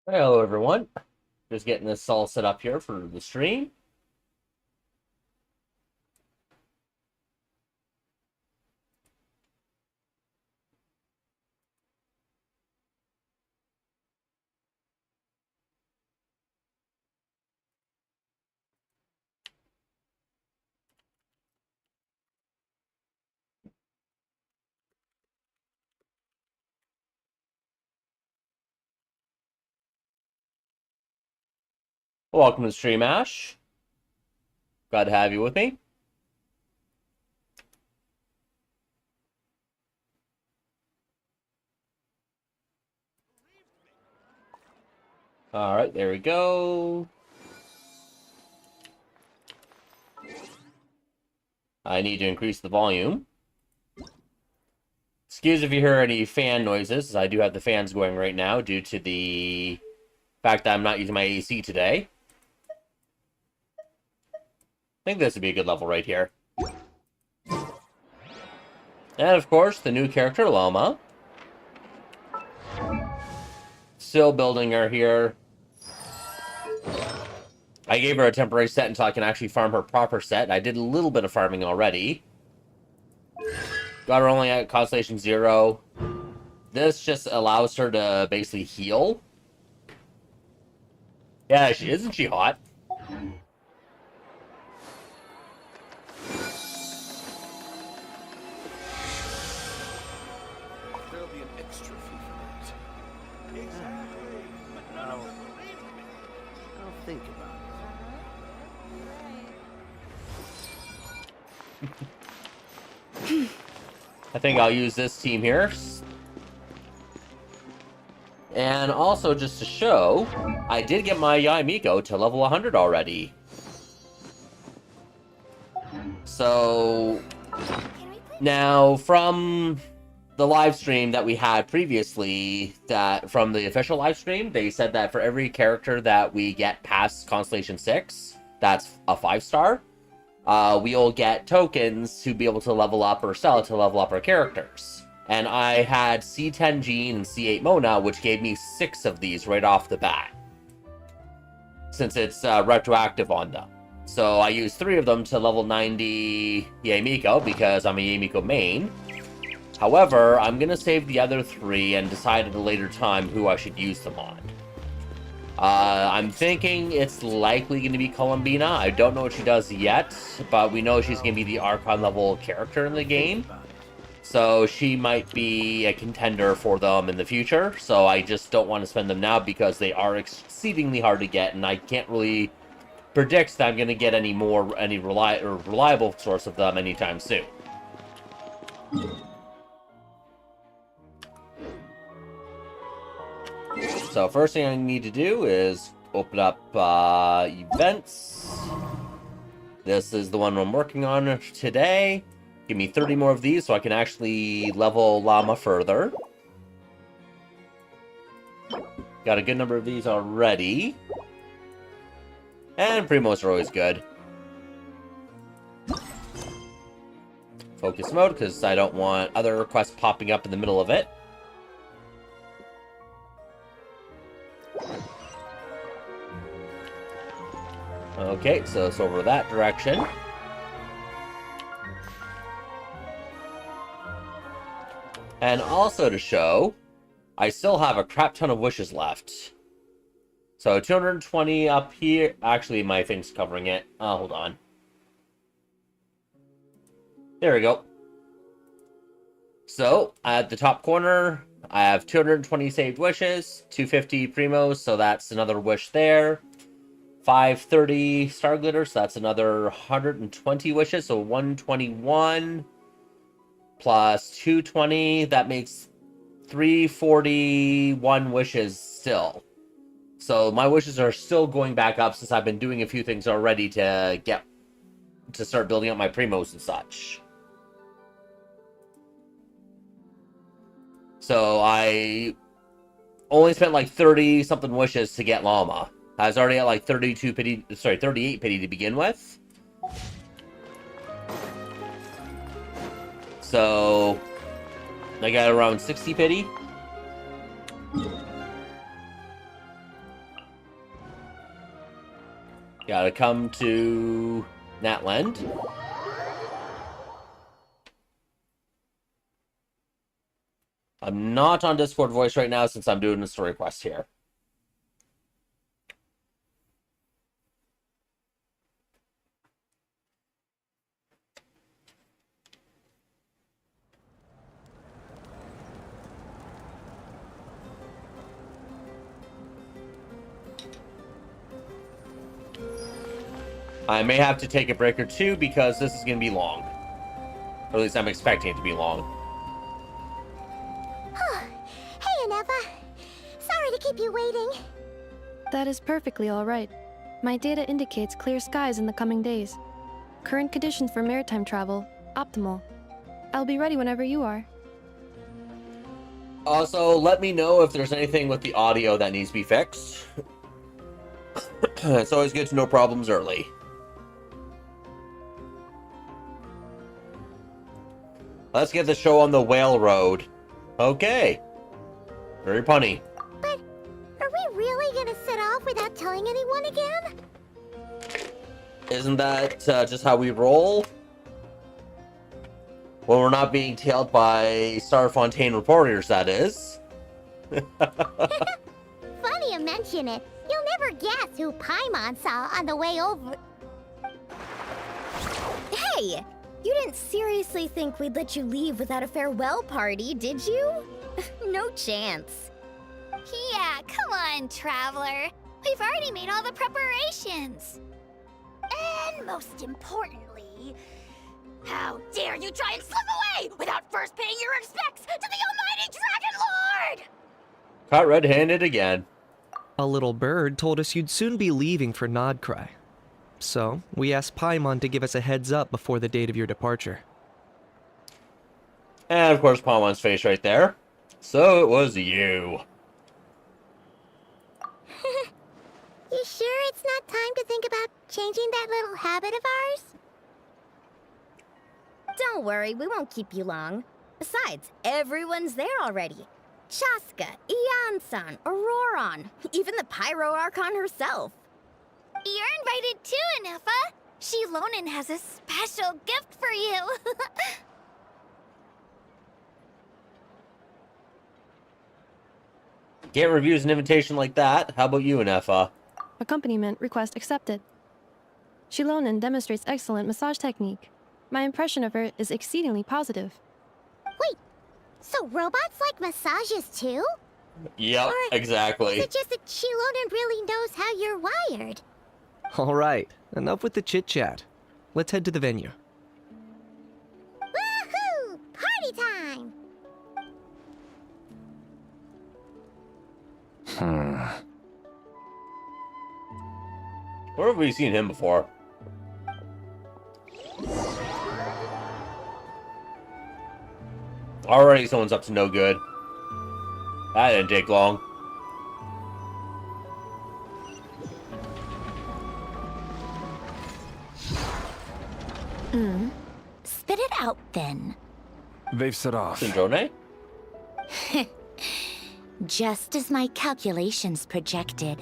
Hello, everyone. Just getting this all set up here for the stream. Welcome to the stream, Ash. Glad to have you with me. All right, there we go. I need to increase the volume. Excuse if you hear any fan noises. I do have the fans going right now due to the fact that I'm not using my AC today. I think this would be a good level right here. And of course, the new character, Loma. Still building her here. I gave her a temporary set until I can actually farm her proper set. I did a little bit of farming already. Got her only at Constellation 0. This just allows her to basically heal. Yeah, isn't she hot? There'll be an extra fee for that. Exactly. But none of them believed me. I'll think about it. I think I'll use this team here. And also, just to show, I did get my Yaimiko to level 100 already. So, now from the live stream that we had previously, that from the official live stream, they said that for every character that we get past Constellation 6, that's a 5-star, we'll get tokens to be able to level up or sell to level up our characters. And I had C10 Jean and C8 Mona, which gave me 6 of these right off the bat, since it's retroactive on them. So I used 3 of them to level 90 Yaimiko, because I'm a Yaimiko main. However, I'm going to save the other 3 and decide at a later time who I should use them on. I'm thinking it's likely going to be Columbina. I don't know what she does yet, but we know she's going to be the Archon level character in the game. So she might be a contender for them in the future. So I just don't want to spend them now because they are exceedingly hard to get, and I can't really predict that I'm going to get any reliable source of them anytime soon. So first thing I need to do is open up events. This is the one I'm working on today. Give me 30 more of these so I can actually level Llama further. Got a good number of these already. And Primos are always good. Focus mode, because I don't want other requests popping up in the middle of it. Okay, so it's over that direction. And also to show, I still have a crap ton of wishes left. So 220 up here. Actually, my thing's covering it. Hold on. There we go. So, at the top corner, I have 220 saved wishes, 250 primos, so that's another wish there. 530 star glitter, so that's another 120 wishes, so 121 plus 220, that makes 341 wishes still. So my wishes are still going back up since I've been doing a few things already to start building up my primos and such. So I only spent like 30 something wishes to get Llama. I was already at like 38 pity to begin with. So I got around 60 pity. Gotta come to Natland. I'm not on Discord voice right now since I'm doing a story quest here. I may have to take a break or two because this is going to be long. Or at least I'm expecting it to be long. Hey, Aneva. Sorry to keep you waiting. That is perfectly all right. My data indicates clear skies in the coming days. Current conditions for maritime travel, optimal. I'll be ready whenever you are. Also, let me know if there's anything with the audio that needs to be fixed. It's always good to know problems early. Let's get the show on the whale road. Okay. Very punny. But are we really gonna set off without telling anyone again? Isn't that just how we roll? Well, we're not being tailed by Starfontaine reporters, that is. Funny you mention it. You'll never guess who Paimon saw on the way over. Hey! You didn't seriously think we'd let you leave without a farewell party, did you? No chance. Yeah, come on, Traveler. We've already made all the preparations. And most importantly, how dare you try and slip away without first paying your respects to the almighty Dragon Lord! Caught red-handed again. A little bird told us you'd soon be leaving for Nodcry. So, we asked Paimon to give us a heads up before the date of your departure. And of course, Paimon's face right there. So it was you. You sure it's not time to think about changing that little habit of ours? Don't worry, we won't keep you long. Besides, everyone's there already. Chaska, Ian-san, Auroron, even the Pyro Archon herself. You're invited too, Anefa. Shilonen has a special gift for you. Can't refuse an invitation like that. How about you, Anefa? Accompaniment request accepted. Shilonen demonstrates excellent massage technique. My impression of her is exceedingly positive. Wait, so robots like massages too? Yep, exactly. Is it just that Shilonen really knows how you're wired? Alright, enough with the chit-chat. Let's head to the venue. Woohoo! Party time! Where have we seen him before? Already someone's up to no good. That didn't take long. Spit it out then. They've set off. Syndrome? Just as my calculations projected.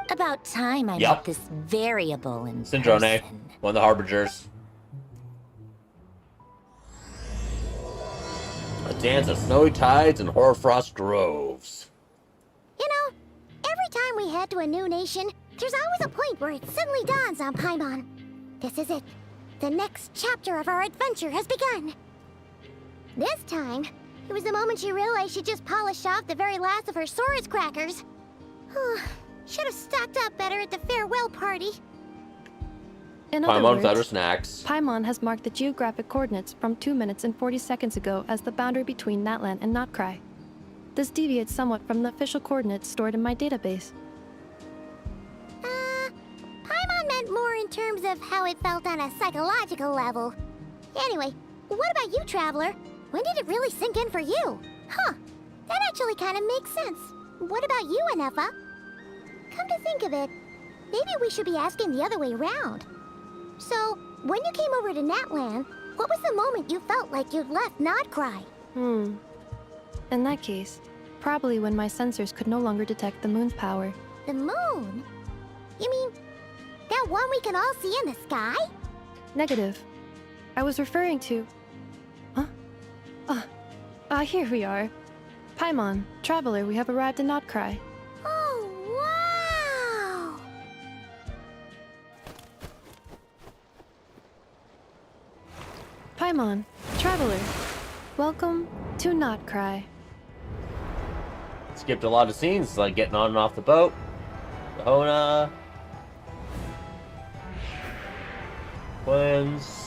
About time I Yup. met this variable in Syndrome, person. one of the harbingers. A dance of snowy tides and hoarfrost groves. You know, every time we head to a new nation, there's always a point where it suddenly dawns on Paimon. This is it. The next chapter of our adventure has begun. This time, it was the moment she realized she just polished off the very last of her Saurus crackers. Should have stocked up better at the farewell party. In other Paimon fed her words, snacks. Paimon has marked the geographic coordinates from 2 minutes and 40 seconds ago as the boundary between Natlan and Notcry. This deviates somewhat from the official coordinates stored in my database. Paimon meant more in terms of how it felt on a psychological level. Anyway, what about you, Traveler? When did it really sink in for you? Huh, that actually kind of makes sense. What about you, Anefa? Come to think of it, maybe we should be asking the other way around. So, when you came over to Natlan, what was the moment you felt like you'd left Nodcry? In that case, probably when my sensors could no longer detect the moon's power. The moon? You mean That one we can all see in the sky? Negative. I was referring to... Huh? Here we are. Paimon, Traveler, we have arrived in Notcry. Oh, wow! Paimon, Traveler, welcome to Notcry. Skipped a lot of scenes, like getting on and off the boat. Hona. Twins.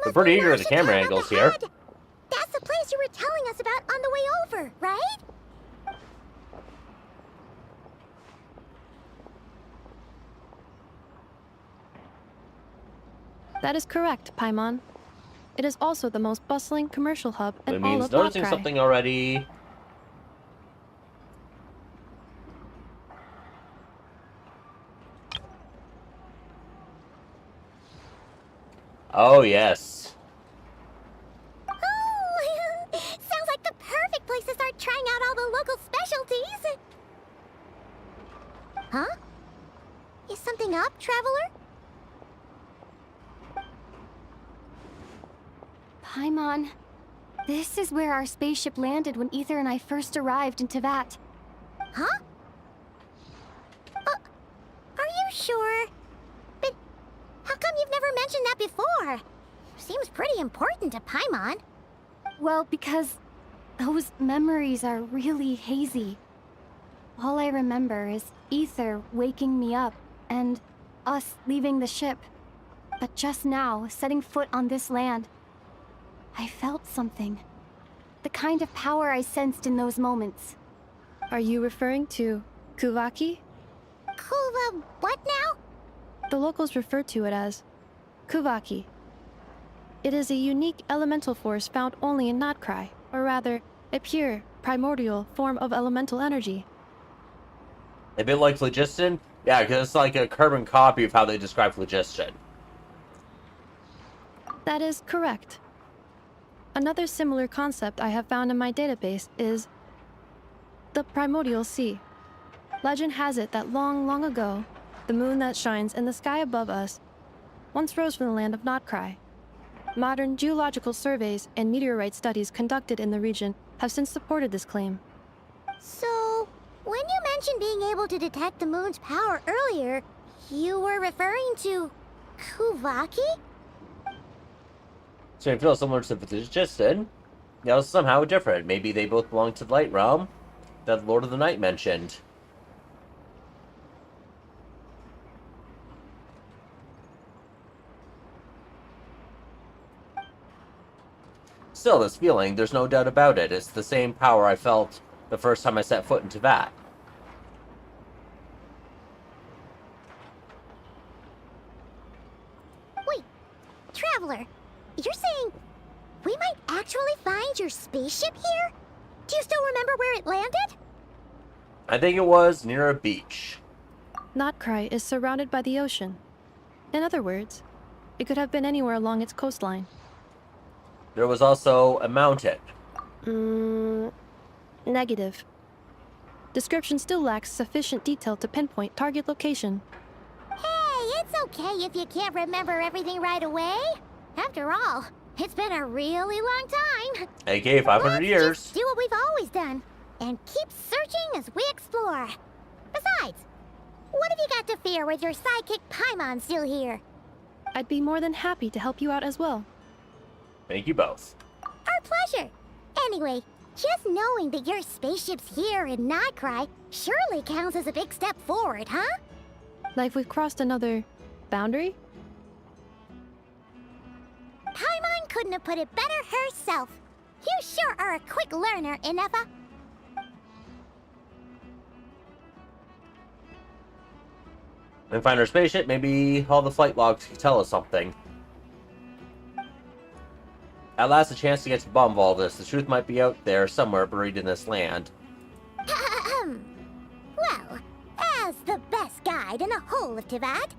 We're pretty eager at the camera angles here. That's the place you were telling us about on the way over, right? That is correct, Paimon. It is also the most bustling commercial hub in It all means of noticing Notcry. something already. Oh, yes. Oh, sounds like the perfect place to start trying out all the local specialties. Huh? Is something up, Traveler? Paimon, this is where our spaceship landed when Ether and I first arrived in Teyvat. Huh? Are you sure? But how come you've never mentioned that before? Seems pretty important to Paimon. Well, because those memories are really hazy. All I remember is Ether waking me up and us leaving the ship. But just now, setting foot on this land, I felt something. The kind of power I sensed in those moments. Are you referring to Kuvaki? Kuva, what now? The locals refer to it as Kuvaki. It is a unique elemental force found only in Notcry, or rather, a pure, primordial form of elemental energy. A bit like phlogiston? Yeah, because it's like a carbon copy of how they describe phlogiston. That is correct. Another similar concept I have found in my database is the primordial sea. Legend has it that long, long ago, the moon that shines in the sky above us once rose from the land of Notcry. Modern geological surveys and meteorite studies conducted in the region have since supported this claim. So, when you mentioned being able to detect the moon's power earlier, you were referring to Kuvaki? So it feels similar to phlogiston. Now somehow different. Maybe they both belong to the light realm that Lord of the Night mentioned. Still, this feeling, there's no doubt about it. It's the same power I felt the first time I set foot into Teyvat. Wait, Traveler, you're saying we might actually find your spaceship here? Do you still remember where it landed? I think it was near a beach. Notcry is surrounded by the ocean. In other words, it could have been anywhere along its coastline. There was also a mountain. Negative. Description still lacks sufficient detail to pinpoint target location. Hey, it's okay if you can't remember everything right away. After all, it's been a really long time. A.k.a. 500 Let's years. just do what we've always done, and keep searching as we explore. Besides, what have you got to fear with your sidekick Paimon still here? I'd be more than happy to help you out as well. Thank you both. Our pleasure. Anyway, just knowing that your spaceship's here in Notcry surely counts as a big step forward, huh? Like we've crossed another boundary? Paimon couldn't have put it better herself. You sure are a quick learner, Inefa. And find our spaceship, maybe all the flight logs can tell us something. At last, a chance to get to the bottom of all this. The truth might be out there somewhere buried in this land. Well, as the best guide in the whole of Teyvat,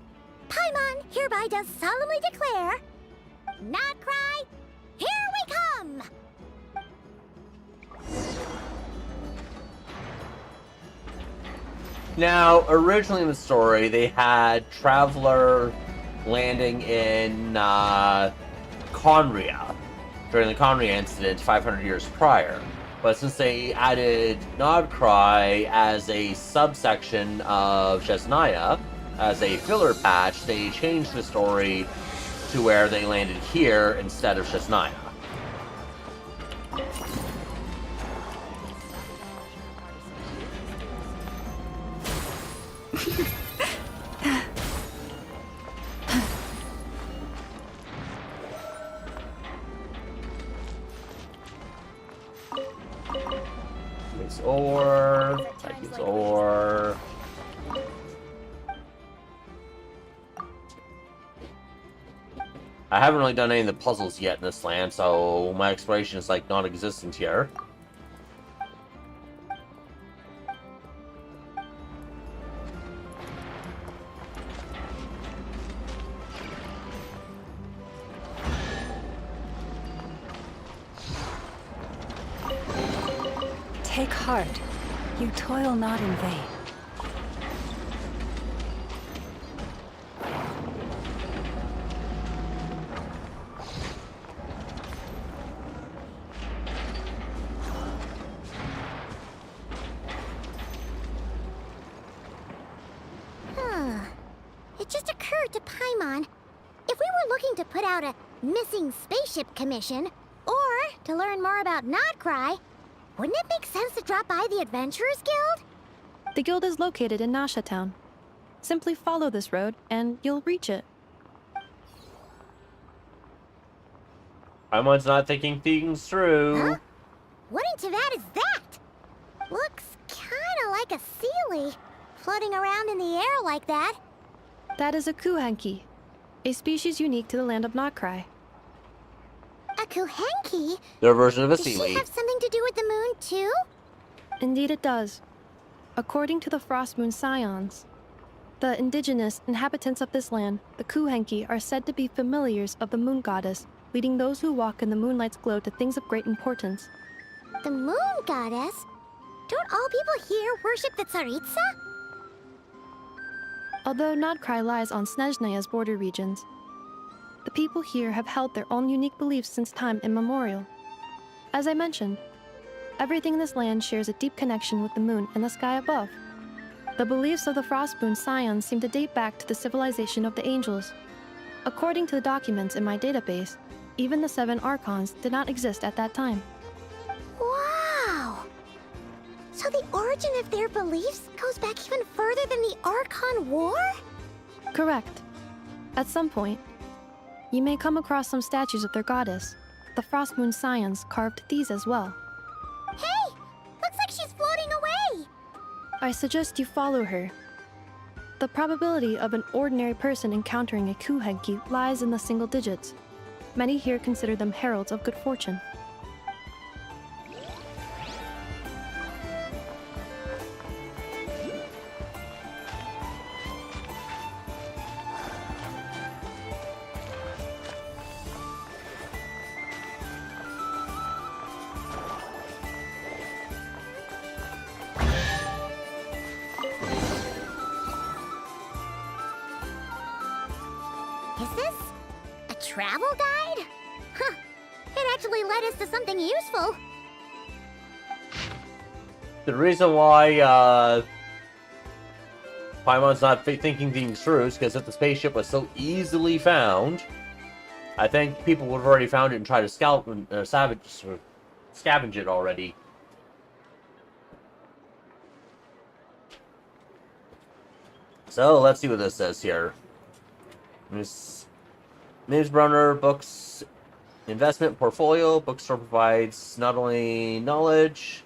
Paimon hereby does solemnly declare, Notcry, here we come! Now, originally in the story, they had Traveler landing in Conria during the Conria incident 500 years prior. But since they added Nodcry as a subsection of Chesnaya, as a filler patch, they changed the story to where they landed here instead of Chesnaya. Gives ore, that gives ore. I haven't really done any of the puzzles yet in this land, so my exploration is like non-existent here. Take heart. You toil not in vain. It just occurred to Paimon, if we were looking to put out a missing spaceship commission, or to learn more about Nodcry, wouldn't it make sense to drop by the Adventurers Guild? The guild is located in Nasha Town. Simply follow this road, and you'll reach it. Paimon's not thinking things through. Huh? What into that is that? Looks kinda like a Sealy, floating around in the air like that. That is a Kuhenki, a species unique to the land of Nodcry. A Kuhenki? Their version of a Does she Sealy. have something to do with the moon, too? Indeed it does. According to the Frost Moon Scions, the indigenous inhabitants of this land, the Kuhenki, are said to be familiars of the moon goddess, leading those who walk in the moonlight's glow to things of great importance. The moon goddess? Don't all people here worship the Tsaritsa? Although Nodcry lies on Snezhnaya's border regions, the people here have held their own unique beliefs since time immemorial. As I mentioned, everything in this land shares a deep connection with the moon and the sky above. The beliefs of the Frostmoon Scions seem to date back to the civilization of the angels. According to the documents in my database, even the 7 Archons did not exist at that time. Wow! So the origin of their beliefs goes back even further than the Archon War? Correct. At some point, you may come across some statues of their goddess. The Frostmoon Scions carved these as well. Hey! Looks like she's floating away! I suggest you follow her. The probability of an ordinary person encountering a Kuhenki lies in the single digits. Many here consider them heralds of good fortune. Is this a travel guide? Huh. It actually led us to something useful. The reason why Paimon's not thinking things through is because if the spaceship was so easily found, I think people would have already found it and tried to scavenge it already. So let's see what this says here. Miss Brunner books investment portfolio. Bookstore provides not only knowledge.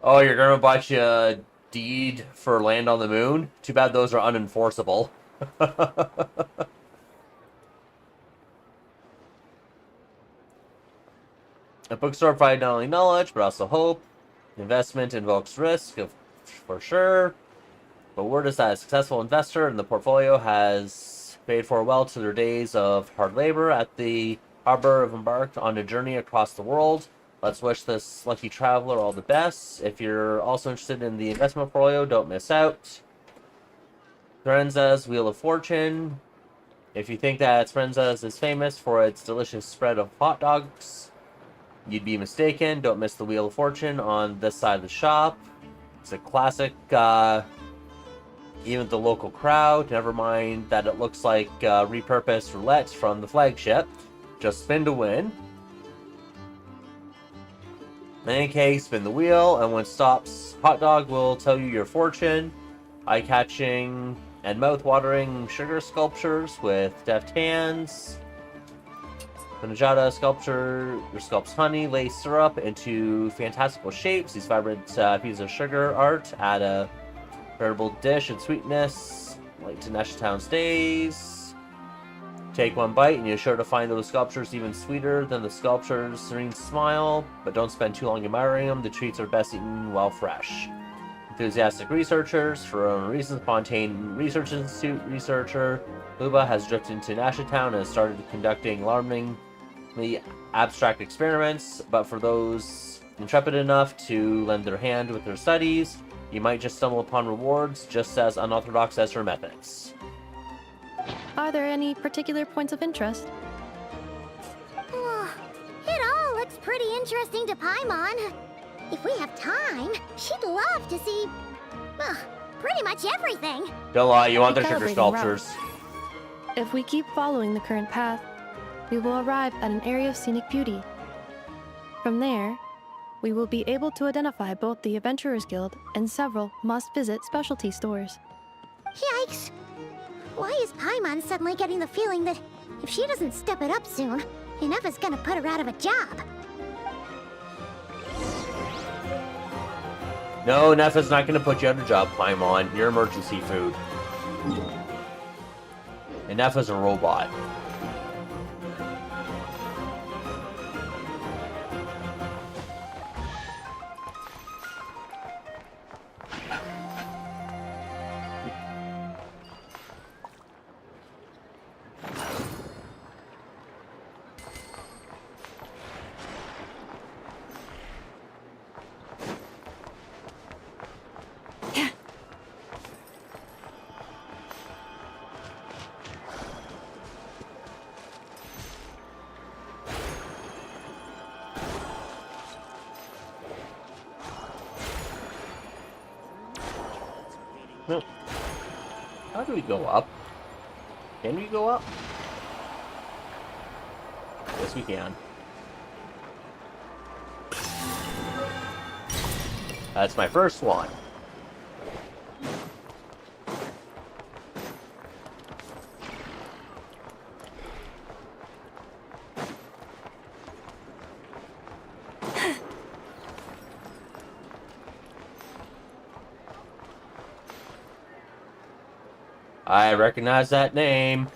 Oh, you're gonna buy you a deed for land on the moon? Too bad those are unenforceable. A bookstore provides not only knowledge, but also hope. Investment invokes risk, for sure. But word is that a successful investor in the portfolio has paid farewell to their days of hard labor at the harbor have embarked on a journey across the world. Let's wish this lucky traveler all the best. If you're also interested in the investment portfolio, don't miss out. Firenze's Wheel of Fortune. If you think that Firenze's is famous for its delicious spread of hot dogs, you'd be mistaken. Don't miss the Wheel of Fortune on this side of the shop. It's a classic, even the local crowd. Never mind that it looks like repurposed roulette from the flagship. Just spin to win. In any case, spin the wheel, and when it stops, hot dog will tell you your fortune. Eye-catching and mouth-watering sugar sculptures with deft hands. Manajata sculpture sculpts honey, lace syrup into fantastical shapes. These vibrant pieces of sugar art add a veritable dish and sweetness, like to Nashtown's days. Take one bite and you're sure to find those sculptures even sweeter than the sculpture's serene smile, but don't spend too long admiring them. The treats are best eaten while fresh. Enthusiastic researchers, for her own reasons, Fontaine Research Institute researcher Luba has drifted into Nashtown and has started conducting alarmingly abstract experiments, but for those intrepid enough to lend their hand with their studies, you might just stumble upon rewards just as unorthodox as her methods. Are there any particular points of interest? It all looks pretty interesting to Paimon. If we have time, she'd love to see, pretty much everything. Don't lie, you want their sugar Calibrating sculptures. If we keep following the current path, we will arrive at an area of scenic beauty. From there, we will be able to identify both the Adventurers Guild and several must-visit specialty stores. Yikes! Why is Paimon suddenly getting the feeling that if she doesn't step it up soon, Ineva's gonna put her out of a job? No, Nefa's not gonna put you out of a job, Paimon. You're emergency food. And Nefa's a robot. How do we go up? Can we go up? Yes, we can. That's my first one. I recognize that name.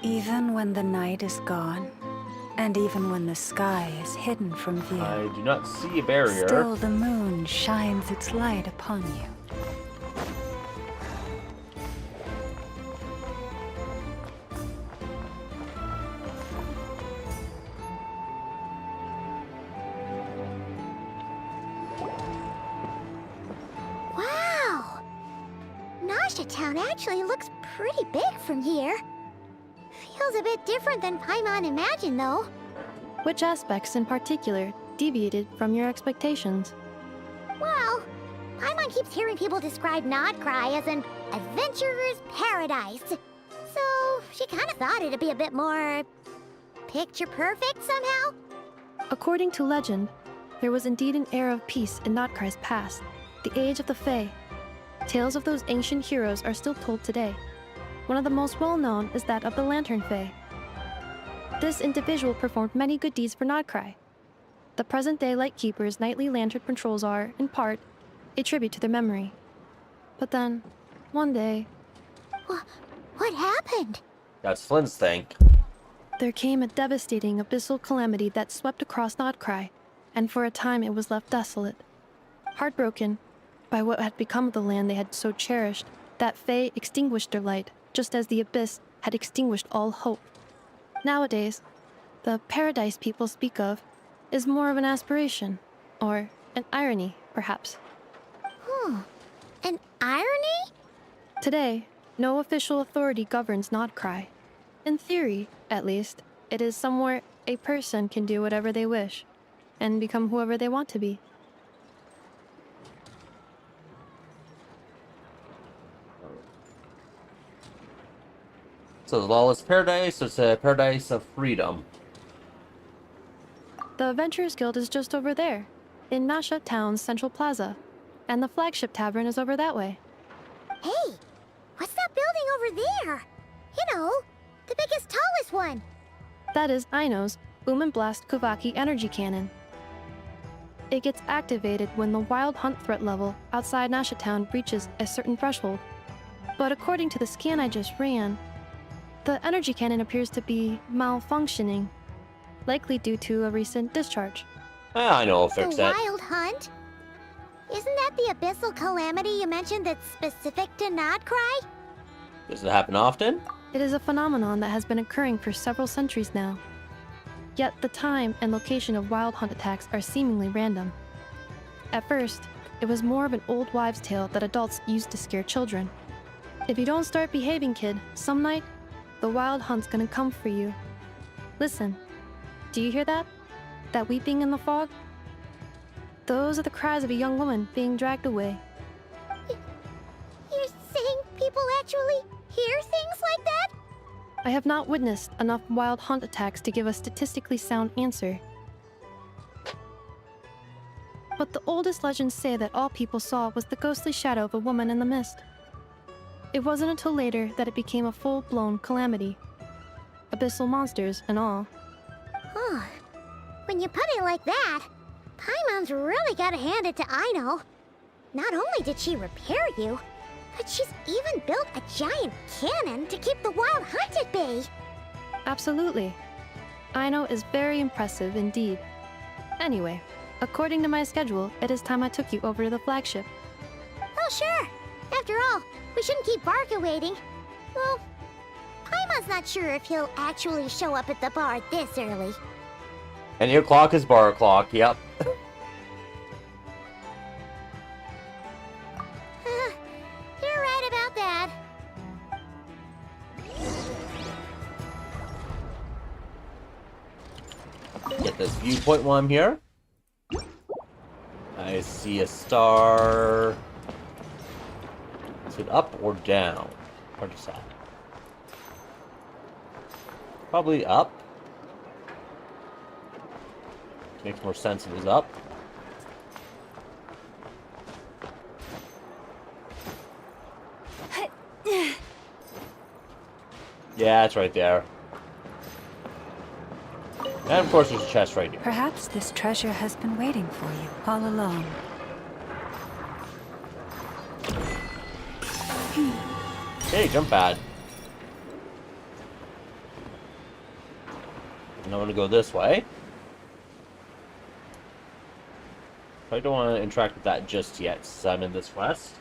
Even when the night is gone, and even when the sky is hidden from view, I do not see a barrier. still the moon shines its light upon you. Wow! Nashtown actually looks pretty big from here. Feels a bit different than Paimon imagined, though. Which aspects in particular deviated from your expectations? Well, Paimon keeps hearing people describe Nodcry as an adventurer's paradise. So she kind of thought it'd be a bit more picture perfect somehow. According to legend, there was indeed an era of peace in Nodcry's past, the Age of the Fae. Tales of those ancient heroes are still told today. One of the most well-known is that of the Lantern Fae. This individual performed many good deeds for Nodcry. The present-day Lightkeeper's nightly lantern patrols are, in part, a tribute to their memory. But then, one day, What happened? That's Flynn's thing. there came a devastating abyssal calamity that swept across Nodcry, and for a time it was left desolate. Heartbroken by what had become of the land they had so cherished, that Fae extinguished their light, just as the abyss had extinguished all hope. Nowadays, the paradise people speak of is more of an aspiration, or an irony, perhaps. An irony? Today, no official authority governs Nodcry. In theory, at least, it is somewhere a person can do whatever they wish, and become whoever they want to be. So the lawless paradise, it's a paradise of freedom. The Adventurers Guild is just over there, in Nasha Town's Central Plaza, and the flagship tavern is over that way. Hey, what's that building over there? You know, the biggest, tallest one. That is Aino's Boom and Blast Kuvaki energy cannon. It gets activated when the wild hunt threat level outside Nasha Town reaches a certain threshold. But according to the scan I just ran, the energy cannon appears to be malfunctioning, likely due to a recent discharge. I know, I'll The fix that. wild hunt? Isn't that the abyssal calamity you mentioned that's specific to Nodcry? Does it happen often? It is a phenomenon that has been occurring for several centuries now. Yet the time and location of wild hunt attacks are seemingly random. At first, it was more of an old wives' tale that adults used to scare children. If you don't start behaving, kid, some night, the wild hunt's gonna come for you. Listen, do you hear that? That weeping in the fog? Those are the cries of a young woman being dragged away. You're saying people actually hear things like that? I have not witnessed enough wild hunt attacks to give a statistically sound answer. But the oldest legends say that all people saw was the ghostly shadow of a woman in the mist. It wasn't until later that it became a full-blown calamity. Abyssal monsters and all. Huh. When you put it like that, Paimon's really gotta hand it to Aino. Not only did she repair you, but she's even built a giant cannon to keep the wild hunt at bay. Absolutely. Aino is very impressive indeed. Anyway, according to my schedule, it is time I took you over to the flagship. Oh, sure. After all, we shouldn't keep Barca waiting. Well, Paimon's not sure if he'll actually show up at the bar this early. And your clock is bar clock, yep. You're right about that. Get this viewpoint while I'm here. I see a star. Is it up or down? Hard to tell. Probably up. Makes more sense if it was up. Yeah, it's right there. And of course there's a chest right here. Perhaps this treasure has been waiting for you all along. Hey, jump pad. And I want to go this way. I don't want to interact with that just yet, since I'm in this quest.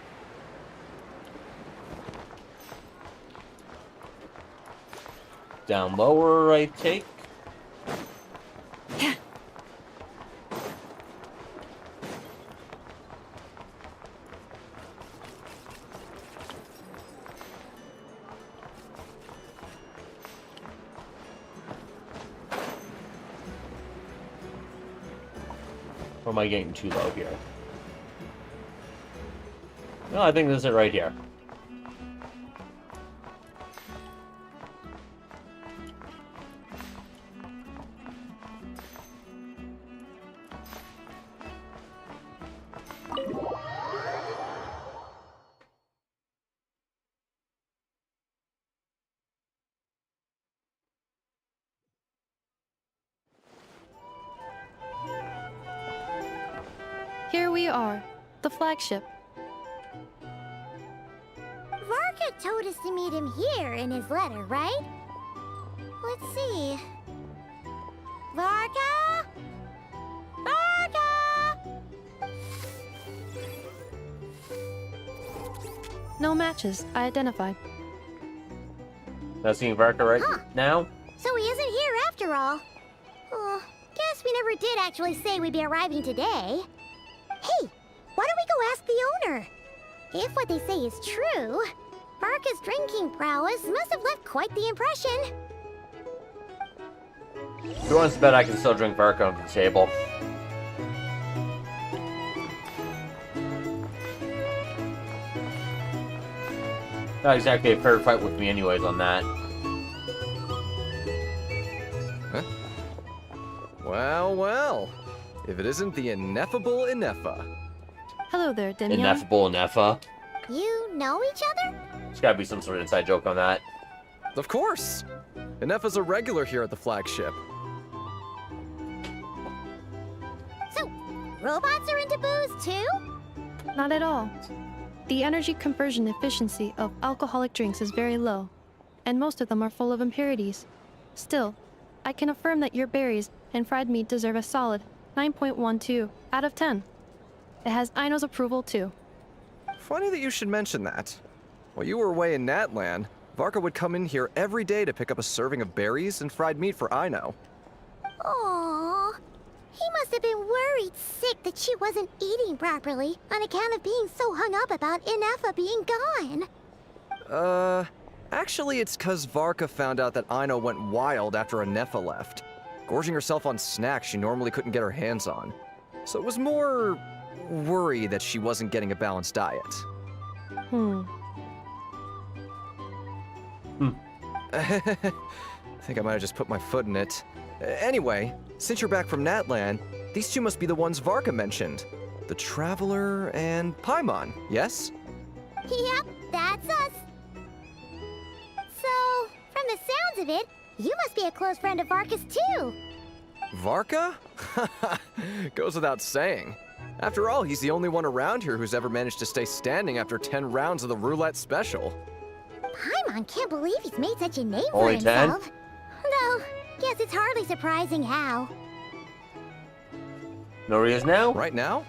Down lower, I take. Or am I getting too low here? No, I think this is it right here. Here we are, the flagship. Varka told us to meet him here in his letter, right? Let's see. Varka? Varka! No matches, I identified. Not seeing Varka right now? So he isn't here after all. Oh, guess we never did actually say we'd be arriving today. Hey, why don't we go ask the owner? If what they say is true, Varka's drinking prowess must have left quite the impression. Who wants to bet I can still drink Varka on the table? Not exactly a fair fight with me anyways on that. Huh? Well, well. If it isn't the ineffable Ineffa. Hello there, Demian. Ineffable Ineffa. You know each other? There's gotta be some sort of inside joke on that. Of course! Ineffa's a regular here at the flagship. So, robots are into booze too? Not at all. The energy conversion efficiency of alcoholic drinks is very low, and most of them are full of impurities. Still, I can affirm that your berries and fried meat deserve a solid 9.12 out of 10. It has Aino's approval too. Funny that you should mention that. While you were away in Natlan, Varka would come in here every day to pick up a serving of berries and fried meat for Aino. Aww. He must have been worried sick that she wasn't eating properly on account of being so hung up about Ineffa being gone. Actually it's 'cause Varka found out that Aino went wild after Ineffa left, gorging herself on snacks she normally couldn't get her hands on. So it was more worry that she wasn't getting a balanced diet. I think I might have just put my foot in it. Anyway, since you're back from Natlan, these two must be the ones Varka mentioned. The Traveler and Paimon, yes? Yep, that's us. So, from the sounds of it, you must be a close friend of Varka's too. Varka? Goes without saying. After all, he's the only one around here who's ever managed to stay standing after 10 rounds of the roulette special. Paimon can't believe he's made such a name Only for 10? himself. Though, guess it's hardly surprising how. Know where he is now? Right now?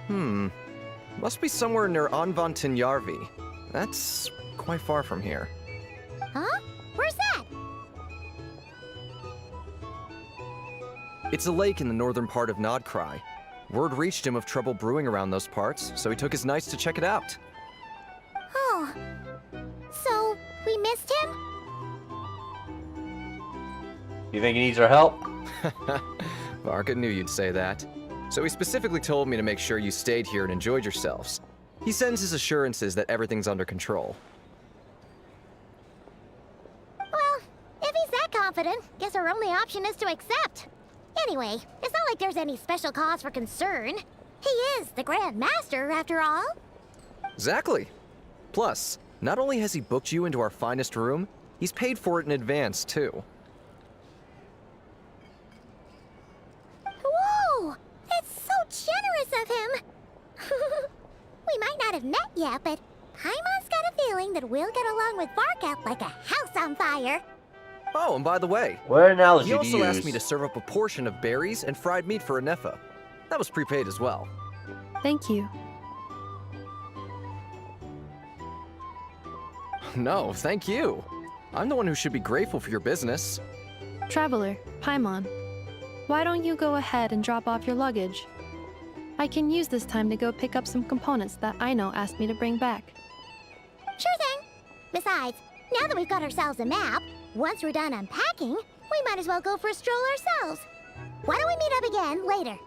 Must be somewhere near Anvantinyarvi. That's quite far from here. Huh? Where's that? It's a lake in the northern part of Nodcry. Word reached him of trouble brewing around those parts, so he took his knights to check it out. Oh. So, we missed him? You think he needs our help? Varka knew you'd say that. So he specifically told me to make sure you stayed here and enjoyed yourselves. He sends his assurances that everything's under control. Well, if he's that confident, guess our only option is to accept. Anyway, it's not like there's any special cause for concern. He is the Grand Master, after all. Exactly. Plus, not only has he booked you into our finest room, he's paid for it in advance, too. Whoa! That's so generous of him! We might not have met yet, but Paimon's got a feeling that we'll get along with Varka like a house on fire. Oh, and by the way, What analogy he do also you asked use? me to serve up a portion of berries and fried meat for Ineffa. That was prepaid as well. Thank you. No, thank you. I'm the one who should be grateful for your business. Traveler, Paimon, why don't you go ahead and drop off your luggage? I can use this time to go pick up some components that Aino asked me to bring back. Sure thing. Besides, now that we've got ourselves a map, once we're done unpacking, we might as well go for a stroll ourselves. Why don't we meet up again later?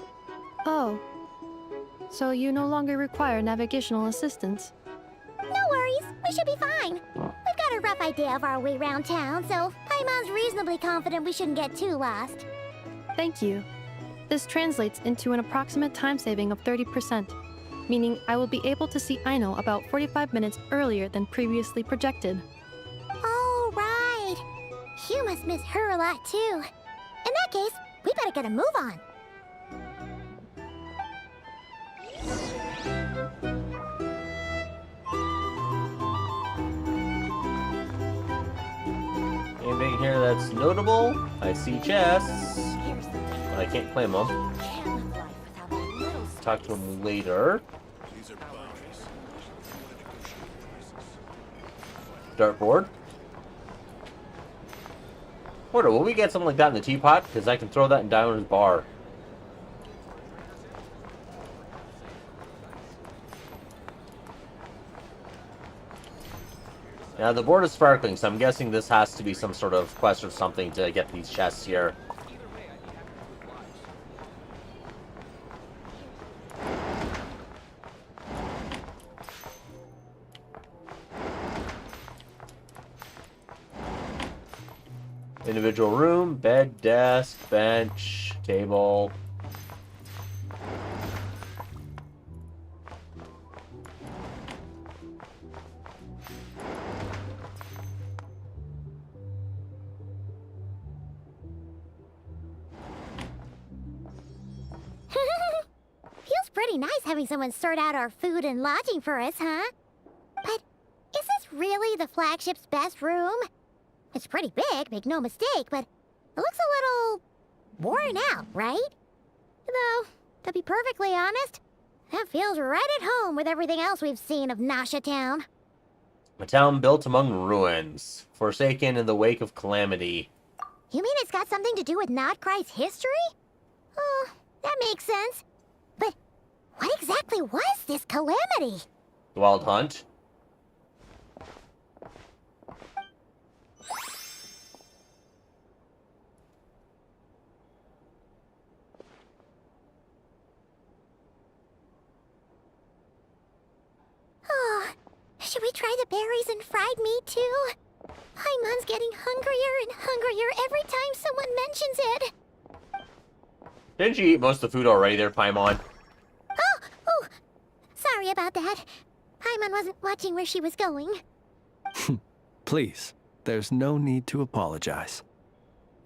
Oh, so you no longer require navigational assistance. No worries, we should be fine. We've got a rough idea of our way around town, so Paimon's reasonably confident we shouldn't get too lost. Thank you. This translates into an approximate time saving of 30%, meaning I will be able to see Aino about 45 minutes earlier than previously projected. Oh, right. You must miss her a lot, too. In that case, we better get a move on. here that's notable? I see chests, Here's the thing. but I can't claim them. Can't live life without a little Talk to him later. These are boundaries. Dartboard. Wonder, will we get something like that in the teapot? Because I can throw that in Diamond's bar. Now, the board is sparkling, so I'm guessing this has to be some sort of quest or something to get these chests here. Individual room, bed, desk, bench, table. Feels pretty nice having someone sort out our food and lodging for us, huh? But is this really the flagship's best room? It's pretty big, make no mistake, but it looks a little worn out, right? Though, to be perfectly honest, that feels right at home with everything else we've seen of Nasha Town. A town built among ruins, forsaken in the wake of calamity. You mean it's got something to do with Nodcry's history? Oh, that makes sense. But what exactly was this calamity? The Wild Hunt. Oh, should we try the berries and fried meat too? Paimon's getting hungrier and hungrier every time someone mentions it. Didn't you eat most of the food already there, Paimon? Oh, sorry about that. Paimon wasn't watching where she was going. Please, there's no need to apologize.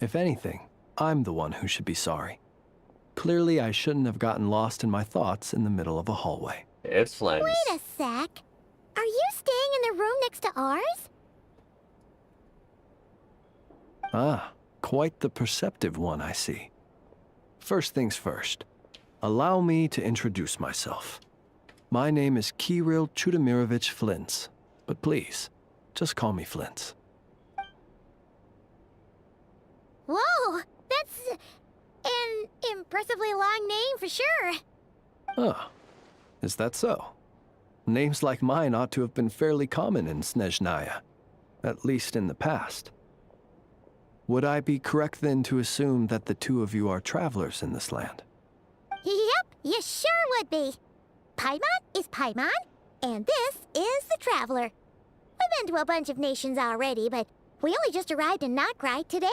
If anything, I'm the one who should be sorry. Clearly, I shouldn't have gotten lost in my thoughts in the middle of a hallway. It's Flens. Wait a sec. Are you staying in the room next to ours? Ah, quite the perceptive one, I see. First things first, allow me to introduce myself. My name is Kirill Chudamirovich Flintz, but please, just call me Flintz. Whoa, that's an impressively long name for sure. Ah, is that so? Names like mine ought to have been fairly common in Snezhnaya, at least in the past. Would I be correct then to assume that the two of you are travelers in this land? Yep, you sure would be. Paimon is Paimon, and this is the Traveler. We've been to a bunch of nations already, but we only just arrived in Notcry today.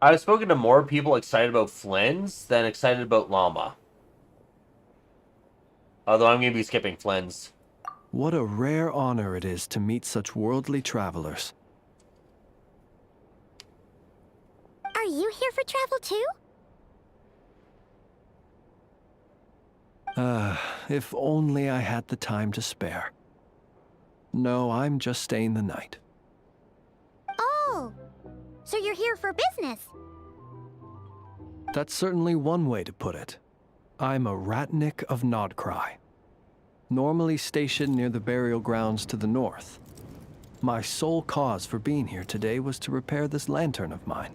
I've spoken to more people excited about Flens than excited about Llama. Although I'm going to be skipping Flens. What a rare honor it is to meet such worldly travelers. Are you here for travel too? If only I had the time to spare. No, I'm just staying the night. Oh, so you're here for business? That's certainly one way to put it. I'm a Ratnik of Nodcry, normally stationed near the burial grounds to the north. My sole cause for being here today was to repair this lantern of mine.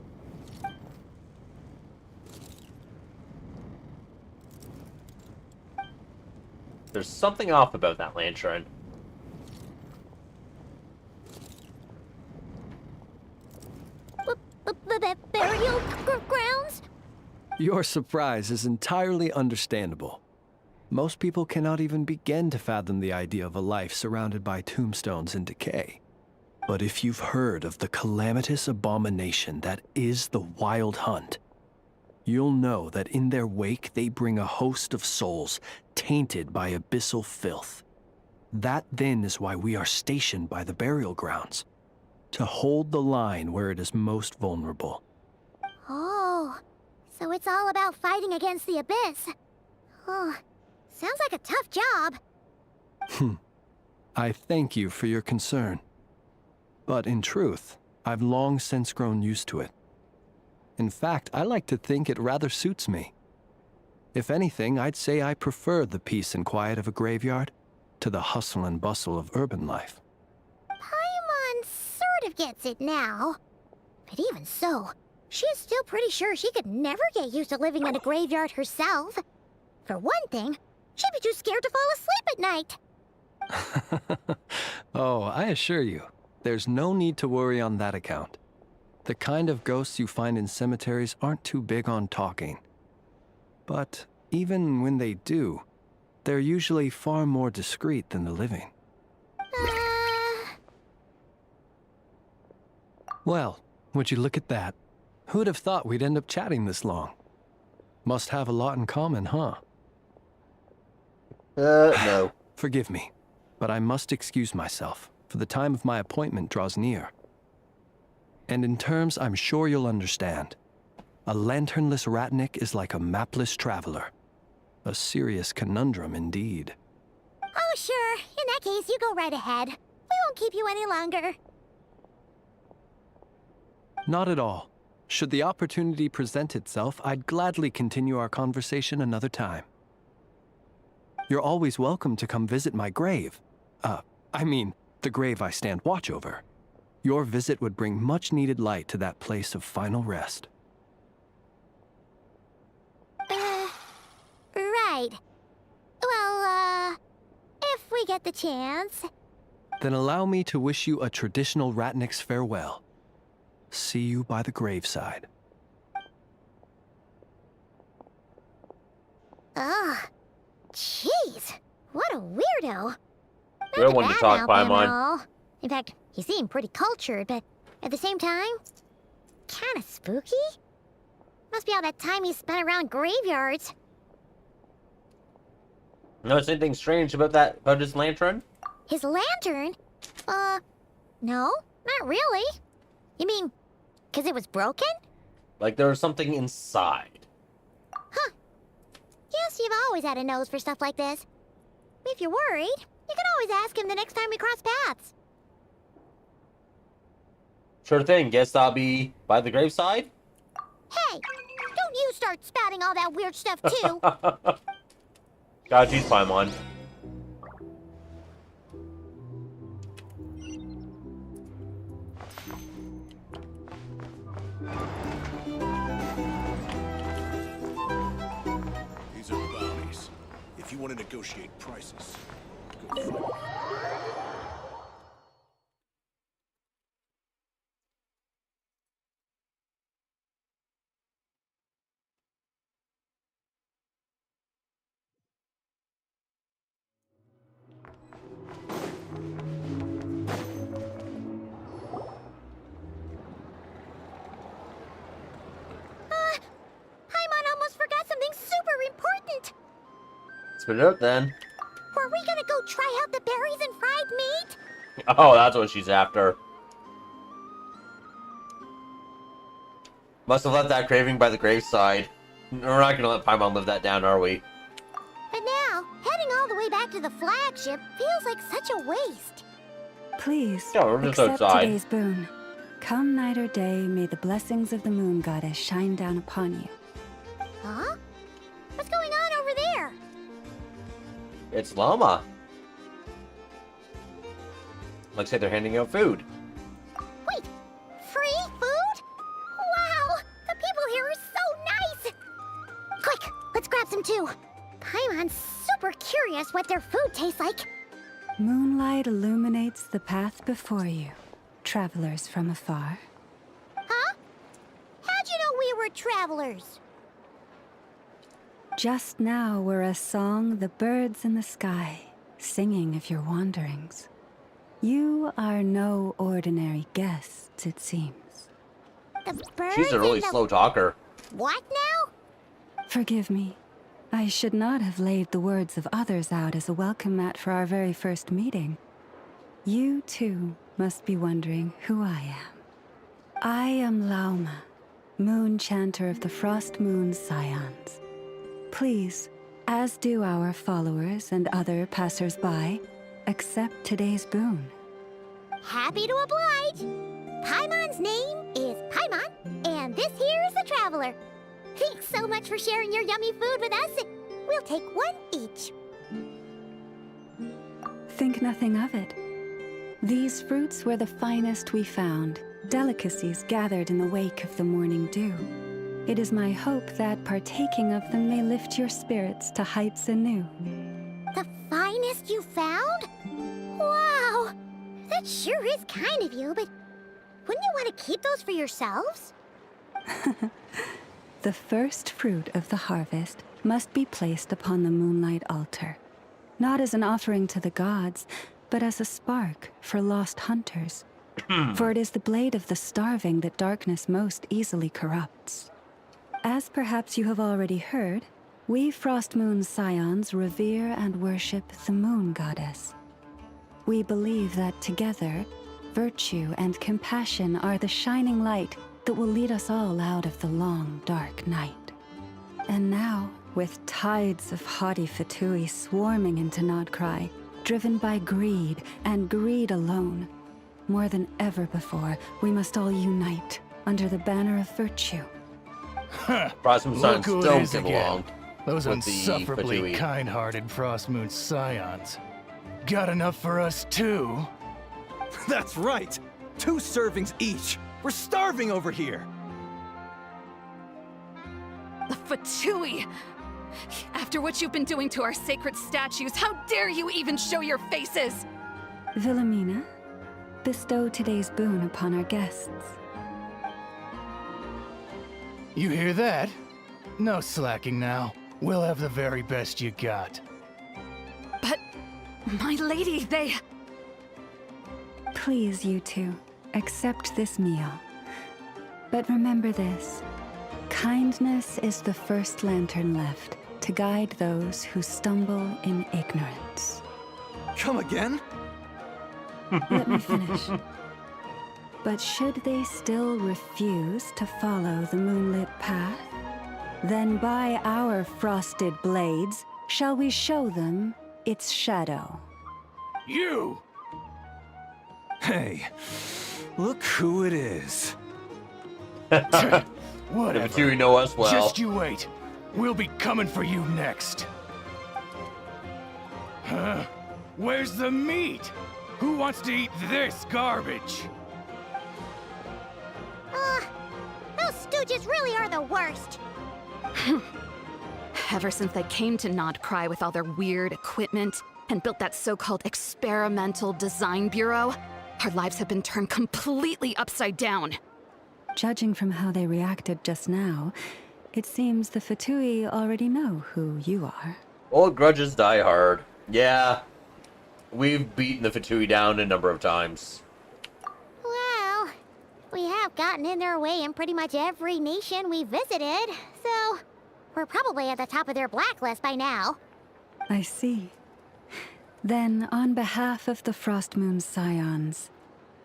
There's something off about that lantern. Burial grounds? Your surprise is entirely understandable. Most people cannot even begin to fathom the idea of a life surrounded by tombstones and decay. But if you've heard of the calamitous abomination that is the Wild Hunt, you'll know that in their wake they bring a host of souls tainted by abyssal filth. That then is why we are stationed by the burial grounds, to hold the line where it is most vulnerable. Oh, so it's all about fighting against the abyss. Oh, sounds like a tough job. I thank you for your concern. But in truth, I've long since grown used to it. In fact, I like to think it rather suits me. If anything, I'd say I prefer the peace and quiet of a graveyard to the hustle and bustle of urban life. Paimon sort of gets it now. But even so, she's still pretty sure she could never get used to living in a graveyard herself. For one thing, she'd be too scared to fall asleep at night. Oh, I assure you, there's no need to worry on that account. The kind of ghosts you find in cemeteries aren't too big on talking. But even when they do, they're usually far more discreet than the living. Well, would you look at that? Who'd have thought we'd end up chatting this long? Must have a lot in common, huh? No. Forgive me, but I must excuse myself, for the time of my appointment draws near. And in terms I'm sure you'll understand, a lanternless ratnik is like a mapless traveler. A serious conundrum indeed. Oh, sure. In that case, you go right ahead. We won't keep you any longer. Not at all. Should the opportunity present itself, I'd gladly continue our conversation another time. You're always welcome to come visit my grave. I mean, the grave I stand watch over. Your visit would bring much-needed light to that place of final rest. Right. Well, if we get the chance. Then allow me to wish you a traditional ratnik's farewell. See you by the graveside. Ugh. Jeez. What a weirdo. Real one to talk, Paimon. In fact, he seemed pretty cultured, but at the same time, kinda spooky? Must be all that time he spent around graveyards. Notice anything strange about his lantern? His lantern? No, not really. You mean, 'cause it was broken? Like there was something inside. Huh. Guess you've always had a nose for stuff like this. If you're worried, you can always ask him the next time we cross paths. Sure thing. Guess I'll be by the graveside? Hey, don't you start spouting all that weird stuff too. God, geez, Paimon. These are bounties. If you want to negotiate prices, go for it. Paimon almost forgot something super important. Spit it out then. Were we gonna go try out the berries and fried meat? Oh, that's what she's after. Must have left that craving by the graveside. We're not gonna let Paimon live that down, are we? But now, heading all the way back to the flagship feels like such a waste. Please, Yeah, we're just accept outside. today's boon. Come night or day, may the blessings of the moon goddess shine down upon you. Huh? What's going on over there? It's Llama. Looks like they're handing out food. Wait, free food? Wow, the people here are so nice! Quick, let's grab some too. Paimon's super curious what their food tastes like. Moonlight illuminates the path before you, travelers from afar. Huh? How'd you know we were travelers? Just now were a song the birds in the sky, singing of your wanderings. You are no ordinary guests, it seems. The birds She's a really and the... slow talker. What now? Forgive me. I should not have laid the words of others out as a welcome mat for our very first meeting. You, too, must be wondering who I am. I am Lauma, moon chanter of the Frost Moon's Scions. Please, as do our followers and other passers-by, accept today's boon. happy to oblige. Paimon's name is Paimon, and this here is the Traveler. Thanks so much for sharing your yummy food with us. We'll take one each. Think nothing of it. These fruits were the finest we found, delicacies gathered in the wake of the morning dew. It is my hope that partaking of them may lift your spirits to heights anew. The finest you found? Wow! That sure is kind of you, but wouldn't you want to keep those for yourselves? The first fruit of the harvest must be placed upon the moonlight altar, not as an offering to the gods, but as a spark for lost hunters. For it is the blade of the starving that darkness most easily corrupts. As perhaps you have already heard, we Frost Moon Scions revere and worship the moon goddess. We believe that together, virtue and compassion are the shining light that will lead us all out of the long, dark night. And now, with tides of haughty Fatui swarming into Nodcry, driven by greed and greed alone, more than ever before, we must all unite under the banner of virtue. Frost Moon Scions Look who it don't is get again. along Those with the insufferably Fatui. kind-hearted Frost Moon Scions. Got enough for us too? That's right! 2 servings each! We're starving over here! The Fatui! After what you've been doing to our sacred statues, how dare you even show your faces? Wilhelmina, bestow today's boon upon our guests. You hear that? No slacking now. We'll have the very best you got. But, my lady, they... Please, you two, accept this meal. But remember this. Kindness is the first lantern left to guide those who stumble in ignorance. Come again? Let me finish. But should they still refuse to follow the moonlit path, then by our frosted blades shall we show them its shadow. You! Hey, look who it is. The Whatever. Fatui know us well. Just you wait. We'll be coming for you next. Huh? Where's the meat? Who wants to eat this garbage? Those stooges really are the worst. Ever since they came to Nodcry with all their weird equipment and built that so-called experimental design bureau, our lives have been turned completely upside down. Judging from how they reacted just now, it seems the Fatui already know who you are. Old grudges die hard. Yeah. We've beaten the Fatui down a number of times. Well, we have gotten in their way in pretty much every nation we visited, so we're probably at the top of their blacklist by now. I see. Then, on behalf of the Frost Moon Scions,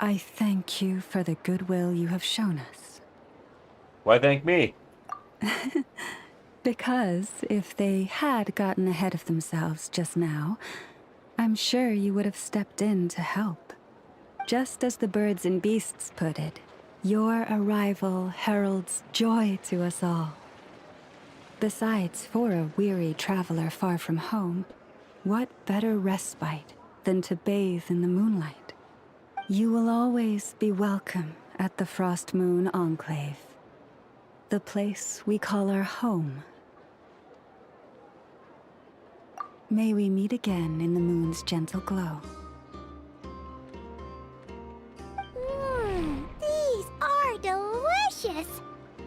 I thank you for the goodwill you have shown us. Why thank me? Because if they had gotten ahead of themselves just now, I'm sure you would have stepped in to help. Just as the birds and beasts put it, your arrival heralds joy to us all. Besides, for a weary traveler far from home, what better respite than to bathe in the moonlight? You will always be welcome at the Frost Moon Enclave, the place we call our home. May we meet again in the moon's gentle glow. These are delicious!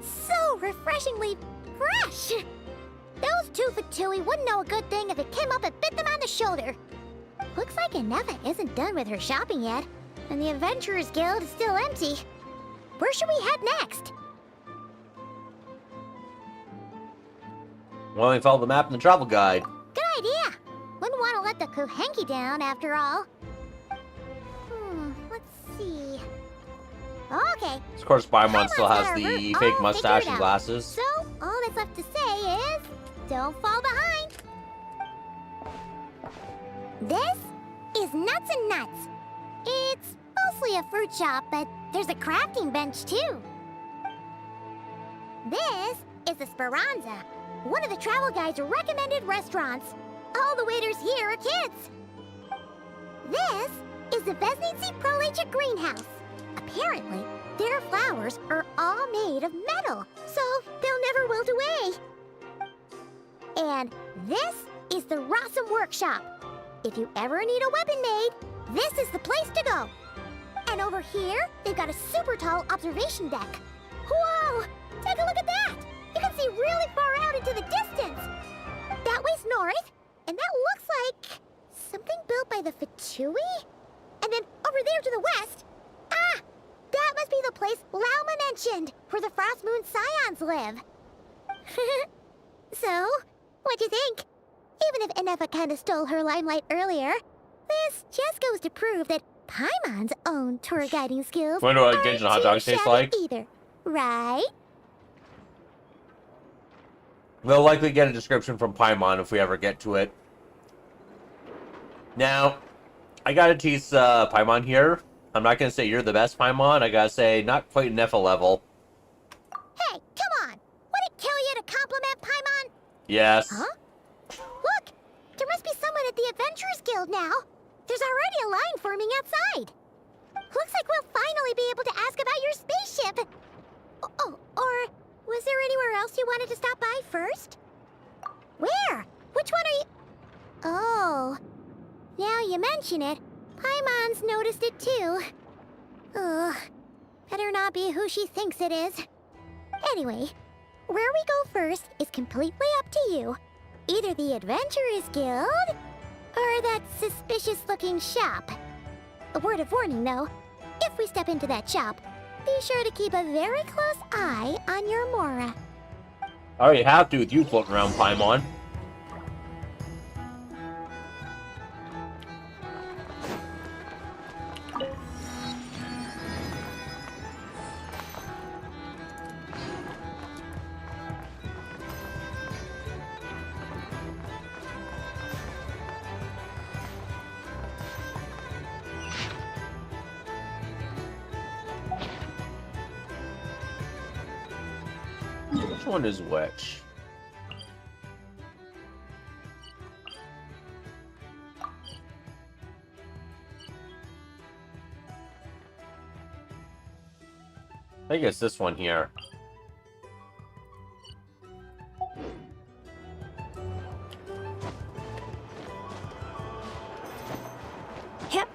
So refreshingly fresh! Those 2 Fatui wouldn't know a good thing if it came up and bit them on the shoulder. Looks like Inefa isn't done with her shopping yet, and the Adventurers Guild is still empty. Where should we head next? Well, we follow the map and the travel guide. Good idea! Wouldn't want to let the Kuhenki down, after all. Let's see... Okay, Of course, Paimon still has Paimon's got our the route fake all mustache figured and out. glasses. So, all that's left to say is... don't fall behind! This is Nuts and Nuts. It's mostly a fruit shop, but there's a crafting bench too. This is the Speranza, one of the travel guide's recommended restaurants. All the waiters here are kids. This is the Vesnici Prolegia greenhouse. Apparently, their flowers are all made of metal, so they'll never wilt away. And this is the Rossum workshop. If you ever need a weapon made, this is the place to go. And over here, they've got a super tall observation deck. Whoa! Take a look at that! You can see really far out into the distance. That way's north, and that looks like something built by the Fatui? And then over there to the west, that must be the place Lauma mentioned, where the Frost Moon Scions live. So, what'd you think? Even if Enefa kinda stole her limelight earlier, this just goes to prove that Paimon's own tour guiding skills Wonder what aren't Genshin hot too dogs taste shabby like? either, right? We'll likely get a description from Paimon if we ever get to it. Now, I gotta tease Paimon here. I'm not gonna say you're the best Paimon. I gotta say, not quite Nefa level. Hey, come on! Would it kill you to compliment Paimon? Yes. Huh? Look! There must be someone at the Adventurers Guild now. There's already a line forming outside. Looks like we'll finally be able to ask about your spaceship. Oh, or was there anywhere else you wanted to stop by first? Where? Which one are you... Oh, now you mention it, Paimon's noticed it too. Ugh, better not be who she thinks it is. Anyway, where we go first is completely up to you. Either the Adventurers Guild, or that suspicious-looking shop. A word of warning, though. If we step into that shop, be sure to keep a very close eye on your Mora. I already have to with you floating around, Paimon. Which one is which? I think it's this one here. Yep.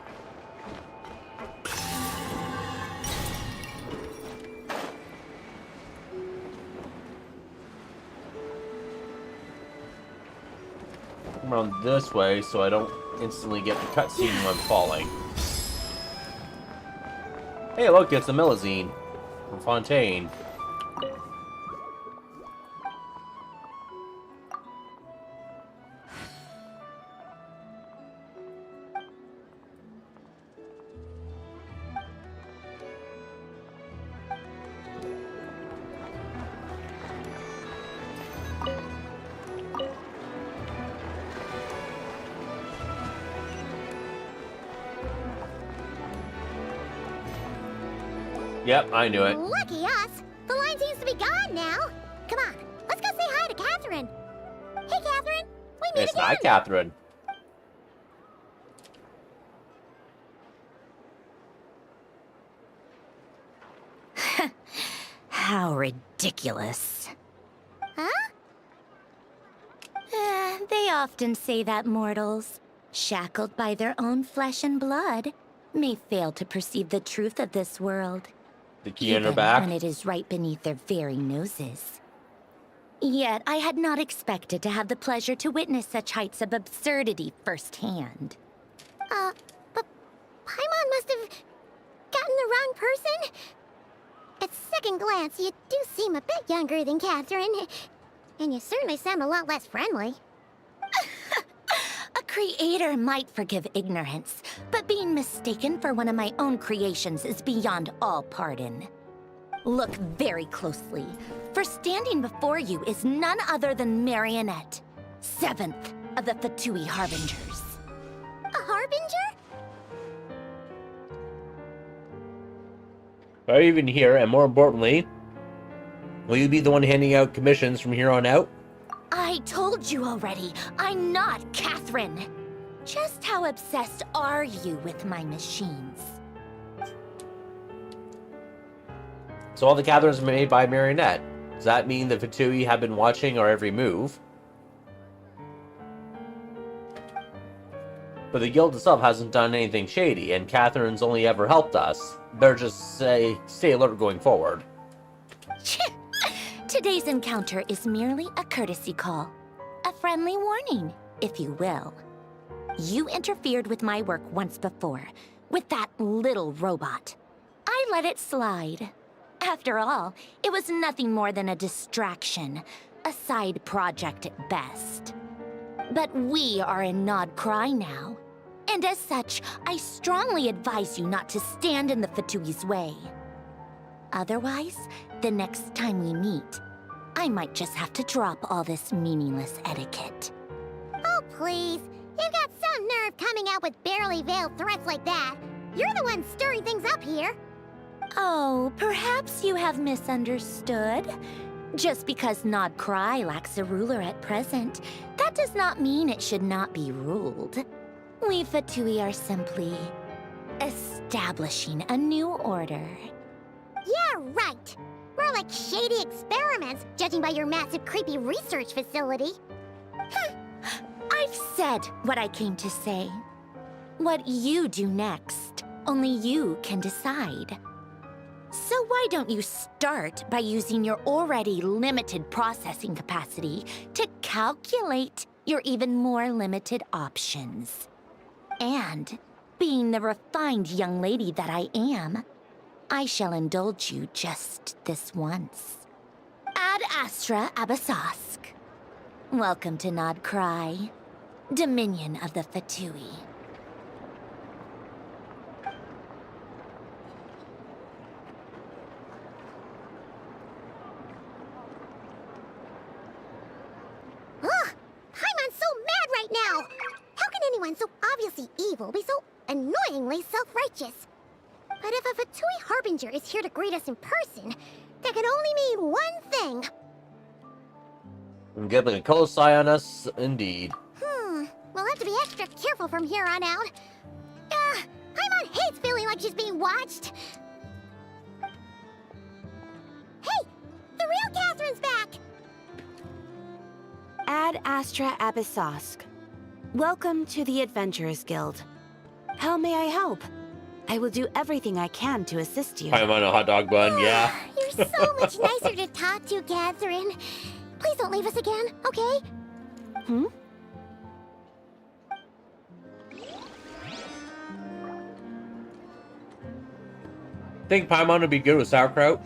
Come around this way so I don't instantly get the cutscene when I'm falling. Hey, look, it's a Milazine from Fontaine. Yep, I knew it. Lucky us! The line seems to be gone now. Come on, let's go say hi to Catherine. Hey, Catherine, we meet It's again. not Catherine. How ridiculous. Huh? They often say that mortals, shackled by their own flesh and blood, may fail to perceive the truth of this world. The key in her even back. when it is right beneath their very noses. Yet I had not expected to have the pleasure to witness such heights of absurdity firsthand. But Paimon must have gotten the wrong person. At second glance, you do seem a bit younger than Catherine. And you certainly sound a lot less friendly. A creator might forgive ignorance, but being mistaken for one of my own creations is beyond all pardon. Look very closely, for standing before you is none other than Marionette, 7th of the Fatui Harbingers. A harbinger? Are you even here? And more importantly, will you be the one handing out commissions from here on out? I told you already, I'm not Catherine. Just how obsessed are you with my machines? So all the Catherines are made by Marionette. Does that mean the Fatui have been watching our every move? But the guild itself hasn't done anything shady, and Catherine's only ever helped us. Better just stay alert going forward. Today's encounter is merely a courtesy call. A friendly warning, if you will. You interfered with my work once before, with that little robot. I let it slide. After all, it was nothing more than a distraction, a side project at best. But we are in Nod Cry now, and as such, I strongly advise you not to stand in the Fatui's way. Otherwise, the next time we meet, I might just have to drop all this meaningless etiquette. Oh, please. You've got some nerve coming out with barely veiled threats like that. You're the one stirring things up here. Oh, perhaps you have misunderstood. Just because Nod Cry lacks a ruler at present, that does not mean it should not be ruled. We Fatui are simply establishing a new order. Yeah, right. More like shady experiments, judging by your massive creepy research facility. I've said what I came to say. What you do next, only you can decide. So why don't you start by using your already limited processing capacity to calculate your even more limited options? And, being the refined young lady that I am, I shall indulge you just this once. Ad Astra Abyssosque. Welcome to Nod Cry, Dominion of the Fatui. Ugh! Paimon's so mad right now! How can anyone so obviously evil be so annoyingly self-righteous? But if a Fatui Harbinger is here to greet us in person, that can only mean one thing. Getting a close eye on us, indeed. We'll have to be extra careful from here on out. Paimon hates feeling like she's being watched. Hey! The real Catherine's back! Ad Astra Abyssosque. Welcome to the Adventurers Guild. How may I help? I will do everything I can to assist you. I'm on a hot dog bun, yeah. You're so much nicer to talk to, Catherine. Please don't leave us again, okay? Think Paimon would be good with sauerkraut?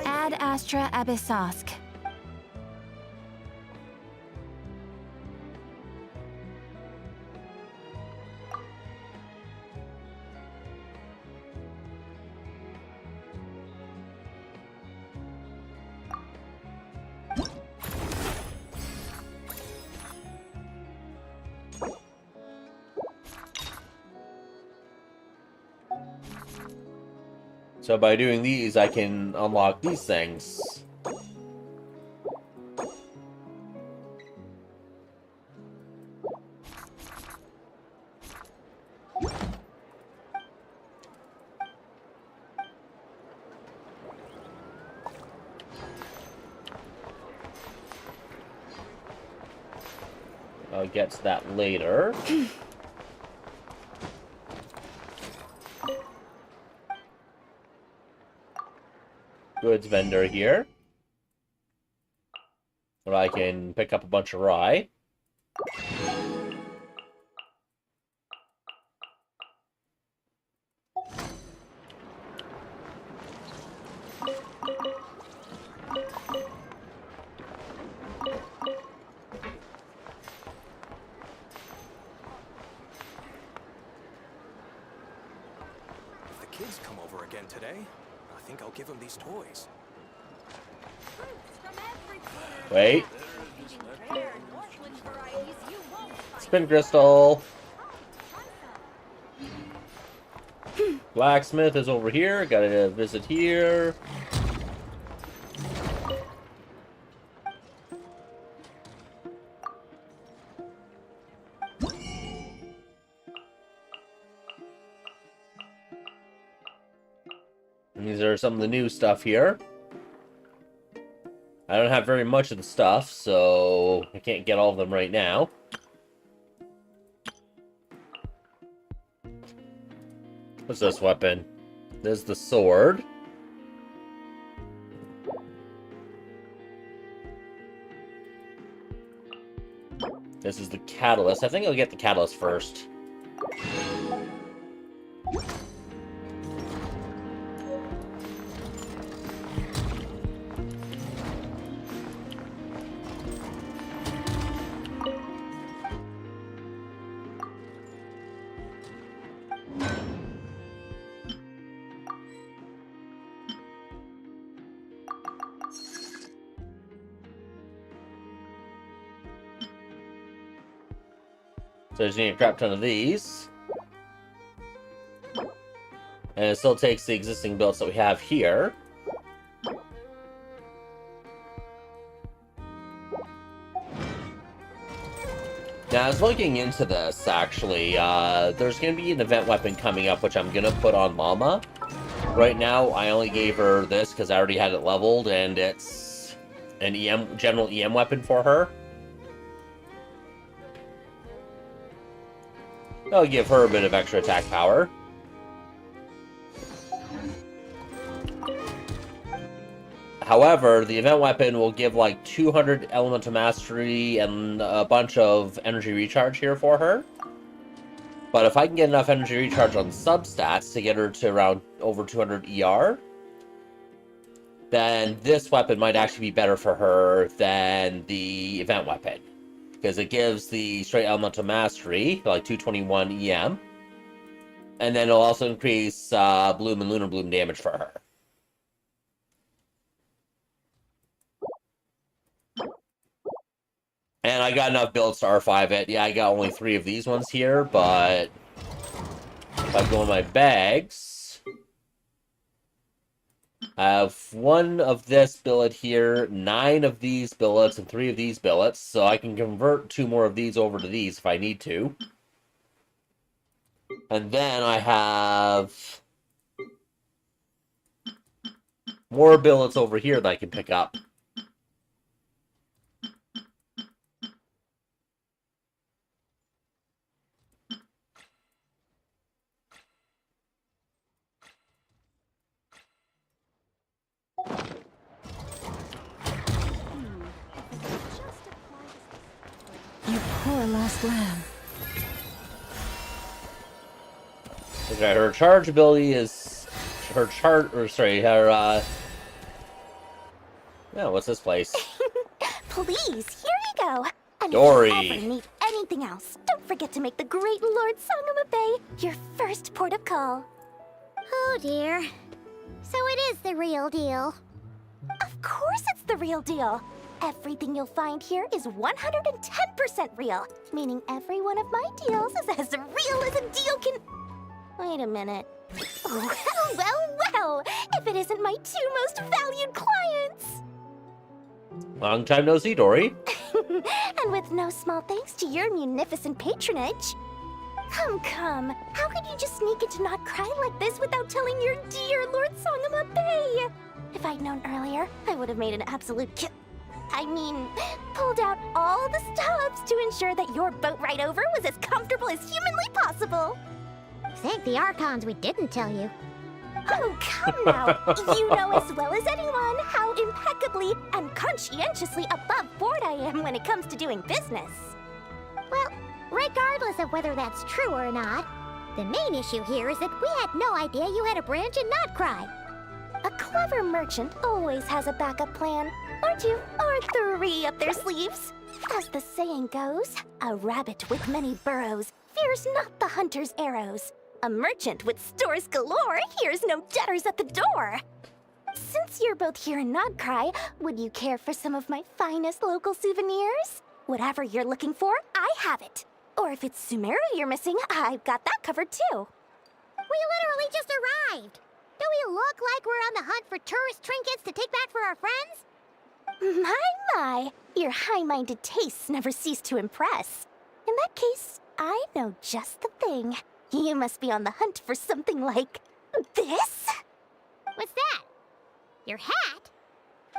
Ad Astra Abyssosque. So by doing these, I can unlock these things. I'll get to that later. Goods vendor here. Where I can pick up a bunch of rye. If the kids come over again today, I think I'll give them these toys. Wait. Spin crystal. Blacksmith is over here. Gotta visit here. And these are some of the new stuff here. I don't have very much of the stuff, so I can't get all of them right now. What's this weapon? There's the sword. This is the catalyst. I think I'll get the catalyst first. So I just need a crap ton of these. And it still takes the existing builds that we have here. Now, I was looking into this, actually. There's going to be an event weapon coming up, which I'm going to put on Mama. Right now, I only gave her this because I already had it leveled, and it's an general EM weapon for her. That'll give her a bit of extra attack power. However, the event weapon will give like 200 elemental mastery and a bunch of energy recharge here for her. But if I can get enough energy recharge on substats to get her to around over 200 ER, then this weapon might actually be better for her than the event weapon. Because it gives the straight elemental mastery, like 221 EM. And then it'll also increase Bloom and Lunar Bloom damage for her. And I got enough builds to R5 it. Yeah, I got only 3 of these ones here, but if I go in my bags, I have 1 of this billet here, 9 of these billets, and 3 of these billets, so I can convert 2 more of these over to these if I need to. And then I have more billets over here that I can pick up. You poor lost lamb. Okay, her charge ability is her yeah, what's this place? Please, here you go. And Dory. if you ever need anything else, don't forget to make the great Lord Sangama Bay your first port of call. Oh dear. So it is the real deal. Of course it's the real deal. Everything you'll find here is 110% real, meaning every one of my deals is as real as a deal can... Wait a minute. Well, if it isn't my 2 most valued clients. Long time no see, Dory. And with no small thanks to your munificent patronage. Come. How could you just sneak into Not Cry like this without telling your dear Lord Sangama Bay? If I'd known earlier, I would have made an absolute pulled out all the stops to ensure that your boat ride over was as comfortable as humanly possible. Thank the Archons we didn't tell you. Oh, come now. You know as well as anyone how impeccably and conscientiously above board I am when it comes to doing business. Well, regardless of whether that's true or not, the main issue here is that we had no idea you had a branch in Not Cry. A clever merchant always has a backup plan, or 2, or 3 up their sleeves. As the saying goes, a rabbit with many burrows fears not the hunter's arrows. A merchant with stores galore hears no debtors at the door. Since you're both here in Not Cry, would you care for some of my finest local souvenirs? Whatever you're looking for, I have it. Or if it's Sumeru you're missing, I've got that covered too. We literally just arrived. Do we look like we're on the hunt for tourist trinkets to take back for our friends? My, your high-minded tastes never cease to impress. In that case, I know just the thing. You must be on the hunt for something like this? What's that? Your hat?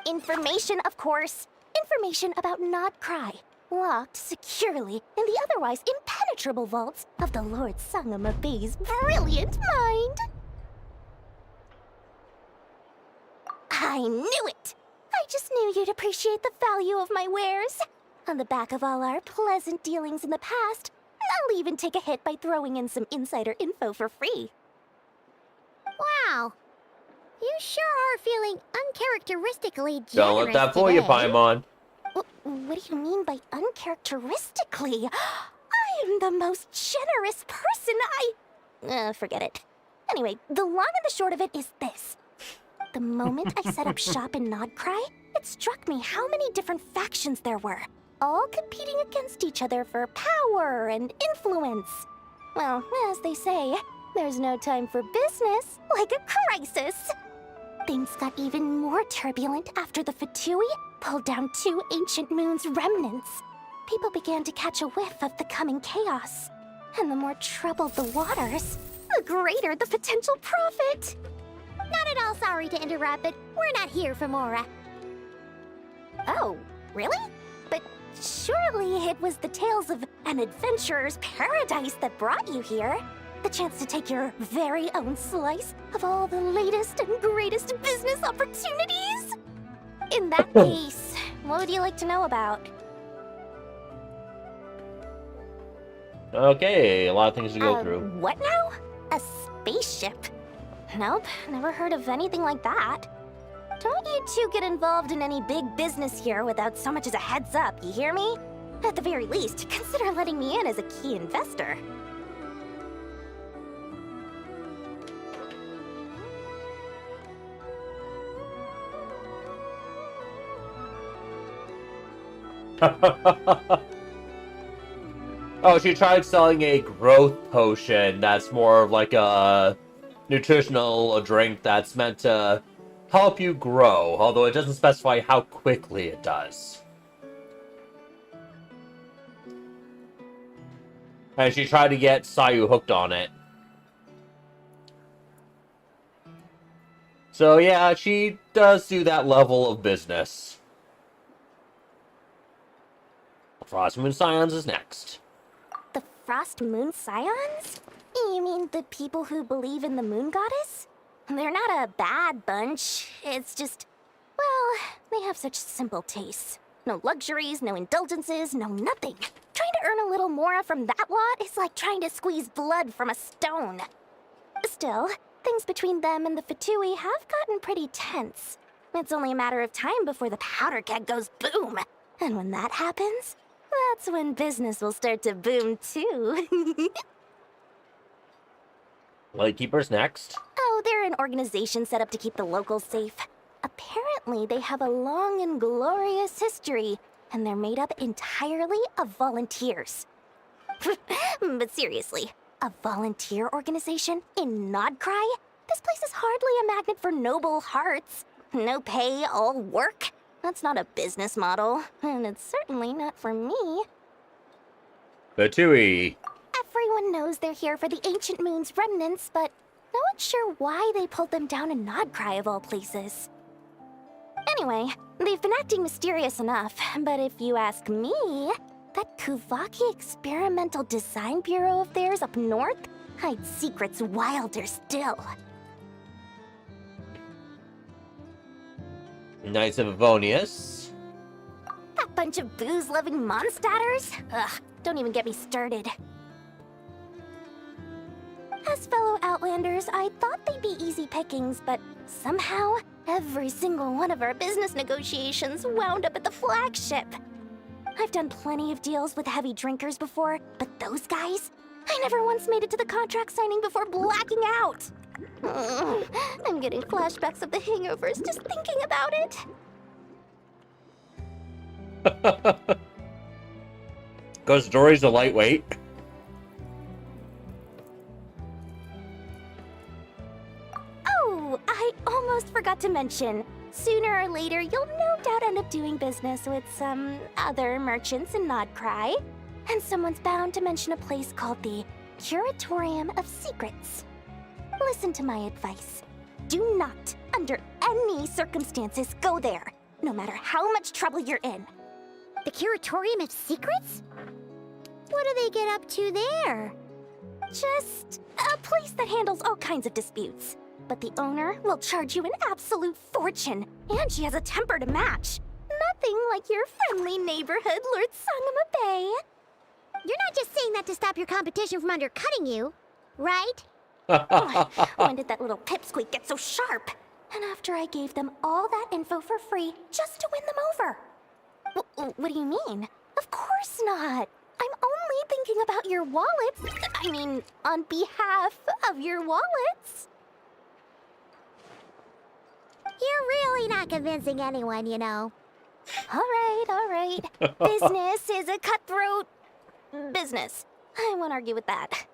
Information, of course. Information about Nodcry, locked securely in the otherwise impenetrable vaults of the Lord Sangama Bay's brilliant mind. I knew it! I just knew you'd appreciate the value of my wares. On the back of all our pleasant dealings in the past, I'll even take a hit by throwing in some insider info for free. Wow. You sure are feeling uncharacteristically generous Don't let that fool you, today. Paimon. What do you mean by uncharacteristically? I am the most generous person forget it. Anyway, the long and the short of it is this. The moment I set up shop in Nodcry, it struck me how many different factions there were, all competing against each other for power and influence. Well, as they say, there's no time for business like a crisis. Things got even more turbulent after the Fatui pulled down 2 ancient moon's remnants. People began to catch a whiff of the coming chaos. And the more troubled the waters, the greater the potential profit. Not at all sorry to interrupt, but we're not here for Mora. Oh, really? But surely it was the tales of an adventurer's paradise that brought you here. The chance to take your very own slice of all the latest and greatest business opportunities? In that case, what would you like to know about? Okay, a lot of things to go through. What now? A spaceship? Nope, never heard of anything like that. Don't you two get involved in any big business here without so much as a heads up, you hear me? At the very least, consider letting me in as a key investor. Oh, she tried selling a growth potion that's more of like a nutritional drink that's meant to help you grow, although it doesn't specify how quickly it does. And she tried to get Sayu hooked on it. So yeah, she does do that level of business. Frost Moon Scions is next. The Frost Moon Scions? You mean the people who believe in the moon goddess? They're not a bad bunch. It's just, well, they have such simple tastes. No luxuries, no indulgences, no nothing. Trying to earn a little more from that lot is like trying to squeeze blood from a stone. Still, things between them and the Fatui have gotten pretty tense. It's only a matter of time before the powder keg goes boom. And when that happens, that's when business will start to boom too. Lightkeeper's next. Oh, they're an organization set up to keep the locals safe. Apparently, they have a long and glorious history, and they're made up entirely of volunteers. But seriously, a volunteer organization in Nodcry? This place is hardly a magnet for noble hearts. No pay, all work. That's not a business model, and it's certainly not for me. Fatui. Everyone knows they're here for the Ancient Moon's remnants, but no one's sure why they pulled them down in Nodcry of all places. Anyway, they've been acting mysterious enough, but if you ask me, that Kuvaki Experimental Design Bureau of theirs up north hides secrets wilder still. Knights of Avonius. That bunch of booze-loving monsters? Ugh, don't even get me started. As fellow Outlanders, I thought they'd be easy pickings, but somehow, every single one of our business negotiations wound up at the flagship. I've done plenty of deals with heavy drinkers before, but those guys? I never once made it to the contract signing before blacking out. I'm getting flashbacks of the hangovers just thinking about it. Because Dory's a lightweight. fortune. Sooner or later, you'll no doubt end up doing business with some other merchants in Nodcry. And someone's bound to mention a place called the Curatorium of Secrets. Listen to my advice. Do not, under any circumstances, go there, no matter how much trouble you're in. The Curatorium of Secrets? What do they get up to there? Just a place that handles all kinds of disputes. But the owner will charge you an absolute fortune, and she has a temper to match. Nothing like your friendly neighborhood, Lord Sangama Bay. You're not just saying that to stop your competition from undercutting you, right? When did that little pipsqueak get so sharp? And after I gave them all that info for free just to win them over. What do you mean? Of course not. I'm only thinking about your wallets. I mean, on behalf of your wallets. You're really not convincing anyone, you know. All right. Business is a cutthroat business. I won't argue with that.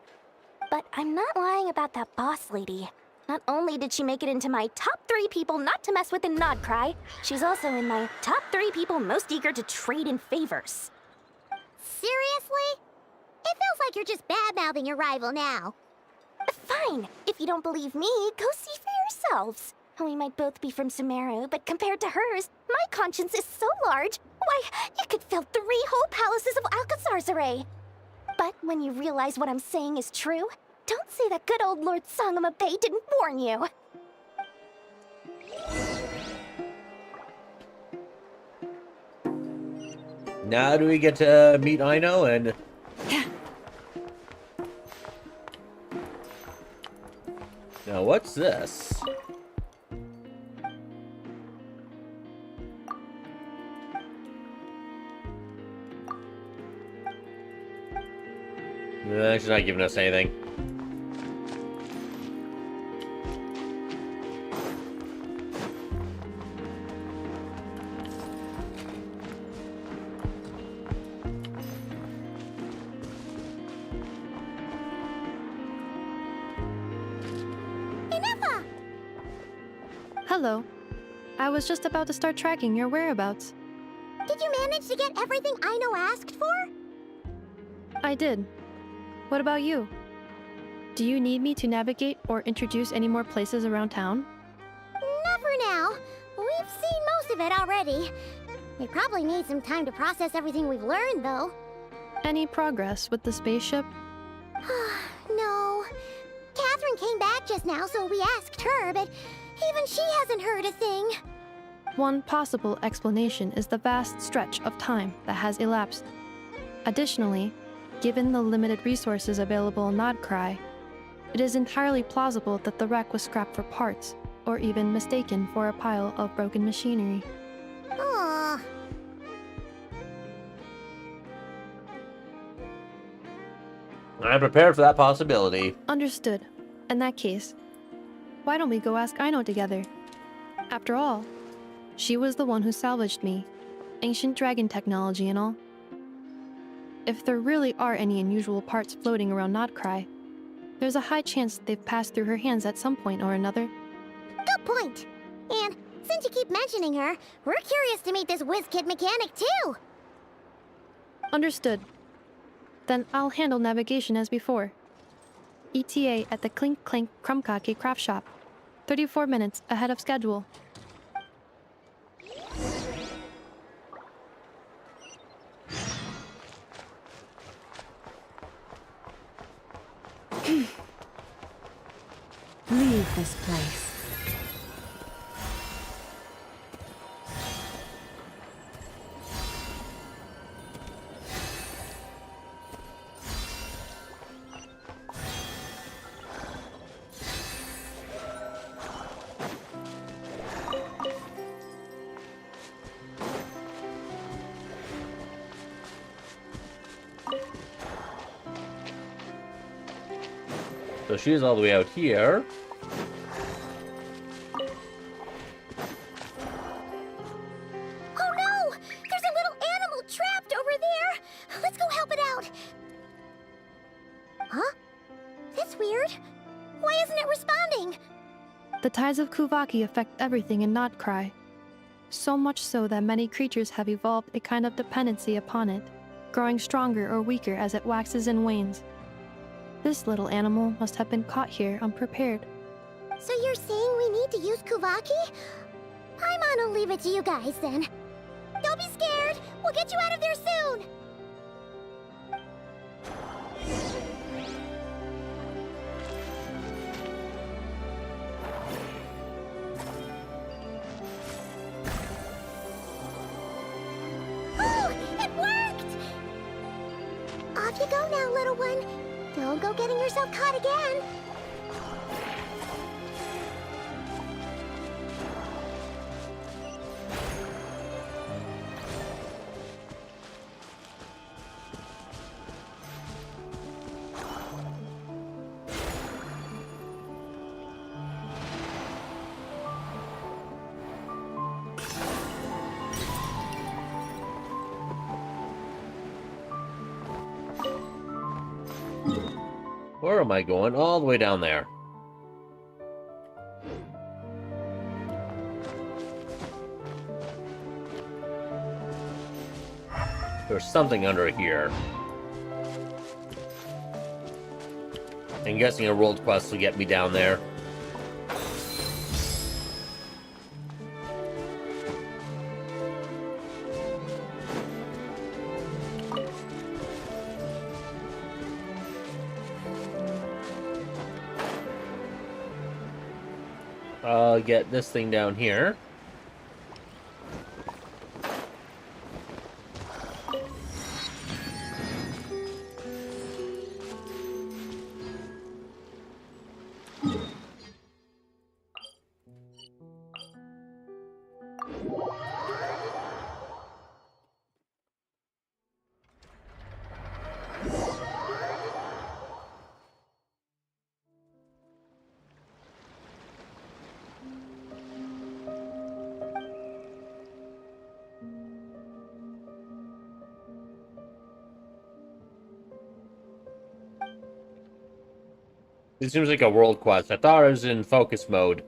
But I'm not lying about that boss lady. Not only did she make it into my top 3 people not to mess with in Nodcry, she's also in my top 3 people most eager to trade in favors. Seriously? It feels like you're just bad-mouthing your rival now. Fine. If you don't believe me, go see for yourselves. We might both be from Sumeru, but compared to hers, my conscience is so large, why, you could fill 3 whole palaces of Alcazar's array. But when you realize what I'm saying is true, don't say that good old Lord Sangama Bay didn't warn you. Now do we get to meet Aino and... Now what's this? She's not giving us anything. Hello. I was just about to start tracking your whereabouts. Did you manage to get everything Aino asked for? I did. What about you? Do you need me to navigate or introduce any more places around town? Not for now. We've seen most of it already. We probably need some time to process everything we've learned, though. Any progress with the spaceship? No. Catherine came back just now, so we asked her, but even she hasn't heard a thing. One possible explanation is the vast stretch of time that has elapsed. Additionally, given the limited resources available in Nodcry, it is entirely plausible that the wreck was scrapped for parts, or even mistaken for a pile of broken machinery. Aww. I'm prepared for that possibility. Understood. In that case, why don't we go ask Aino together? After all, she was the one who salvaged me. Ancient dragon technology and all. If there really are any unusual parts floating around Nodcry, there's a high chance they've passed through her hands at some point or another. Good point. And since you keep mentioning her, we're curious to meet this whiz-kid mechanic too. Understood. Then I'll handle navigation as before. ETA at the Clink Clank Krumkake craft shop. 34 minutes ahead of schedule. Leave this place. So she's all the way out here. Oh no! There's a little animal trapped over there! Let's go help it out! Huh? That's weird. Why isn't it responding? The tides of Kuvaki affect everything in Nodcry. So much so that many creatures have evolved a kind of dependency upon it, growing stronger or weaker as it waxes and wanes. This little animal must have been caught here unprepared. So you're saying we need to use Kuvaki? Paimon will leave it to you guys then. Don't be scared! We'll get you out of there soon! Oh, it worked! Off you go now, little one. Don't go getting yourself caught again. Where am I going? All the way down there. There's something under here. I'm guessing a world quest will get me down there. I'll get this thing down here. It seems like a world quest. I thought I was in focus mode.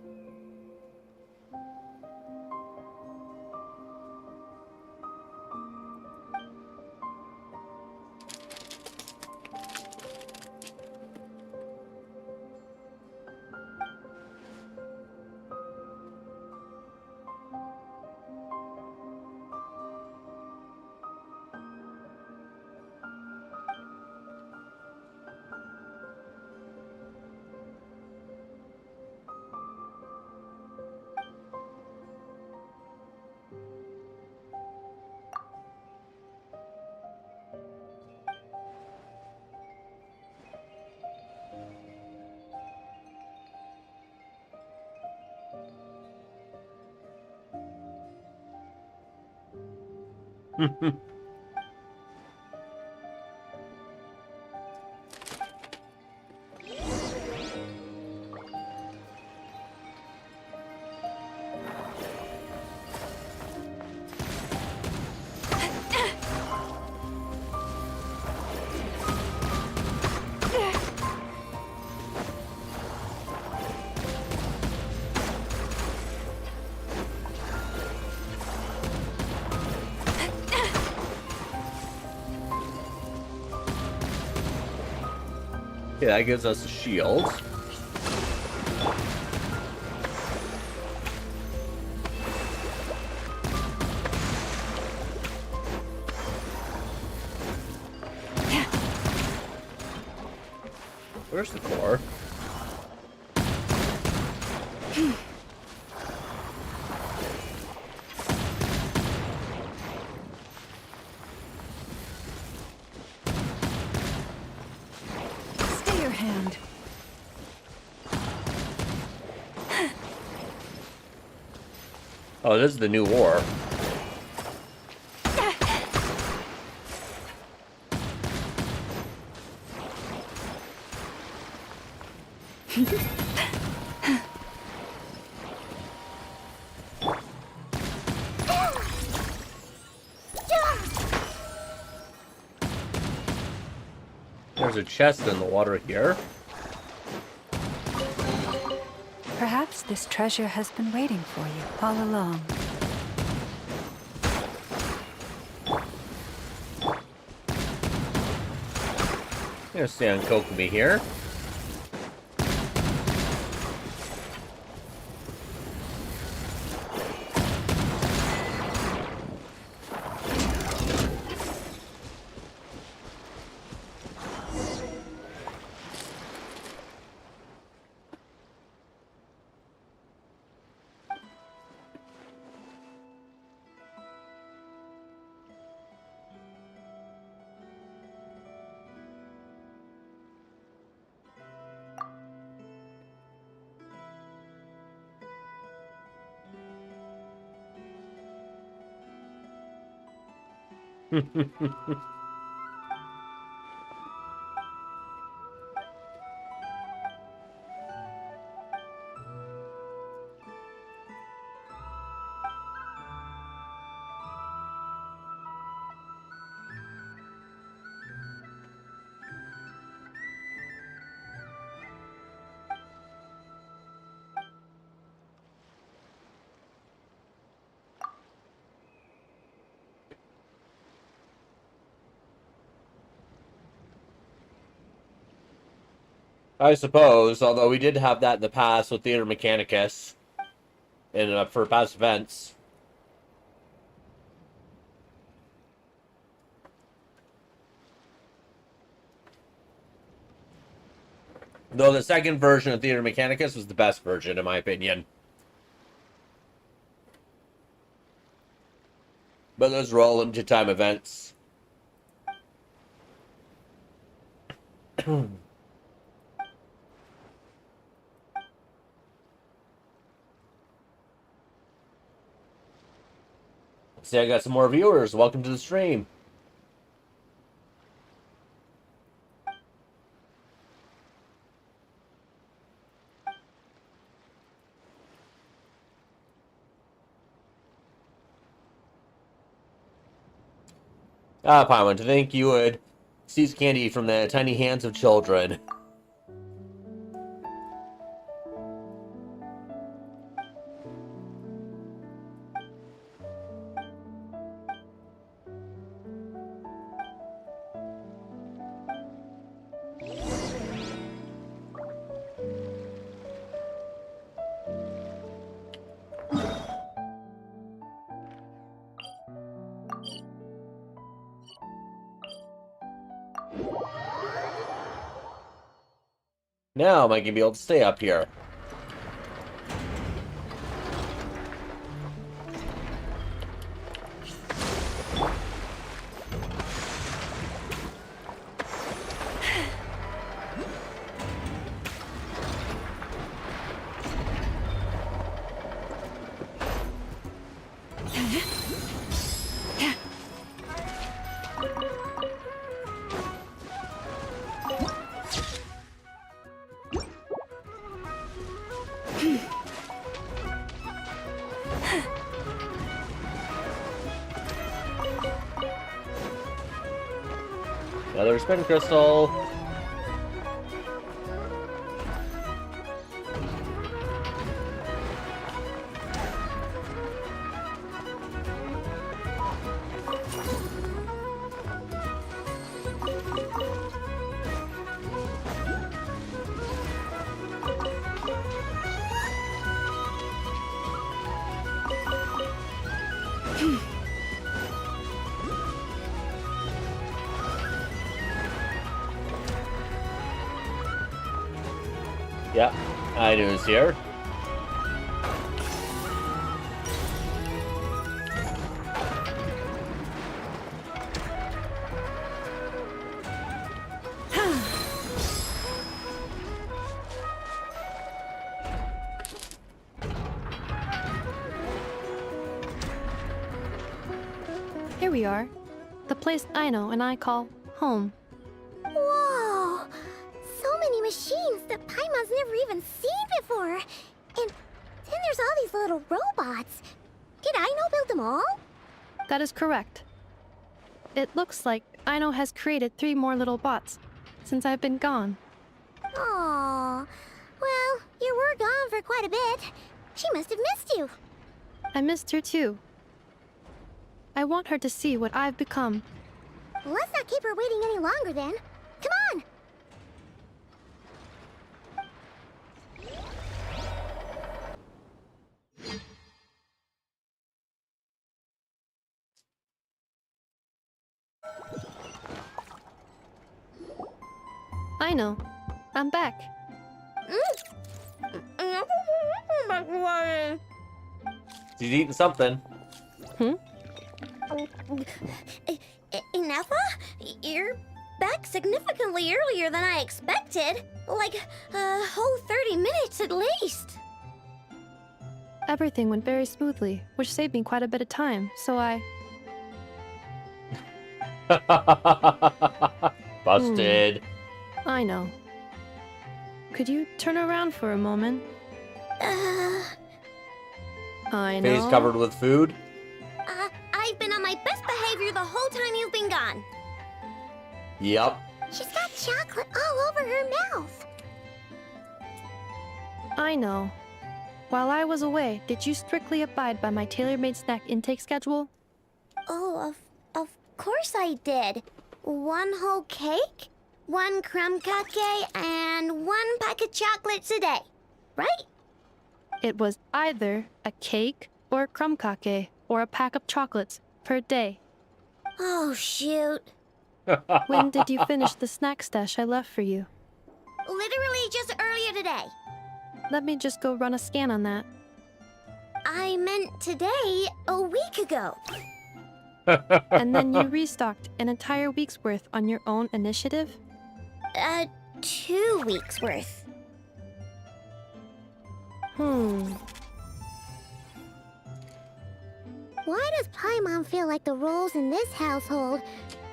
Yeah, that gives us a shield. Where's the core? Oh, this is the new war. There's a chest in the water here. Perhaps this treasure has been waiting for you all along. There's Stan Kokomi here. I suppose, although we did have that in the past with Theater Mechanicus and for past events. Though the second version of Theater Mechanicus was the best version, in my opinion. But those were all limited time events. See, I got some more viewers. Welcome to the stream. Ah, Paimon, to think you would seize candy from the tiny hands of children. Now am I going to be able to stay up here? Another spin crystal. Yep, I knew it was here. Here we are. The place Aino and I call home. Whoa! So many machines that Paimon's never even seen before. And then there's all these little robots. Did Aino build them all? That is correct. It looks like Aino has created 3 more little bots since I've been gone. Aww. Well, you You were gone for quite a bit. She must have missed you. I missed her too. I want her to see what I've become. Let's not keep her waiting any longer then. Come on! I know. I'm back. She's eating something. Ineffa? You're back significantly earlier than I expected. Like a whole 30 minutes at least. Everything went very smoothly, which saved me quite a bit of time, so I... Busted. I know. Could you turn around for a moment? I know. Face covered with food. I've been on my best behavior the whole time you've been gone. Yep. She's got chocolate all over her mouth. I know. While I was away, did you strictly abide by my tailor-made snack intake schedule? Oh, of course I did. 1 whole cake, 1 crumb cake, and 1 pack of chocolates a day, right? It was either a cake or a crumb cake or a pack of chocolates per day. Oh, shoot. When did you finish the snack stash I left for you? Literally just earlier today. Let me just go run a scan on that. I meant today, a week ago. And then you restocked an entire week's worth on your own initiative? 2 weeks worth. Why does Paimon feel like the roles in this household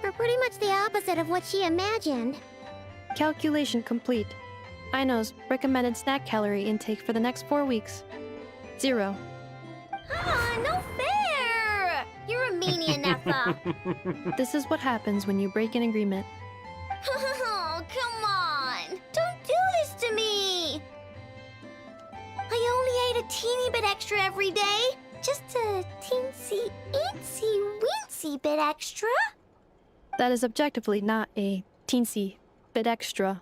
are pretty much the opposite of what she imagined? Calculation complete. Aino's recommended snack calorie intake for the next 4 weeks. 0. Ah, no fair! You're a meanie, Ineffa. This is what happens when you break an agreement. Oh, come on! Don't do this to me! I only ate a teeny bit extra every day. Just a teensy, eensy, weensy bit extra. That is objectively not a teensy bit extra.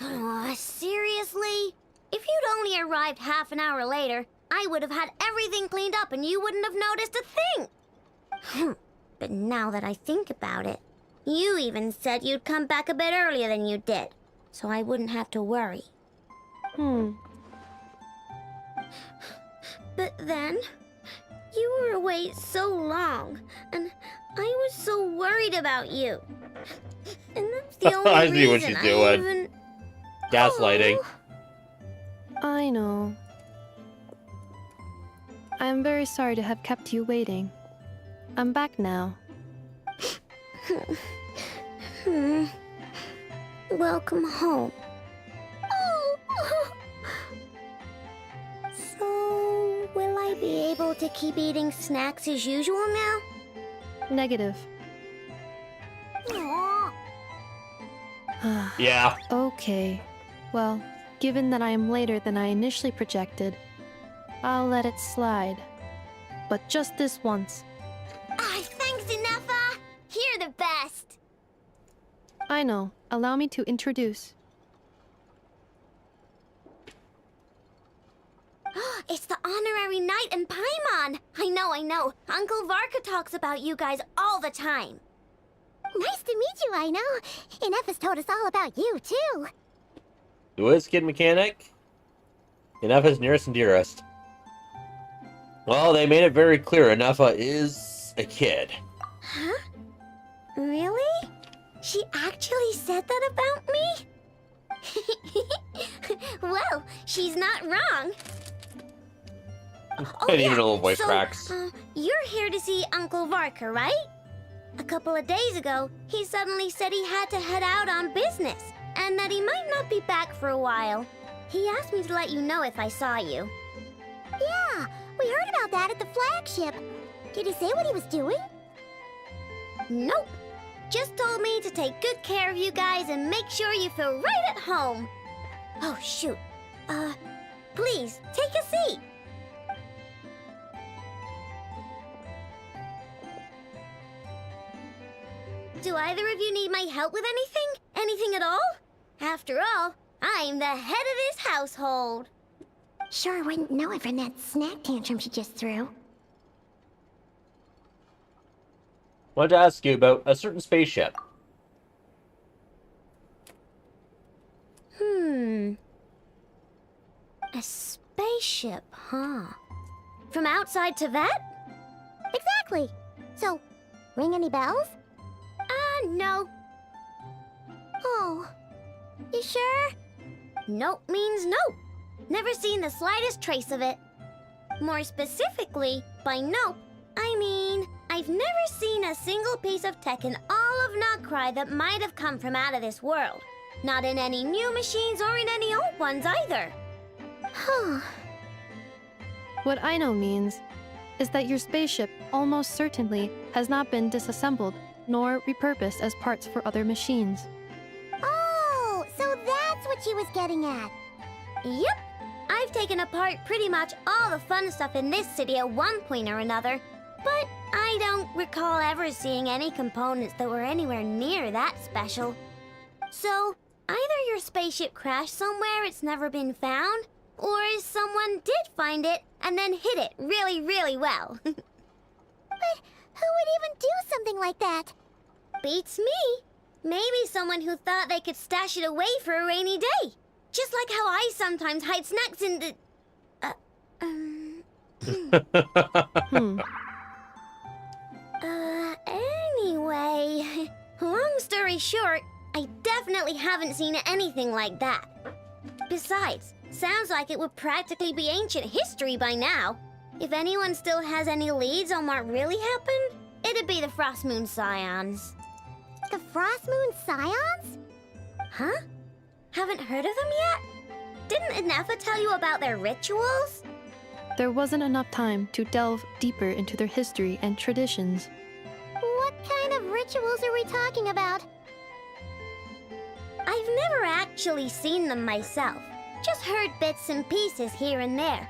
Oh, seriously? If you'd only arrived half an hour later, I would have had everything cleaned up and you wouldn't have noticed a thing. But now that I think about it, you even said you'd come back a bit earlier than you did, so I wouldn't have to worry. But then, you were away so long, and I was so worried about you. And that's the only I see what reason she's doing. even... Gaslighting. I know. I am very sorry to have kept you waiting. I'm back now. Welcome home. Oh. So, will I be able to keep eating snacks as usual now? Negative. Aw. Yeah. Okay. Well, given that I am later than I initially projected, I'll let it slide. But just this once. Thanks, Ineffa! You're the best! I know. Allow me to introduce. It's the honorary knight and Paimon! I know. Uncle Varka talks about you guys all the time. Nice to meet you, I know. Ineffa's told us all about you, too. Who is Kid Mechanic? Ineffa's nearest and dearest. Well, they made it very clear Ineffa is a kid. Huh? Really? She actually said that about me? Well, she's not wrong. And even a little voice cracks. You're here to see Uncle Varka, right? A couple of days ago, he suddenly said he had to head out on business, and that he might not be back for a while. He asked me to let you know if I saw you. Yeah, we heard about that at the flagship. Did he say what he was doing? Nope. Just told me to take good care of you guys and make sure you feel right at home. Oh, shoot. Please, take a seat. Do either of you need my help with anything? Anything at all? After all, I'm the head of this household. Sure wouldn't know it from that snack tantrum she just threw. Wanted to ask you about a certain spaceship. A spaceship, huh? From outside to that? Exactly. So, ring any bells? No. Oh, you sure? Nope means nope. Never seen the slightest trace of it. More specifically, by nope, I mean, I've never seen a single piece of tech in all of Nodcry that might have come from out of this world. Not in any new machines or in any old ones either. Huh. What I know means is that your spaceship almost certainly has not been disassembled nor repurposed as parts for other machines. Oh, so that's what she was getting at. Yep. I've taken apart pretty much all the fun stuff in this city at one point or another, but I don't recall ever seeing any components that were anywhere near that special. So, either your spaceship crashed somewhere it's never been found, or someone did find it and then hid it really, really well. But who would even do something like that? Beats me. Maybe someone who thought they could stash it away for a rainy day. Just like how I sometimes hide snacks in the... Anyway, long story short, I definitely haven't seen anything like that. Besides, sounds like it would practically be ancient history by now. If anyone still has any leads on what really happened, it'd be the Frost Moon Scions. The Frost Moon Scions? Huh? Haven't heard of them yet? Didn't Inefa tell you about their rituals? There wasn't enough time to delve deeper into their history and traditions. What kind of rituals are we talking about? I've never actually seen them myself, just heard bits and pieces here and there.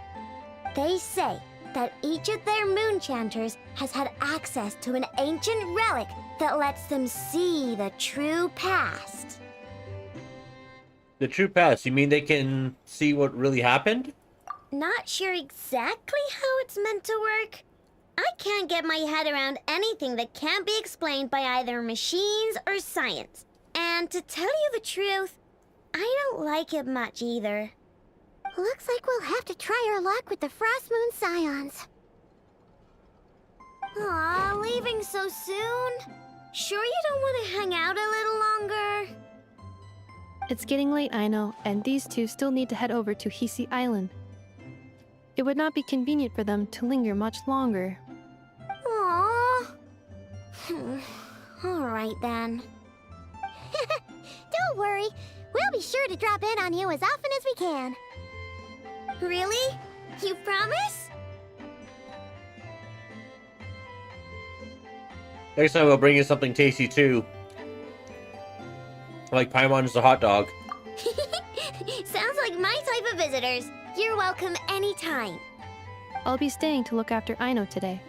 They say that each of their moon chanters has had access to an ancient relic that lets them see the true past. The true past? You mean they can see what really happened? Not sure exactly how it's meant to work. I can't get my head around anything that can't be explained by either machines or science. And to tell you the truth, I don't like it much either. Looks like we'll have to try our luck with the Frost Moon Scions. Aw, leaving so soon? Sure you don't want to hang out a little longer? It's getting late, I know, and these two still need to head over to Hisi Island. It would not be convenient for them to linger much longer. Aww. Alright then. Don't worry. We'll be sure to drop in on you as often as we can. Really? You promise? Next time we'll bring you something tasty too. Like Paimon's a hot dog. Sounds like my type of visitors. You're welcome anytime. I'll be staying to look after Aino today,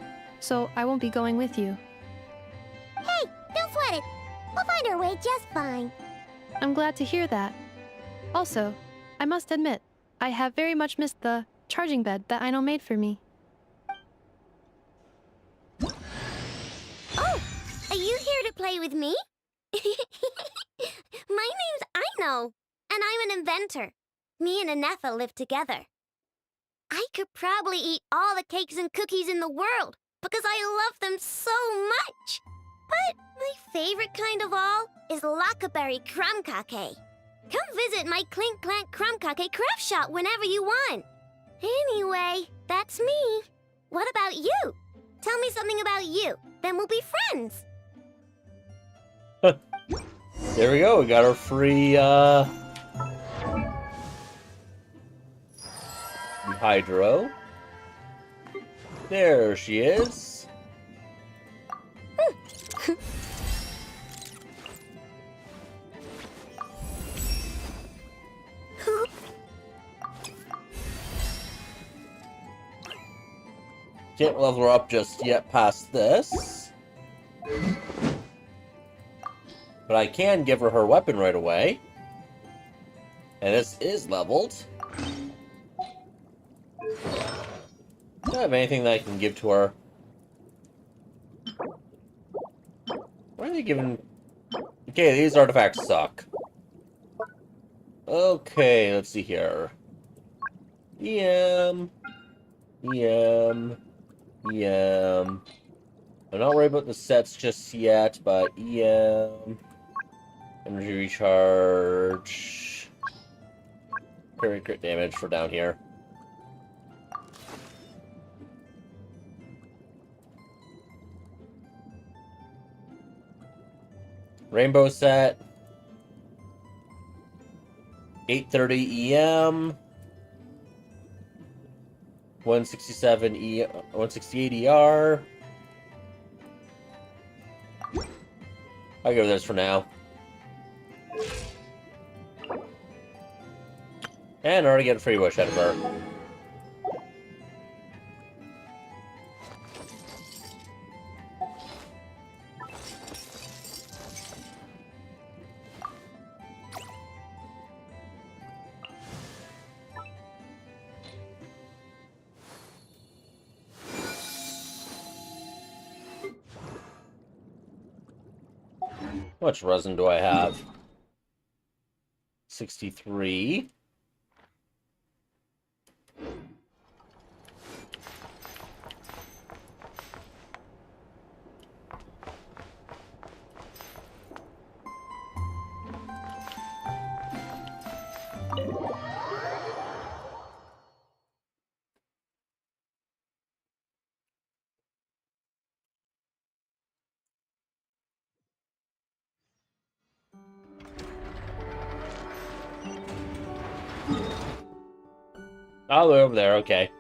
so I won't be going with you. Hey, don't sweat it. We'll find our way just fine. I'm glad to hear that. Also, I must admit, I have very much missed the charging bed that Aino made for me. Oh, are you here to play with me? My name's Aino, and I'm an inventor. Me and Inefa live together. I could probably eat all the cakes and cookies in the world because I love them so much. But my favorite kind of all is Lackaberry Crumb Cake. Come visit my Clink Clank Crumb Cake craft shop whenever you want. Anyway, that's me. What about you? Tell me something about you, then we'll be friends. There we go, we got our free, Hydro. There she is. Can't level her up just yet past this. But I can give her weapon right away. And this is leveled. Do I have anything that I can give to her? Why are they giving... Okay, these artifacts suck. Okay, let's see here. Yum. Yum. Yum. I'm not worried about the sets just yet, but yum. Energy recharge. Crit damage for down here. Rainbow set. 830 EM. 167 168 ER. I'll go with this for now. And I already get a free wish out of her. How much resin do I have? 63. Oh, they're over there, okay.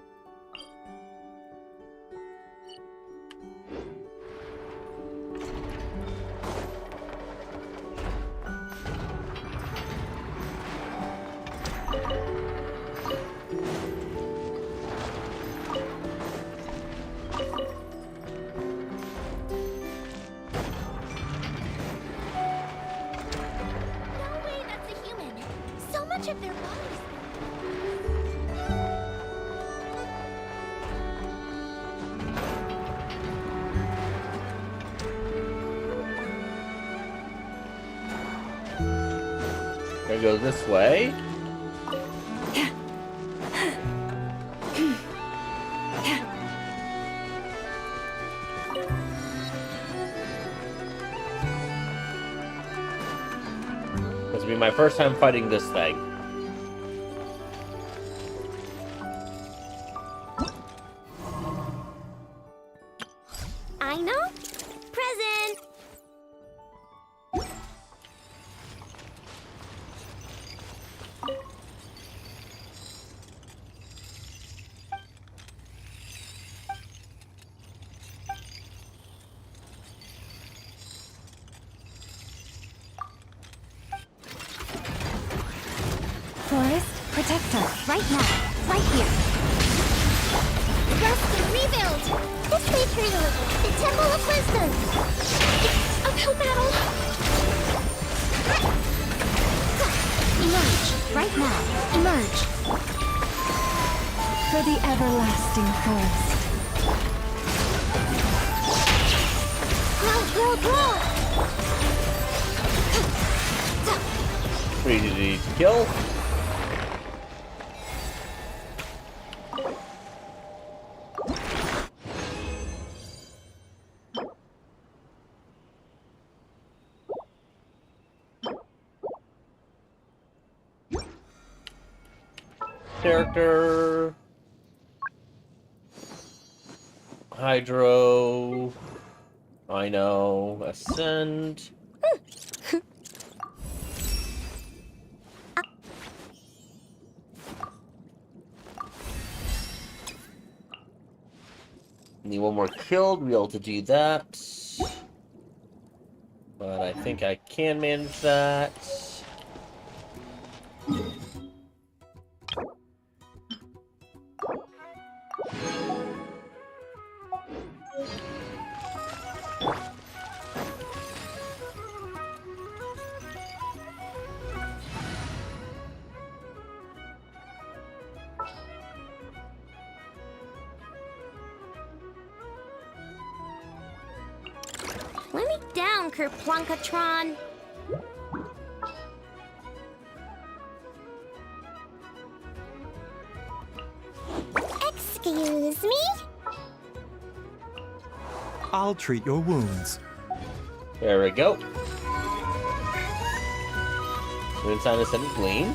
No way, that's a human. So much of their bodies. Gonna go this way. This will be my first time fighting this thing. I know. Present. Forest, protect us, right now, right here. Rest and rebuild. This patriot, the Temple of Wisdom. It's uphill battle. Emerge, right now, emerge. For the everlasting forest. Grow. Pretty easy to kill. Character. Hydro. I know. Ascend. Need one more kill to be able to do that. But I think I can manage that. Break down, Kerplunkatron. Excuse me? I'll treat your wounds. There we go. Moonsign Ascended Gleam.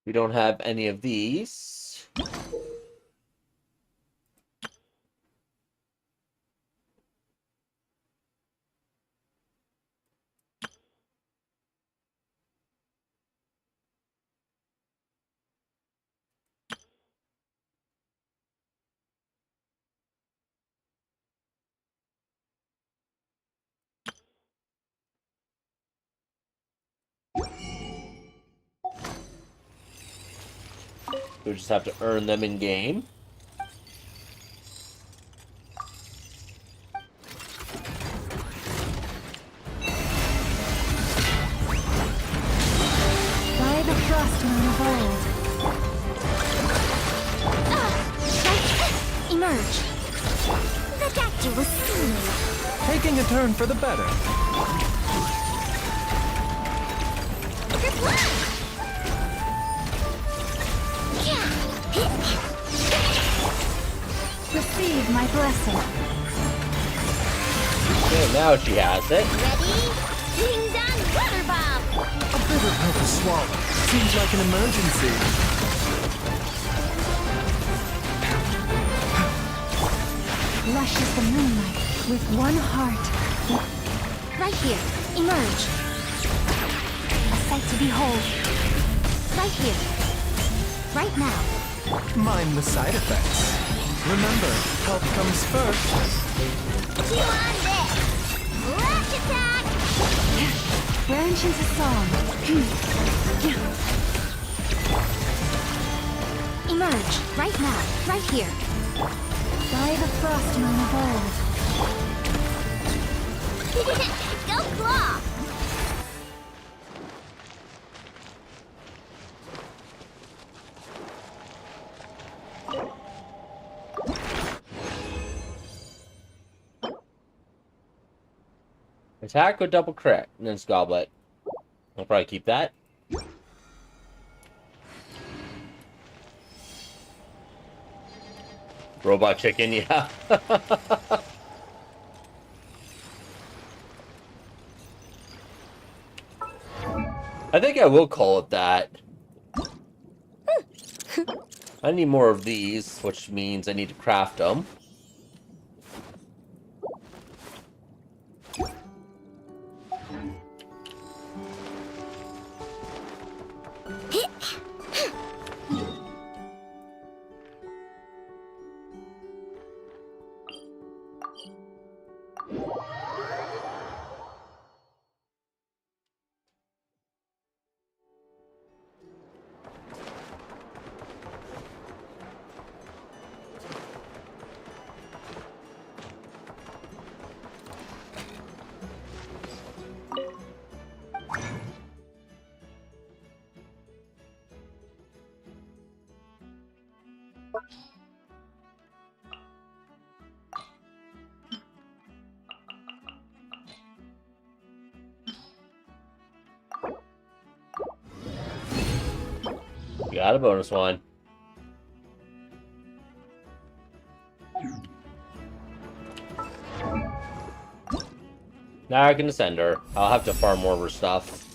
We don't have any of these. We just have to earn them in game. By the frost moon of old. Emerge. The doctor was seeming. Taking a turn for the better. Receive my blessing. Okay, now she has it. Ready? Ding dong water bomb. A bitter pill to swallow. Seems like an emergency. Lush as the moonlight, with one heart. Right here. Emerge. A sight to behold. Right here. Right now. Mind the side effects. Remember, health comes first. You on this. Lash attack. Branch into song. Emerge. Right now. Right here. By the frost moon of old. Go claw. Attack with double crit, and then Goblet. I'll probably keep that. Robot chicken, yeah. I think I will call it that. I need more of these, which means I need to craft them. Got a bonus one. Now I can ascend her. I'll have to farm more of her stuff.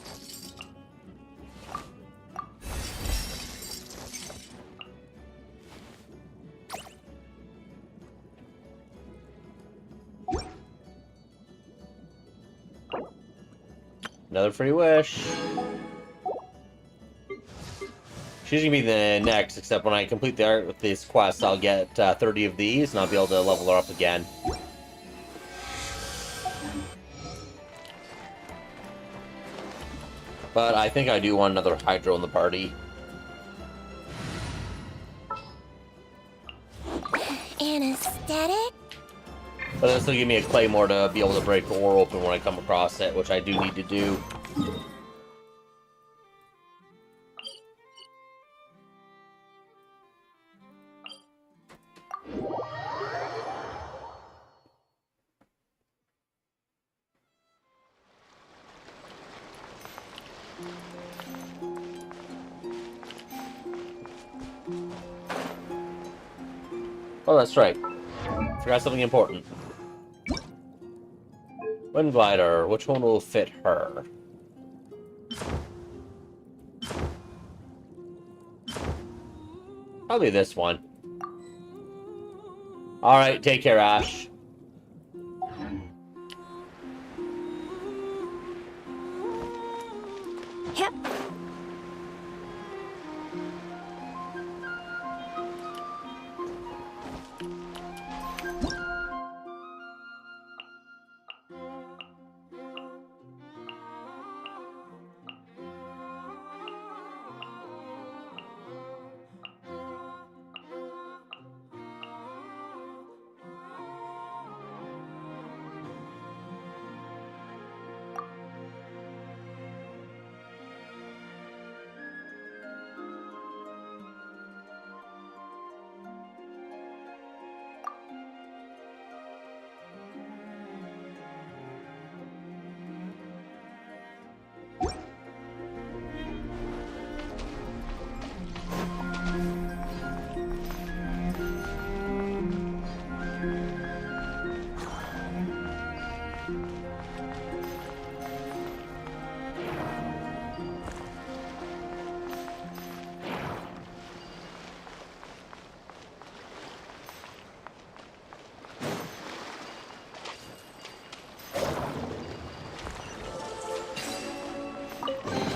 Another free wish. She's gonna be the next, except when I complete this quest, I'll get 30 of these, and I'll be able to level her up again. But I think I do want another Hydro in the party. Anesthetic? But this will give me a Claymore to be able to break the ore open when I come across it, which I do need to do. Oh, that's right. Forgot something important. Wind Glider, which one will fit her? Probably this one. Alright, take care, Ash. Yep.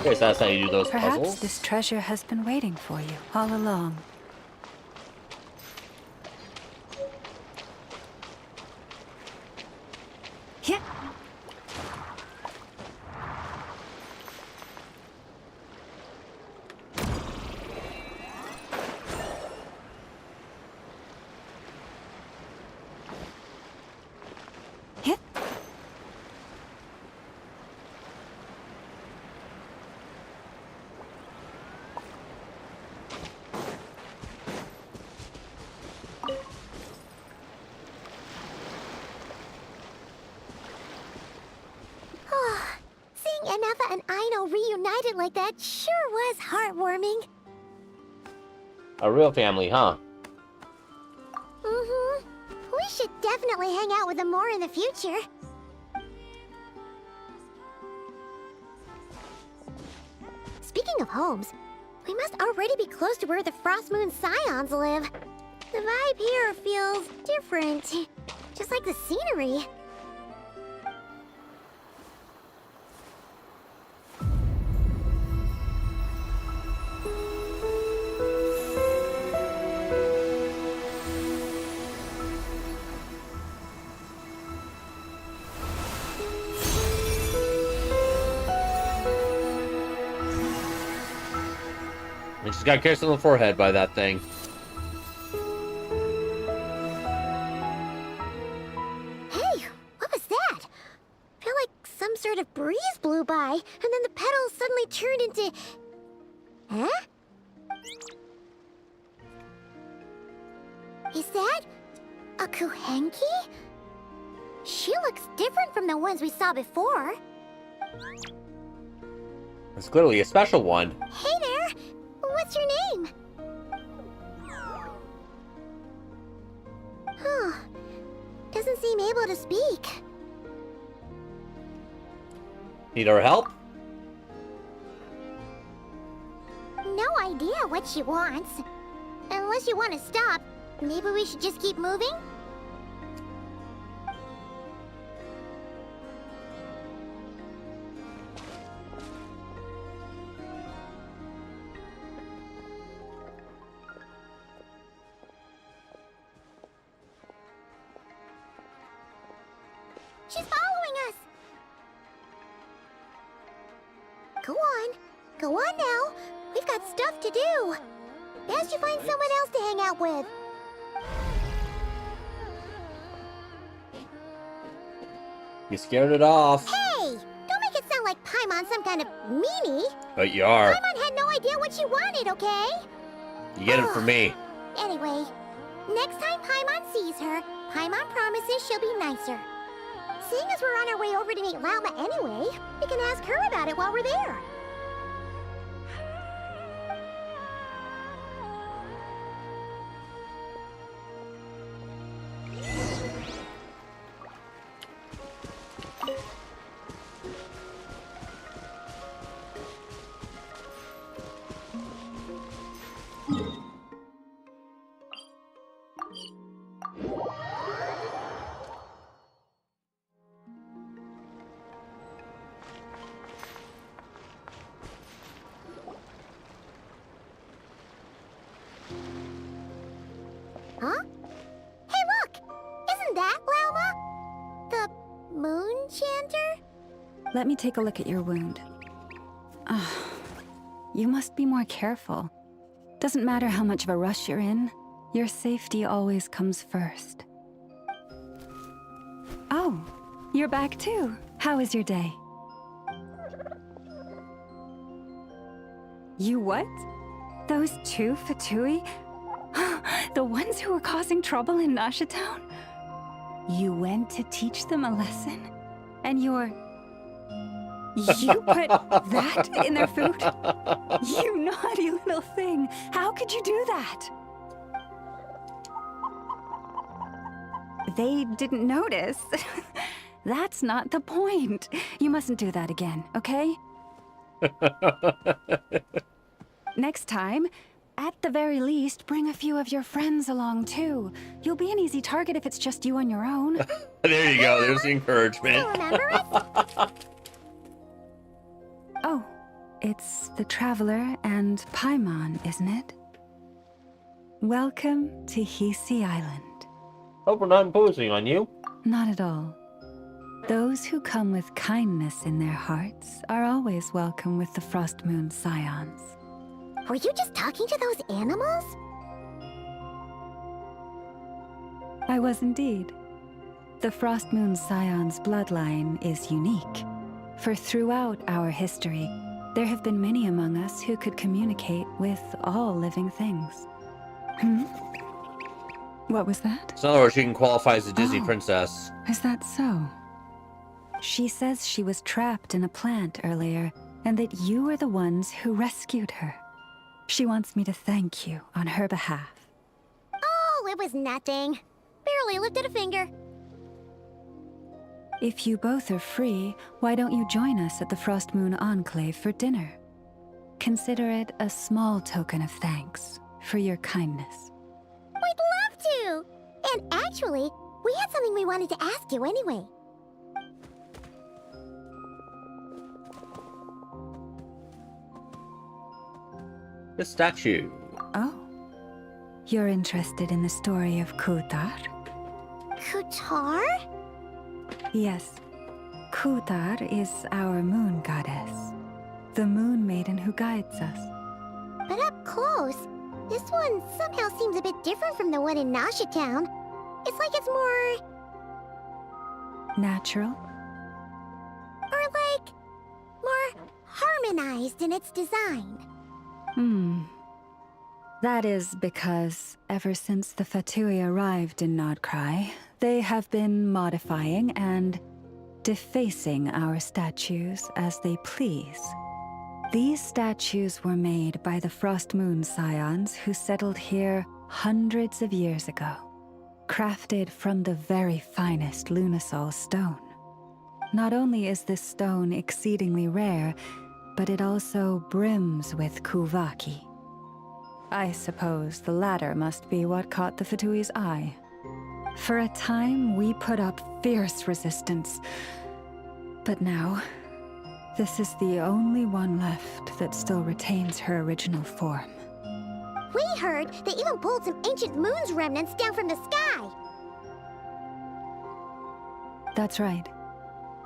Okay, so that's how you do those Perhaps puzzles. this treasure has been waiting for you all along. Yep. Hit. Seeing Anafa and Aino reunited like that sure was heartwarming. A real family, huh? Mm-hmm. We should definitely hang out with them more in the future. Speaking of homes, we must already be close to where the Frost Moon Scions live. The vibe here feels different, just like the scenery. I just got kissed on the forehead by that thing. Hey, what was that? I feel like some sort of breeze blew by, and then the petals suddenly turned into... Huh? Is that a Kuhenki? She looks different from the ones we saw before. It's clearly a special one. Hey there! What's your name? Huh. Doesn't seem able to speak. Need our help? No idea what she wants. Unless you want to stop, maybe we should just keep moving? She's following us! Go on. Go on now. We've got stuff to do. Best you find someone else to hang out with. You scared it off. Hey! Don't make it sound like Paimon's some kind of meanie. But you are. Paimon had no idea what she wanted, okay? You get it from me. Anyway, next time Paimon sees her, Paimon promises she'll be nicer. Seeing as we're on our way over to meet Lauma anyway, we can ask her about it while we're there. Huh? Hey, look! Isn't that Lauma? The moon chanter? Let me take a look at your wound. You must be more careful. Doesn't matter how much of a rush you're in, your safety always comes first. Oh, you're back too. How was your day? You what? Those two Fatui? The ones who were causing trouble in Nasha Town? You went to teach them a lesson? And you put that in their food? You naughty little thing. How could you do that? They didn't notice. That's not the point. You mustn't do that again, okay? Next time, at the very least, bring a few of your friends along too. You'll be an easy target if it's just you on your own. There you go, there's the encouragement. Remember us? Oh, it's the Traveler and Paimon, isn't it? Welcome to Hisi Island. Hope we're not imposing on you. Not at all. Those who come with kindness in their hearts are always welcome with the Frost Moon Scions. Were you just talking to those animals? I was indeed. The Frost Moon Scion's bloodline is unique, for throughout our history, there have been many among us who could communicate with all living things. What was that? So in other words, she can qualify as a Disney princess. Is that so? She says she was trapped in a plant earlier, and that you are the ones who rescued her. She wants me to thank you on her behalf. Oh, it was nothing. Barely lifted a finger. If you both are free, why don't you join us at the Frost Moon Enclave for dinner? Consider it a small token of thanks for your kindness. We'd love to! And actually, we had something we wanted to ask you anyway. The statue. Oh. You're interested in the story of Kutar? Kutar? Yes. Kutar is our moon goddess. The moon maiden who guides us. But up close, this one somehow seems a bit different from the one in Nasha Town. It's like it's more... natural? Or like... more harmonized in its design. That is because ever since the Fatui arrived in Nodcry, they have been modifying and defacing our statues as they please. These statues were made by the Frost Moon Scions who settled here hundreds of years ago, crafted from the very finest Lunasol stone. Not only is this stone exceedingly rare, but it also brims with Kuvaki. I suppose the latter must be what caught the Fatui's eye. For a time, we put up fierce resistance. But now, this is the only one left that still retains her original form. We heard they even pulled some ancient moon's remnants down from the sky. That's right.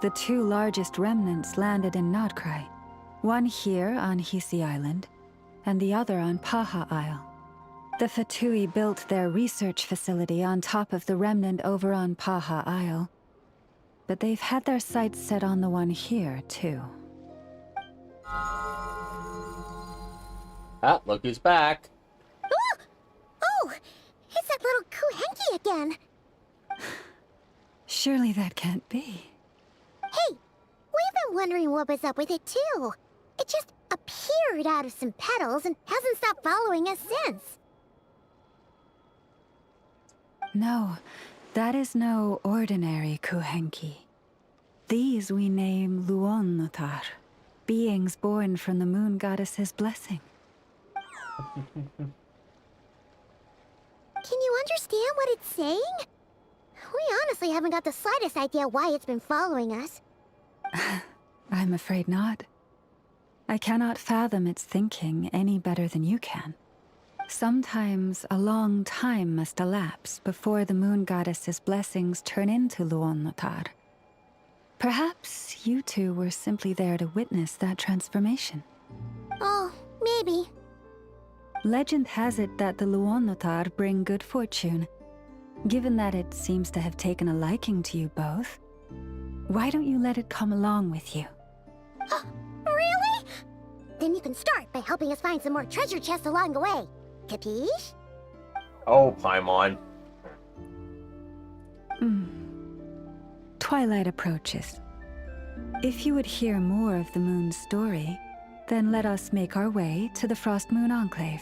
The two largest remnants landed in Nodcry. One here on Hisi Island, and the other on Paha Isle. The Fatui built their research facility on top of the remnant over on Paha Isle. But they've had their sights set on the one here, too. Ah, look who's back. Oh, it's that little Kuhenki again. Surely that can't be. Hey, we've been wondering what was up with it too. It just appeared out of some petals and hasn't stopped following us since. No, that is no ordinary Kuhenki. These we name Luonnotar, beings born from the moon goddess's blessing. Can you understand what it's saying? We honestly haven't got the slightest idea why it's been following us. I'm afraid not. I cannot fathom its thinking any better than you can. Sometimes a long time must elapse before the moon goddess's blessings turn into Luonnotar. Perhaps you two were simply there to witness that transformation. Oh, maybe. Legend has it that the Luonnotar bring good fortune. Given that it seems to have taken a liking to you both, why don't you let it come along with you? Really? Then you can start by helping us find some more treasure chests along the way. Capiche? Oh, Paimon. Twilight approaches. If you would hear more of the moon's story, then let us make our way to the Frost Moon Enclave.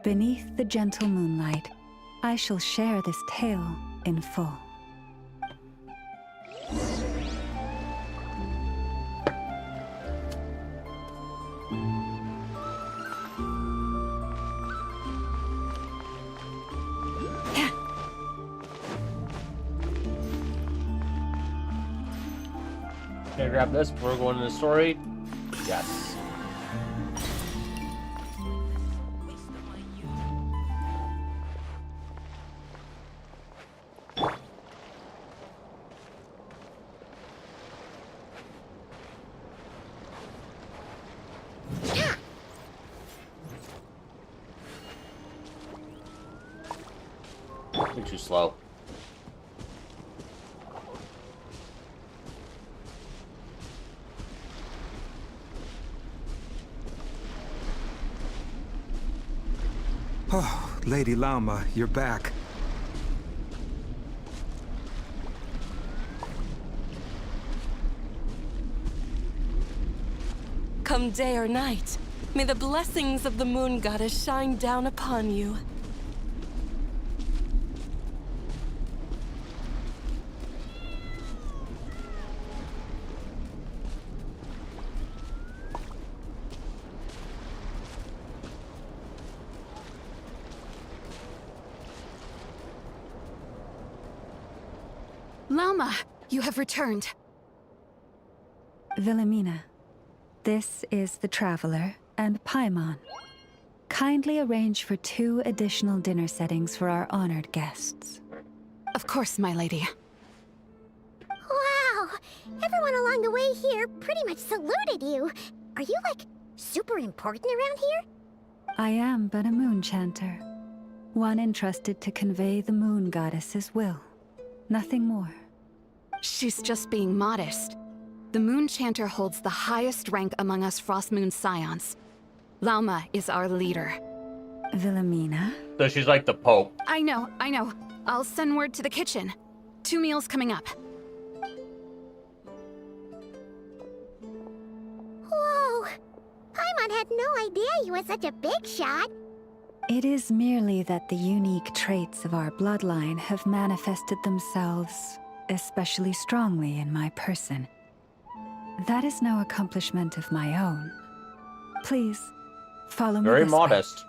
Beneath the gentle moonlight, I shall share this tale in full. Can I grab this before we're going into the story? Yes. You're too slow. Oh, Lady Lauma, you're back. Come day or night, may the blessings of the moon goddess shine down upon you. Lauma, you have returned. Wilhelmina, this is the Traveler and Paimon. Kindly arrange for 2 additional dinner settings for our honored guests. Of course, my lady. Wow! Everyone along the way here pretty much saluted you. Are you, like, super important around here? I am but a moon chanter, one entrusted to convey the moon goddess's will. Nothing more. She's just being modest. The Moon Chanter holds the highest rank among us Frost Moon Scions. Lauma is our leader. Wilhelmina? So she's like the Pope. I know. I'll send word to the kitchen. 2 meals coming up. Whoa! Paimon had no idea you were such a big shot. It is merely that the unique traits of our bloodline have manifested themselves especially strongly in my person. That is no accomplishment of my own. Please, follow me. Very this way. modest.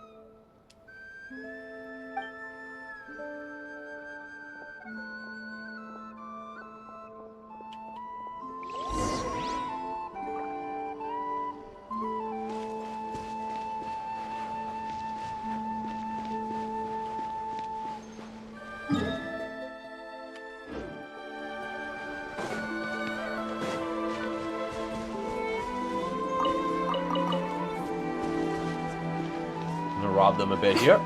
rob them a bit here.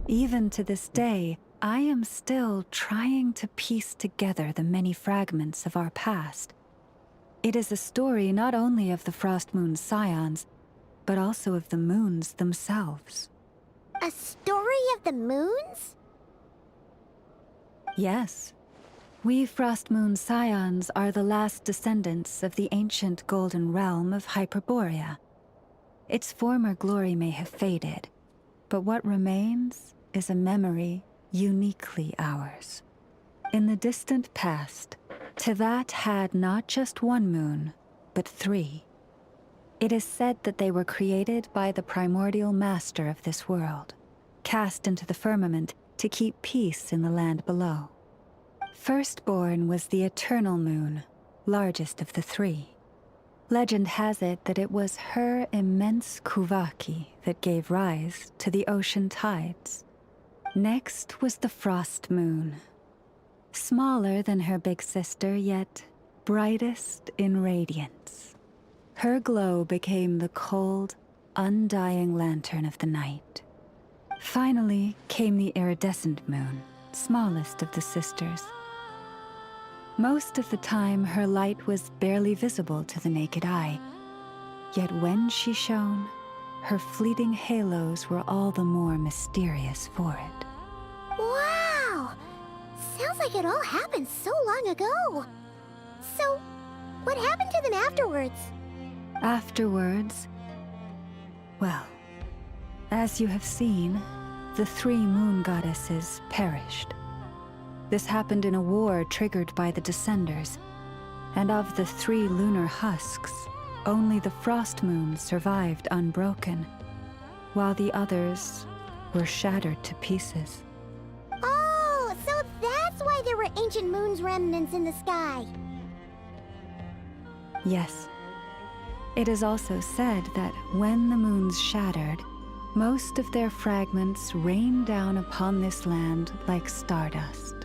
Even to this day, I am still trying to piece together the many fragments of our past. It is a story not only of the Frost Moon Scions, but also of the moons themselves. A story of the moons? Yes. We Frost Moon Scions are the last descendants of the ancient golden realm of Hyperborea. Its former glory may have faded, but what remains is a memory uniquely ours. In the distant past, Teyvat had not just one moon, but 3. It is said that they were created by the primordial master of this world, cast into the firmament to keep peace in the land below. Firstborn was the eternal moon, largest of the 3. Legend has it that it was her immense Kuvaki that gave rise to the ocean tides. Next was the Frost Moon. Smaller than her big sister, yet brightest in radiance. Her glow became the cold, undying lantern of the night. Finally came the iridescent moon, smallest of the sisters. Most of the time, her light was barely visible to the naked eye. Yet when she shone, her fleeting halos were all the more mysterious for it. Wow! Sounds like it all happened so long ago. So, what happened to them afterwards? Afterwards, well, as you have seen, the 3 moon goddesses perished. This happened in a war triggered by the Descenders, and of the 3 lunar husks, only the Frost Moon survived unbroken, while the others were shattered to pieces. Oh, so that's why there were ancient moon's remnants in the sky. Yes. It is also said that when the moons shattered, most of their fragments rained down upon this land like stardust.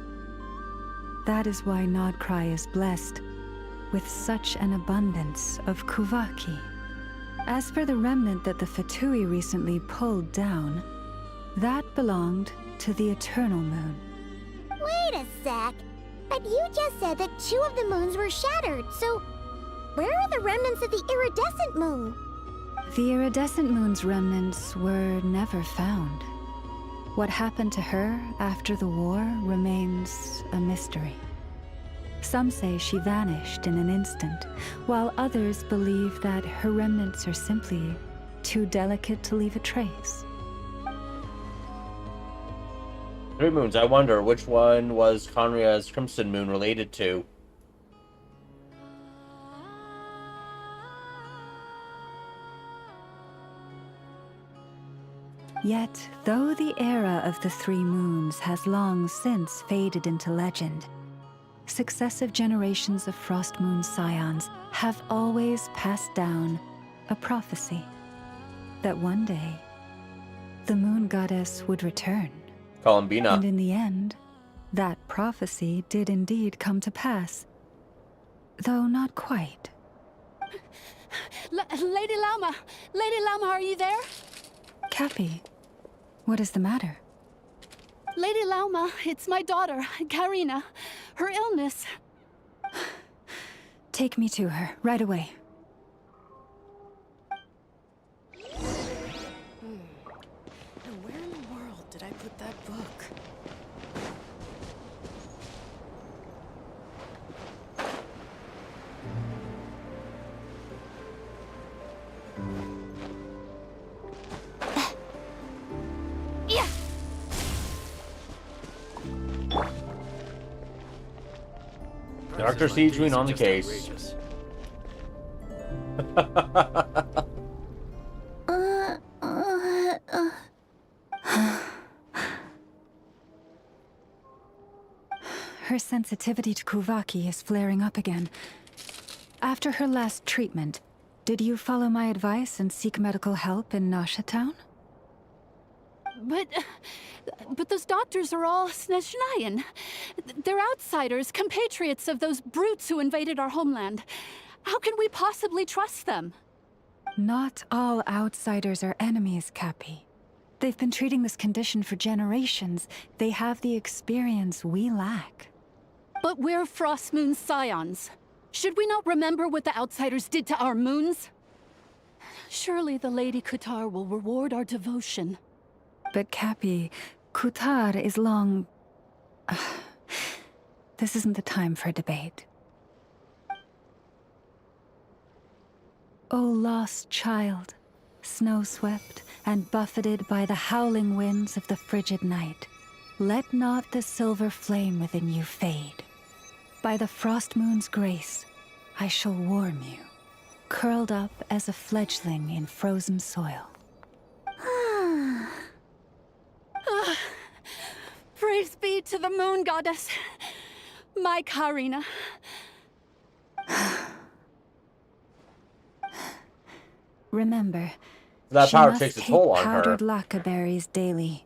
That is why Nodcry is blessed with such an abundance of Kuvaki. As for the remnant that the Fatui recently pulled down, that belonged to the Eternal Moon. Wait a sec. But you just said that 2 of the moons were shattered, so where are the remnants of the iridescent moon? The iridescent moon's remnants were never found. What happened to her after the war remains a mystery. Some say she vanished in an instant, while others believe that her remnants are simply too delicate to leave a trace. 3 moons. I wonder which one was Conria's Crimson Moon related to. Yet, though the era of the 3 moons has long since faded into legend, successive generations of Frost Moon Scions have always passed down a prophecy that one day the moon goddess would return. Columbina. And in the end, that prophecy did indeed come to pass, though not quite. Lady Lauma! Lady Lauma, are you there? Cappy, what is the matter? Lady Lauma, it's my daughter, Karina. Her illness. Take me to her, right away. And where in the world did I put that book? Yeah. Dr. Siegewin on the case. Her sensitivity to Kuvaki is flaring up again. After her last treatment, Did you follow my advice and seek medical help in Nasha Town? But those doctors are all Snezhnayan. They're outsiders, compatriots of those brutes who invaded our homeland. How can we possibly trust them? Not all outsiders are enemies, Cappy. They've been treating this condition for generations. They have the experience we lack. But we're Frostmoon's scions. Should we not remember what the outsiders did to our moons? Surely the Lady Kutar will reward our devotion. But Cappy, Kutar is long... This isn't the time for debate. O lost child, snow-swept and buffeted by the howling winds of the frigid night, let not the silver flame within you fade. By the frost moon's grace, I shall warm you, curled up as a fledgling in frozen soil. Praise be to the moon goddess, my Karina. Remember, That she power must takes its take toll on her. powdered lacca berries daily.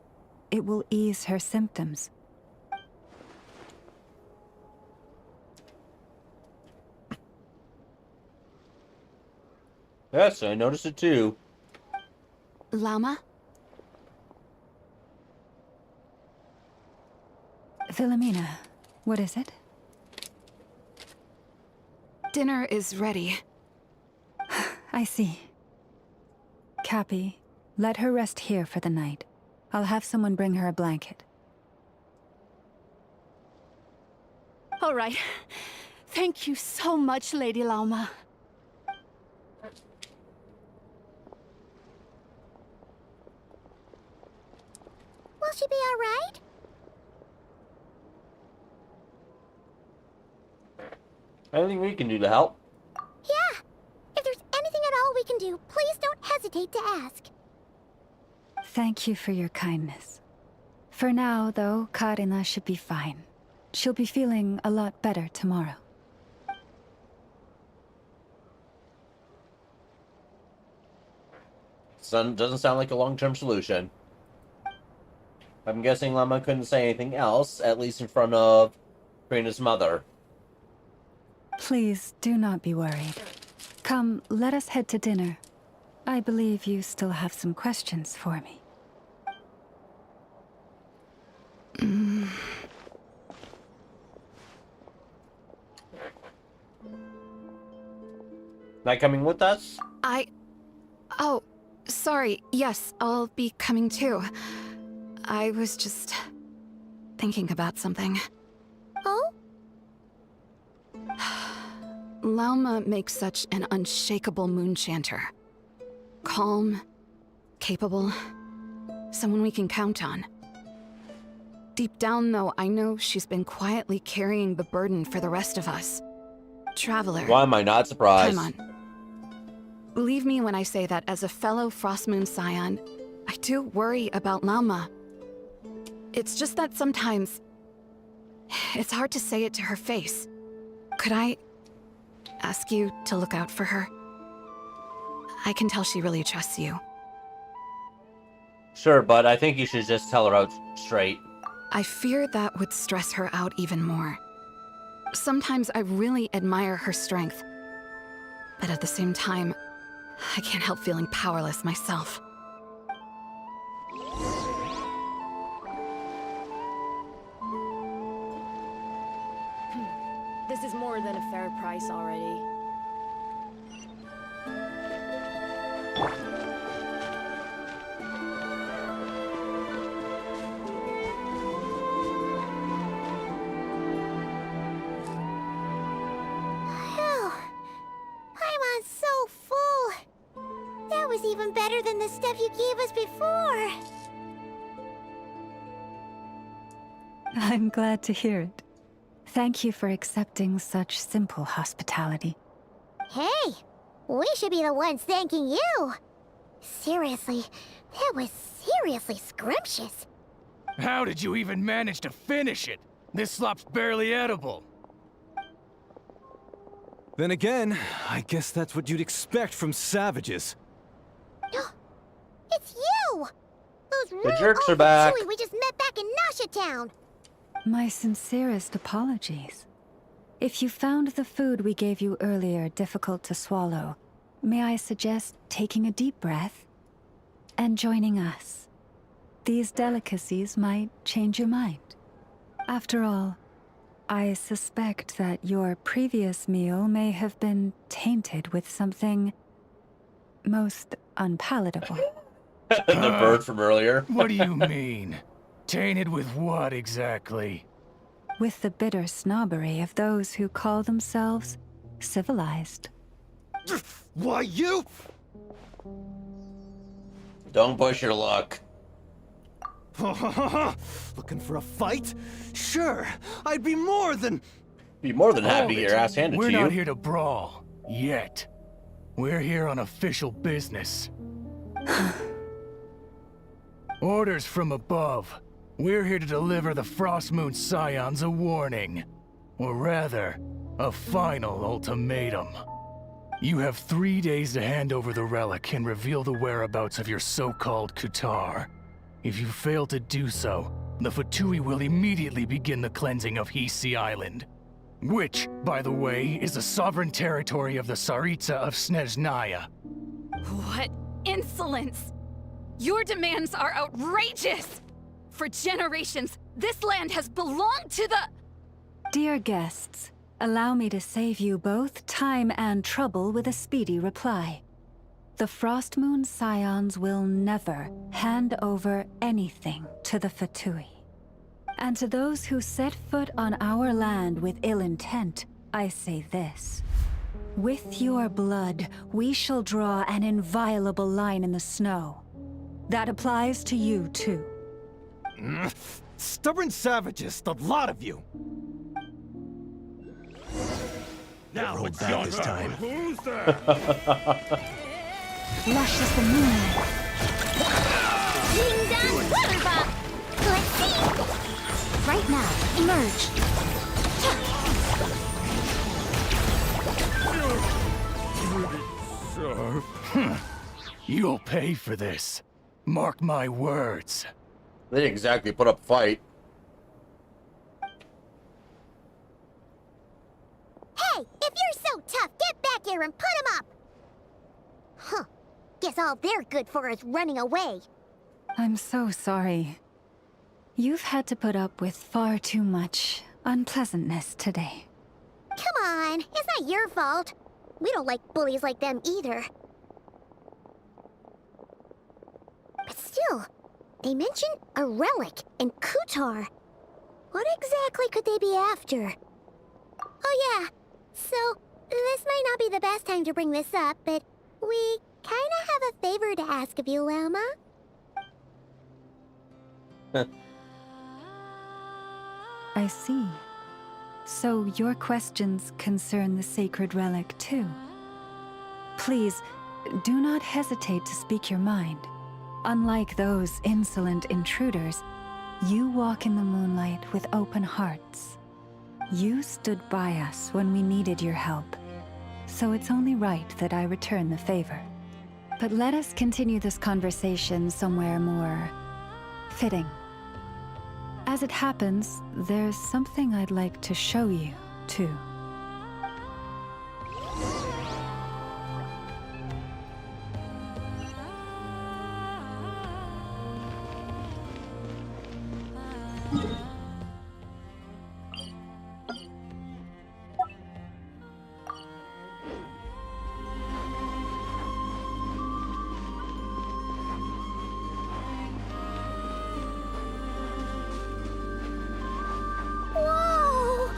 It will ease her symptoms. Yes, I noticed it too. Llama? Philomena, what is it? Dinner is ready. I see. Cappy, let her rest here for the night. I'll have someone bring her a blanket. All right. Thank you so much, Lady Llama. Will she be all right? Anything we can do to help? Yeah. If there's anything at all we can do, please don't hesitate to ask. Thank you for your kindness. For now, though, Karina should be fine. She'll be feeling a lot better tomorrow. Doesn't sound like a long-term solution. I'm guessing Llama couldn't say anything else, at least in front of Karina's mother. Please do not be worried. Come, let us head to dinner. I believe you still have some questions for me. Not coming with us? Oh, sorry. Yes, I'll be coming too. I was just thinking about something. Oh? Lauma makes such an unshakable moonchanter. Calm, capable, someone we can count on. Deep down, though, I know she's been quietly carrying the burden for the rest of us. Traveler. Why am I not surprised? Come on. Believe me when I say that as a fellow Frostmoon scion, I do worry about Lauma. It's just that sometimes it's hard to say it to her face. Could I ask you to look out for her? I can tell she really trusts you. Sure, but I think you should just tell her out straight. I fear that would stress her out even more. Sometimes I really admire her strength, but at the same time, I can't help feeling powerless myself. This is more than a fair price already. Phew. I'm so full. That was even better than the stuff you gave us before. I'm glad to hear it. Thank you for accepting such simple hospitality. Hey, we should be the ones thanking you. Seriously, that was seriously scrumptious. How did you even manage to finish it? This slop's barely edible. Then again, I guess that's what you'd expect from savages. It's you! Those rude jerks old are back. Fatui we just met back in Nasha Town! My sincerest apologies. If you found the food we gave you earlier difficult to swallow, may I suggest taking a deep breath and joining us? These delicacies might change your mind. After all, I suspect that your previous meal may have been tainted with something most unpalatable. The bird from earlier. What do you mean? Tainted with what exactly? With the bitter snobbery of those who call themselves civilized. Why, you? Don't push your luck. Looking for a fight? Sure, I'd be more than... Be more than happy to Hold get it. your ass handed We're to you. not here to brawl. Yet. We're here on official business. Orders from above. We're here to deliver the Frostmoon Scions a warning. Or rather, a final ultimatum. You have 3 days to hand over the relic and reveal the whereabouts of your so-called Kutar. If you fail to do so, the Fatui will immediately begin the cleansing of Hisi Island. Which, by the way, is the sovereign territory of the Tsaritsa of Snezhnaya. What insolence! Your demands are outrageous! For generations, this land has belonged to the... Dear guests, allow me to save you both time and trouble with a speedy reply. The Frostmoon Scions will never hand over anything to the Fatui. And to those who set foot on our land with ill intent, I say this. With your blood, we shall draw an inviolable line in the snow. That applies to you, too. Stubborn savages, the lot of you! Now rolled back this time. Who's there? Lush as the moon. Ding dong, water Let's see! Right now, emerge. You'll pay for this. Mark my words. They didn't exactly put up a fight. Hey, if you're so tough, get back here and put him up! Huh. Guess all they're good for is running away. I'm so sorry. You've had to put up with far too much unpleasantness today. Come on, it's not your fault. We don't like bullies like them either. But still, they mentioned a relic and Kutar. What exactly could they be after? Oh yeah, so this might not be the best time to bring this up, but we kinda have a favor to ask of you, Lama. I see. So your questions concern the sacred relic too. Please, do not hesitate to speak your mind. Unlike those insolent intruders, you walk in the moonlight with open hearts. You stood by us when we needed your help, so it's only right that I return the favor. But let us continue this conversation somewhere more fitting. As it happens, there's something I'd like to show you, too. Whoa!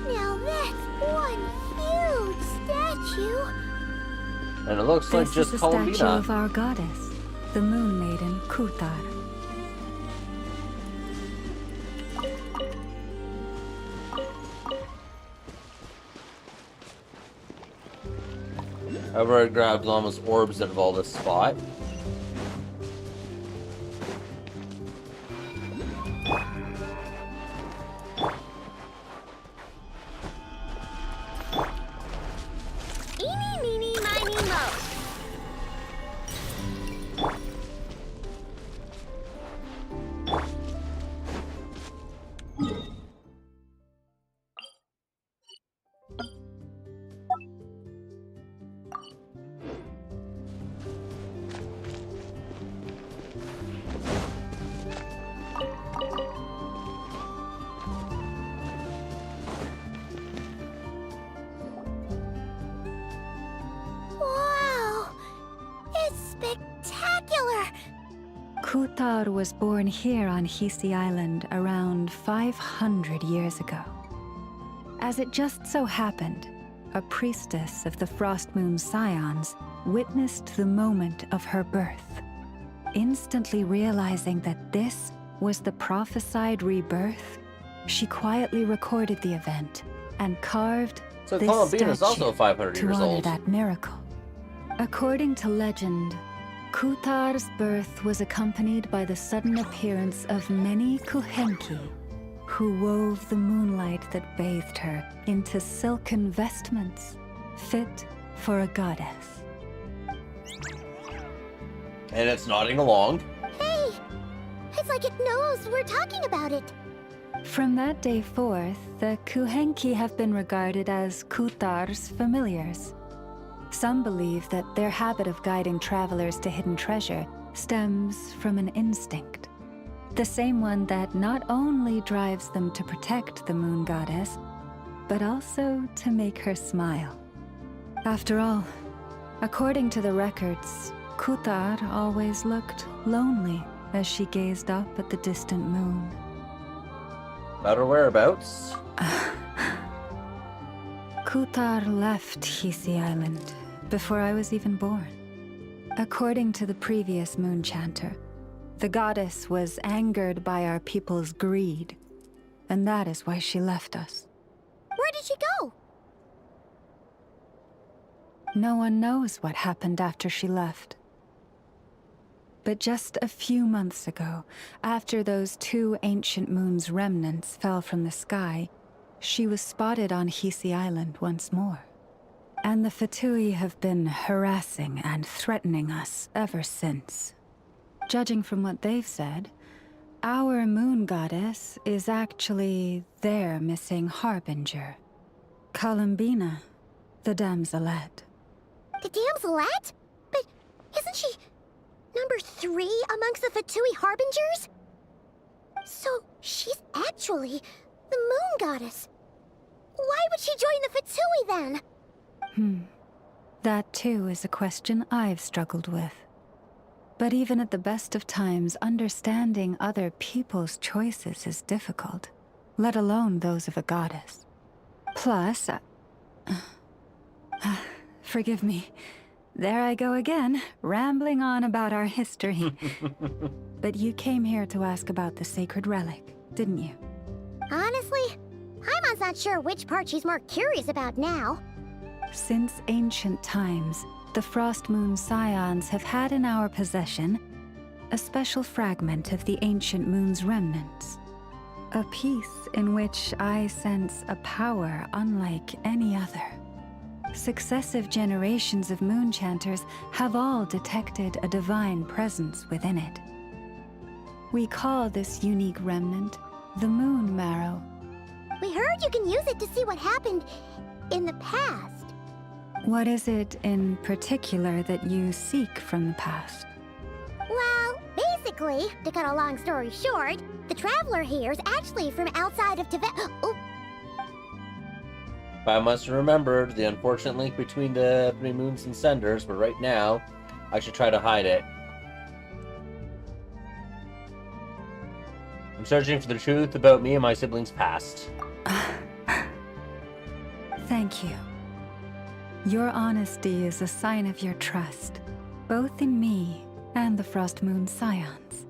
Now that's one huge statue. And it looks like This just is the statue Columbina. of our goddess, the Moon Maiden Kutar. I've already grabbed almost orbs out of all this spot. Kutar was born here on Hisi Island around 500 years ago. As it just so happened, a priestess of the Frost Moon Scions witnessed the moment of her birth. Instantly realizing that this was the prophesied rebirth, she quietly recorded the event and carved So this Columbine is statue also 500 to years honor old. that miracle. According to legend, Kutar's birth was accompanied by the sudden appearance of many Kuhenki, who wove the moonlight that bathed her into silken vestments fit for a goddess. And it's nodding along. Hey! It's like it knows we're talking about it. From that day forth, the Kuhenki have been regarded as Kutar's familiars. Some believe that their habit of guiding travelers to hidden treasure stems from an instinct. The same one that not only drives them to protect the moon goddess, but also to make her smile. After all, according to the records, Kutar always looked lonely as she gazed up at the distant moon. About her whereabouts? Kutar left Hisi Island before I was even born. According to the previous moon chanter, the goddess was angered by our people's greed, and that is why she left us. Where did she go? No one knows what happened after she left. But just a few months ago, after those 2 ancient moon's remnants fell from the sky, she was spotted on Hisi Island once more. And the Fatui have been harassing and threatening us ever since. Judging from what they've said, our moon goddess is actually their missing harbinger, Columbina, the damselette. The damselette? But isn't she number 3 amongst the Fatui harbingers? So she's actually the moon goddess. Why would she join the Fatui then? That too is a question I've struggled with. But even at the best of times, understanding other people's choices is difficult, let alone those of a goddess. Plus, forgive me. There I go again, rambling on about our history. But you came here to ask about the sacred relic, didn't you? Honestly, Paimon's not sure which part she's more curious about now. Since ancient times, the Frost Moon Scions have had in our possession a special fragment of the ancient moon's remnants. A piece in which I sense a power unlike any other. Successive generations of moon chanters have all detected a divine presence within it. We call this unique remnant the Moon Marrow. We heard you can use it to see what happened in the past. What is it in particular that you seek from the past? Well, basically, to cut a long story short, the traveler here is actually from outside of Tibet. Oh. I must have remembered the unfortunate link between the 3 moons and senders, but right now, I should try to hide it. I'm searching for the truth about me and my siblings' past. Thank you. Your honesty is a sign of your trust, both in me and the Frost Moon Scions.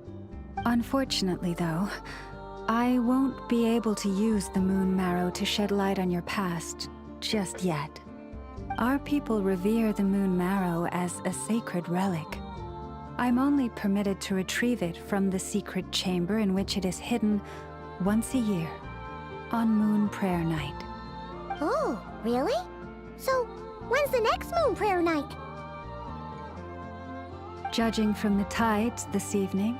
Unfortunately, though, I won't be able to use the Moon Marrow to shed light on your past just yet. Our people revere the Moon Marrow as a sacred relic. I'm only permitted to retrieve it from the secret chamber in which it is hidden once a year, on Moon Prayer Night. Oh, really? So, when's the next Moon Prayer Night? Judging from the tides this evening,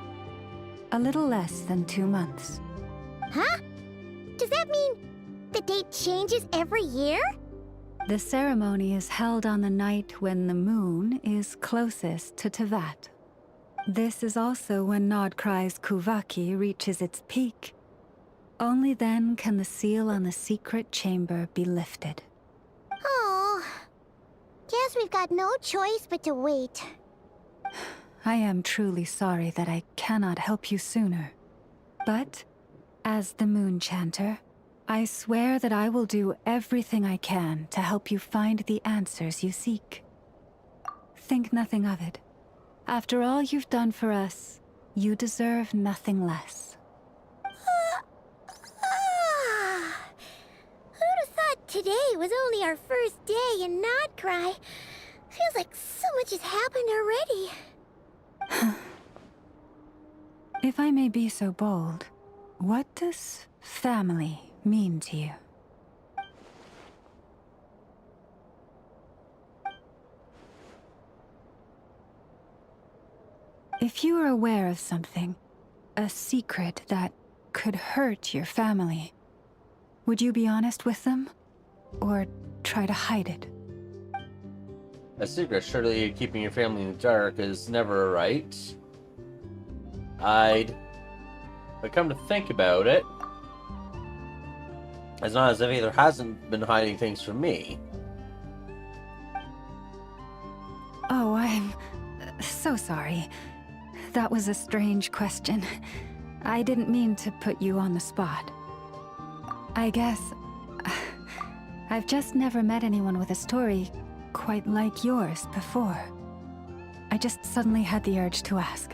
a little less than 2 months. Huh? Does that mean the date changes every year? The ceremony is held on the night when the moon is closest to Tevat. This is also when Nodcry's Kuvaki reaches its peak. Only then can the seal on the secret chamber be lifted. Oh, guess we've got no choice but to wait. I am truly sorry that I cannot help you sooner. But, as the Moon Chanter, I swear that I will do everything I can to help you find the answers you seek. Think nothing of it. After all you've done for us, you deserve nothing less. Who'd have thought today was only our first day in Nodcry? Feels like so much has happened already. If I may be so bold, what does family mean to you? If you are aware of something, a secret that could hurt your family, would you be honest with them? Or try to hide it? A secret, surely keeping your family in the dark is never right. But come to think about it, it's not as if either hasn't been hiding things from me. Oh, I'm so sorry. That was a strange question. I didn't mean to put you on the spot. I guess I've just never met anyone with a story quite like yours before. I just suddenly had the urge to ask.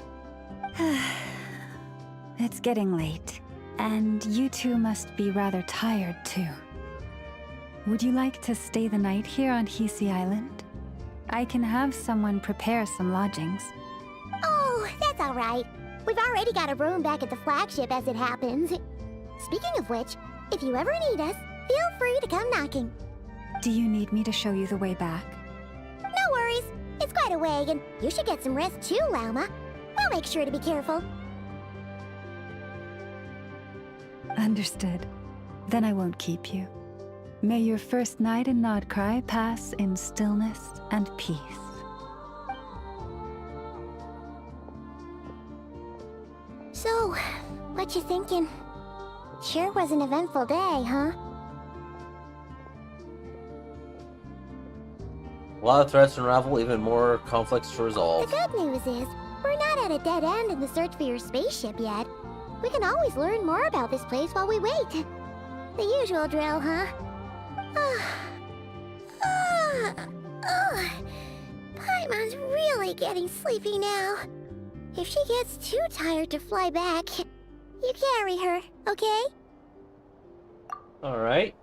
It's getting late, and you two must be rather tired too. Would you like to stay the night here on Hisi Island? I can have someone prepare some lodgings. Oh, that's all right. We've already got a room back at the flagship as it happens. Speaking of which, if you ever need us, feel free to come knocking. Do you need me to show you the way back? No worries. It's quite a way, and you should get some rest too, Lauma. We'll make sure to be careful. Understood. Then I won't keep you. May your first night in Nodcry pass in stillness and peace. So, what you thinking? Sure was an eventful day, huh? A lot of threats to unravel, even more conflicts to resolve. The good news is, we're not at a dead end in the search for your spaceship yet. We can always learn more about this place while we wait. The usual drill, huh? Paimon's really getting sleepy now. If she gets too tired to fly back, you carry her, okay? Alright.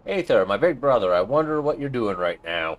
Aether, my big brother, I wonder what you're doing right now.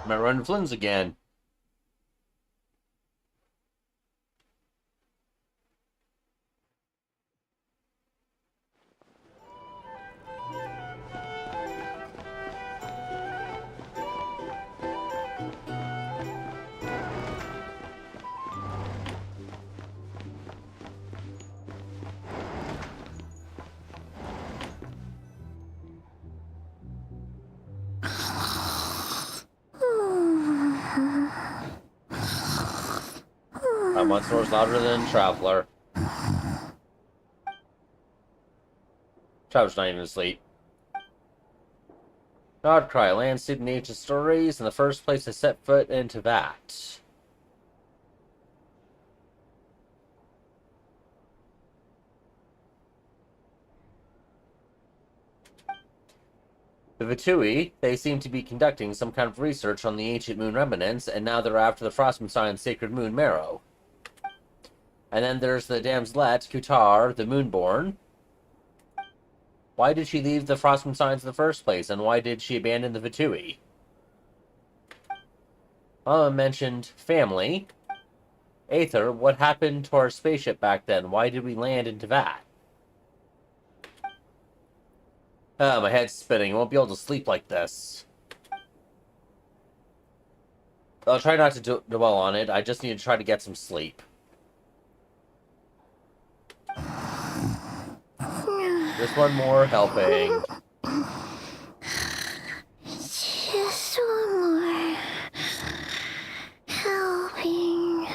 I'm at Run Flynn's again. One snores louder than Traveler. Traveler's not even asleep. Nodcry, land steeped in ancient stories, and the first place to set foot into that. The Vitui, they seem to be conducting some kind of research on the ancient moon remnants, and now they're after the Frostmoon Scion's sacred moon marrow. And then there's the damselet, Kutar, the Moonborn. Why did she leave the Frostmoon Scions in the first place, and why did she abandon the Vitui? Mentioned family. Aether, what happened to our spaceship back then? Why did we land into that? My head's spinning. I won't be able to sleep like this. I'll try not to dwell on it. I just need to try to get some sleep. Just one more helping. Just one more helping.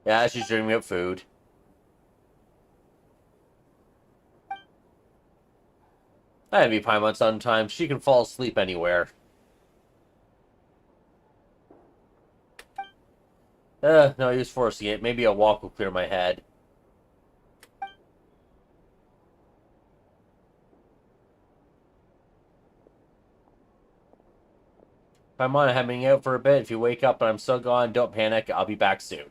Yeah, she's dreaming of food. That'd be Paimon sometimes. She can fall asleep anywhere. No use forcing it. Maybe a walk will clear my head. Paimon, I'm hanging out for a bit. If you wake up and I'm still gone, don't panic. I'll be back soon.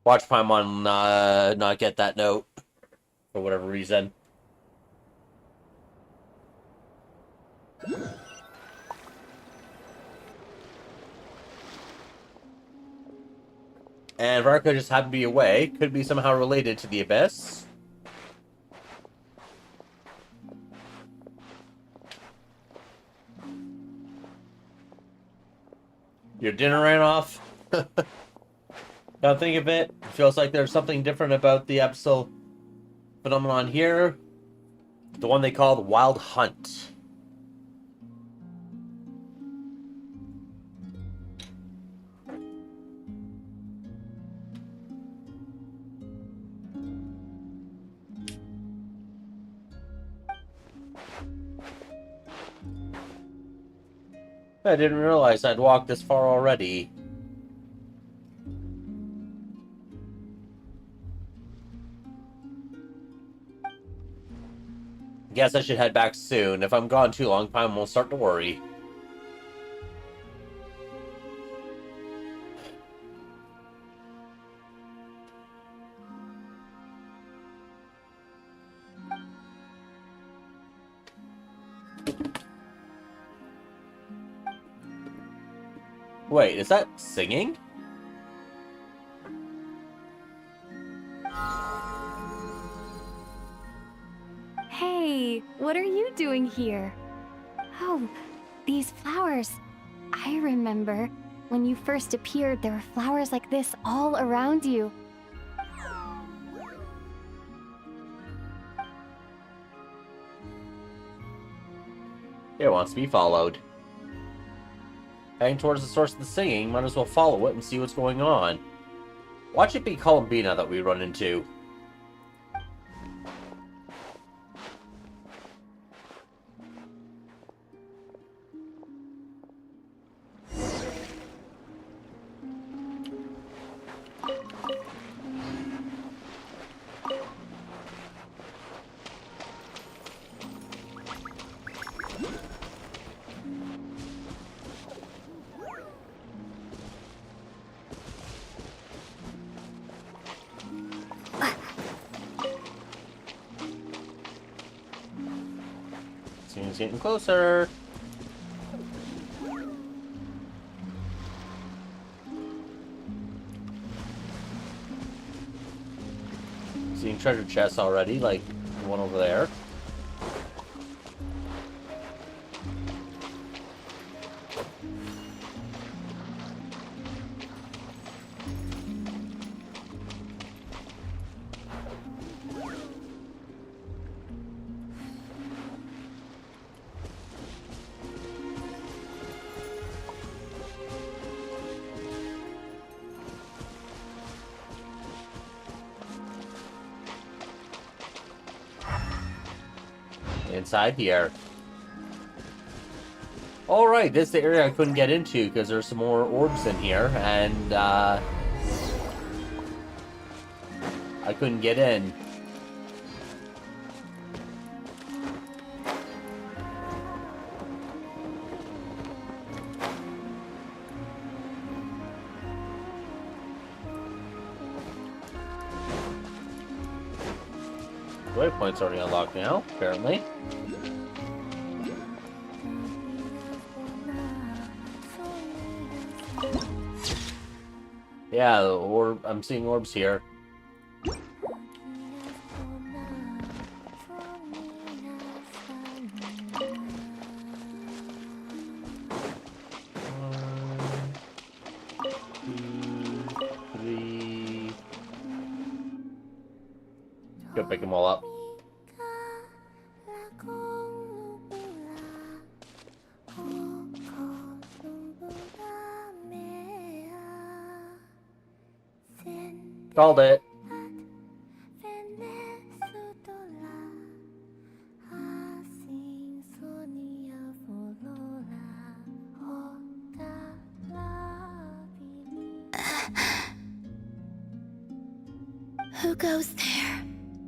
Watch Paimon not get that note for whatever reason. And Varka just happened to be away. Could be somehow related to the Abyss. Your dinner ran off. Now think of it. Feels like there's something different about the Abyssal phenomenon here. The one they call the Wild Hunt. I didn't realize I'd walked this far already. Guess I should head back soon. If I'm gone too long, Paimon will start to worry. Wait, is that singing? Hey, what are you doing here? Oh, these flowers. I remember when you first appeared, there were flowers like this all around you. It wants to be followed. Heading towards the source of the singing, might as well follow it and see what's going on. Watch it be Columbina that we run into. It's getting closer. Seeing treasure chests already, like the one over there. Inside here. Alright, this is the area I couldn't get into because there's some more orbs in here, and I couldn't get in. waypoint's already unlocked now, apparently. Yeah, the orb, I'm seeing orbs here. Go pick them all up. Called it. Who goes there?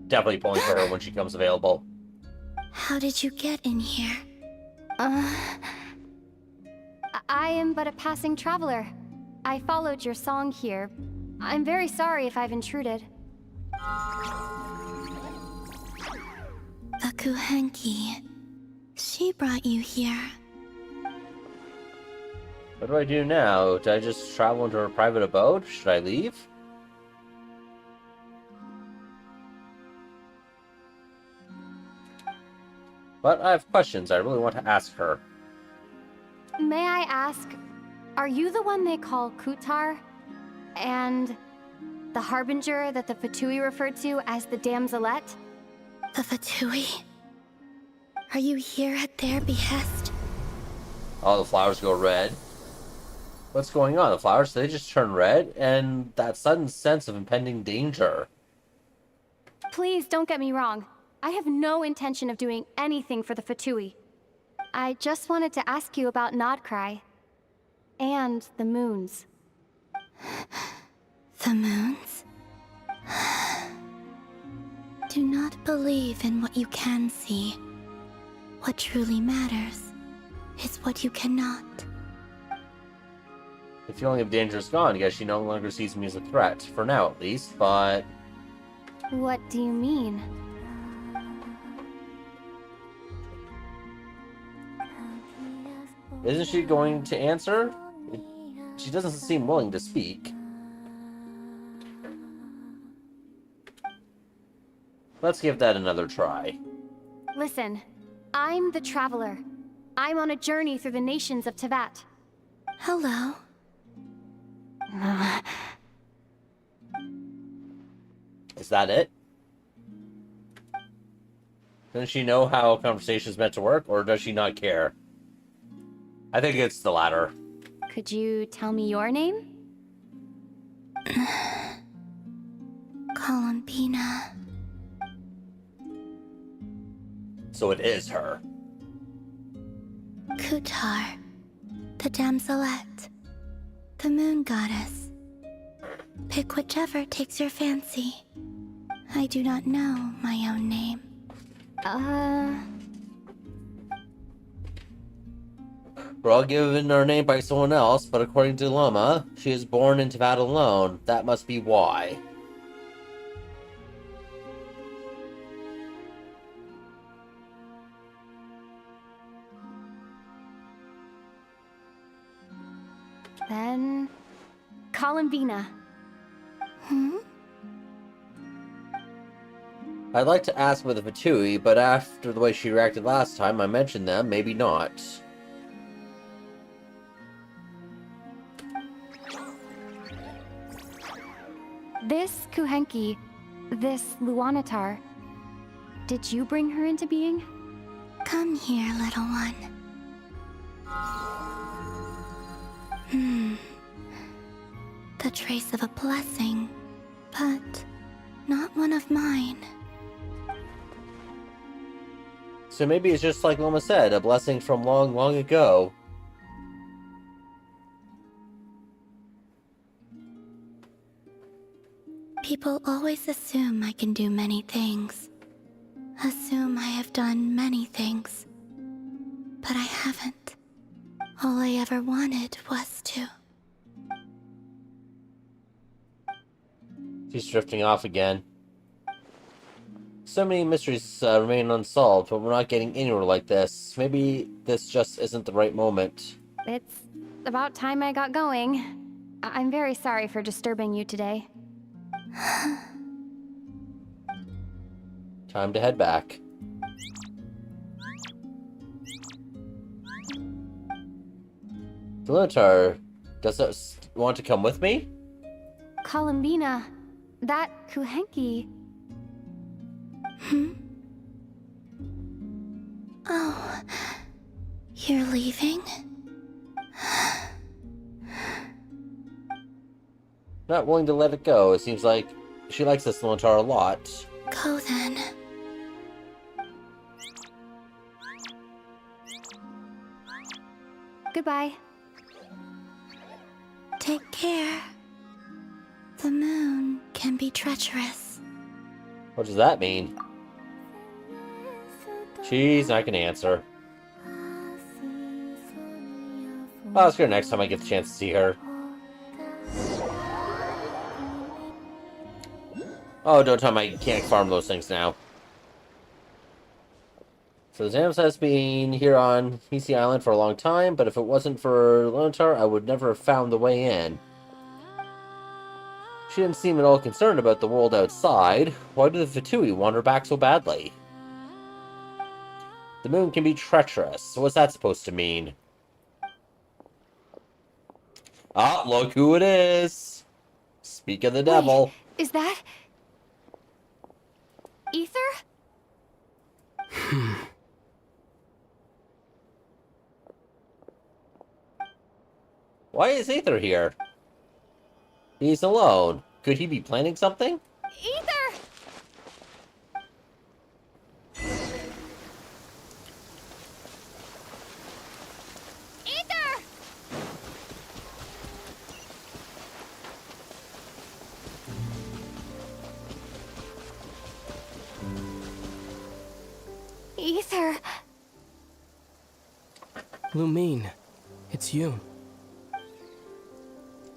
Definitely pulling for her when she comes available. How did you get in here? I am but a passing traveler. I followed your song here. I'm very sorry if I've intruded. The Kuhenki. She brought you here. What do I do now? Do I just travel into her private abode? Should I leave? But I have questions I really want to ask her. May I ask, are you the one they call Kutar? And the Harbinger that the Fatui referred to as the Damselette? The Fatui? Are you here at their behest? All the flowers go red. What's going on? The flowers, they just turn red, and that sudden sense of impending danger. Please don't get me wrong. I have no intention of doing anything for the Fatui. I just wanted to ask you about Nodcry. And the moons. The moons? Do not believe in what you can see. What truly matters is what you cannot. The feeling of danger is gone. I guess she no longer sees me as a threat, for now at least, but... What do you mean? Isn't she going to answer? She doesn't seem willing to speak. Let's give that another try. Listen, I'm the Traveler. I'm on a journey through the nations of Tevat. Hello. Is that it? Doesn't she know how a conversation is meant to work, or does she not care? I think it's the latter. Could you tell me your name? Columbina. So it is her. Kutar. The Damselette. The moon goddess. Pick whichever takes your fancy. I do not know my own name. We're all given our name by someone else, but according to Loma, she is born in Tevat alone. That must be why. Then... Columbina. I'd like to ask about the Fatui, but after the way she reacted last time, I mentioned them, maybe not. This Kuhenki, this Luanatar, did you bring her into being? Come here, little one. The trace of a blessing, but not one of mine. So maybe it's just like Loma said, a blessing from long, long ago. People always assume I can do many things. Assume I have done many things. But I haven't. All I ever wanted was to. She's drifting off again. So many mysteries remain unsolved, but we're not getting anywhere like this. Maybe this just isn't the right moment. It's about time I got going. I'm very sorry for disturbing you today. Time to head back. Lunatar, does it want to come with me? Columbina, that Kuhenki. Oh, you're leaving? Not willing to let it go. It seems like she likes this Lunatar a lot. Go then. Goodbye. Take care. The moon can be treacherous. What does that mean? She's not gonna answer. I'll ask her next time I get the chance to see her. Oh, don't tell me I can't farm those things now. So Zams has been here on PC Island for a long time, but if it wasn't for Lunatar, I would never have found the way in. She didn't seem at all concerned about the world outside. Why do the Fatui want her back so badly? The moon can be treacherous. So what's that supposed to mean? Ah, look who it is! Speak of the devil. Is that... Ether? Why is Aether here? He's alone. Could he be planning something? Ether! Ether! Ether! Lumine, it's you.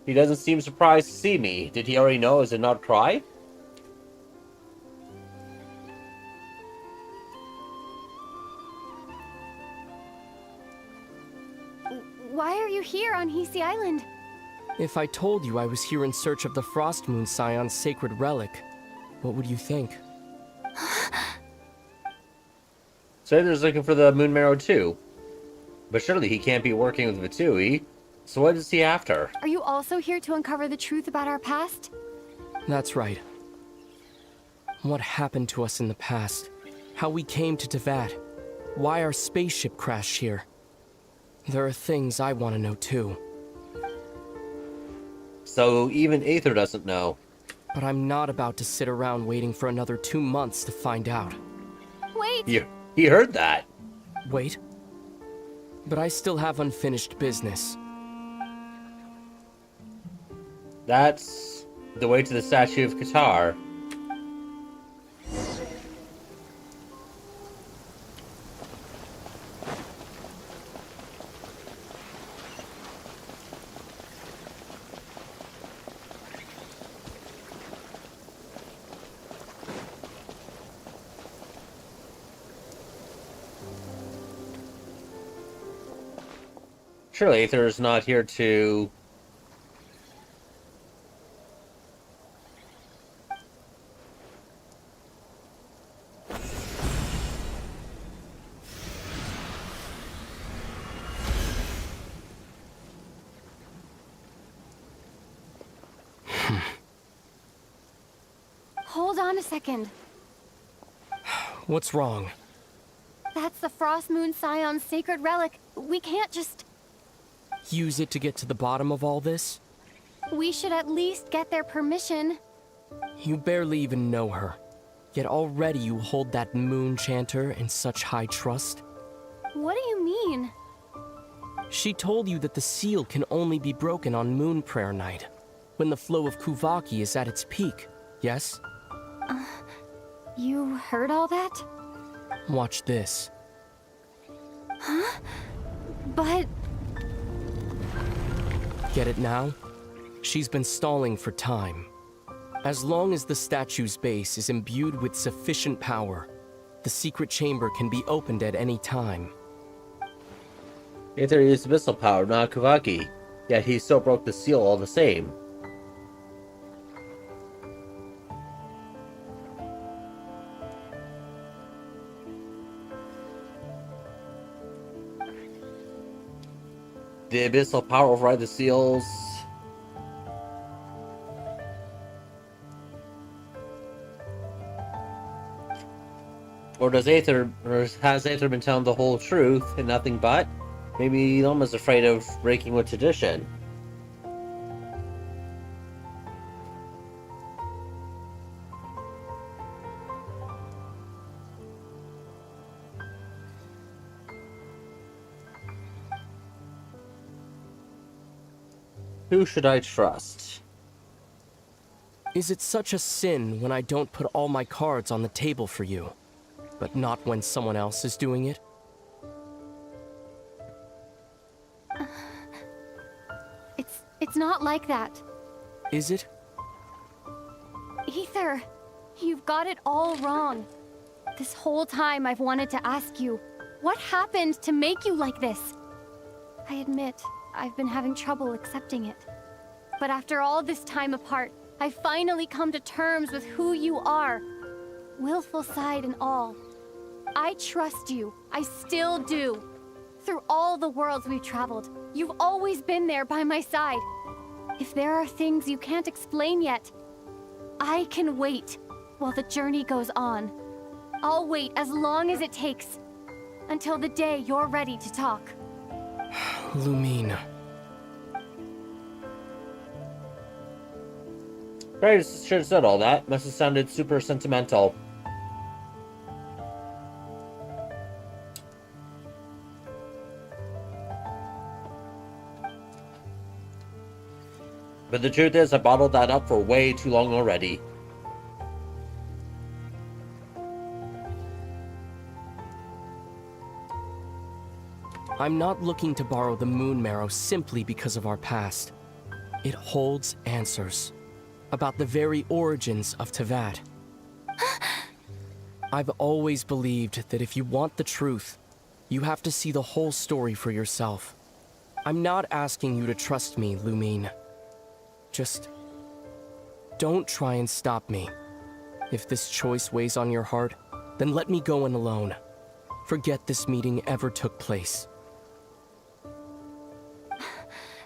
He doesn't seem surprised to see me. Did he already know I was a not cry? Why are you here on Hisi Island? If I told you I was here in search of the Frost Moon Scion's sacred relic, what would you think? Sailor's looking for the Moon Marrow too. But surely he can't be working with Vitui. So what is he after? Are you also here to uncover the truth about our past? That's right. What happened to us in the past? How we came to Tevat? Why our spaceship crashed here? There are things I want to know too. So even Aether doesn't know. But I'm not about to sit around waiting for another 2 months to find out. Wait! He heard that. Wait? But I still have unfinished business. That's the way to the statue of Qatar. Surely Aether is not here to... Hold on a second. What's wrong? That's the Frost Moon Scion's sacred relic. We can't just... Use it to get to the bottom of all this? We should at least get their permission. You barely even know her. Yet already you hold that moon chanter in such high trust. What do you mean? She told you that the seal can only be broken on Moon Prayer Night, when the flow of Kuvaki is at its peak, yes? You heard all that? Watch this. Huh? But... Get it now? She's been stalling for time. As long as the statue's base is imbued with sufficient power, the secret chamber can be opened at any time. Aether used missile power, not Kavaki. Yet he still broke the seal all the same. The abyssal power override the seals. Or has Aether been telling the whole truth and nothing but? Maybe Loma's afraid of breaking with tradition. Who should I trust? Is it such a sin when I don't put all my cards on the table for you, but not when someone else is doing it? It's not like that. Is it? Aether, you've got it all wrong. This whole time I've wanted to ask you, what happened to make you like this? I admit, I've been having trouble accepting it. But after all this time apart, I've finally come to terms with who you are. Willful side and all. I trust you. I still do. Through all the worlds we've traveled, you've always been there by my side. If there are things you can't explain yet, I can wait while the journey goes on. I'll wait as long as it takes, until the day you're ready to talk. Lumine. Right, should have said all that. Must have sounded super sentimental. But the truth is, I bottled that up for way too long already. I'm not looking to borrow the Moon Marrow simply because of our past. It holds answers about the very origins of Teyvat. I've always believed that if you want the truth, you have to see the whole story for yourself. I'm not asking you to trust me, Lumine. Just don't try and stop me. If this choice weighs on your heart, then let me go in alone. Forget this meeting ever took place.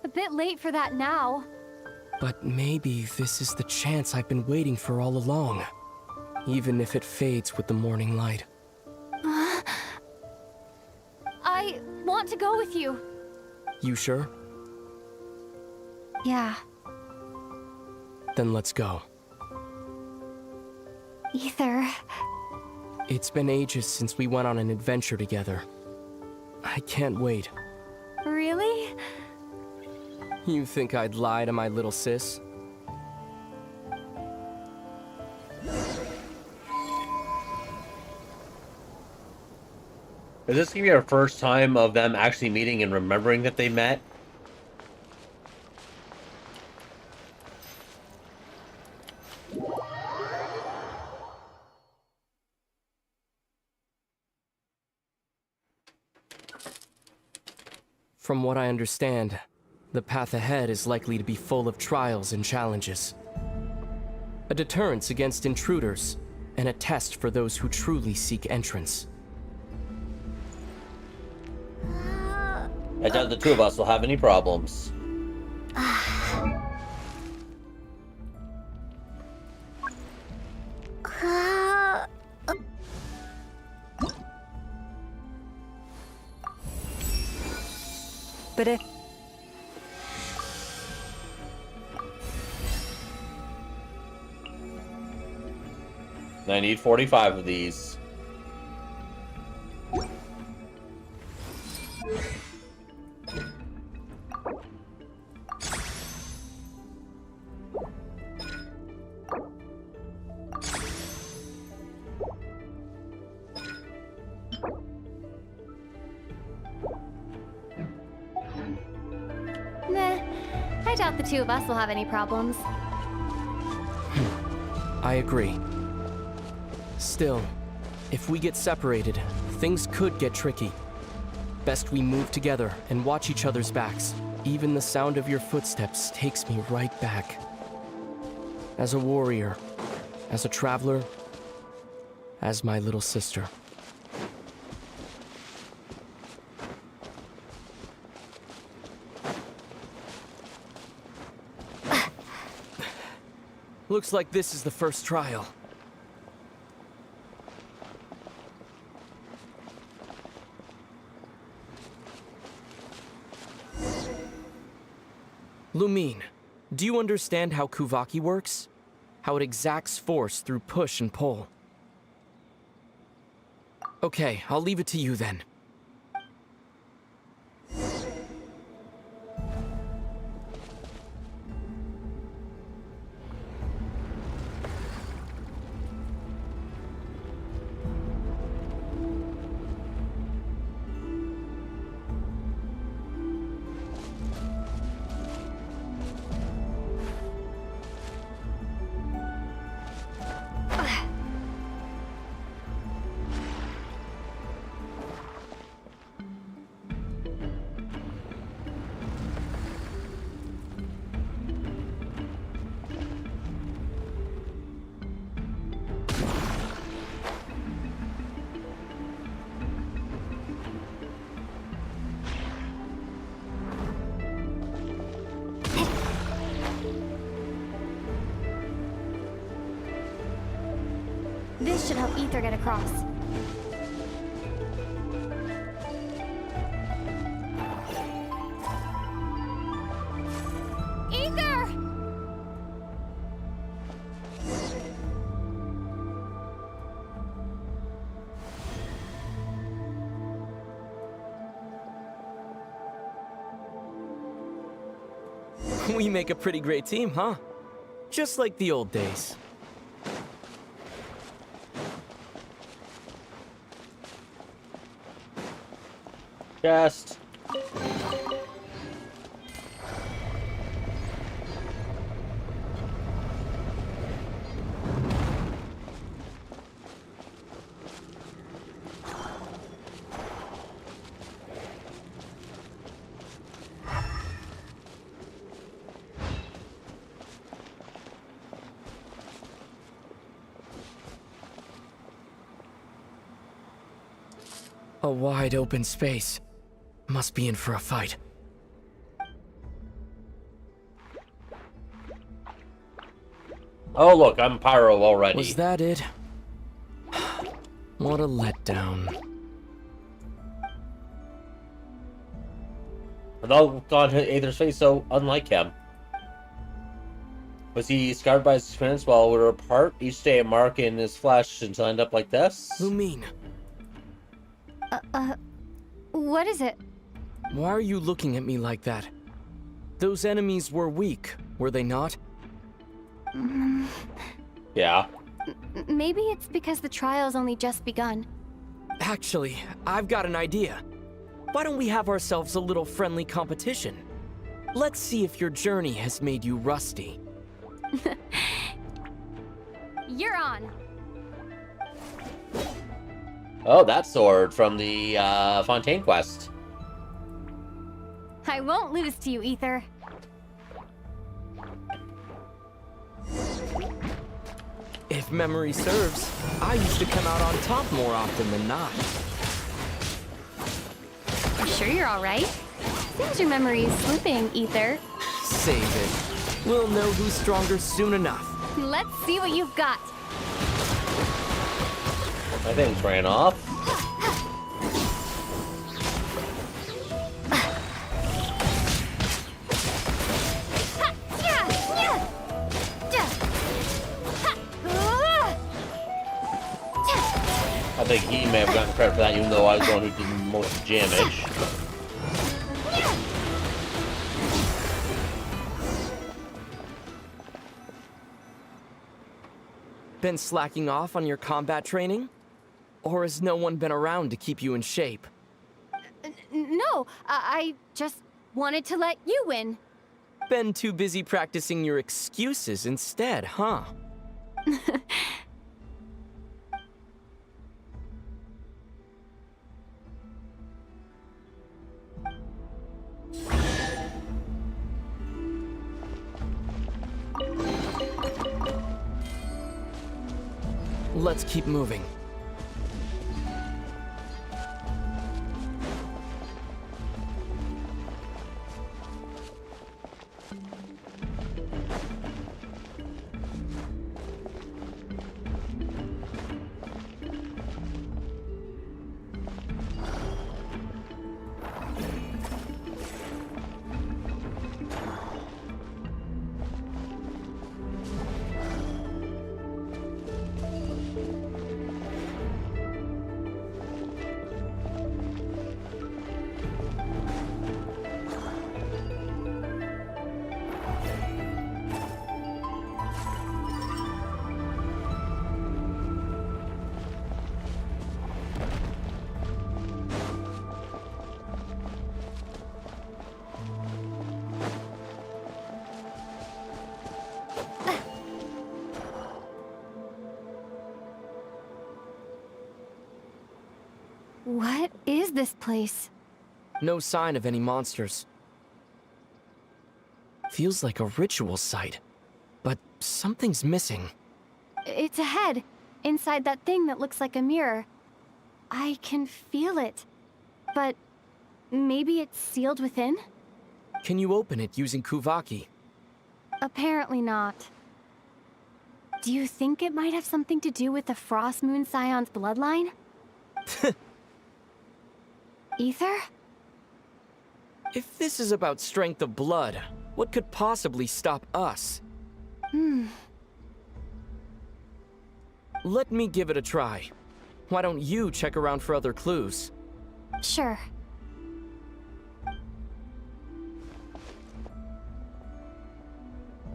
A bit late for that now. But maybe this is the chance I've been waiting for all along. Even if it fades with the morning light. I want to go with you. You sure? Yeah. Then let's go. Aether. It's been ages since we went on an adventure together. I can't wait. Really? You think I'd lie to my little sis? Is this gonna be our first time of them actually meeting and remembering that they met? From what I understand, the path ahead is likely to be full of trials and challenges. A deterrence against intruders, and a test for those who truly seek entrance. I doubt the two of us will have any problems. But if... I need 45 of these. Nah, I doubt the two of us will have any problems. I agree. Still, if we get separated, things could get tricky. Best we move together and watch each other's backs. Even the sound of your footsteps takes me right back. As a warrior, as a traveler, as my little sister. Looks like this is the first trial. Lumine, do you understand how Kuvaki works? How it exacts force through push and pull? Okay, I'll leave it to you then. This should help Ether get across. Ether! We make a pretty great team, huh? Just like the old days. Just. A wide open space. Must be in for a fight. Oh, look, I'm Pyro already. Was that it? What a letdown. And all on Aether's face, so unlike him. Was he scarred by his experience while we were apart? Each day a mark in his flesh until end up like this? Lumine. What is it? Why are you looking at me like that? Those enemies were weak, were they not? Yeah. Maybe it's because the trial's only just begun. Actually, I've got an idea. Why don't we have ourselves a little friendly competition? Let's see if your journey has made you rusty. You're on. Oh, that sword from the Fontaine quest. I won't lose to you, Ether. If memory serves, I used to come out on top more often than not. You sure you're alright? Seems your memory is slipping, Ether. Save it. We'll know who's stronger soon enough. Let's see what you've got. My things ran off. I think he may have gotten credit for that, even though I was the one who did the most damage. Been slacking off on your combat training? Or has no one been around to keep you in shape? No, I just wanted to let you win. Been too busy practicing your excuses instead, huh? Let's keep moving. What is this place? No sign of any monsters. Feels like a ritual site, but something's missing. It's ahead, inside that thing that looks like a mirror. I can feel it. But maybe it's sealed within? Can you open it using Kuvaki? Apparently not. Do you think it might have something to do with the Frost Moon Scion's bloodline? Ether? If this is about strength of blood, what could possibly stop us? Let me give it a try. Why don't you check around for other clues? Sure.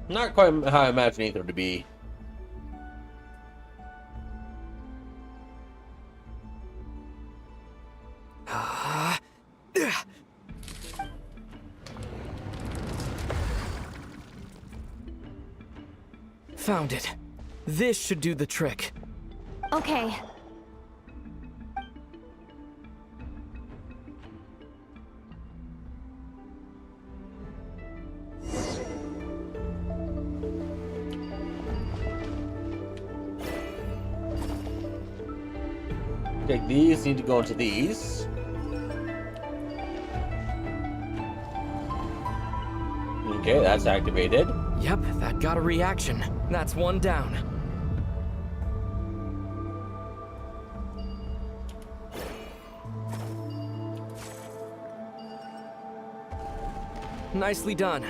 Not quite how I imagine Ether to be. Found it. This should do the trick. Okay. Okay, these need to go into these. Okay, that's activated. Yep, that got a reaction. That's one down. Nicely done.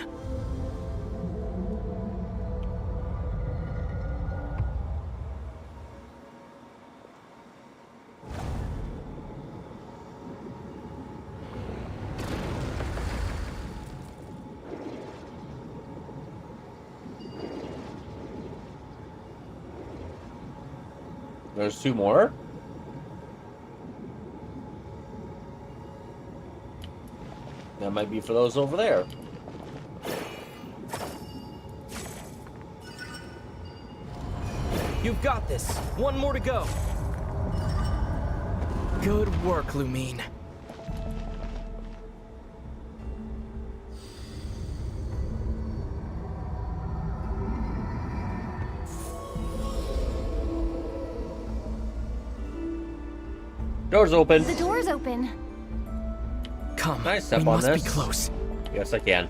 There's two more. That might be for those over there. You've got this. One more to go. Good work, Lumine. Door's open. The door's open. Come, Can I step we on must this? be close. Yes, I can.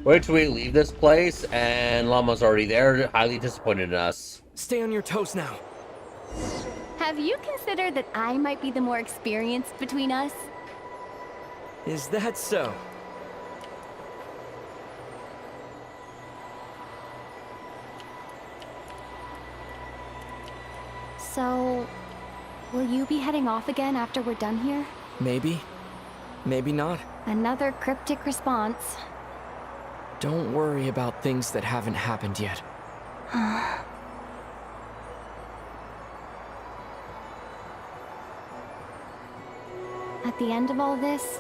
Wait till we leave this place, and Llama's already there, highly disappointed in us. Stay on your toes now. Have you considered that I might be the more experienced between us? Is that so? So, will you be heading off again after we're done here? Maybe. Maybe not. Another cryptic response. Don't worry about things that haven't happened yet. At the end of all this,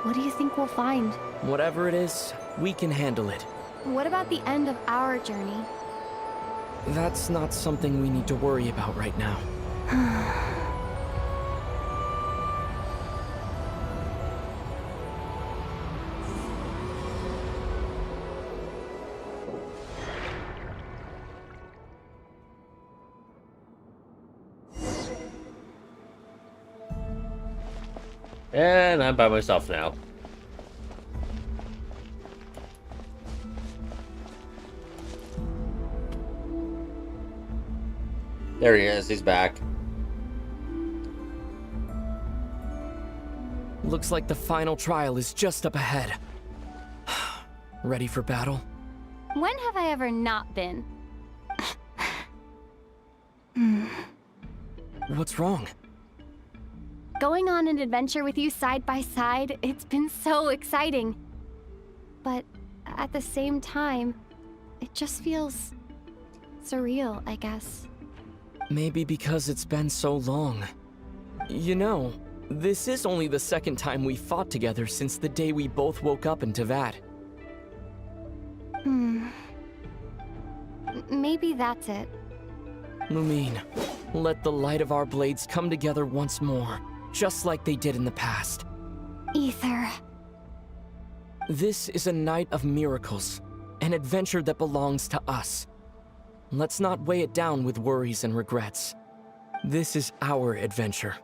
what do you think we'll find? Whatever it is, we can handle it. What about the end of our journey? That's not something we need to worry about right now. And I'm by myself now. There he is, he's back. Looks like the final trial is just up ahead. Ready for battle? When have I ever not been? What's wrong? Going on an adventure with you side by side, it's been so exciting. But at the same time, it just feels surreal, I guess. Maybe because it's been so long. You know, this is only the second time we fought together since the day we both woke up in Teyvat. Maybe that's it. Lumine, let the light of our blades come together once more, just like they did in the past. Ether. This is a night of miracles, an adventure that belongs to us. Let's not weigh it down with worries and regrets. This is our adventure.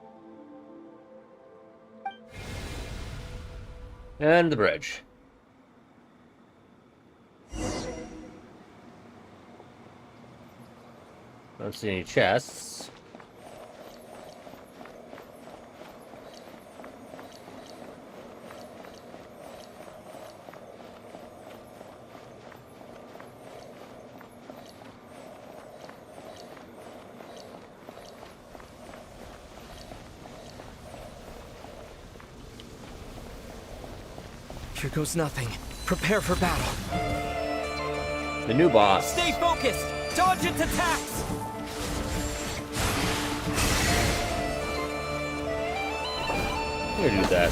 And the bridge. Don't see any chests. Here goes nothing. Prepare for battle. The new boss. Stay focused! Dodge its attacks! I'm gonna do that.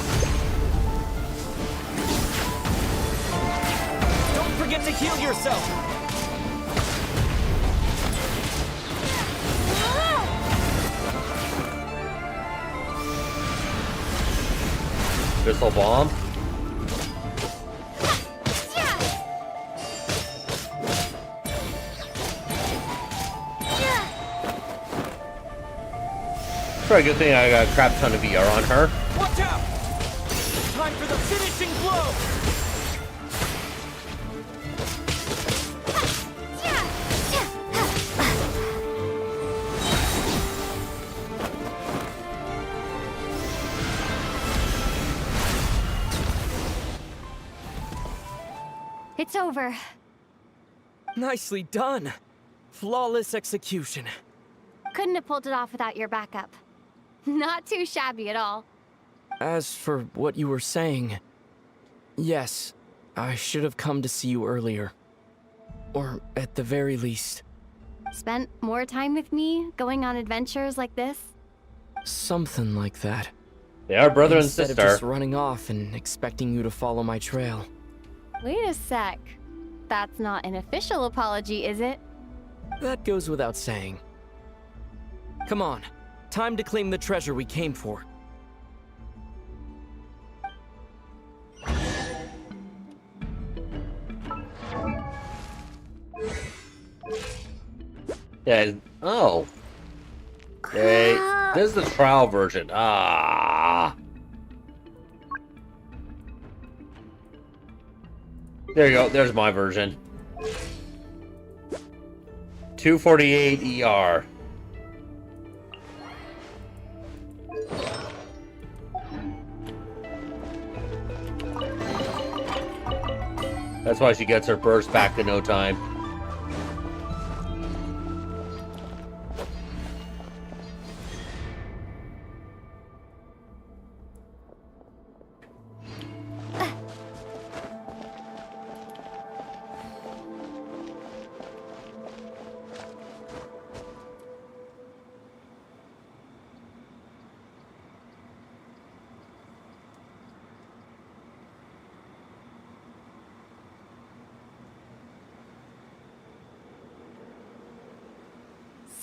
Don't forget to heal yourself! Missile bomb. Probably a good thing I got a crap ton of VR on her. Watch out! Time for the finishing blow! It's over. Nicely done. Flawless execution. Couldn't have pulled it off without your backup. Not too shabby at all. As for what you were saying, yes, I should have come to see you earlier. Or at the very least. Spent more time with me, going on adventures like this? Something like that. They are brother and Instead sister. of just running off and expecting you to follow my trail. Wait a sec. That's not an official apology, is it? That goes without saying. Come on, time to claim the treasure we came for. Yeah. Oh. Okay. This is the trial version. Ah. There you go. There's my version. 248 ER. That's why she gets her burst back in no time.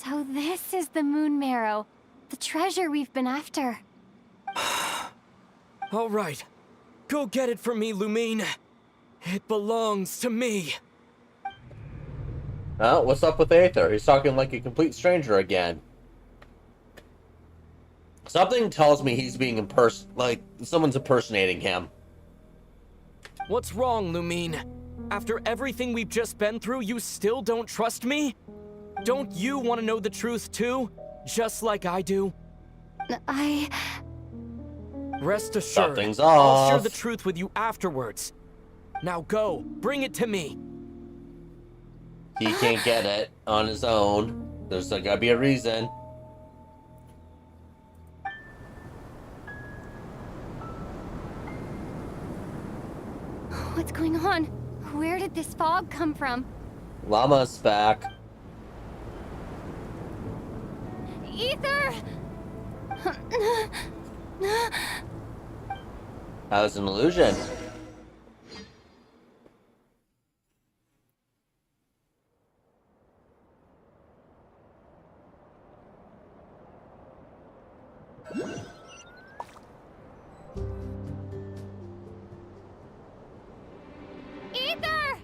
So this is the moon marrow, the treasure we've been after. All right. Go get it for me, Lumine. It belongs to me. Oh, what's up with Aether? He's talking like a complete stranger again. Something tells me he's being like someone's impersonating him. What's wrong, Lumine? After everything we've just been through, you still don't trust me? Don't you want to know the truth too? Just like I do? Rest assured, Something's I'll off. share the truth with you afterwards. Now go, bring it to me. He can't get it on his own. There's gotta be a reason. What's going on? Where did this fog come from? Llama's back. Ether! That was an illusion. Ether!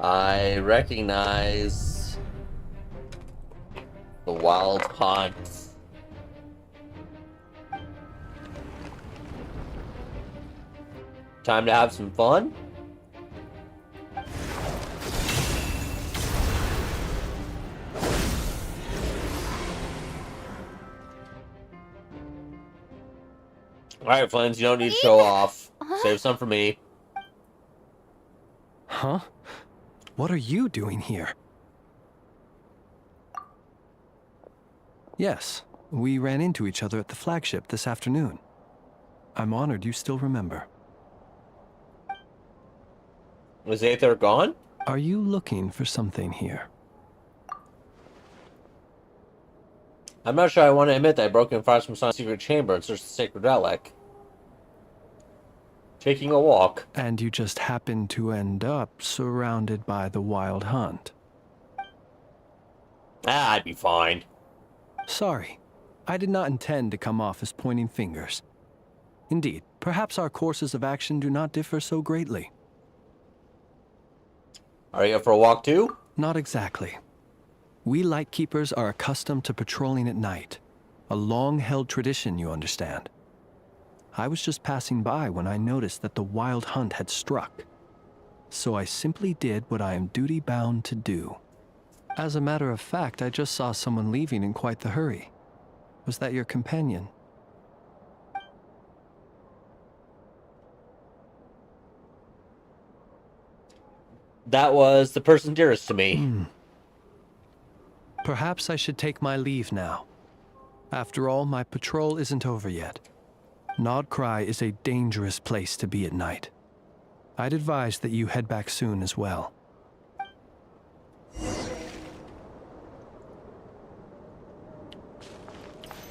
I recognize the wild hunt. Time to have some fun? Alright, friends, you don't need to show off. Save some for me. Huh? What are you doing here? Yes, we ran into each other at the flagship this afternoon. I'm honored you still remember. Was Aether gone? Are you looking for something here? I'm not sure I want to admit that I broke in Frostmoon's secret chamber and searched the sacred relic. Taking a walk. And you just happened to end up surrounded by the wild hunt. Ah, I'd be fine. Sorry, I did not intend to come off as pointing fingers. Indeed, perhaps our courses of action do not differ so greatly. Are you up for a walk too? Not exactly. We Lightkeepers are accustomed to patrolling at night. A long-held tradition, you understand. I was just passing by when I noticed that the wild hunt had struck. So I simply did what I am duty-bound to do. As a matter of fact, I just saw someone leaving in quite the hurry. Was that your companion? That was the person dearest to me. Perhaps I should take my leave now. After all, my patrol isn't over yet. Nodcry is a dangerous place to be at night. I'd advise that you head back soon as well.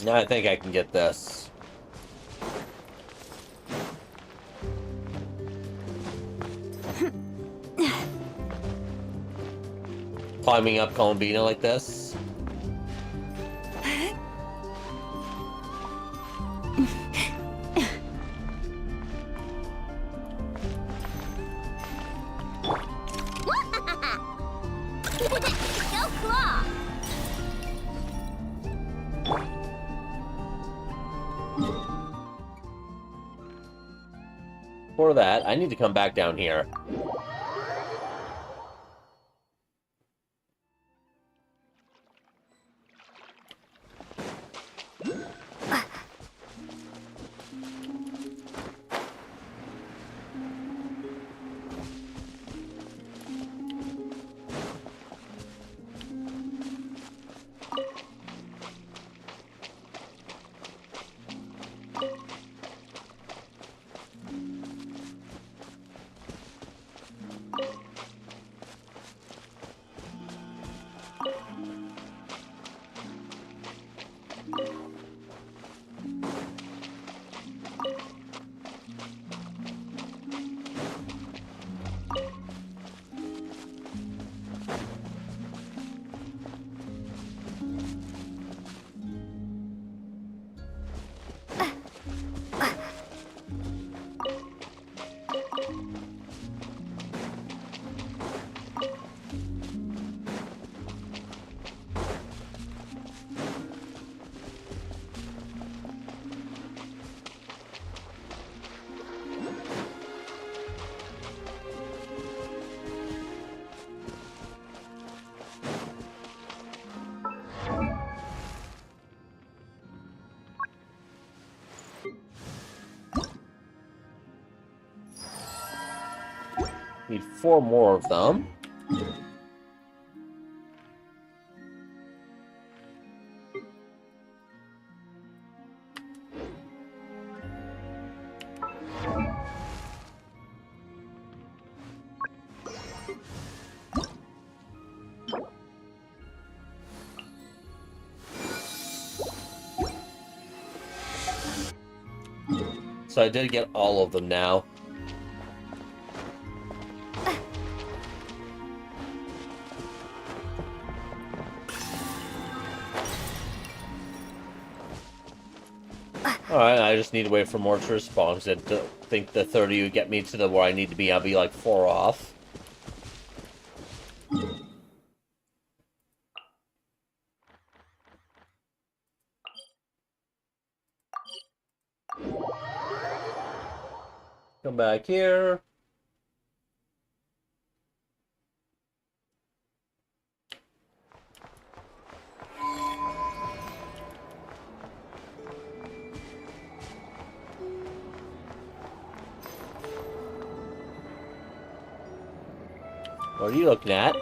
Now I think I can get this. Climbing up Columbina like this. Go claw! For that, I need to come back down here. Need 4 more of them. So I did get all of them now. Alright, I just need to wait for more to respawn, because I don't think the 30 would get me to the where I need to be. I'll be like 4 off. Come back here. What are you looking at?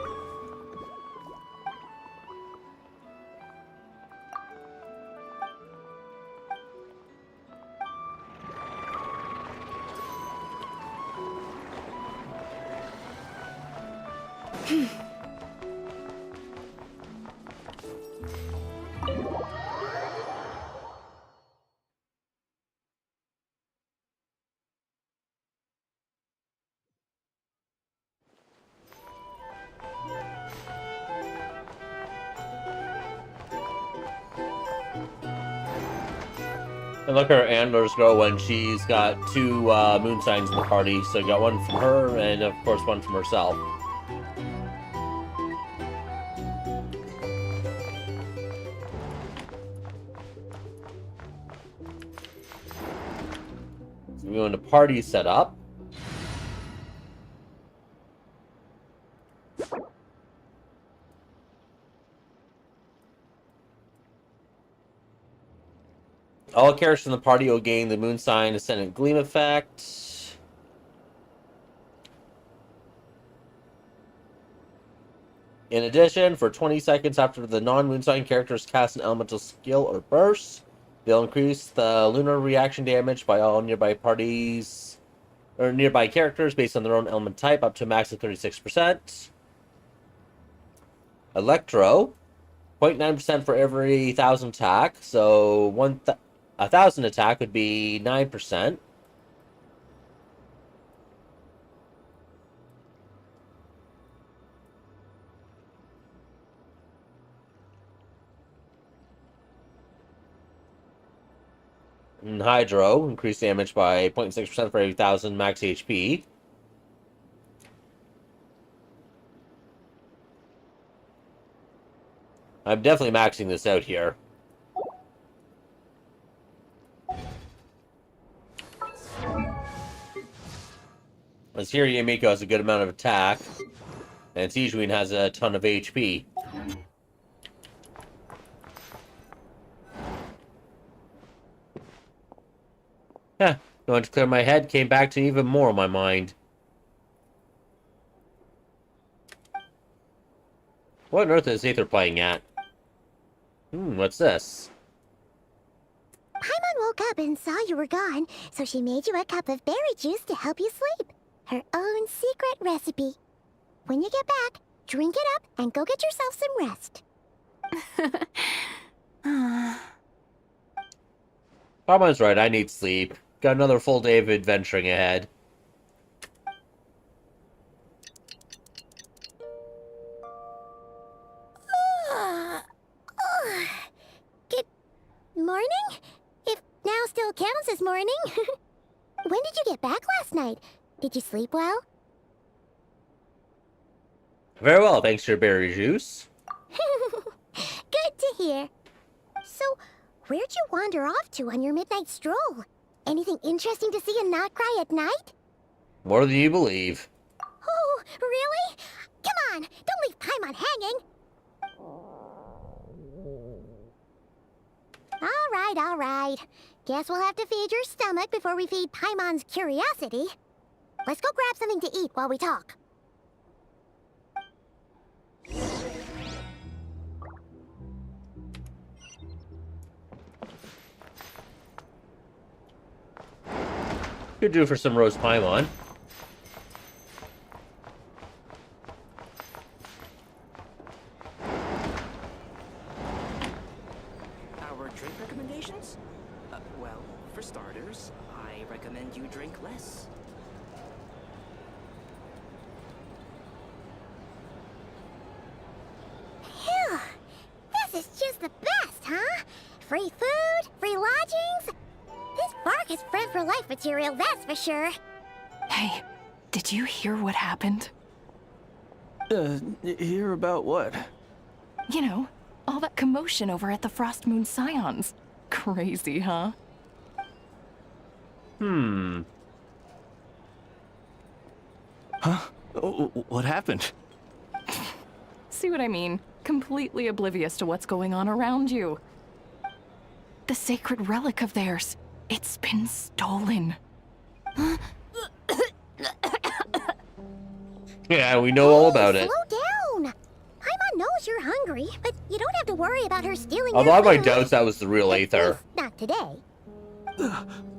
And look, her antlers grow when she's got 2 moon signs in the party. So you got one from her, and of course one from herself. So we go into party setup. All characters in the party will gain the moon sign ascendant gleam effect. In addition, for 20 seconds after the non-moon sign characters cast an elemental skill or burst, they'll increase the lunar reaction damage by all nearby parties or nearby characters based on their own element type up to a max of 36%. Electro, 0.9% for every 1,000 attack, so 1,000 attack would be 9%. And Hydro, increase damage by 0.6% for every 1,000 max HP. I'm definitely maxing this out here. As here, Yamiko has a good amount of attack, and Sijuin has a ton of HP. Huh, going to clear my head came back to even more on my mind. What on earth is Aether playing at? What's this? Paimon woke up and saw you were gone, so she made you a cup of berry juice to help you sleep. Her own secret recipe. When you get back, drink it up and go get yourself some rest. Paimon's right, I need sleep. Got another full day of adventuring ahead. Good morning? If now still counts as morning. When did you get back last night? Did you sleep well? Very well, thanks to your berry juice. Good to hear. So, where'd you wander off to on your midnight stroll? Anything interesting to see in Notcry at night? More than you believe. Oh, really? Come on, don't leave Paimon hanging. All right. Guess we'll have to feed your stomach before we feed Paimon's curiosity. Let's go grab something to eat while we talk. Could do for some roast paimon. Our drink recommendations? Well, for starters, I recommend you drink less. Phew! This is just the best, huh? Free food, free lodgings. This bark is friend for life material, that's for sure. Hey, did you hear what happened? Hear about what? You know, all that commotion over at the Frost Moon Scions. Crazy, huh? Huh? What happened? See what I mean? Completely oblivious to what's going on around you. The sacred relic of theirs. It's been stolen. Yeah, we know all about it. Slow down! Paimon knows you're hungry, but you don't have to worry about her stealing Although your I might food. doubt that was the real Aether. Not today.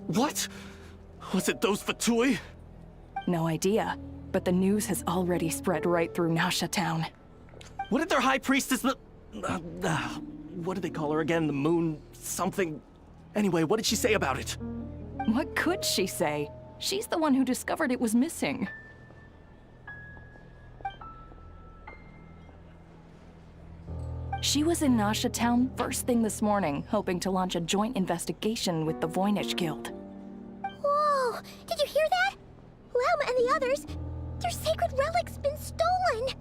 What? Was it those Fatui? No idea, but the news has already spread right through Nasha Town. What did their high priestess what do they call her again? The moon something? Anyway, what did she say about it? What could she say? She's the one who discovered it was missing. She was in Nasha Town first thing this morning, hoping to launch a joint investigation with the Voynich Guild. Whoa! Did you hear that? Lauma and the others, their sacred relic's been stolen!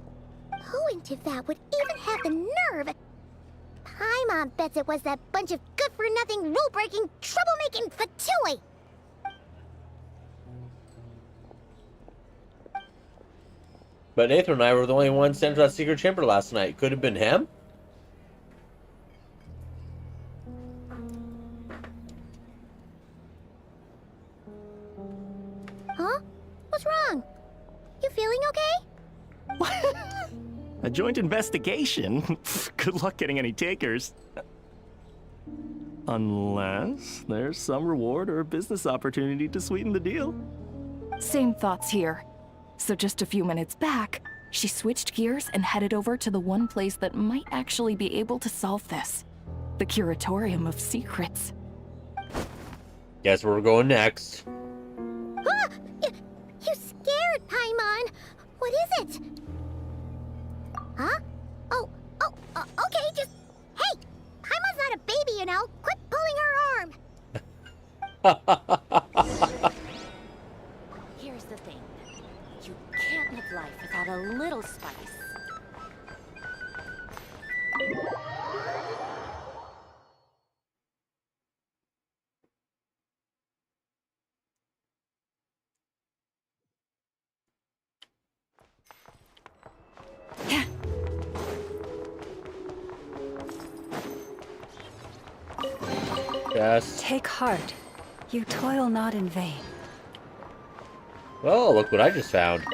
Who in Tivat would even have the nerve? Paimon bets it was that bunch of good-for-nothing, rule-breaking, troublemaking Fatui! But Aether and I were the only ones sent to that secret chamber last night. Could have been him? Huh? What's wrong? You feeling okay? A joint investigation? Good luck getting any takers. Unless there's some reward or business opportunity to sweeten the deal. Same thoughts here. So just a few minutes back, she switched gears and headed over to the one place that might actually be able to solve this. The Curatorium of Secrets. Guess where we're going next. Ah! You scared, Paimon! What is it? Huh? Okay, just... Hey! Paimon's not a baby, you know! Quit pulling her arm! Here's the thing. You can't live life without a little spice. Yes. Take heart. You toil not in vain. Well, look what I just found.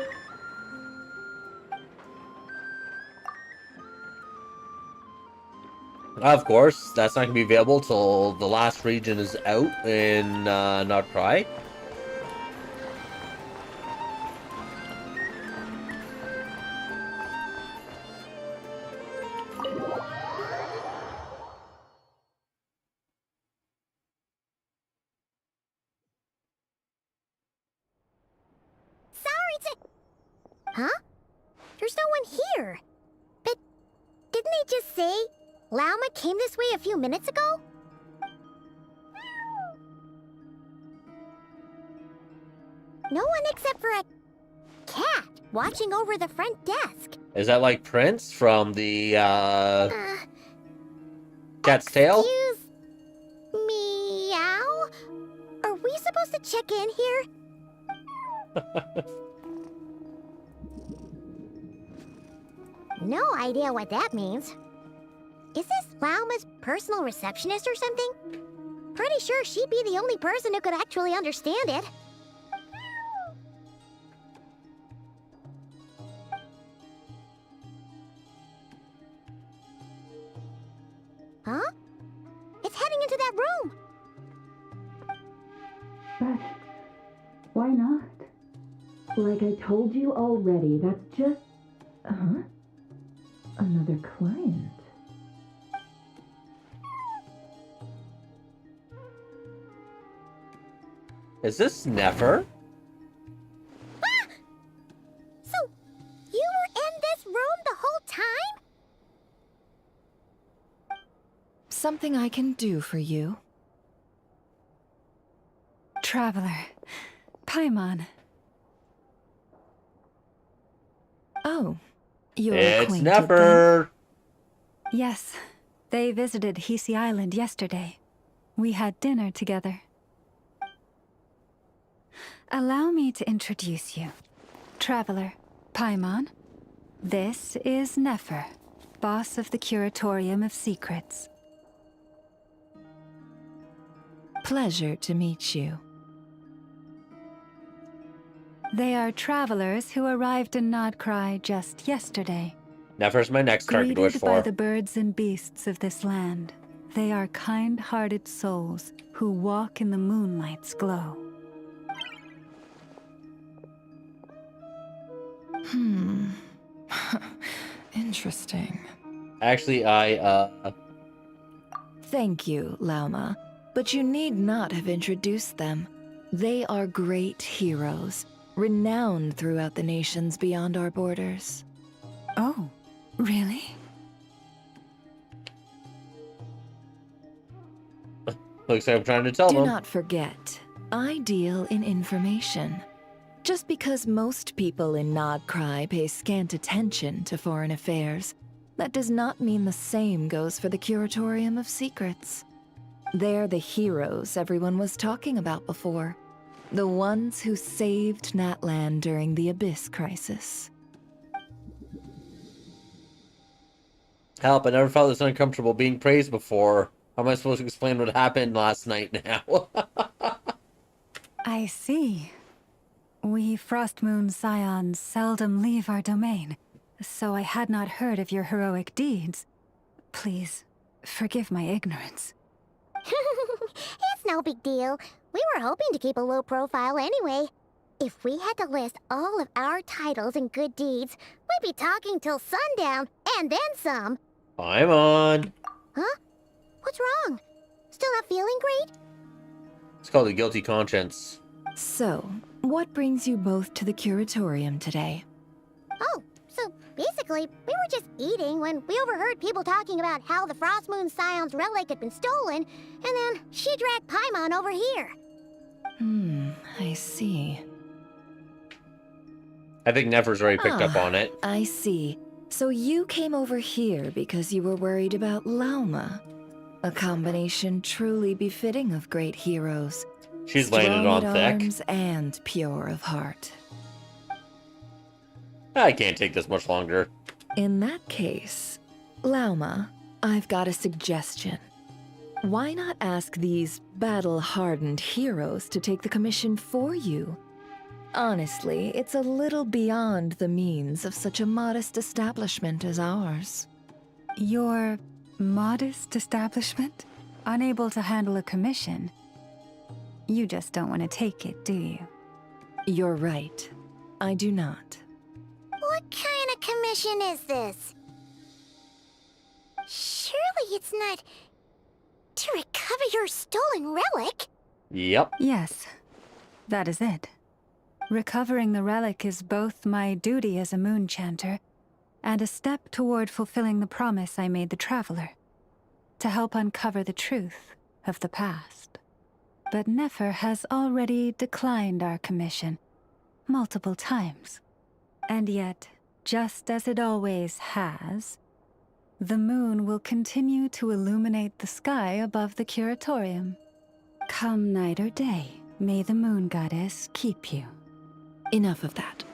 Of course, that's not going to be available till the last region is out in Not Cry. Huh? There's no one here. But didn't they just say Lauma came this way a few minutes ago? No one except for a cat watching over the front desk. Is that like Prince from the Cat's Tail? Excuse meow? Are we supposed to check in here? No idea what that means. Is this Lauma's personal receptionist or something? Pretty sure she'd be the only person who could actually understand it. But why not? Like I told you already, that's just... Another client. Is this Nefer? So, you were in this room the whole time? Something I can do for you? Traveler. Paimon. Oh, you're It's acquainted Nefer! Yes, they visited Hisi Island yesterday. We had dinner together. Allow me to introduce you. Traveler, Paimon. This is Nefer, boss of the Curatorium of Secrets. Pleasure to meet you. They are travelers who arrived in Nodcry just yesterday. Nefer's my next target to wish Greeted by for. the birds and beasts of this land, they are kind-hearted souls who walk in the moonlight's glow. Interesting. Actually, Thank you, Lauma, but you need not have introduced them. They are great heroes, renowned throughout the nations beyond our borders. Oh, really? looks like I'm trying to tell Do them. not forget, I deal in information. Just because most people in Nodcry pay scant attention to foreign affairs, that does not mean the same goes for the Curatorium of Secrets. They're the heroes everyone was talking about before. The ones who saved Natlan during the Abyss crisis. Help, I never felt this uncomfortable being praised before. How am I supposed to explain what happened last night now? I see. We Frostmoon Scions seldom leave our domain, so I had not heard of your heroic deeds. Please, forgive my ignorance. It's no big deal. We were hoping to keep a low profile anyway. If we had to list all of our titles and good deeds, we'd be talking till sundown, and then some. I'm on. Huh? What's wrong? Still not feeling great? It's called a guilty conscience. So, what brings you both to the Curatorium today? Oh, so basically, we were just eating when we overheard people talking about how the Frostmoon Scion's relic had been stolen, and then she dragged Paimon over here. I see. I think Nefer's already picked up on it. I see. So you came over here because you were worried about Lauma. A combination truly befitting of great heroes. She's laying it on Strong thick. at arms and pure of heart. I can't take this much longer. In that case, Lauma, I've got a suggestion. Why not ask these battle-hardened heroes to take the commission for you? Honestly, it's a little beyond the means of such a modest establishment as ours. Your modest establishment? Unable to handle a commission? You just don't want to take it, do you? You're right. I do not. What kind of commission is this? Surely it's not to recover your stolen relic? Yep. Yes, that is it. Recovering the relic is both my duty as a moon chanter and a step toward fulfilling the promise I made the Traveler, to help uncover the truth of the past. But Nefer has already declined our commission multiple times. And yet, just as it always has, the moon will continue to illuminate the sky above the Curatorium. Come night or day, may the moon goddess keep you. Enough of that.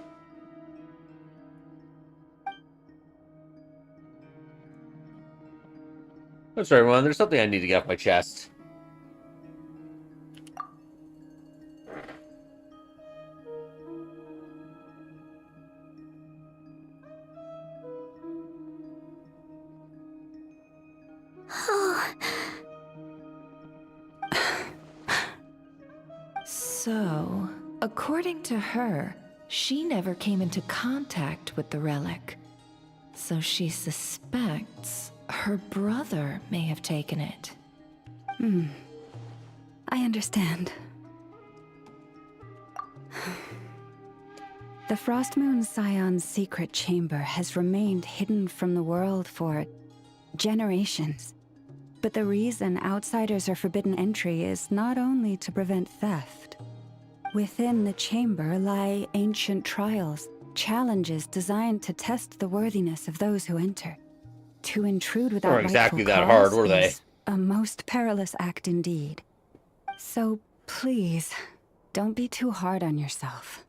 I'm sorry, everyone. There's something I need to get off my chest. So, according to her, she never came into contact with the relic. So she suspects her brother may have taken it. I understand. The Frostmoon Scion's secret chamber has remained hidden from the world for generations. But the reason outsiders are forbidden entry is not only to prevent theft. Within the chamber lie ancient trials, challenges designed to test the worthiness of those who enter. To intrude without Weren't exactly rightful that hard, cause were they? is a most perilous act indeed. So please, don't be too hard on yourself.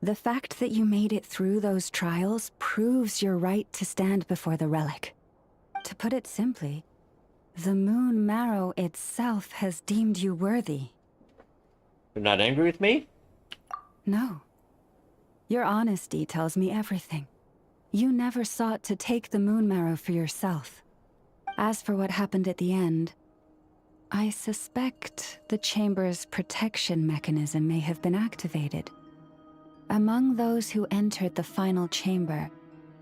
The fact that you made it through those trials proves your right to stand before the relic. To put it simply, the Moon Marrow itself has deemed you worthy. You're not angry with me? No. Your honesty tells me everything. You never sought to take the Moon Marrow for yourself. As for what happened at the end, I suspect the Chamber's protection mechanism may have been activated. Among those who entered the final chamber,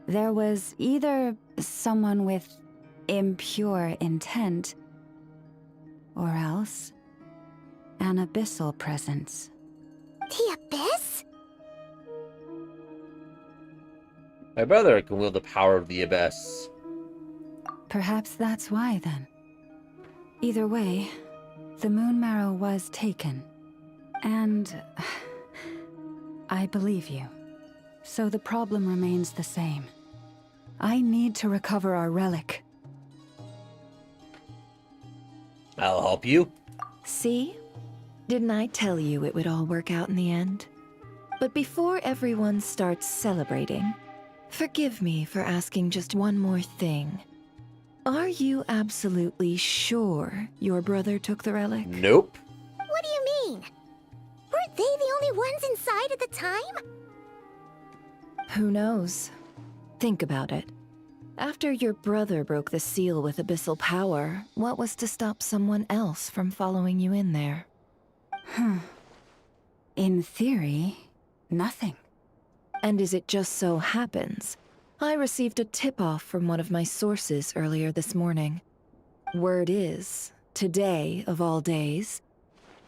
there was either someone with impure intent, or else an abyssal presence. The Abyss? My brother can wield the power of the Abyss. Perhaps that's why, then. Either way, the Moon Marrow was taken. And I believe you. So the problem remains the same. I need to recover our relic. I'll help you. See? Didn't I tell you it would all work out in the end? But before everyone starts celebrating, forgive me for asking just one more thing. Are you absolutely sure your brother took the relic? Nope. What do you mean? Weren't they the only ones inside at the time? Who knows? Think about it. After your brother broke the seal with abyssal power, what was to stop someone else from following you in there? In theory, nothing. And as it just so happens, I received a tip-off from one of my sources earlier this morning. Word is, today of all days,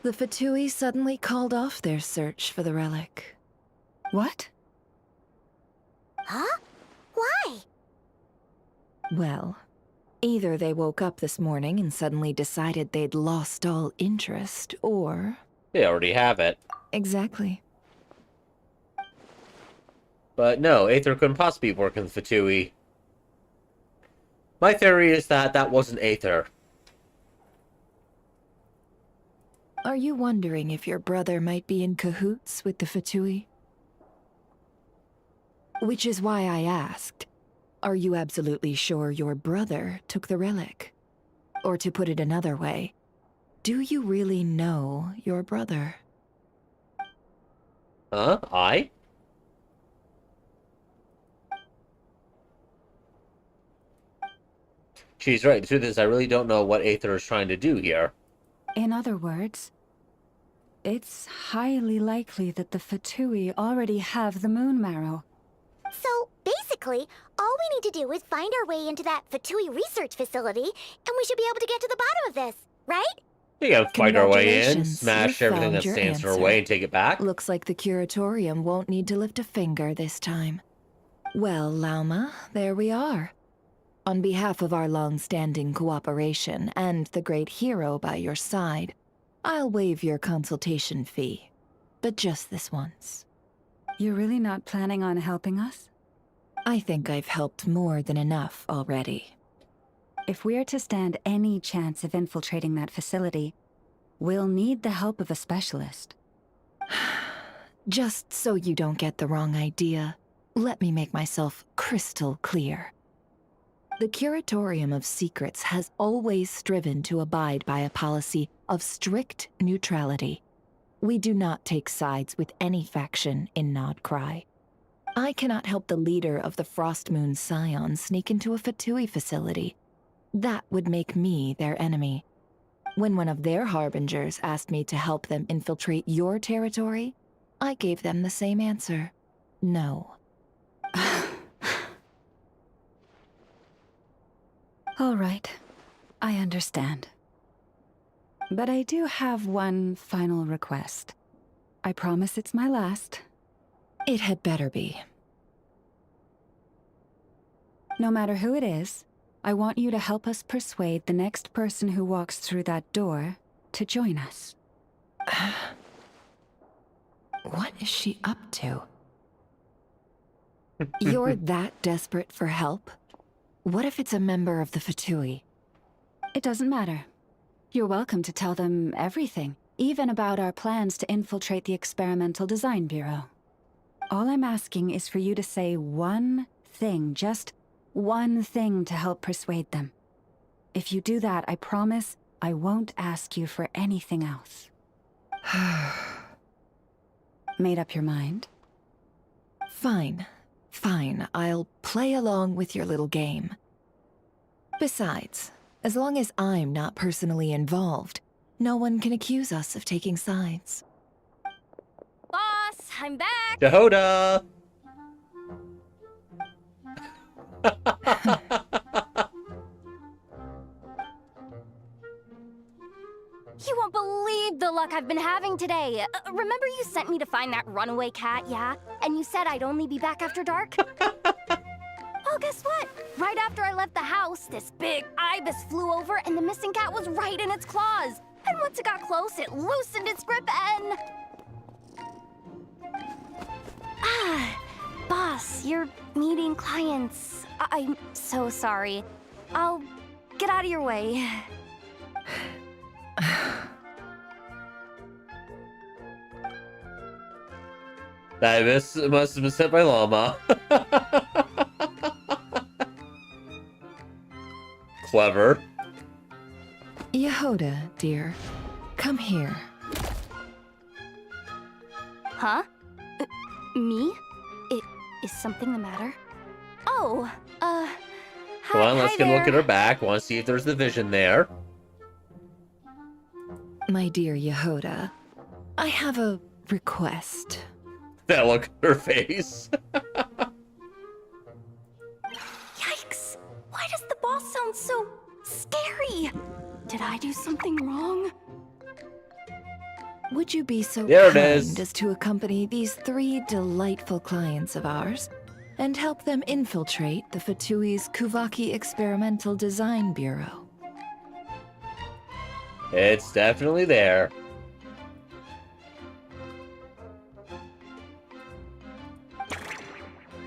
the Fatui suddenly called off their search for the relic. What? Huh? Why? Well, either they woke up this morning and suddenly decided they'd lost all interest, or... They already have it. Exactly. But no, Aether couldn't possibly work in the Fatui. My theory is that that wasn't Aether. Are you wondering if your brother might be in cahoots with the Fatui? Which is why I asked, are you absolutely sure your brother took the relic? Or to put it another way, do you really know your brother? Huh? I? She's right. The truth is, I really don't know what Aether is trying to do here. In other words, it's highly likely that the Fatui already have the Moon Marrow. So, basically, all we need to do is find our way into that Fatui research facility, and we should be able to get to the bottom of this, right? We gotta fight our way in, Congratulations, smash you everything found that your stands in our answer. way, and take it back. Looks like the curatorium won't need to lift a finger this time. Well, Lauma, there we are. On behalf of our long-standing cooperation and the great hero by your side, I'll waive your consultation fee. But just this once. You're really not planning on helping us? I think I've helped more than enough already. If we're to stand any chance of infiltrating that facility, we'll need the help of a specialist. Just so you don't get the wrong idea, let me make myself crystal clear. The Curatorium of Secrets has always striven to abide by a policy of strict neutrality. We do not take sides with any faction in Nodcry. I cannot help the leader of the Frostmoon Scion sneak into a Fatui facility. That would make me their enemy. When one of their harbingers asked me to help them infiltrate your territory, I gave them the same answer. No. All right, I understand. But I do have one final request. I promise it's my last. It had better be. No matter who it is, I want you to help us persuade the next person who walks through that door to join us. What is she up to? You're that desperate for help? What if it's a member of the Fatui? It doesn't matter. You're welcome to tell them everything, even about our plans to infiltrate the Experimental Design Bureau. All I'm asking is for you to say one thing, just one thing to help persuade them. If you do that, I promise I won't ask you for anything else. Made up your mind? Fine. Fine, I'll play along with your little game. Besides, as long as I'm not personally involved, no one can accuse us of taking sides. Boss, I'm back! Jehoda! You won't believe the luck I've been having today. Remember you sent me to find that runaway cat, yeah? And you said I'd only be back after dark? Well, guess what? Right after I left the house, this big ibis flew over and the missing cat was right in its claws. And once it got close, it loosened its grip and... Boss, you're meeting clients. I'm so sorry. I'll get out of your way. That must have been sent by Llama. Clever. Yehoda, dear, come here. Huh? Me? Is something the matter? Oh, Come on, let's hi get a look there. at her back. Want to see if there's the vision there. My dear Yehoda, I have a request. That look at her face. Yikes! Why does the boss sound so scary? Did I do something wrong? Would you be so There it kind is. as to accompany these 3 delightful clients of ours and help them infiltrate the Fatui's Kuvaki Experimental Design Bureau? It's definitely there.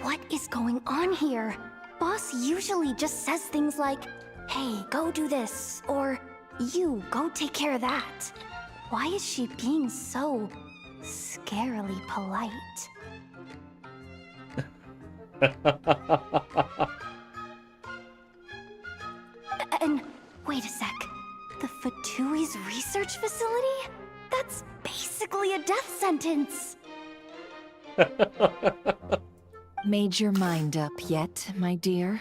What is going on here? Boss usually just says things like, hey, go do this, or you, go take care of that. Why is she being so scarily polite? And wait a sec. The Fatui's research facility? That's basically a death sentence. Made your mind up yet, my dear?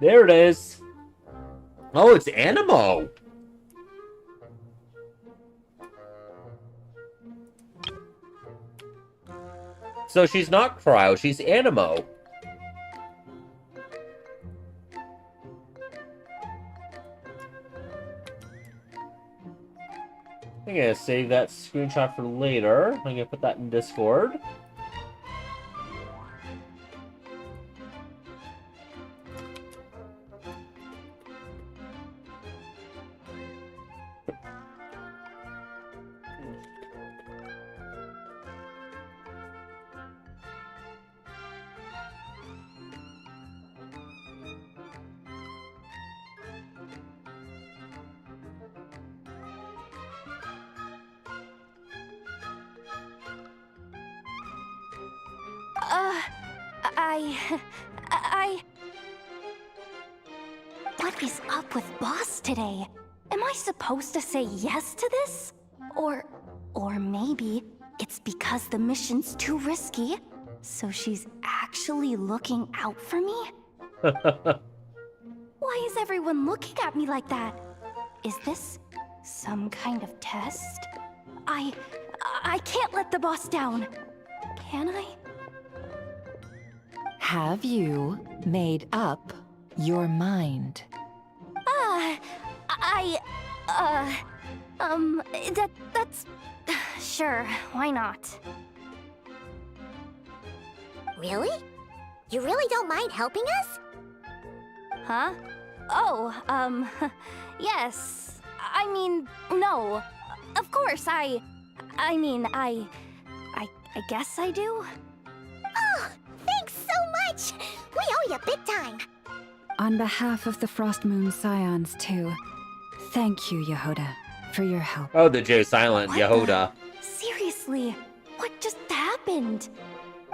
There it is. Oh, it's Animo. So she's not Cryo, she's Animo. I'm gonna save that screenshot for later. I'm gonna put that in Discord. What is up with Boss today? Am I supposed to say yes to this? Or maybe it's because the mission's too risky, so she's actually looking out for me? Why is everyone looking at me like that? Is this some kind of test? I can't let the boss down. Can I? Have you made up your mind? That's... Sure, why not? Really? You really don't mind helping us? Huh? Oh, yes. I mean, no. Of course, I guess I do. Oh, thanks so much! We owe you big time! On behalf of the Frost Moon Scions, too, thank you, Yehoda, for your help. Oh, the J silent Yehoda. Seriously, what just happened?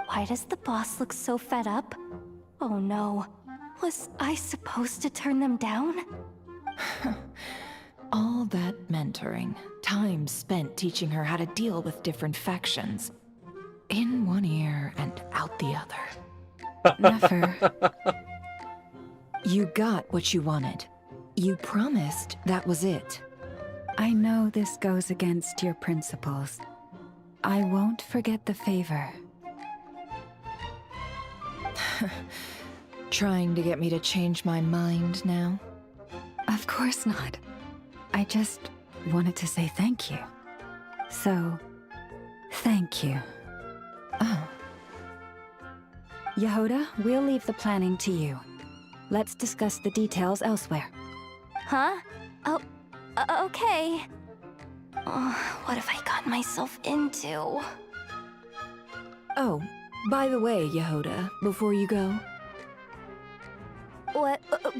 Why does the boss look so fed up? Oh no, was I supposed to turn them down? All that mentoring, time spent teaching her how to deal with different factions. In one ear and out the other. Never. You got what you wanted. You promised that was it. I know this goes against your principles. I won't forget the favor. Trying to get me to change my mind now? Of course not. I just wanted to say thank you. So, thank you. Oh. Yehoda, we'll leave the planning to you. Let's discuss the details elsewhere. Huh? Oh, okay. Oh, what have I gotten myself into? Oh, by the way, Yehoda, before you go...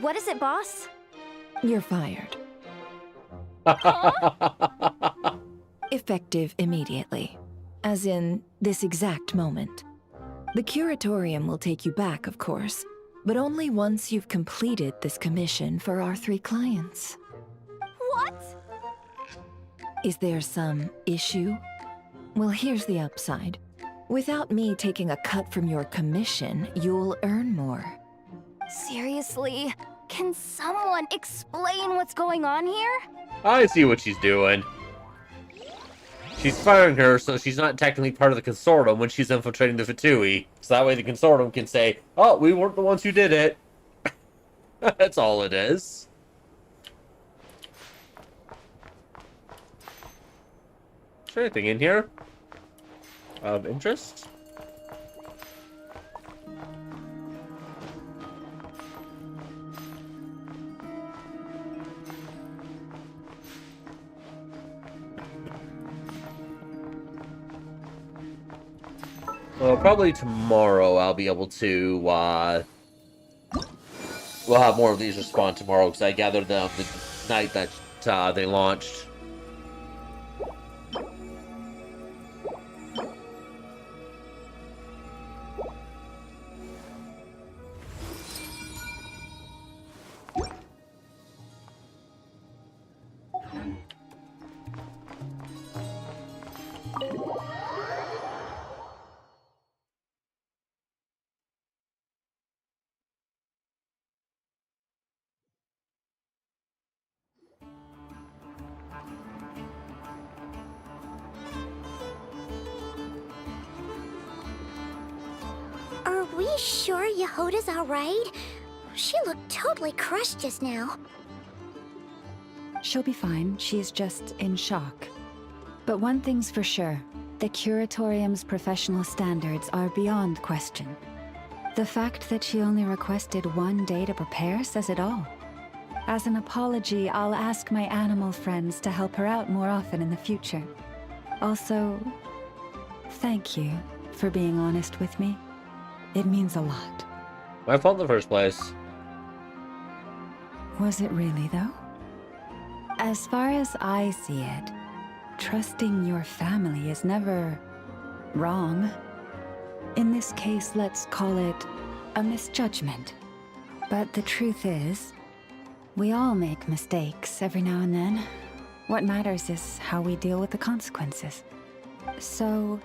What is it, boss? You're fired. Effective immediately. As in, this exact moment. The Curatorium will take you back, of course, but only once you've completed this commission for our 3 clients. What? Is there some issue? Well, here's the upside. Without me taking a cut from your commission, you'll earn more. Seriously? Can someone explain what's going on here? I see what she's doing. She's firing her so she's not technically part of the consortium when she's infiltrating the Fatui. So that way the consortium can say, oh, we weren't the ones who did it. That's all it is. Is there anything in here of interest? Well, probably tomorrow I'll be able to, we'll have more of these respond tomorrow, because I gathered them the night that they launched. Are we sure Yehoda's alright? She looked totally crushed just now. She'll be fine. She's just in shock. But one thing's for sure. The Curatorium's professional standards are beyond question. The fact that she only requested 1 day to prepare says it all. As an apology, I'll ask my animal friends to help her out more often in the future. Also, thank you for being honest with me. It means a lot. My fault in the first place. Was it really, though? As far as I see it, trusting your family is never wrong. In this case, let's call it a misjudgment. But the truth is, we all make mistakes every now and then. What matters is how we deal with the consequences. So,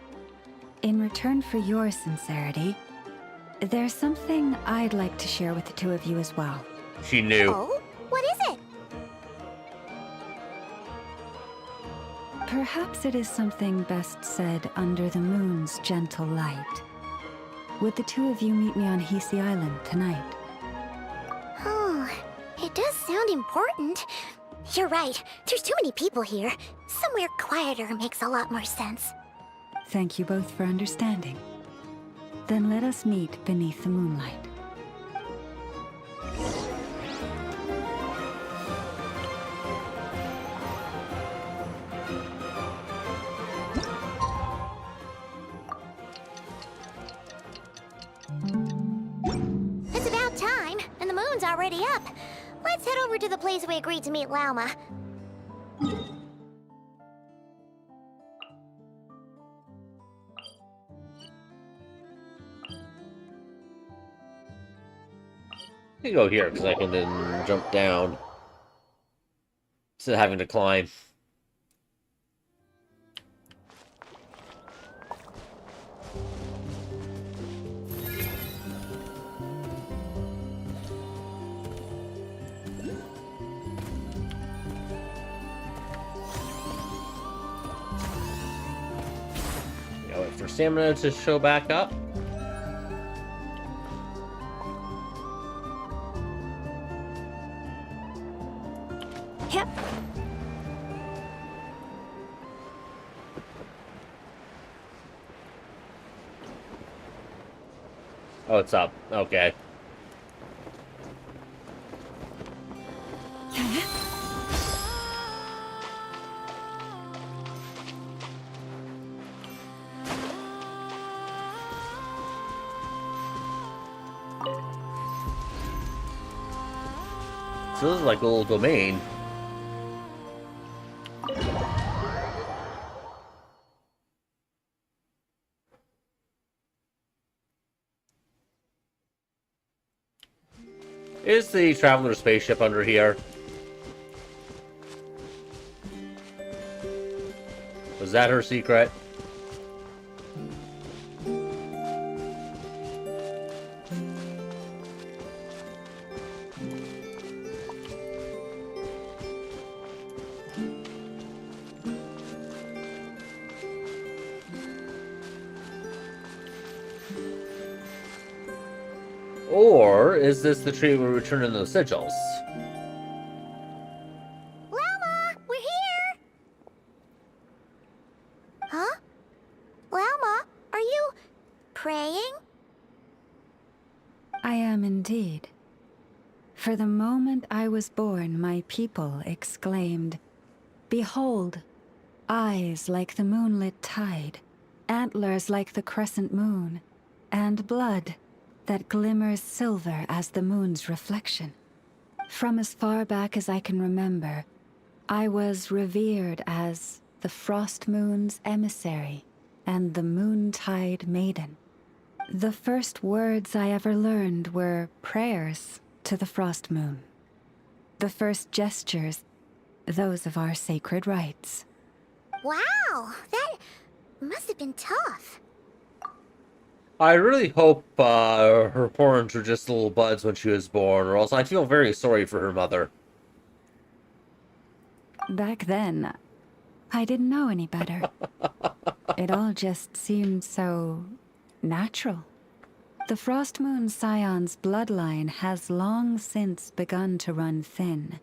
in return for your sincerity, there's something I'd like to share with the 2 of you as well. She knew. Oh? What is it? Perhaps it is something best said under the moon's gentle light. Would the two of you meet me on Hisi Island tonight? Oh, it does sound important. You're right, there's too many people here. Somewhere quieter makes a lot more sense. Thank you both for understanding. Then let us meet beneath the moonlight. It's about time, and the moon's already up. Let's head over to the place we agreed to meet Lauma. You go here, because I can then jump down. Instead of having to climb. Wait for stamina to show back up. Yep. Oh, it's up. Okay. So this is like a little domain. Is the Traveler spaceship under here? Was that her secret? Or is this the tree where we return in those sigils? Lauma, we're here! Huh? Lauma, are you praying? I am indeed. For the moment I was born, my people exclaimed, "Behold, eyes like the moonlit tide, antlers like the crescent moon, and blood that glimmers silver as the moon's reflection." From as far back as I can remember, I was revered as the Frost Moon's emissary and the Moontide Maiden. The first words I ever learned were prayers to the Frost Moon. The first gestures, those of our sacred rites. Wow, that must have been tough. I really hope her horns were just little buds when she was born, or else I feel very sorry for her mother. Back then, I didn't know any better. It all just seemed so natural. The Frost Moon Scion's bloodline has long since begun to run thin.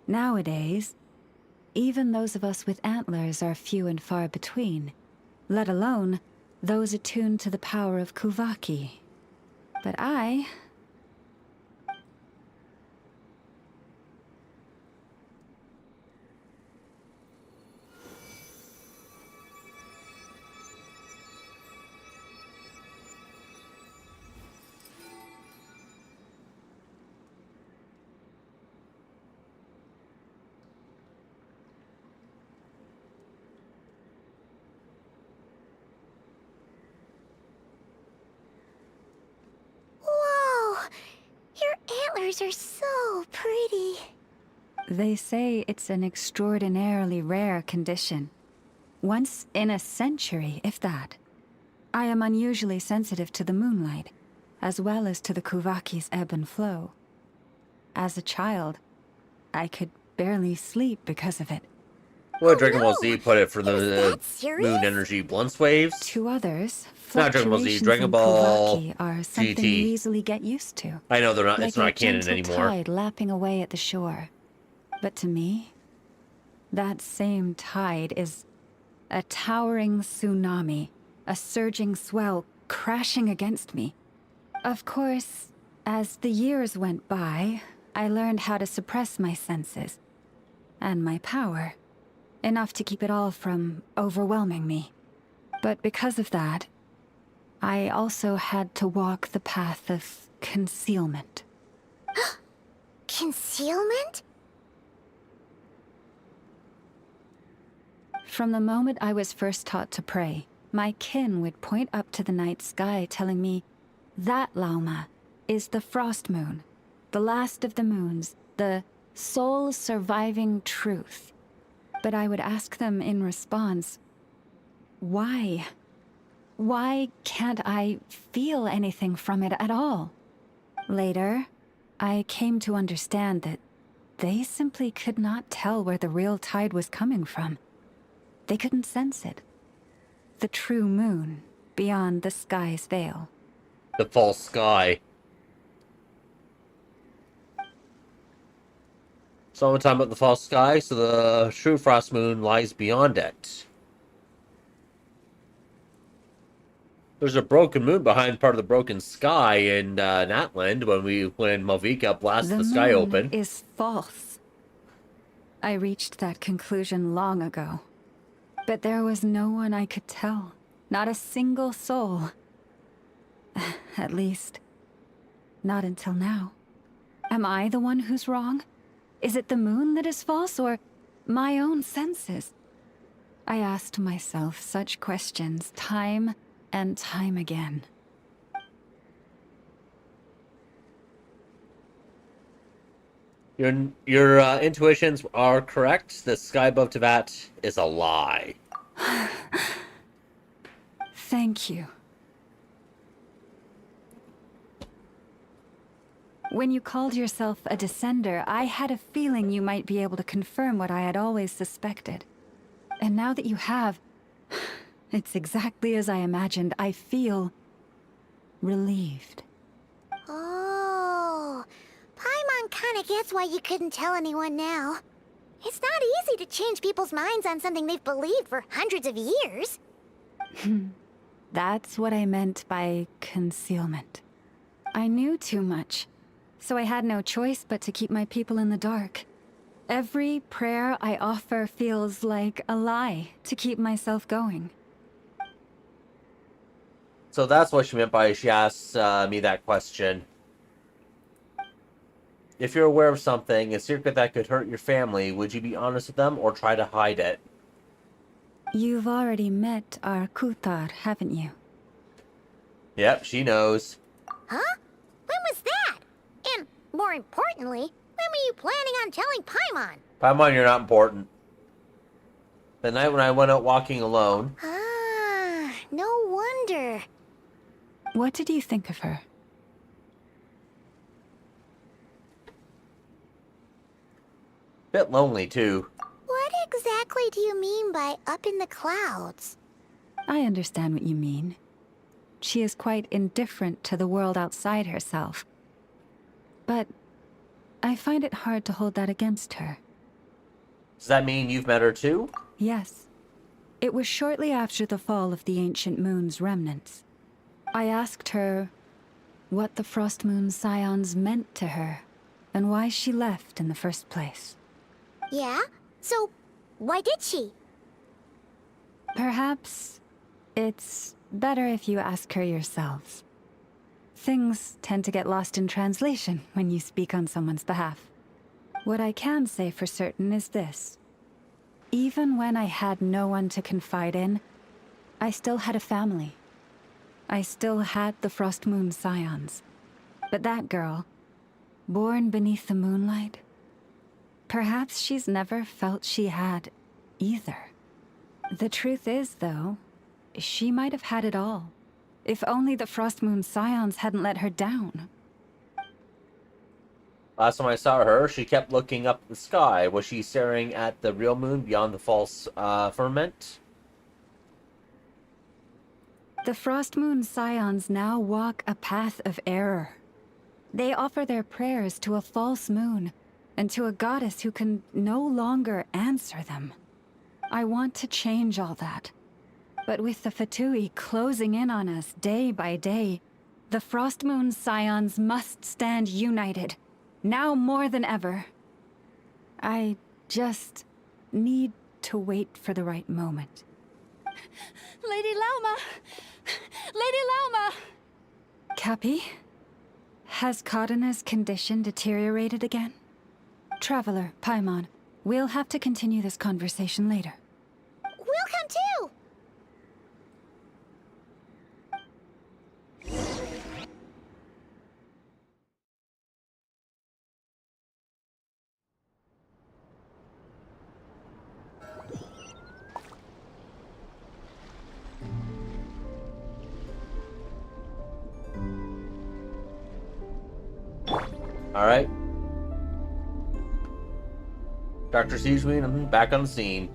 Nowadays, even those of us with antlers are few and far between, let alone those attuned to the power of Kuvaki. But I... Whoa! Your antlers are so pretty. They say it's an extraordinarily rare condition. Once in a century, if that. I am unusually sensitive to the moonlight, as well as to the Kuvaki's ebb and flow. As a child, I could barely sleep because of it. Well, Dragon Ball Z put it for Is the that serious? moon energy blunts waves. To others, Not Dragon Ball Z, fluctuations Dragon in Ball Kovaki are something you GT. easily get used to. I know they're not. Like It's not a canon gentle anymore. tide lapping away at the shore. But to me, that same tide is a towering tsunami, a surging swell crashing against me. Of course, as the years went by, I learned how to suppress my senses and my power, enough to keep it all from overwhelming me. But because of that, I also had to walk the path of concealment. Concealment? From the moment I was first taught to pray, my kin would point up to the night sky telling me, that Lauma is the frost moon, the last of the moons, the sole surviving truth. But I would ask them in response, why? Why can't I feel anything from it at all? Later, I came to understand that they simply could not tell where the real tide was coming from. They couldn't sense it. The true moon, beyond the sky's veil. The false sky. So I'm talking about the false sky, so the true frost moon lies beyond it. There's a broken moon behind part of the broken sky in Natland when Malvika blasted the sky open. The moon is false. I reached that conclusion long ago. But there was no one I could tell. Not a single soul. At least, not until now. Am I the one who's wrong? Is it the moon that is false, or my own senses? I asked myself such questions time and time again. Your intuitions are correct. The sky above Teyvat is a lie. Thank you. When you called yourself a descender, I had a feeling you might be able to confirm what I had always suspected. And now that you have, it's exactly as I imagined. I feel relieved. Oh, Paimon kinda gets why you couldn't tell anyone now. It's not easy to change people's minds on something they've believed for hundreds of years. That's what I meant by concealment. I knew too much, so I had no choice but to keep my people in the dark. Every prayer I offer feels like a lie to keep myself going. So that's what she meant by she asked me that question. If you're aware of something, a secret that could hurt your family, would you be honest with them or try to hide it? You've already met our Kuthar, haven't you? Yep, she knows. Huh? When was that? And, more importantly, when were you planning on telling Paimon? Paimon, you're not important. The night when I went out walking alone. Ah, no wonder. What did you think of her? Bit lonely, too. What exactly do you mean by up in the clouds? I understand what you mean. She is quite indifferent to the world outside herself. But I find it hard to hold that against her. Does that mean you've met her too? Yes. It was shortly after the fall of the ancient moon's remnants. I asked her what the Frost Moon Scions meant to her, and why she left in the first place. Yeah? So, why did she? Perhaps it's better if you ask her yourselves. Things tend to get lost in translation when you speak on someone's behalf. What I can say for certain is this. Even when I had no one to confide in, I still had a family. I still had the Frost Moon Scions. But that girl, born beneath the moonlight, perhaps she's never felt she had either. The truth is, though, she might have had it all. If only the Frost Moon Scions hadn't let her down. Last time I saw her, she kept looking up at the sky. Was she staring at the real moon beyond the false firmament? The Frost Moon Scions now walk a path of error. They offer their prayers to a false moon, and to a goddess who can no longer answer them. I want to change all that. But with the Fatui closing in on us day by day, the Frost Moon Scions must stand united, now more than ever. I just need to wait for the right moment. Lady Lauma! Lady Lauma! Cappy? Has Cardina's condition deteriorated again? Traveler, Paimon, we'll have to continue this conversation later. We'll come too! Alright. Dr. Siegewein, I'm back on the scene.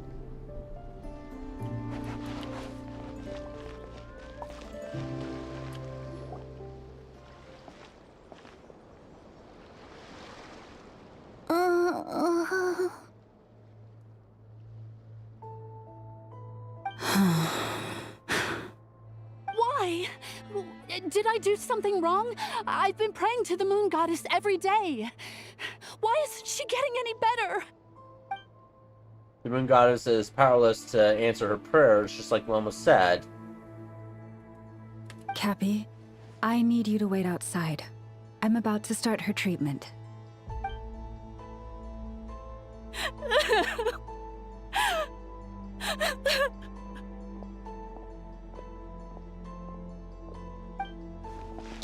Why? Did I do something wrong? I've been praying to the moon goddess every day. Why isn't she getting any better? The moon goddess is powerless to answer her prayers, just like Mama said. Cappy, I need you to wait outside. I'm about to start her treatment.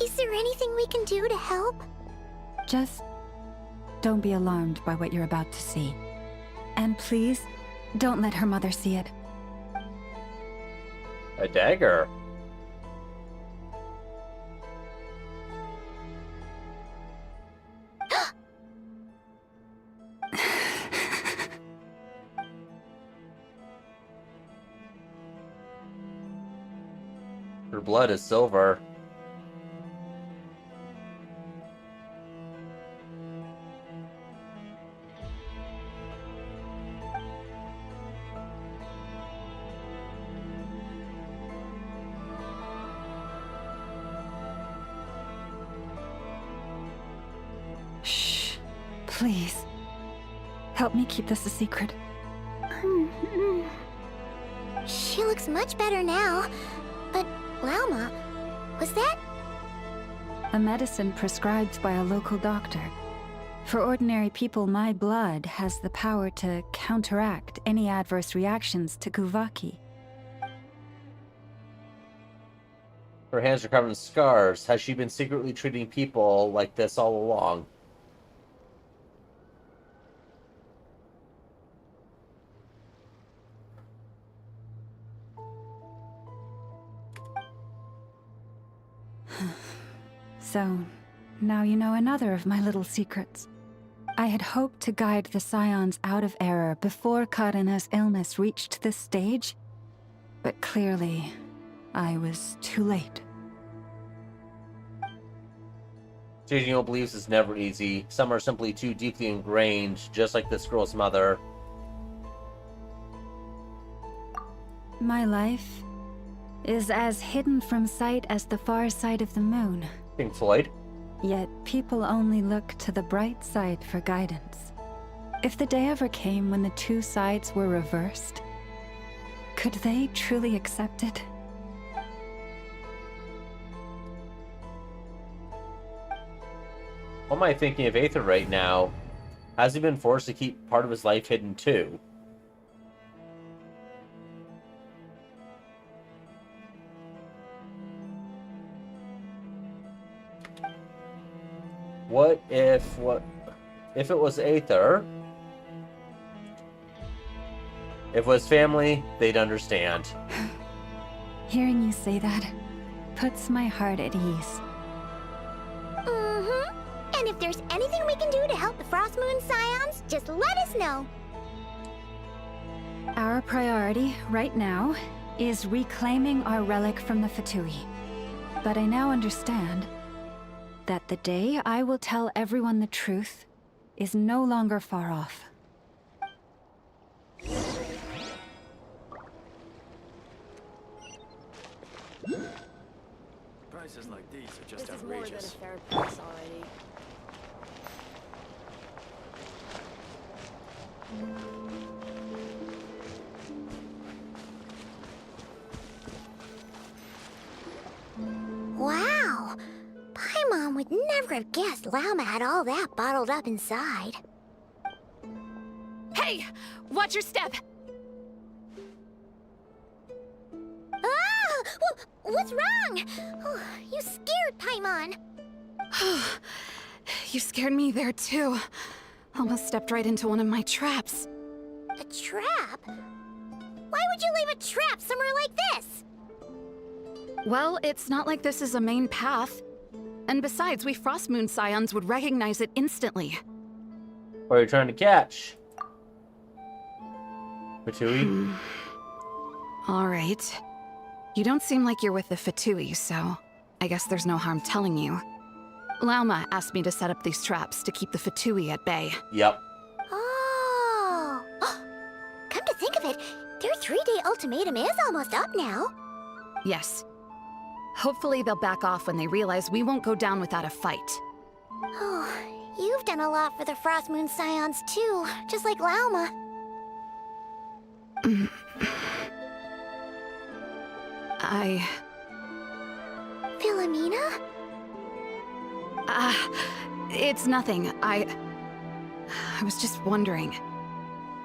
Is there anything we can do to help? Just don't be alarmed by what you're about to see. And please, don't let her mother see it. A dagger. Her blood is silver. Shh. Please. Help me keep this a secret. She looks much better now. But, Lauma, was that? A medicine prescribed by a local doctor. For ordinary people, my blood has the power to counteract any adverse reactions to Kuvaki. Her hands are covered in scars. Has she been secretly treating people like this all along? So, now you know another of my little secrets. I had hoped to guide the Scions out of error before Karina's illness reached this stage, but clearly, I was too late. Changing your beliefs is never easy. Some are simply too deeply ingrained, just like this girl's mother. My life is as hidden from sight as the far side of the moon. Pink Floyd. Yet people only look to the bright side for guidance. If the day ever came when the two sides were reversed, could they truly accept it? What am I thinking of Aether right now? Has he been forced to keep part of his life hidden too? What if it was Aether? If it was family, they'd understand. Hearing you say that puts my heart at ease. Mm-hmm. And if there's anything we can do to help the Frost Moon Scions, just let us know. Our priority, right now, is reclaiming our relic from the Fatui. But I now understand that the day I will tell everyone the truth is no longer far off. Prices like these are just outrageous. This is more than a fair price already. Wow! Paimon would never have guessed Llama had all that bottled up inside. Hey! Watch your step! Ah! What's wrong? Oh, you scared Paimon. You scared me there too. Almost stepped right into one of my traps. A trap? Why would you leave a trap somewhere like this? Well, it's not like this is a main path. And besides, we Frost Moon Scions would recognize it instantly. What are you trying to catch? Fatui? Alright. You don't seem like you're with the Fatui, so I guess there's no harm telling you. Lauma asked me to set up these traps to keep the Fatui at bay. Yep. Oh! Come to think of it, their 3-day ultimatum is almost up now. Yes. Hopefully they'll back off when they realize we won't go down without a fight. Oh, you've done a lot for the Frost Moon Scions too, just like Lauma. Philomena? It's nothing. I was just wondering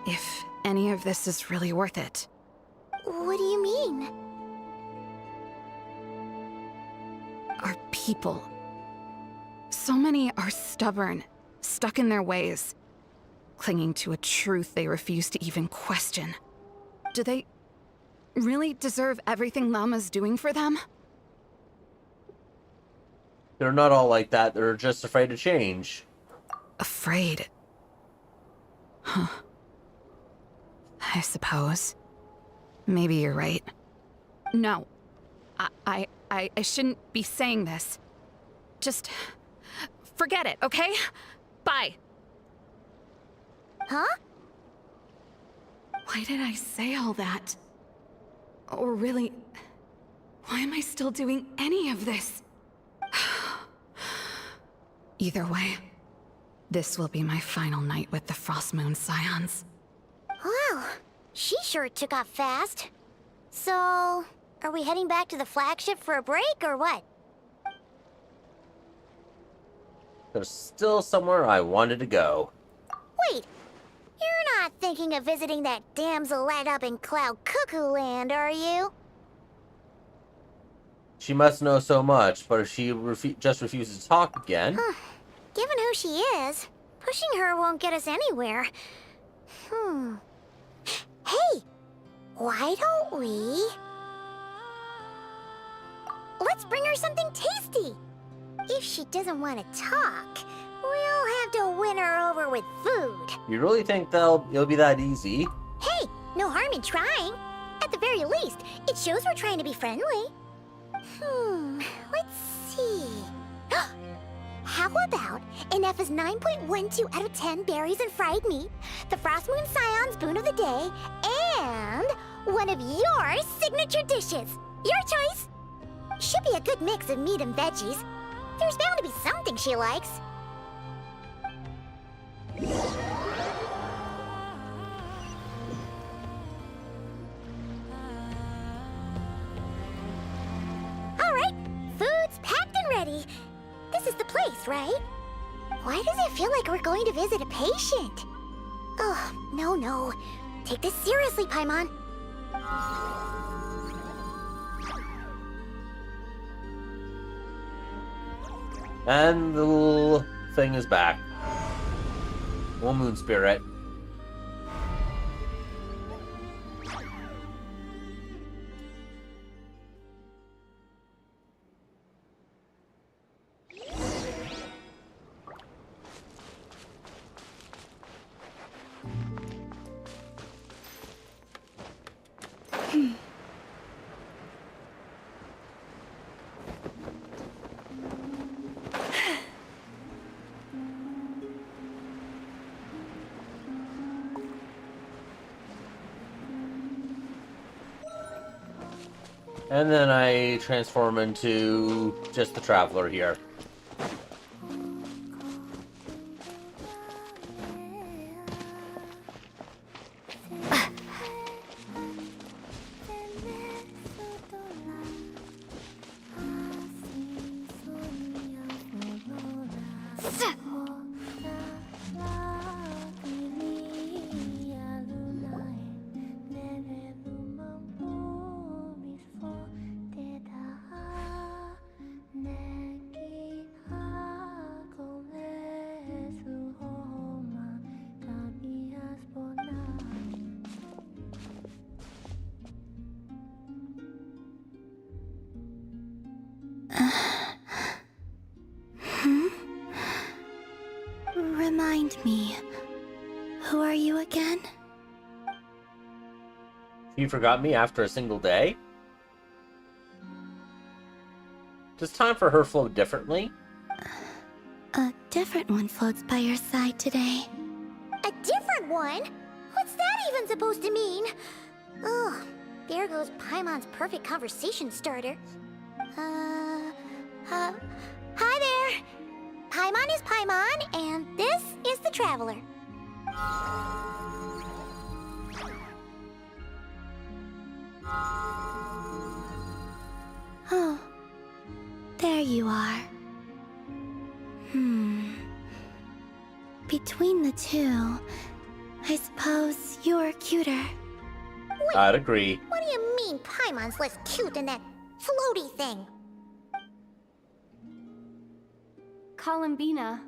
if any of this is really worth it. What do you mean? Our people. So many are stubborn, stuck in their ways, clinging to a truth they refuse to even question. Do they really deserve everything Lama's doing for them? They're not all like that. They're just afraid to change. Afraid? Huh. I suppose. Maybe you're right. No. I shouldn't be saying this. Just forget it, okay? Bye. Huh? Why did I say all that? Or really, why am I still doing any of this? Either way, this will be my final night with the Frost Moon Scions. Wow, she sure took off fast. So, are we heading back to the flagship for a break, or what? There's still somewhere I wanted to go. Wait, you're not thinking of visiting that damsel light up in Cloud Cuckoo Land, are you? She must know so much, but if she just refuses to talk again... Given who she is, pushing her won't get us anywhere. Hey! Why don't we... Let's bring her something tasty! If she doesn't want to talk, we'll have to win her over with food. You really think it'll be that easy? Hey, no harm in trying. At the very least, it shows we're trying to be friendly. Let's see. How about an F's 9.12 out of 10 berries and fried meat, the Frost Moon Scion's boon of the day, and one of your signature dishes. Your choice. Should be a good mix of meat and veggies. There's bound to be something she likes. Alright, food's packed and ready. This is the place, right? Why does it feel like we're going to visit a patient? Oh, no. Take this seriously, Paimon. And the little thing is back. Little moon spirit. And then I transform into just the Traveler here. Remind me, who are you again? You forgot me after a single day? Does time for her flow differently? A different one floats by your side today. A different one? What's that even supposed to mean? Oh, there goes Paimon's perfect conversation starter. Hi there! Paimon is Paimon, and this is the Traveler. Oh, there you are. Between the two, I suppose you're cuter. Wait, I'd agree. what do you mean Paimon's less cute than that floaty thing? Columbina.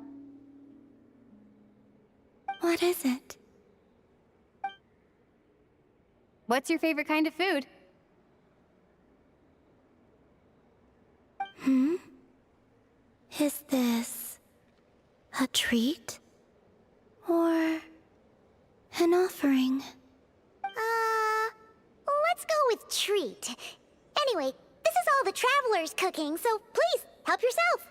What is it? What's your favorite kind of food? Is this a treat? Or an offering? Let's go with treat. Anyway, this is all the Traveler's cooking, so please, help yourself.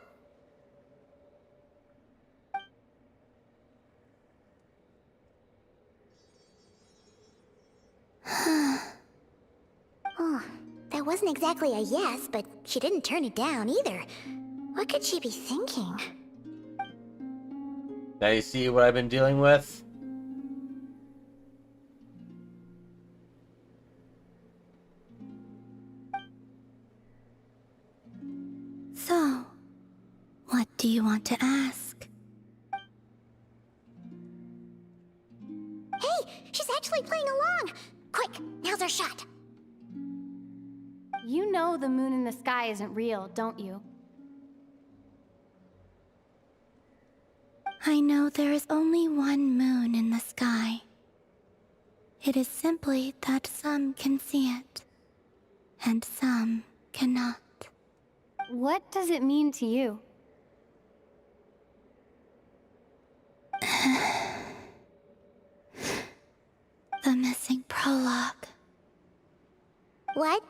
Oh, that wasn't exactly a yes, but she didn't turn it down either. What could she be thinking? Now you see what I've been dealing with? So, what do you want to ask? Hey, she's actually playing along! Quick, now's our shot. You know the moon in the sky isn't real, don't you? I know there is only one moon in the sky. It is simply that some can see it, and some cannot. What does it mean to you? The missing prologue. What?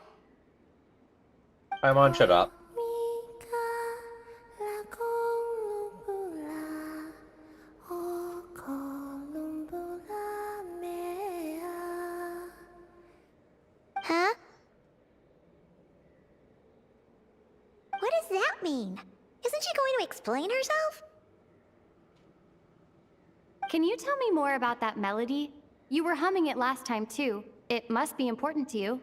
Paimon, shut up. Huh? What does that mean? Isn't she going to explain herself? Can you tell me more about that melody? You were humming it last time too. It must be important to you.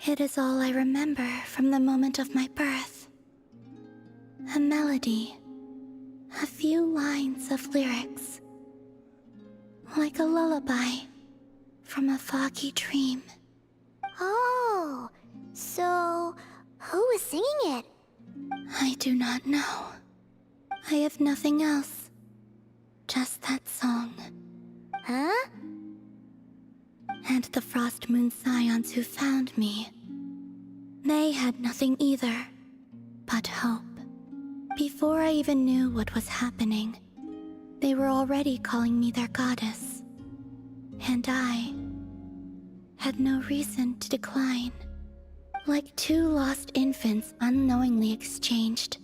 It is all I remember from the moment of my birth. A melody. A few lines of lyrics. Like a lullaby from a foggy dream. Oh, so who was singing it? I do not know. I have nothing else. Just that song. Huh? And the Frost Moon Scions who found me. They had nothing either, but hope. Before I even knew what was happening, they were already calling me their goddess. And I had no reason to decline. Like two lost infants unknowingly exchanged,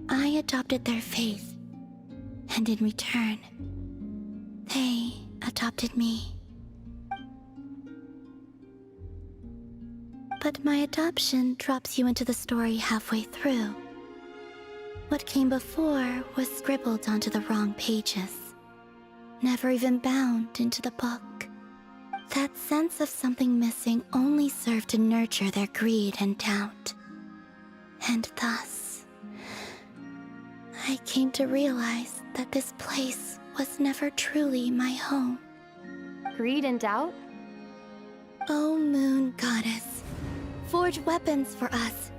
I adopted their faith. And in return, they adopted me. But my adoption drops you into the story halfway through. What came before was scribbled onto the wrong pages, never even bound into the book. That sense of something missing only served to nurture their greed and doubt. And thus, I came to realize that this place was never truly my home. Greed and doubt? Oh, Moon Goddess, forge weapons for us,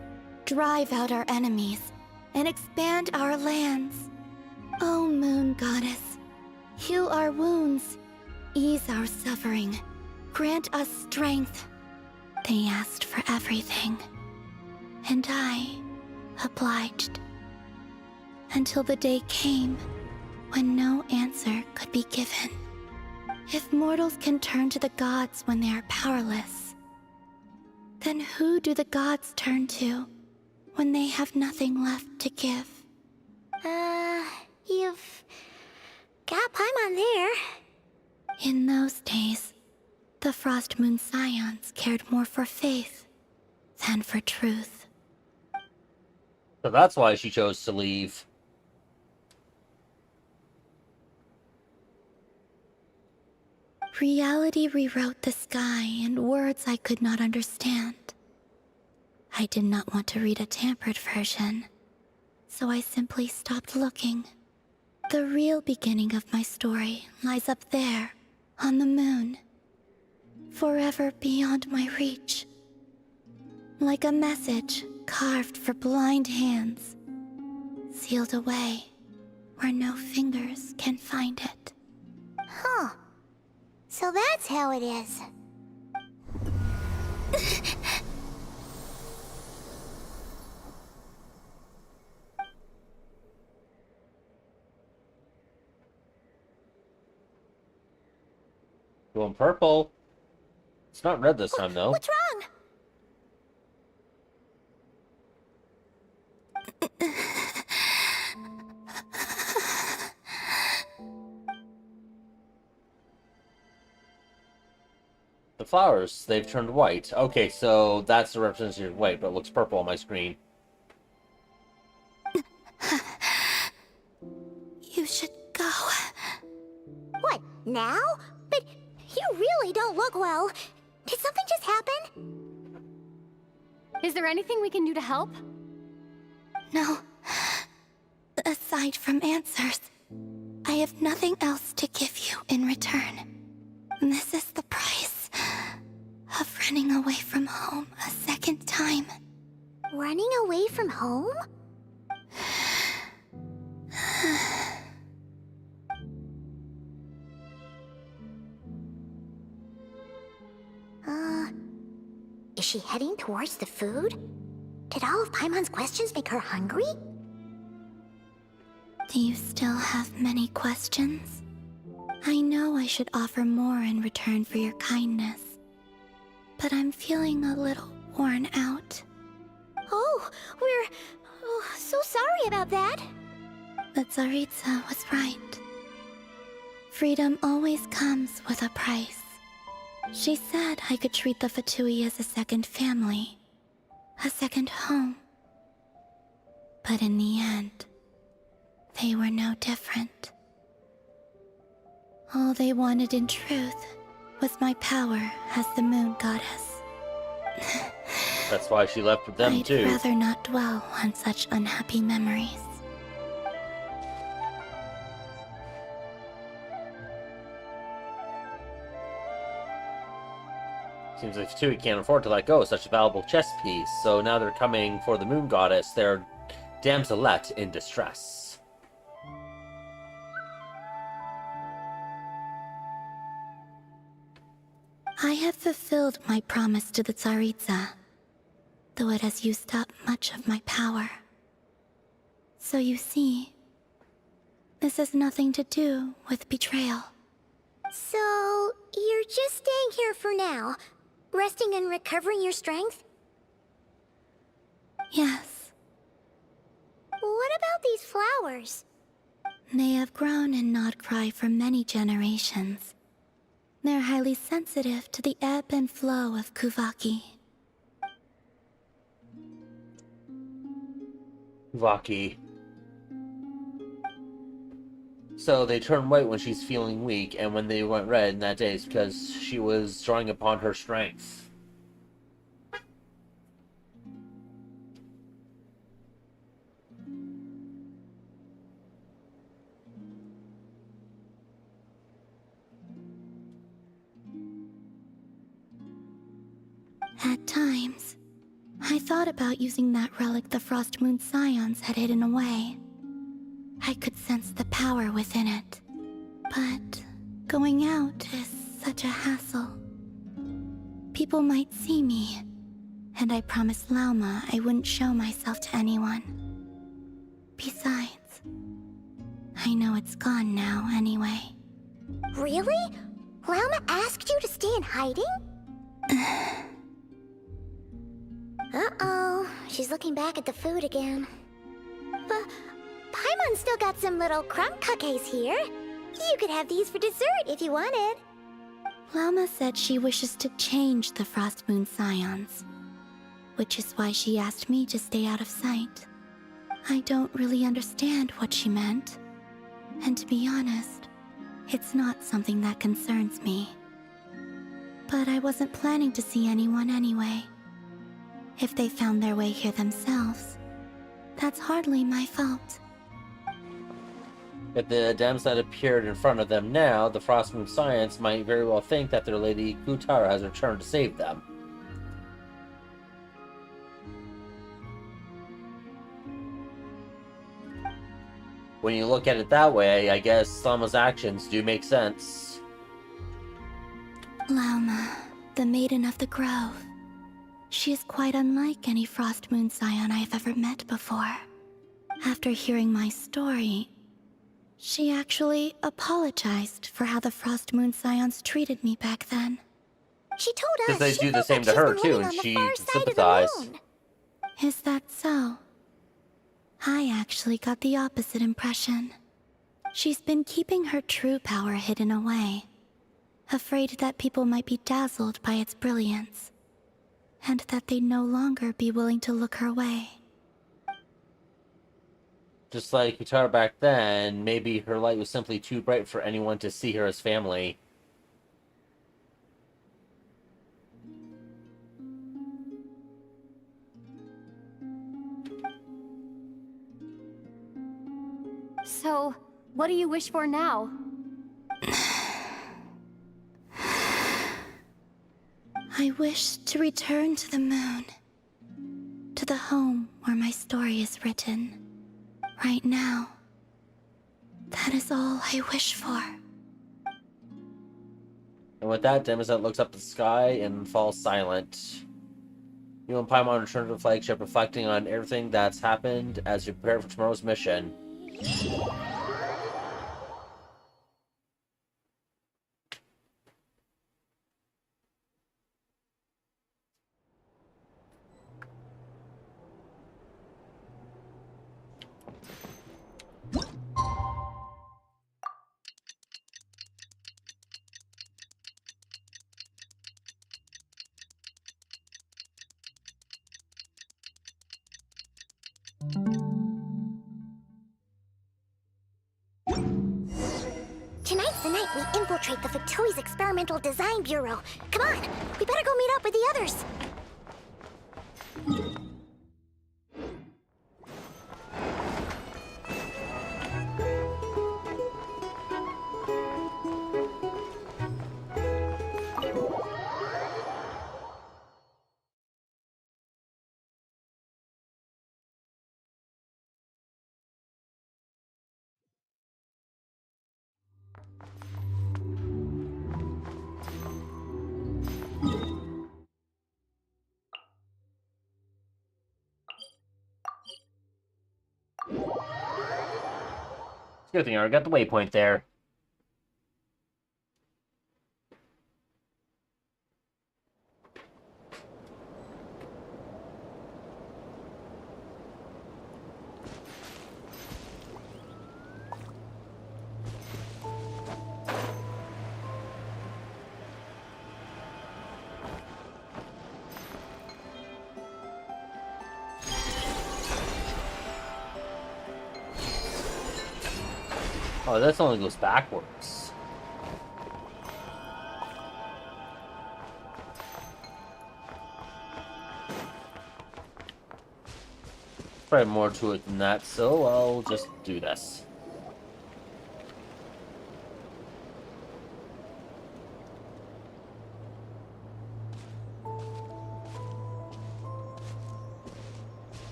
drive out our enemies, and expand our lands. Oh, Moon Goddess, heal our wounds, ease our suffering, grant us strength. They asked for everything, and I obliged. Until the day came when no answer could be given. If mortals can turn to the gods when they are powerless, then who do the gods turn to when they have nothing left to give? You've got Paimon there. In those days, the Frost Moon Scions cared more for faith than for truth. So that's why she chose to leave. Reality rewrote the sky in words I could not understand. I did not want to read a tampered version, so I simply stopped looking. The real beginning of my story lies up there, on the moon, forever beyond my reach. Like a message carved for blind hands, sealed away where no fingers can find it. Huh. So that's how it is. Going purple. It's not red this time, though. What's wrong? The flowers, they've turned white. Okay, so that's the representation of white, but it looks purple on my screen. You should go. What, now? But you really don't look well. Did something just happen? Is there anything we can do to help? No. Aside from answers, I have nothing else to give you in return. This is the price of running away from home a second time. Running away from home? Is she heading towards the food? Did all of Paimon's questions make her hungry? Do you still have many questions? I know I should offer more in return for your kindness, but I'm feeling a little worn out. Oh, we're so sorry about that. But Tsaritsa was right. Freedom always comes with a price. She said I could treat the Fatui as a second family, a second home. But in the end, they were no different. All they wanted in truth was my power as the Moon Goddess. That's why she left with them, too. I'd rather not dwell on such unhappy memories. Seems like Fatui can't afford to let go of such a valuable chess piece, so now they're coming for the Moon Goddess, their damselette in distress. I have fulfilled my promise to the Tsaritsa, though it has used up much of my power. So you see, this has nothing to do with betrayal. So, you're just staying here for now, resting and recovering your strength? Yes. What about these flowers? They have grown in Nodcry for many generations. They're highly sensitive to the ebb and flow of Kuvaki. Kuvaki. So they turn white when she's feeling weak, and when they went red in that day, it's because she was drawing upon her strength. At times, I thought about using that relic the Frost Moon Scions had hidden away. I could sense the power within it. But going out is such a hassle. People might see me, and I promised Lauma I wouldn't show myself to anyone. Besides, I know it's gone now anyway. Really? Lauma asked you to stay in hiding? Uh-oh, she's looking back at the food again. But Paimon's still got some little crumb cookies here. You could have these for dessert if you wanted. Lauma said she wishes to change the Frost Moon Scions, which is why she asked me to stay out of sight. I don't really understand what she meant, and to be honest, it's not something that concerns me. But I wasn't planning to see anyone anyway. If they found their way here themselves, that's hardly my fault. If the Dems that appeared in front of them now, the Frost Moon Science might very well think that their lady Kutara has returned to save them. When you look at it that way, I guess Slama's actions do make sense. Lauma, the Maiden of the Grove. She is quite unlike any Frost Moon Scion I have ever met before. After hearing my story, she actually apologized for how the Frost Moon Scions treated me back then. She told us because they do the same to her too, and she sympathized. Is that so? I actually got the opposite impression. She's been keeping her true power hidden away, afraid that people might be dazzled by its brilliance, and that they'd no longer be willing to look her way. Just like Kutara back then, maybe her light was simply too bright for anyone to see her as family. So, what do you wish for now? I wish to return to the moon, to the home where my story is written. Right now, that is all I wish for. And with that, Demizet looks up at the sky and falls silent. You and Paimon return to the flagship, reflecting on everything that's happened as you prepare for tomorrow's mission. Tonight's the night we infiltrate the Fatoi's Experimental Design Bureau. Come on, we better go meet up with the others. Good thing I already got the waypoint there. Oh, this only goes backwards. Probably more to it than that, so I'll just do this.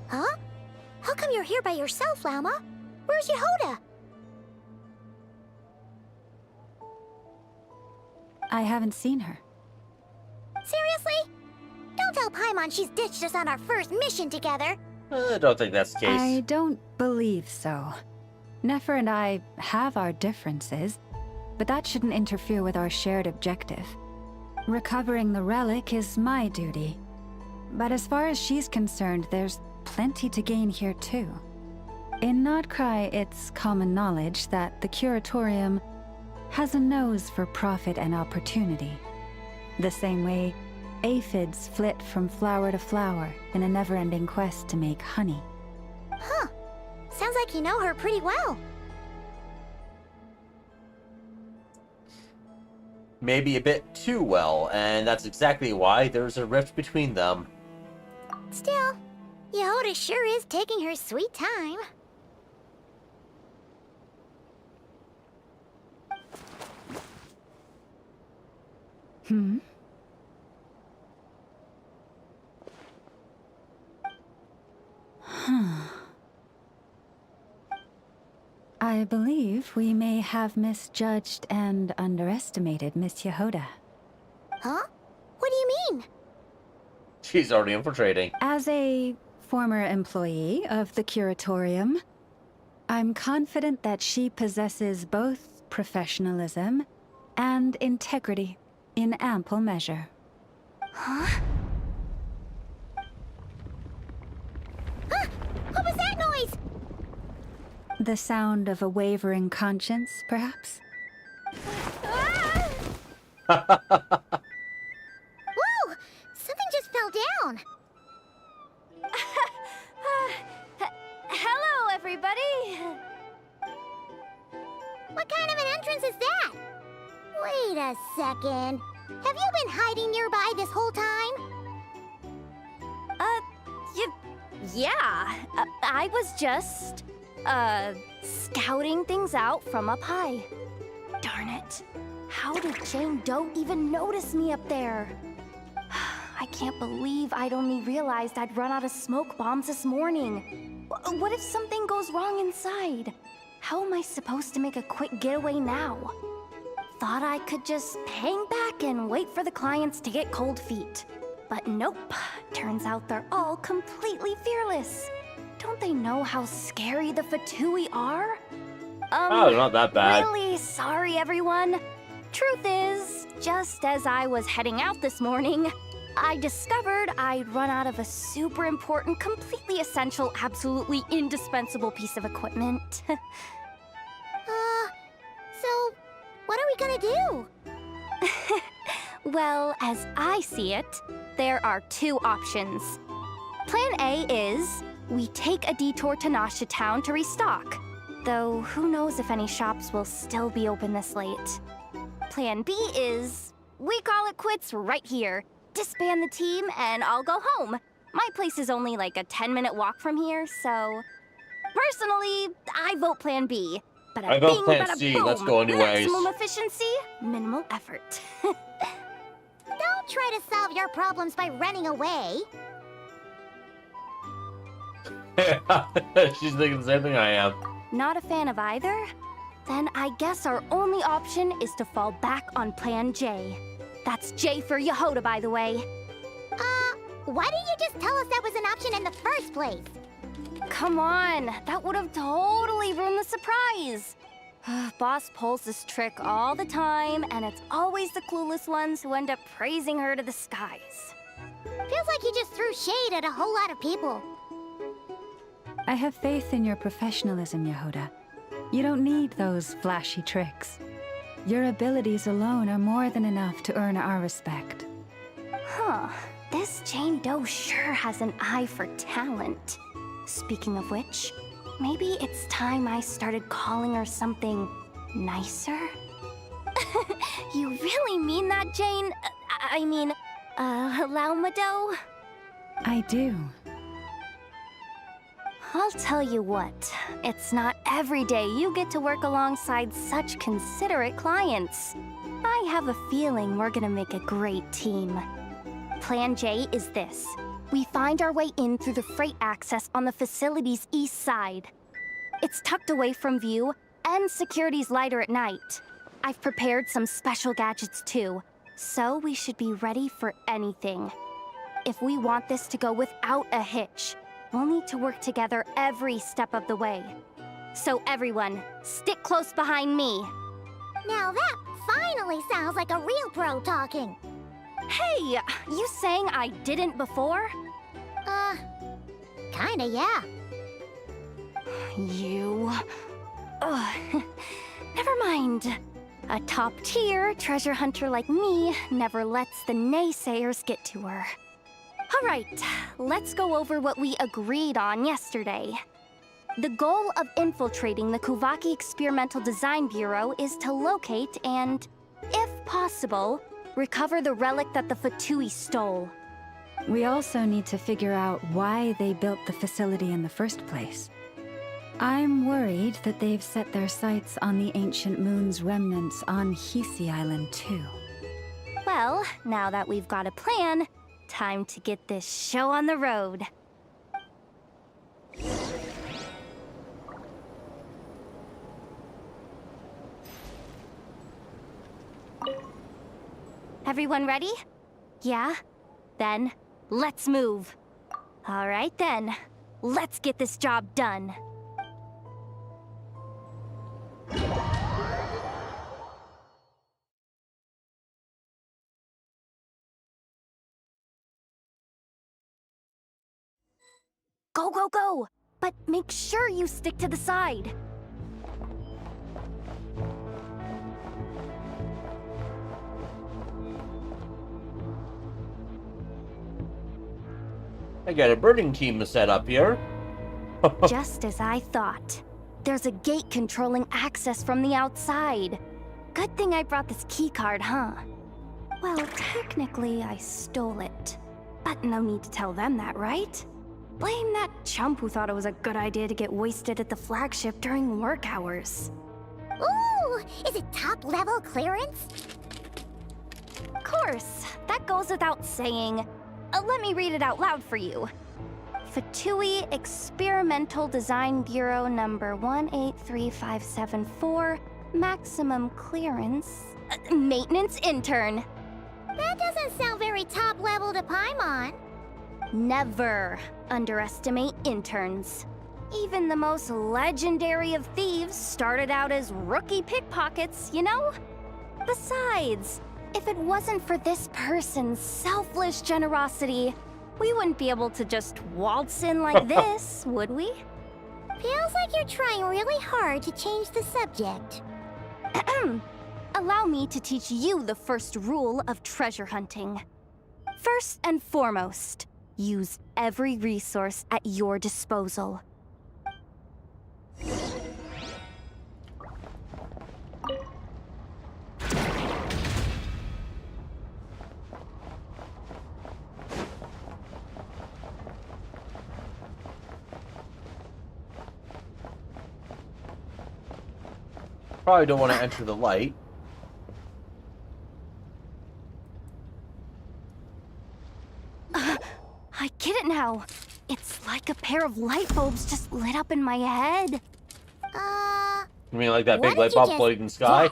Huh? How come you're here by yourself, Llama? Where's Yehoda? I haven't seen her. Seriously? Don't tell Paimon she's ditched us on our first mission together. I don't think that's the case. I don't believe so. Nefer and I have our differences, but that shouldn't interfere with our shared objective. Recovering the relic is my duty. But as far as she's concerned, there's plenty to gain here too. In Nodcry, it's common knowledge that the Curatorium has a nose for profit and opportunity. The same way aphids flit from flower to flower in a never-ending quest to make honey. Huh. Sounds like you know her pretty well. Maybe a bit too well, and that's exactly why there's a rift between them. Still, Yehoda sure is taking her sweet time. Hmm? Huh. I believe we may have misjudged and underestimated Miss Yehoda. Huh? What do you mean? She's already infiltrating. As a former employee of the Curatorium, I'm confident that she possesses both professionalism and integrity in ample measure. Huh? Huh? What was that noise? The sound of a wavering conscience, perhaps? Whoa! Something just fell down. Hello, everybody. What kind of an entrance is that? Wait a second. Have you been hiding nearby this whole time? Yeah. I was just, scouting things out from up high. Darn it. How did Jane Doe even notice me up there? I can't believe I'd only realized I'd run out of smoke bombs this morning. What if something goes wrong inside? How am I supposed to make a quick getaway now? Thought I could just hang back and wait for the clients to get cold feet. But nope. Turns out they're all completely fearless. Don't they know how scary the Fatui are? Oh, they're not that bad. Really sorry, everyone. Truth is, just as I was heading out this morning, I discovered I'd run out of a super important, completely essential, absolutely indispensable piece of equipment. So, what are we gonna do? Well, as I see it, there are two options. Plan A is we take a detour to Nasha Town to restock, though who knows if any shops will still be open this late. Plan B is we call it quits right here, disband the team, and I'll go home. My place is only like a 10-minute walk from here, so... Personally, I vote Plan B. But I vote Plan C, let's go anyways. Maximum efficiency, minimal effort. Don't try to solve your problems by running away. She's thinking the same thing I am. Not a fan of either? Then I guess our only option is to fall back on Plan J. That's J for Yehoda, by the way. Why didn't you just tell us that was an option in the first place? Come on, that would have totally ruined the a surprise. Boss pulls this trick all the time, and it's always the clueless ones who end up praising her to the skies. Feels like he just threw shade at a whole lot of people. I have faith in your professionalism, Yehuda. You don't need those flashy tricks. Your abilities alone are more than enough to earn our respect. Huh. This Jane Doe sure has an eye for talent. Speaking of which, maybe it's time I started calling her something nicer? You really mean that, Jane? Laumado? I do. I'll tell you what, it's not every day you get to work alongside such considerate clients. I have a feeling we're gonna make a great team. Plan J is this. We find our way in through the freight access on the facility's east side. It's tucked away from view, and security's lighter at night. I've prepared some special gadgets too, so we should be ready for anything. If we want this to go without a hitch, we'll need to work together every step of the way. So everyone, stick close behind me. Now that finally sounds like a real pro talking. Hey, you saying I didn't before? Kinda, yeah. You... Ugh. Never mind. A top-tier treasure hunter like me never lets the naysayers get to her. All right, let's go over what we agreed on yesterday. The goal of infiltrating the Kuvaki Experimental Design Bureau is to locate and, if possible, recover the relic that the Fatui stole. We also need to figure out why they built the facility in the first place. I'm worried that they've set their sights on the ancient moon's remnants on Hisi Island too. Well, now that we've got a plan, time to get this show on the road. Everyone ready? Yeah? Then, let's move. All right then, let's get this job done. Go, go, go! But make sure you stick to the side. I got a birding team set up here. Just as I thought. There's a gate controlling access from the outside. Good thing I brought this keycard, huh? Well, technically I stole it. But no need to tell them that, right? Blame that chump who thought it was a good idea to get wasted at the flagship during work hours. Ooh, is it top-level clearance? Of course, that goes without saying. Let me read it out loud for you. Fatui Experimental Design Bureau number 183574, maximum clearance, maintenance intern. That doesn't sound very top-level to Paimon. Never underestimate interns. Even the most legendary of thieves started out as rookie pickpockets, you know? Besides, if it wasn't for this person's selfless generosity, we wouldn't be able to just waltz in like this, would we? Feels like you're trying really hard to change the subject. Allow me to teach you the first rule of treasure hunting. First and foremost, use every resource at your disposal. Probably don't want to enter the light. I get it now. It's like a pair of light bulbs just lit up in my head. You mean like that big light bulb floating in the sky?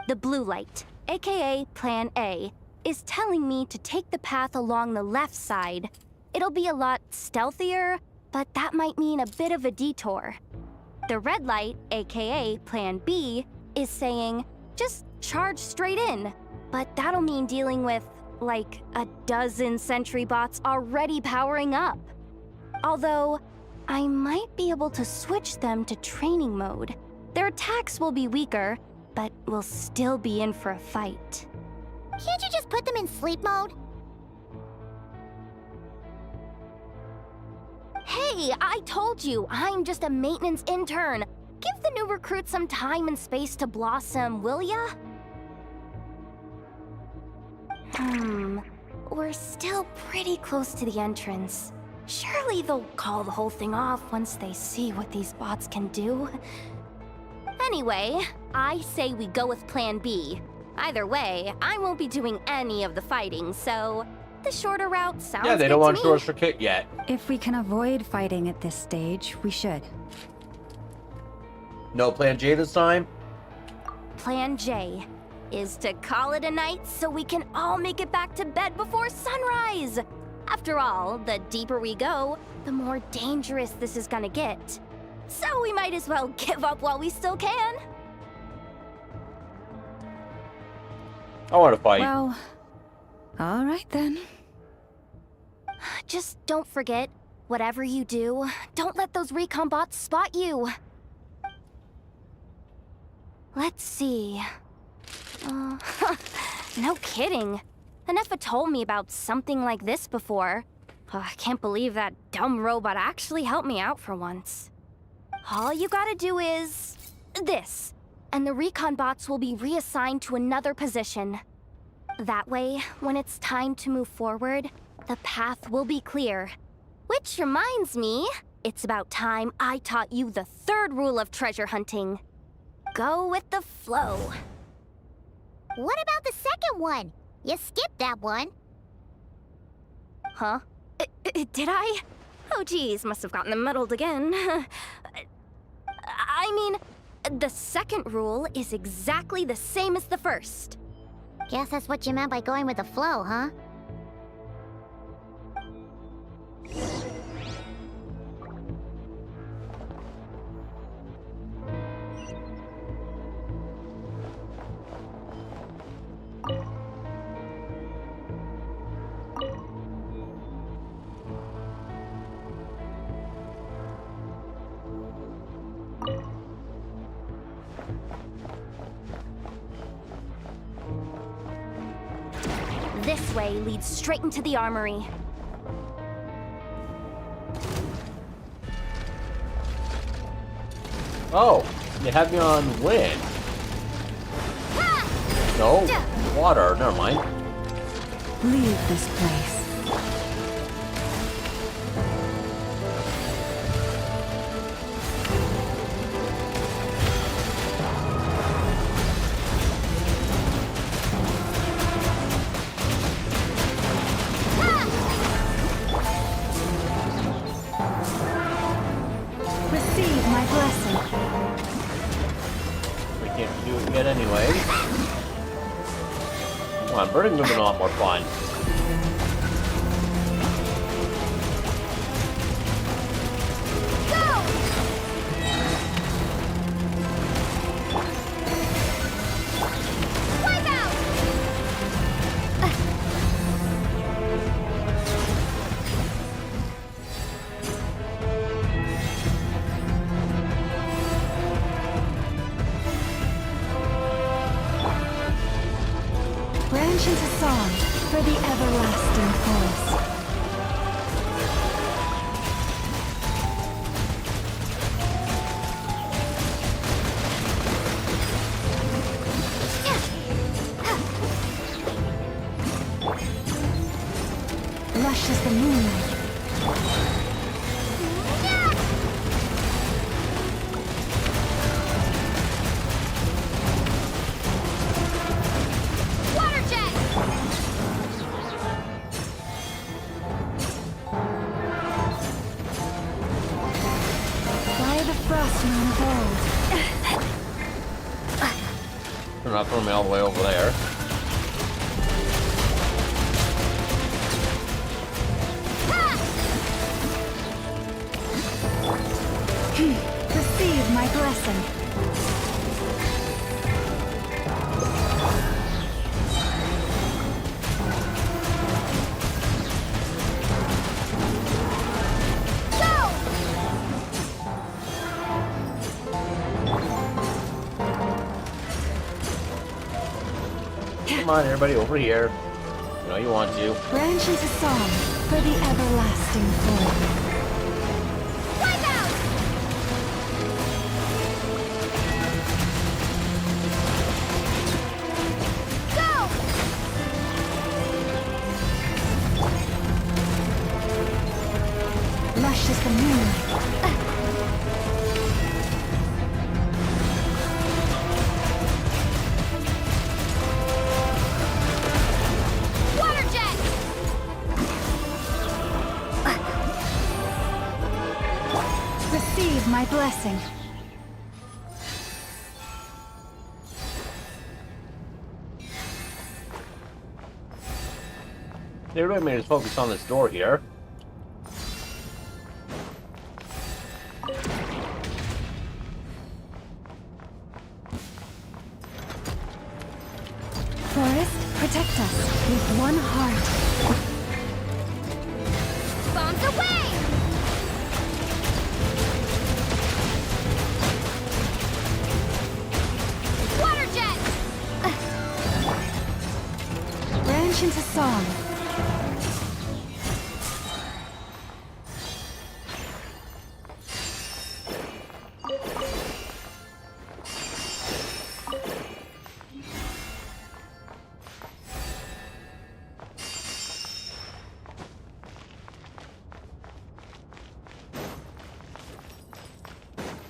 The blue light, aka Plan A, is telling me to take the path along the left side. It'll be a lot stealthier, but that might mean a bit of a detour. The red light, aka Plan B, is saying, just charge straight in. But that'll mean dealing with, like, a dozen sentry bots already powering up. Although, I might be able to switch them to training mode. Their attacks will be weaker, but we'll still be in for a fight. Can't you just put them in sleep mode? Hey, I told you, I'm just a maintenance intern. Give the new recruits some time and space to blossom, will ya? We're still pretty close to the entrance. Surely they'll call the whole thing off once they see what these bots can do. Anyway, I say we go with Plan B. Either way, I won't be doing any of the fighting, so the shorter route sounds Yeah, they good don't to want me. Short Kit yet. If we can avoid fighting at this stage, we should. No Plan J this time? Plan J is to call it a night so we can all make it back to bed before sunrise. After all, the deeper we go, the more dangerous this is gonna get. So we might as well give up while we still can. I want to fight. Well, all right then. Just don't forget, whatever you do, don't let those recon bots spot you. Let's see. No kidding. Anefa told me about something like this before. I can't believe that dumb robot actually helped me out for once. All you gotta do is this, and the recon bots will be reassigned to another position. That way, when it's time to move forward, the path will be clear. Which reminds me, it's about time I taught you the third rule of treasure hunting. Go with the flow. What about the second one? You skipped that one. Huh? Did I? Oh geez, must have gotten muddled again. I mean, the second rule is exactly the same as the first. Guess that's what you meant by going with the flow, huh? This way leads straight into the armory. Oh, you have me on wind. No, water. Never mind. Leave this place. Receive my blessing. We can't do it yet anyway. Come on, burning women are a lot more fun. Branch into song for the everlasting chorus. Lush as the moonlight. Water jet! Fly the frost moon of old. They're not throwing me all the way over there. Receive my blessing. Come on, everybody, over here. You know you want to. Branch into song for the everlasting form. Wipe out! Go! Lush as the moonlight. Water jet! Receive my blessing. They really made us focus on this door here. Forest, protect us with one heart. Bombs away! Water jet! Branch into song.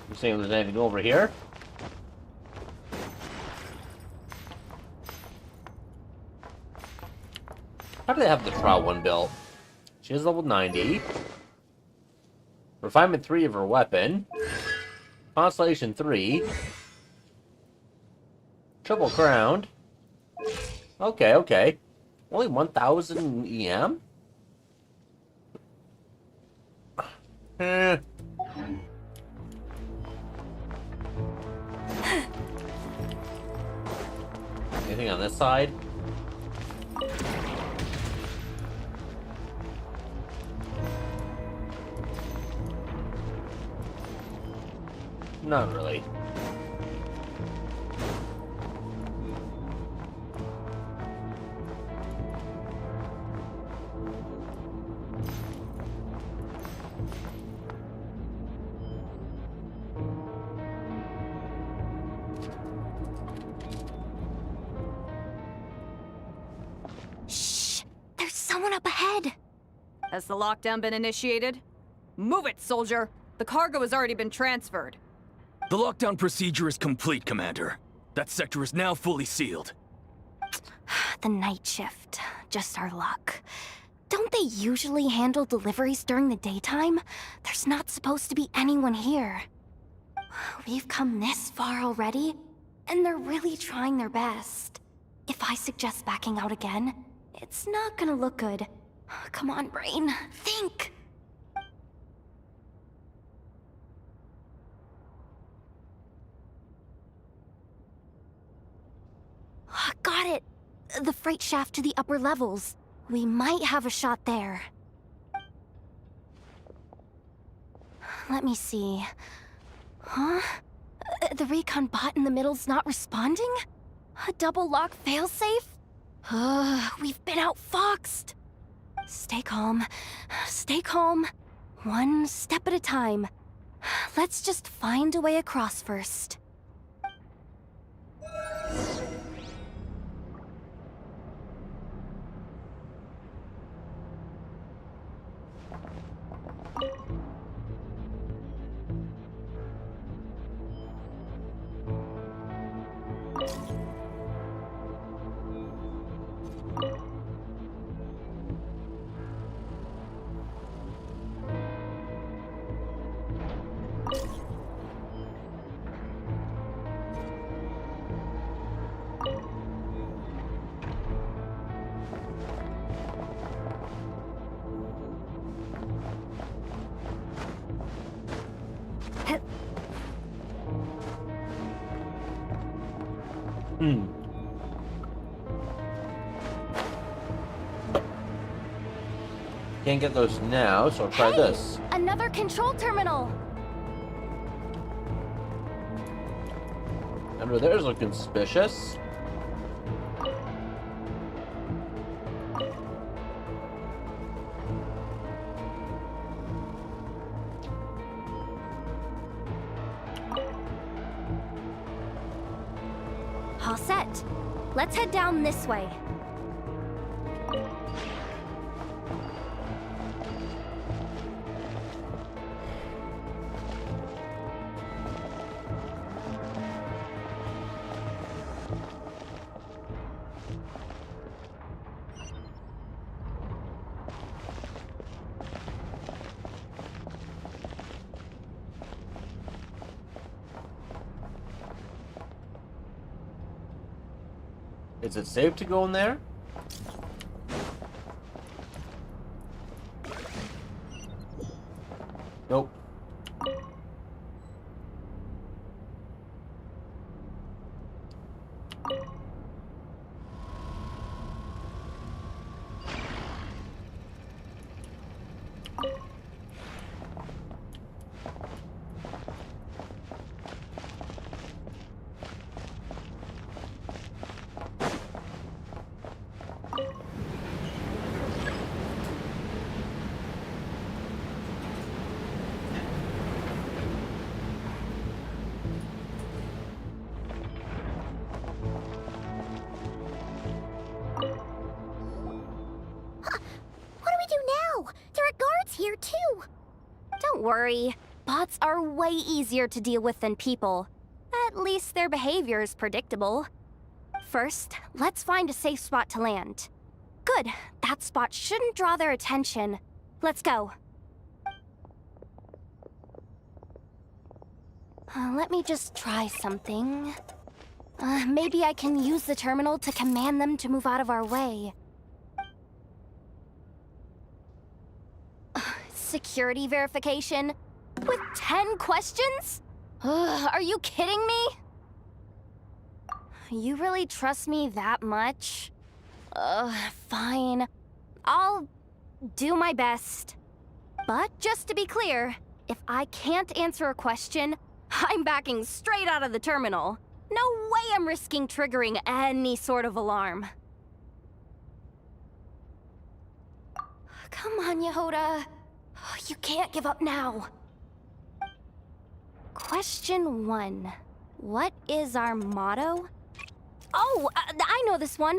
You seeing if there's anything over here? How do they have the trial one built? She is level 90. Refinement 3 of her weapon. Constellation 3. Triple crowned. Okay, okay. Only 1,000 EM? Anything on this side? Not really. There's someone up ahead. Has the lockdown been initiated? Move it, soldier! The cargo has already been transferred. The lockdown procedure is complete, Commander. That sector is now fully sealed. The night shift. Just our luck. Don't they usually handle deliveries during the daytime? There's not supposed to be anyone here. We've come this far already, and they're really trying their best. If I suggest backing out again, it's not gonna look good. Come on, brain. Think! Got it! The freight shaft to the upper levels. We might have a shot there. Let me see. Huh? The recon bot in the middle's not responding? A double lock failsafe? We've been outfoxed. Stay calm. Stay calm. One step at a time. Let's just find a way across first. Can't get those now, so I'll try Hey, this. Another control terminal! Under there's looking suspicious. All set. Let's head down this way. Is it safe to go in there? Nope. Here too. Don't worry. Bots are way easier to deal with than people. At least their behavior is predictable. First, let's find a safe spot to land. Good. That spot shouldn't draw their attention. Let's go. Let me just try something. Maybe I can use the terminal to command them to move out of our way. Security verification? With 10 questions? Are you kidding me? You really trust me that much? Fine. I'll do my best. But just to be clear, if I can't answer a question, I'm backing straight out of the terminal. No way I'm risking triggering any sort of alarm. Come on, Yehoda. You can't give up now. Question 1. What is our motto? Oh, I know this one.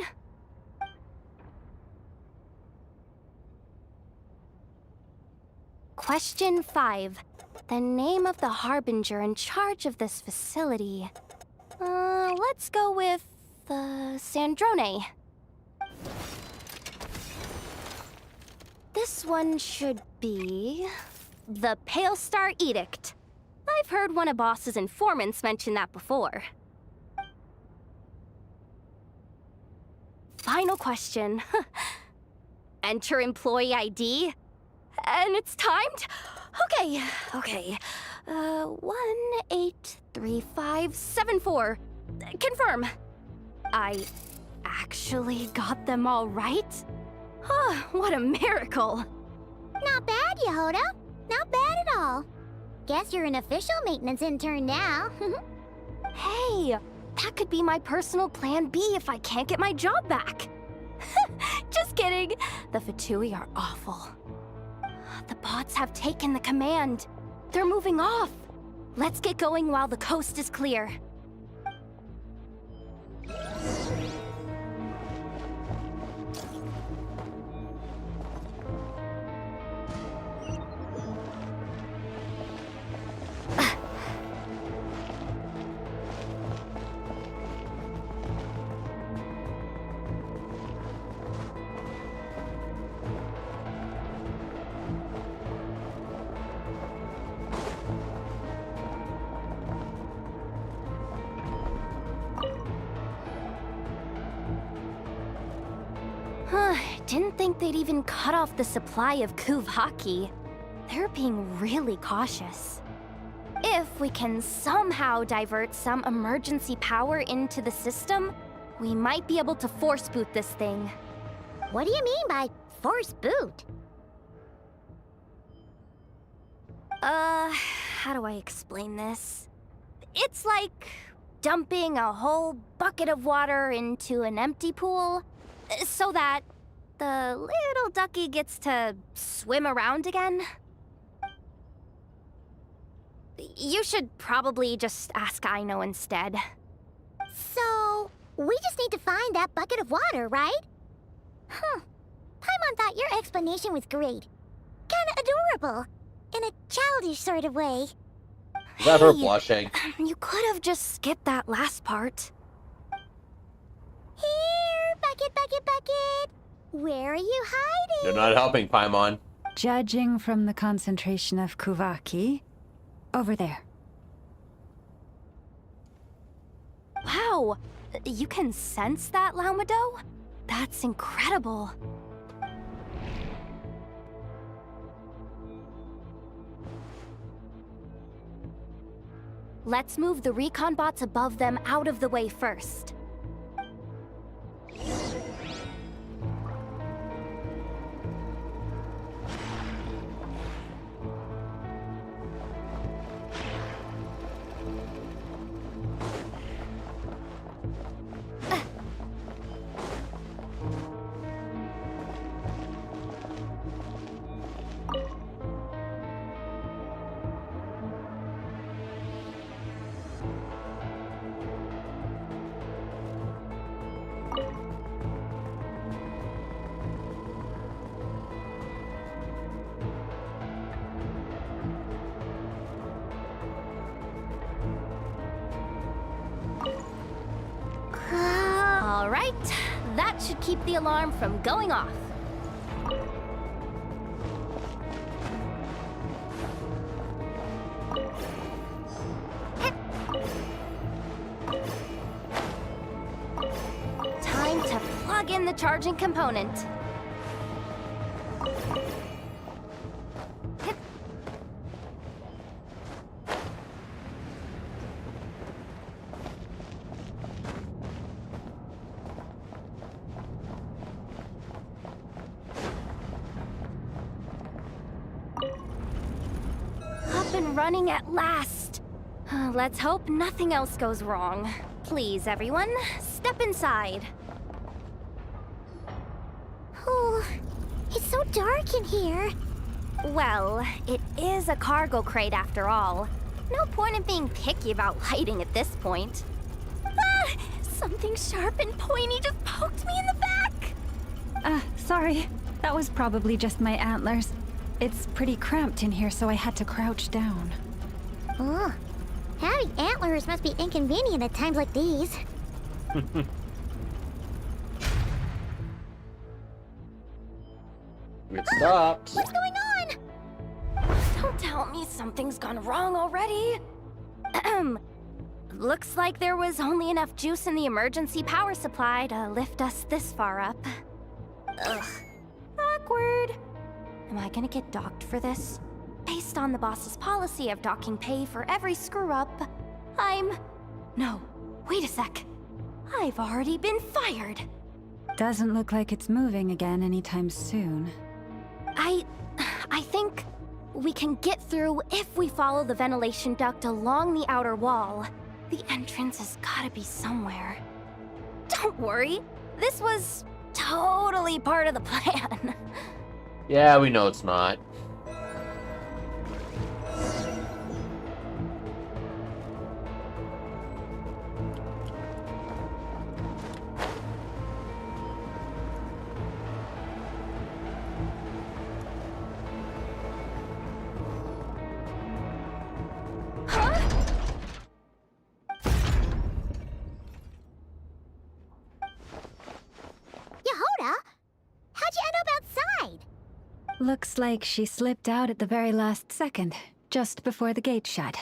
Question 5. The name of the harbinger in charge of this facility. Let's go with, Sandrone. This one should be... the Pale Star Edict. I've heard one of Boss's informants mention that before. Final question. Enter employee ID. And it's timed? Okay. 183574. Confirm. I actually got them all right? What a miracle. Not bad, Yehoda. Not bad at all. Guess you're an official maintenance intern now. Hey, that could be my personal plan B if I can't get my job back. Just kidding. The Fatui are awful. The bots have taken the command. They're moving off. Let's get going while the coast is clear. Didn't think they'd even cut off the supply of Kuvaki. They're being really cautious. If we can somehow divert some emergency power into the system, we might be able to force boot this thing. What do you mean by force boot? How do I explain this? It's like dumping a whole bucket of water into an empty pool, so that the little ducky gets to swim around again. You should probably just ask Aino instead. So, we just need to find that bucket of water, right? Huh. Paimon thought your explanation was great. Kinda adorable. In a childish sort of way. Is that her blushing? You could have just skipped that last part. Here, bucket, bucket, bucket. Where are you hiding? You're not helping, Paimon. Judging from the concentration of Kuvaki, over there. Wow, you can sense that, Laumado? That's incredible. Let's move the recon bots above them out of the way first. All right, that should keep the alarm from going off. Time to plug in the charging component. Running at last. Let's hope nothing else goes wrong. Please, everyone, step inside. Oh, it's so dark in here. Well, it is a cargo crate after all. No point in being picky about lighting at this point. Ah! Something sharp and pointy just poked me in the back! Sorry. That was probably just my antlers. It's pretty cramped in here, so I had to crouch down. Oh, having antlers must be inconvenient at times like these. It stopped. What's going on? Don't tell me something's gone wrong already. Looks like there was only enough juice in the emergency power supply to lift us this far up. Ugh. Awkward. Am I gonna get docked for this? Based on the boss's policy of docking pay for every screw-up, No, wait a sec. I've already been fired. Doesn't look like it's moving again anytime soon. I think we can get through if we follow the ventilation duct along the outer wall. The entrance has gotta be somewhere. Don't worry, this was totally part of the plan. Yeah, we know it's not. Yehoda? How'd you end up outside? Looks like she slipped out at the very last second, just before the gate shut.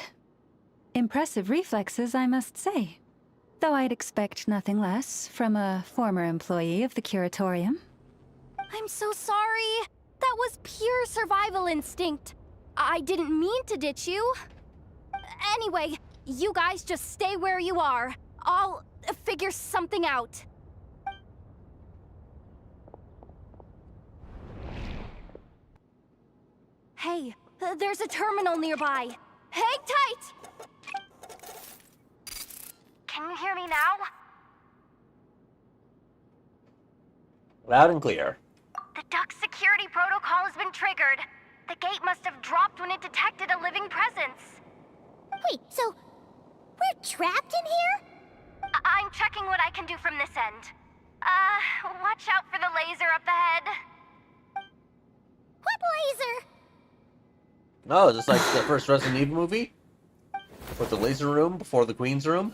Impressive reflexes, I must say. Though I'd expect nothing less from a former employee of the Curatorium. I'm so sorry. That was pure survival instinct. I didn't mean to ditch you. Anyway, you guys just stay where you are. I'll figure something out. Hey, there's a terminal nearby. Hang tight! Can you hear me now? Loud and clear. The duck security protocol has been triggered. The gate must have dropped when it detected a living presence. Wait, so we're trapped in here? I'm checking what I can do from this end. Watch out for the laser up ahead. What laser? Oh, is this like the first Resident Evil movie? With the laser room before the Queen's room?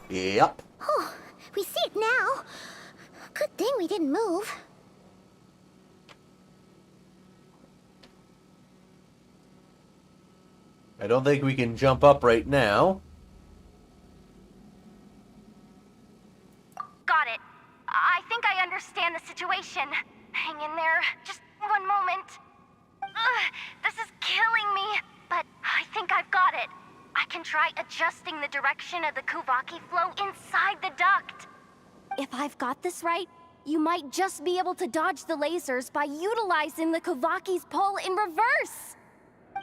Yep. Oh, we see it now. Good thing we didn't move. I don't think we can jump up right now. Got it. I think I understand the situation. Hang in there. Just one moment. This is killing me, but I think I've got it. I can try adjusting the direction of the Kuvaki flow inside the duct. If I've got this right, you might just be able to dodge the lasers by utilizing the Kuvaki's pull in reverse.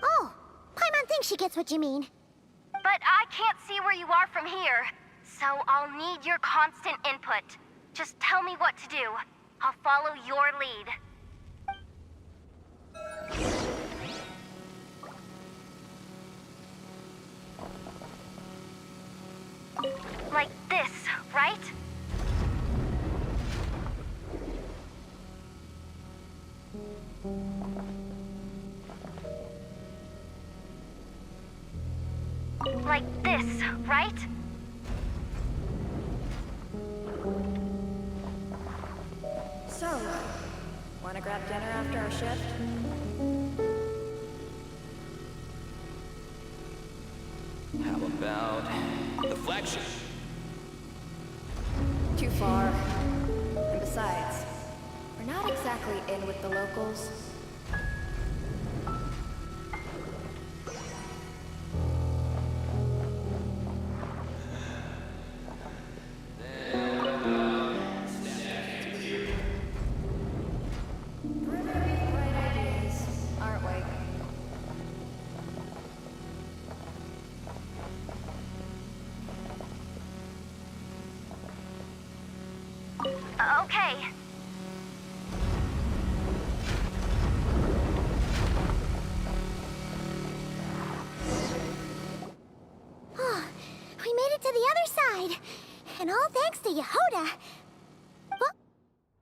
Oh, Paimon thinks she gets what you mean. But I can't see where you are from here, so I'll need your constant input. Just tell me what to do. I'll follow your lead. Like this, right? Like this, right? So, wanna grab dinner after our shift? How about the flagship? Too far. And besides, we're not exactly in with the locals. Okay. Oh, we made it to the other side. And all thanks to Yehoda. Well,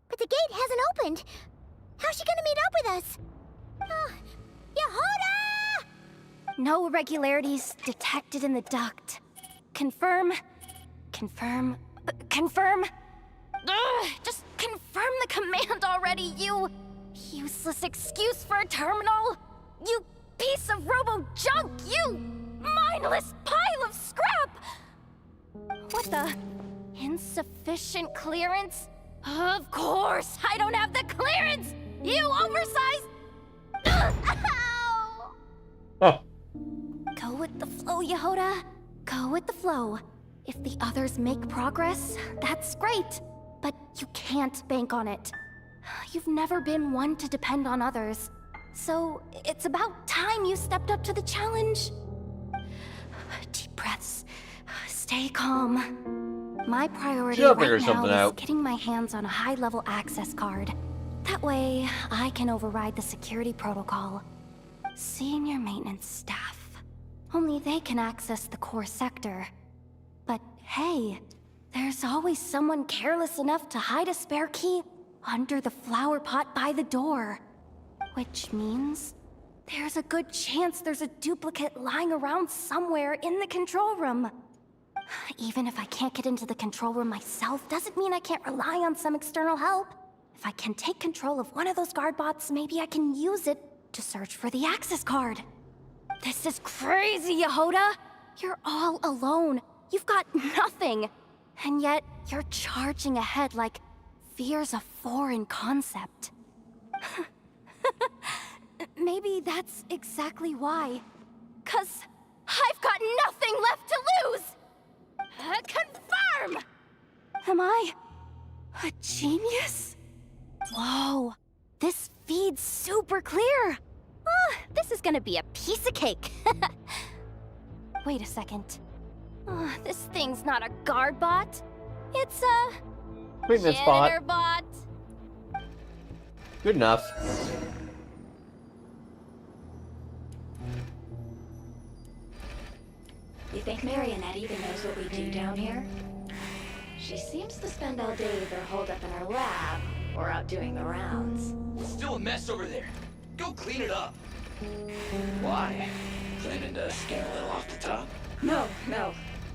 but the gate hasn't opened. How's she gonna meet up with us? Yehoda! No irregularities detected in the duct. Confirm. Confirm. Confirm. Ugh, just confirm the command already, you useless excuse for a terminal! You piece of robo-junk! You mindless pile of scrap! What the? Insufficient clearance? Of course! I don't have the clearance! You oversized... Ow! Oh. Go with the flow, Yehoda. Go with the flow. If the others make progress, that's great. But you can't bank on it. You've never been one to depend on others. So it's about time you stepped up to the challenge. Deep breaths. Stay calm. My priority She'll right figure now something is out. getting my hands on a high-level access card. That way, I can override the security protocol. Senior maintenance staff. Only they can access the core sector. But hey, there's always someone careless enough to hide a spare key under the flower pot by the door. Which means there's a good chance there's a duplicate lying around somewhere in the control room. Even if I can't get into the control room myself, doesn't mean I can't rely on some external help. If I can take control of one of those guard bots, maybe I can use it to search for the access card. This is crazy, Yehoda! You're all alone. You've got nothing. And yet, you're charging ahead like fear's a foreign concept. Maybe that's exactly why. 'Cause I've got nothing left to lose! Confirm! Am I a genius? Whoa, this feed's super clear. Oh, this is gonna be a piece of cake. Wait a second. Oh, this thing's not a guard bot. It's a Treatment janitor spot. bot. Good enough. You think Marionette even knows what we do down here? She seems to spend all day either holed up in her lab or out doing the rounds. It's still a mess over there. Go clean it up. Why? Planning to skim a little off the top? No,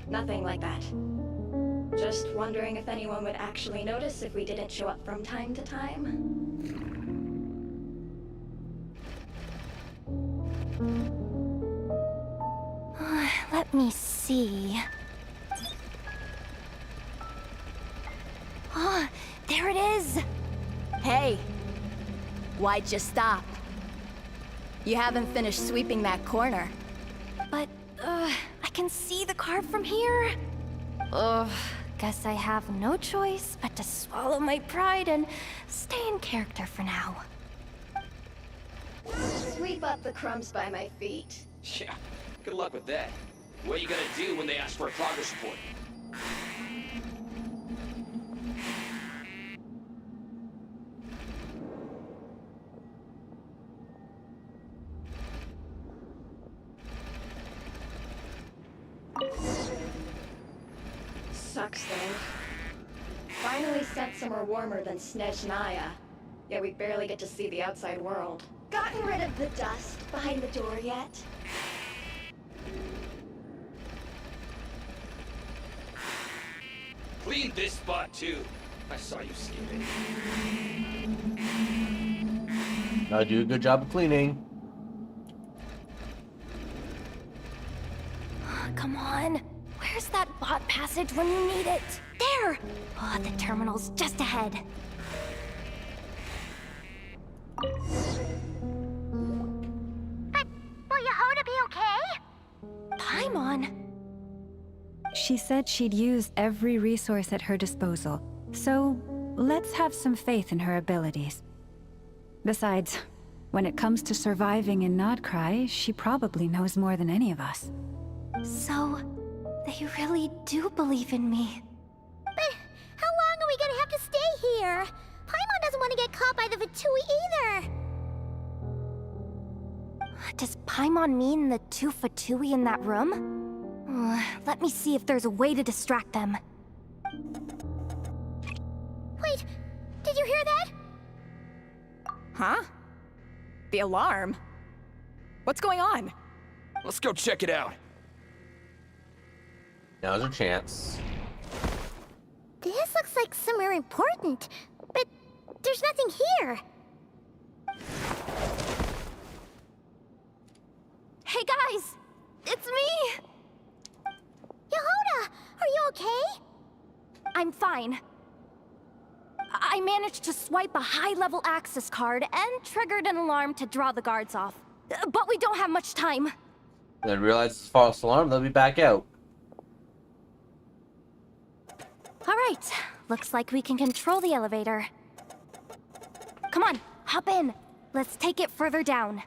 nothing like that. Just wondering if anyone would actually notice if we didn't show up from time to time. Let me see. Oh, there it is! Hey, why'd you stop? You haven't finished sweeping that corner. But, I can see the car from here. Ugh, guess I have no choice but to swallow my pride and stay in character for now. Sweep up the crumbs by my feet. Yeah, good luck with that. What are you gonna do when they ask for a progress report? Sucks though. Finally sent somewhere warmer than Snezhnaya. Yet we barely get to see the outside world. Gotten rid of the dust behind the door yet? Clean this spot too. I saw you skipping. I'll do a good job of cleaning. Come on. Where's that bot passage when you need it? There! Oh, the terminal's just ahead. But will Yehoda be okay? Paimon? She said she'd use every resource at her disposal, so let's have some faith in her abilities. Besides, when it comes to surviving in Nodcry, she probably knows more than any of us. So, they really do believe in me. But how long are we gonna have to stay here? Paimon doesn't want to get caught by the Fatui either. Does Paimon mean the two Fatui in that room? Let me see if there's a way to distract them. Wait, did you hear that? Huh? The alarm? What's going on? Let's go check it out. Now's our chance. This looks like somewhere important, but there's nothing here. Hey guys! It's me! Yehoda, are you okay? I'm fine. I managed to swipe a high-level access card and triggered an alarm to draw the guards off. But we don't have much time. Then realize it's a false alarm, they'll be back out. Alright, looks like we can control the elevator. Come on, hop in. Let's take it further down.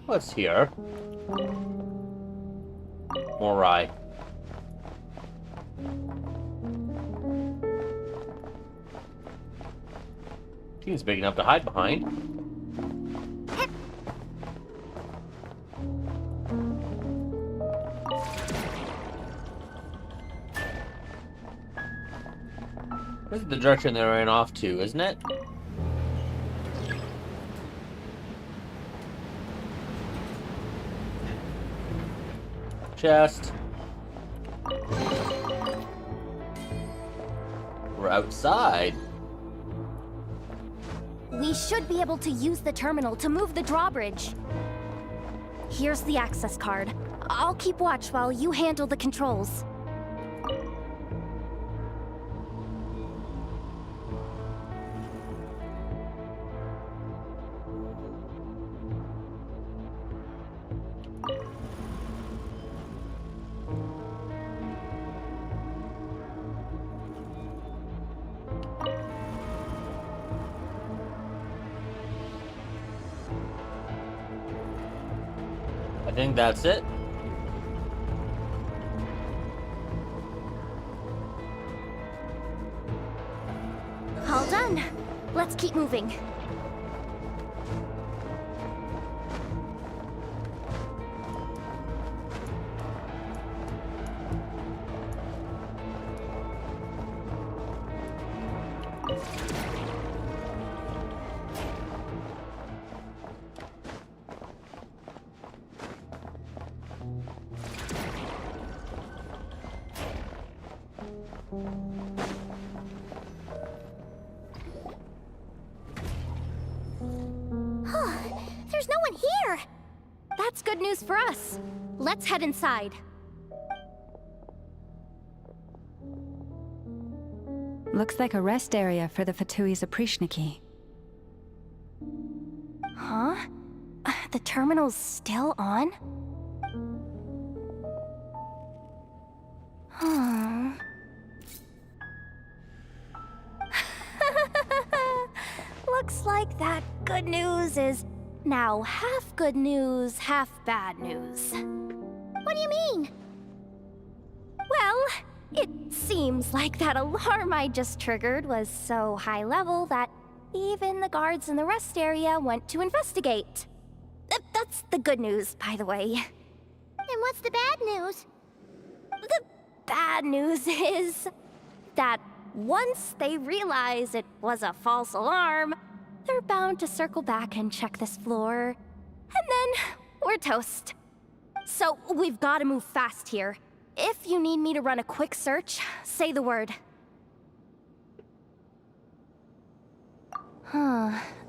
What's here? More rye. Seems big enough to hide behind. This is the direction they ran off to, isn't it? Chest. We're outside. We should be able to use the terminal to move the drawbridge. Here's the access card. I'll keep watch while you handle the controls. I think that's it. All done. Let's keep moving. There's no one here! That's good news for us. Let's head inside. Looks like a rest area for the Fatui's Oprishniki. Huh? The terminal's still on? Huh. Looks like that good news is now half good news, half bad news. What do you mean? Well, it seems like that alarm I just triggered was so high level that even the guards in the rest area went to investigate. That's the good news, by the way. And what's the bad news? The bad news is that once they realize it was a false alarm, they're bound to circle back and check this floor. And then we're toast. So we've got to move fast here. If you need me to run a quick search, say the word.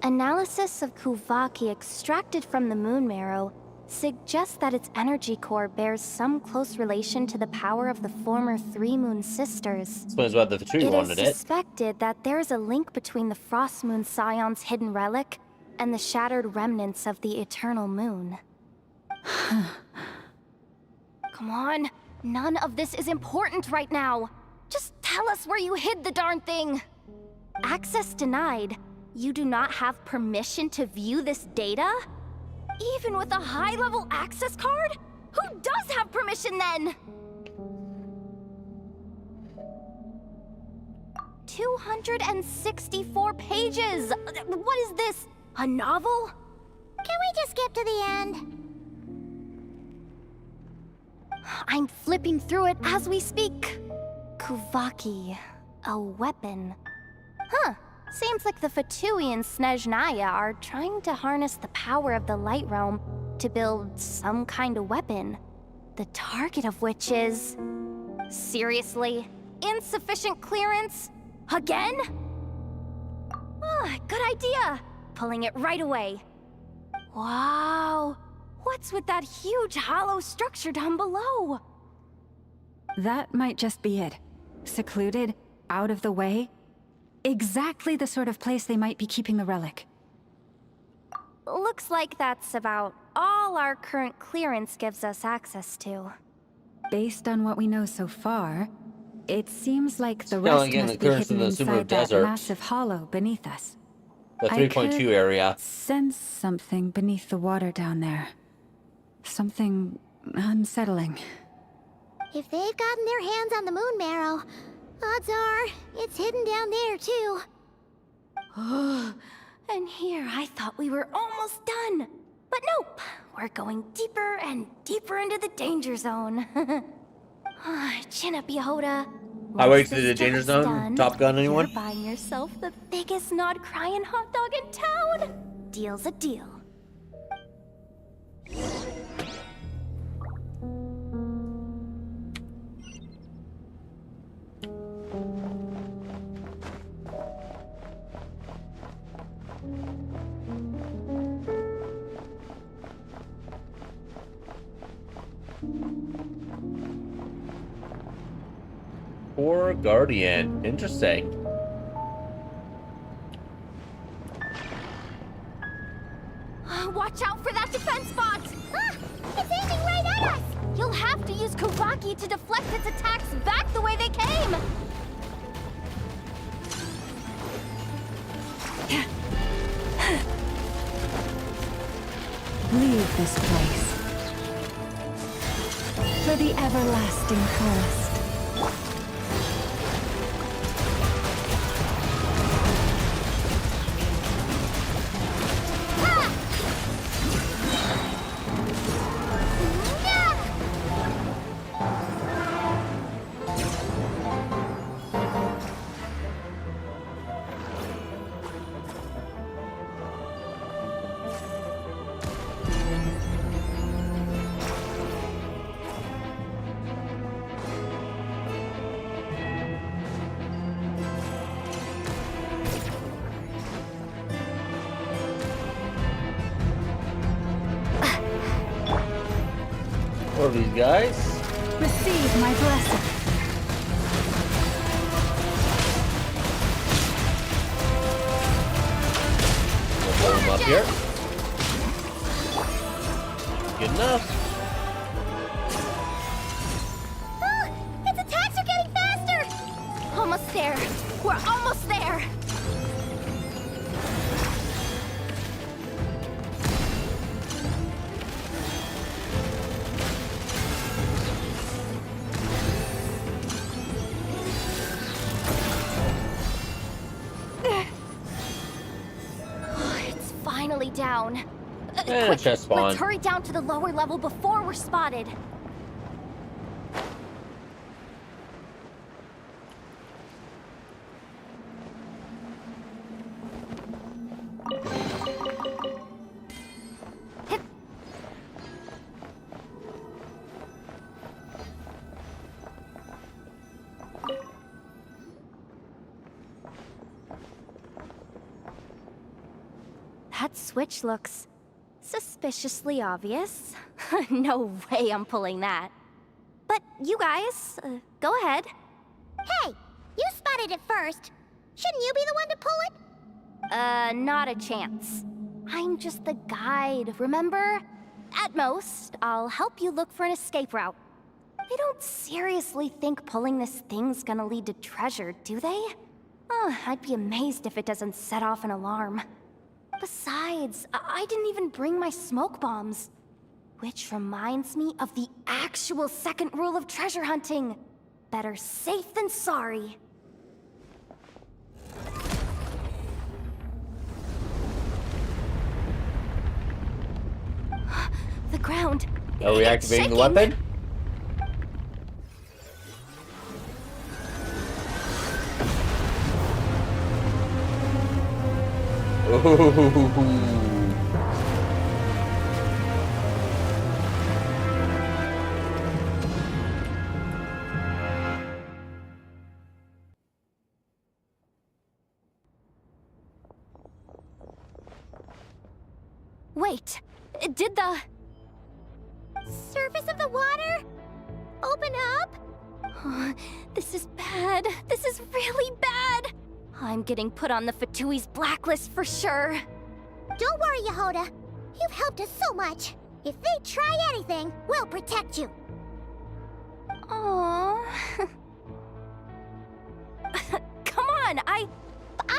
Analysis of Kuvaki extracted from the moon marrow suggests that its energy core bears some close relation to the power of the former Three Moon Sisters. Explains why the Fatui wanted It is suspected that there is a link between the Frost Moon Scion's hidden relic and the shattered remnants of the Eternal Moon. Come on, none of this is important right now. Just tell us where you hid the darn thing. Access denied. You do not have permission to view this data? Even with a high-level access card? Who does have permission then? 264 pages! What is this? A novel? Can we just skip to the end? I'm flipping through it as we speak. Kuvaki, a weapon. Huh. Seems like the Fatui and Snezhnaya are trying to harness the power of the Light Realm to build some kind of weapon. The target of which is... Seriously? Insufficient clearance? Again? Good idea! Pulling it right away. Wow! What's with that huge hollow structure down below? That might just be it. Secluded, out of the way. Exactly the sort of place they might be keeping the relic. Looks like that's about all our current clearance gives us access to. Based on what we know so far, it seems like the rest again, must the be curse hidden of the Sumer inside that Desert. massive hollow beneath us. The 3.2 area. Sense something beneath the water down there. Something unsettling. If they've gotten their hands on the moon marrow, odds are it's hidden down there too. And here I thought we were almost done. But nope, we're going deeper and deeper into the danger zone. Chin up, Yehoda. Highway to the danger zone? Top Gun, anyone? You're buying yourself the biggest nod-crying hot dog in town. Deal's a deal. Poor Guardian. Interesting. Watch out for that defense bot! Ah! It's aiming right at us! You'll have to use Kavaki to deflect its attacks back the way they came! Leave this place for the everlasting forest. What are these guys? Receive my blessing. We'll blow them up here. Good enough. Ah! Its attacks are getting faster! Almost there. We're almost there. It's finally down. Quick, chest spawn. let's hurry down to the lower level before we're spotted. That switch looks suspiciously obvious. No way I'm pulling that. But you guys, go ahead. Hey, you spotted it first. Shouldn't you be the one to pull it? Not a chance. I'm just the guide, remember? At most, I'll help you look for an escape route. They don't seriously think pulling this thing's gonna lead to treasure, do they? I'd be amazed if it doesn't set off an alarm. Besides, I didn't even bring my smoke bombs. Which reminds me of the actual second rule of treasure hunting. Better safe than sorry. The ground. Are we it's activating the shaking. weapon? Ooh. Wait, did the surface of the water open up? This is bad. This is really bad. I'm getting put on the Fatui's blacklist for sure. Don't worry, Yehoda. You've helped us so much. If they try anything, we'll protect you. Aww. Come on, I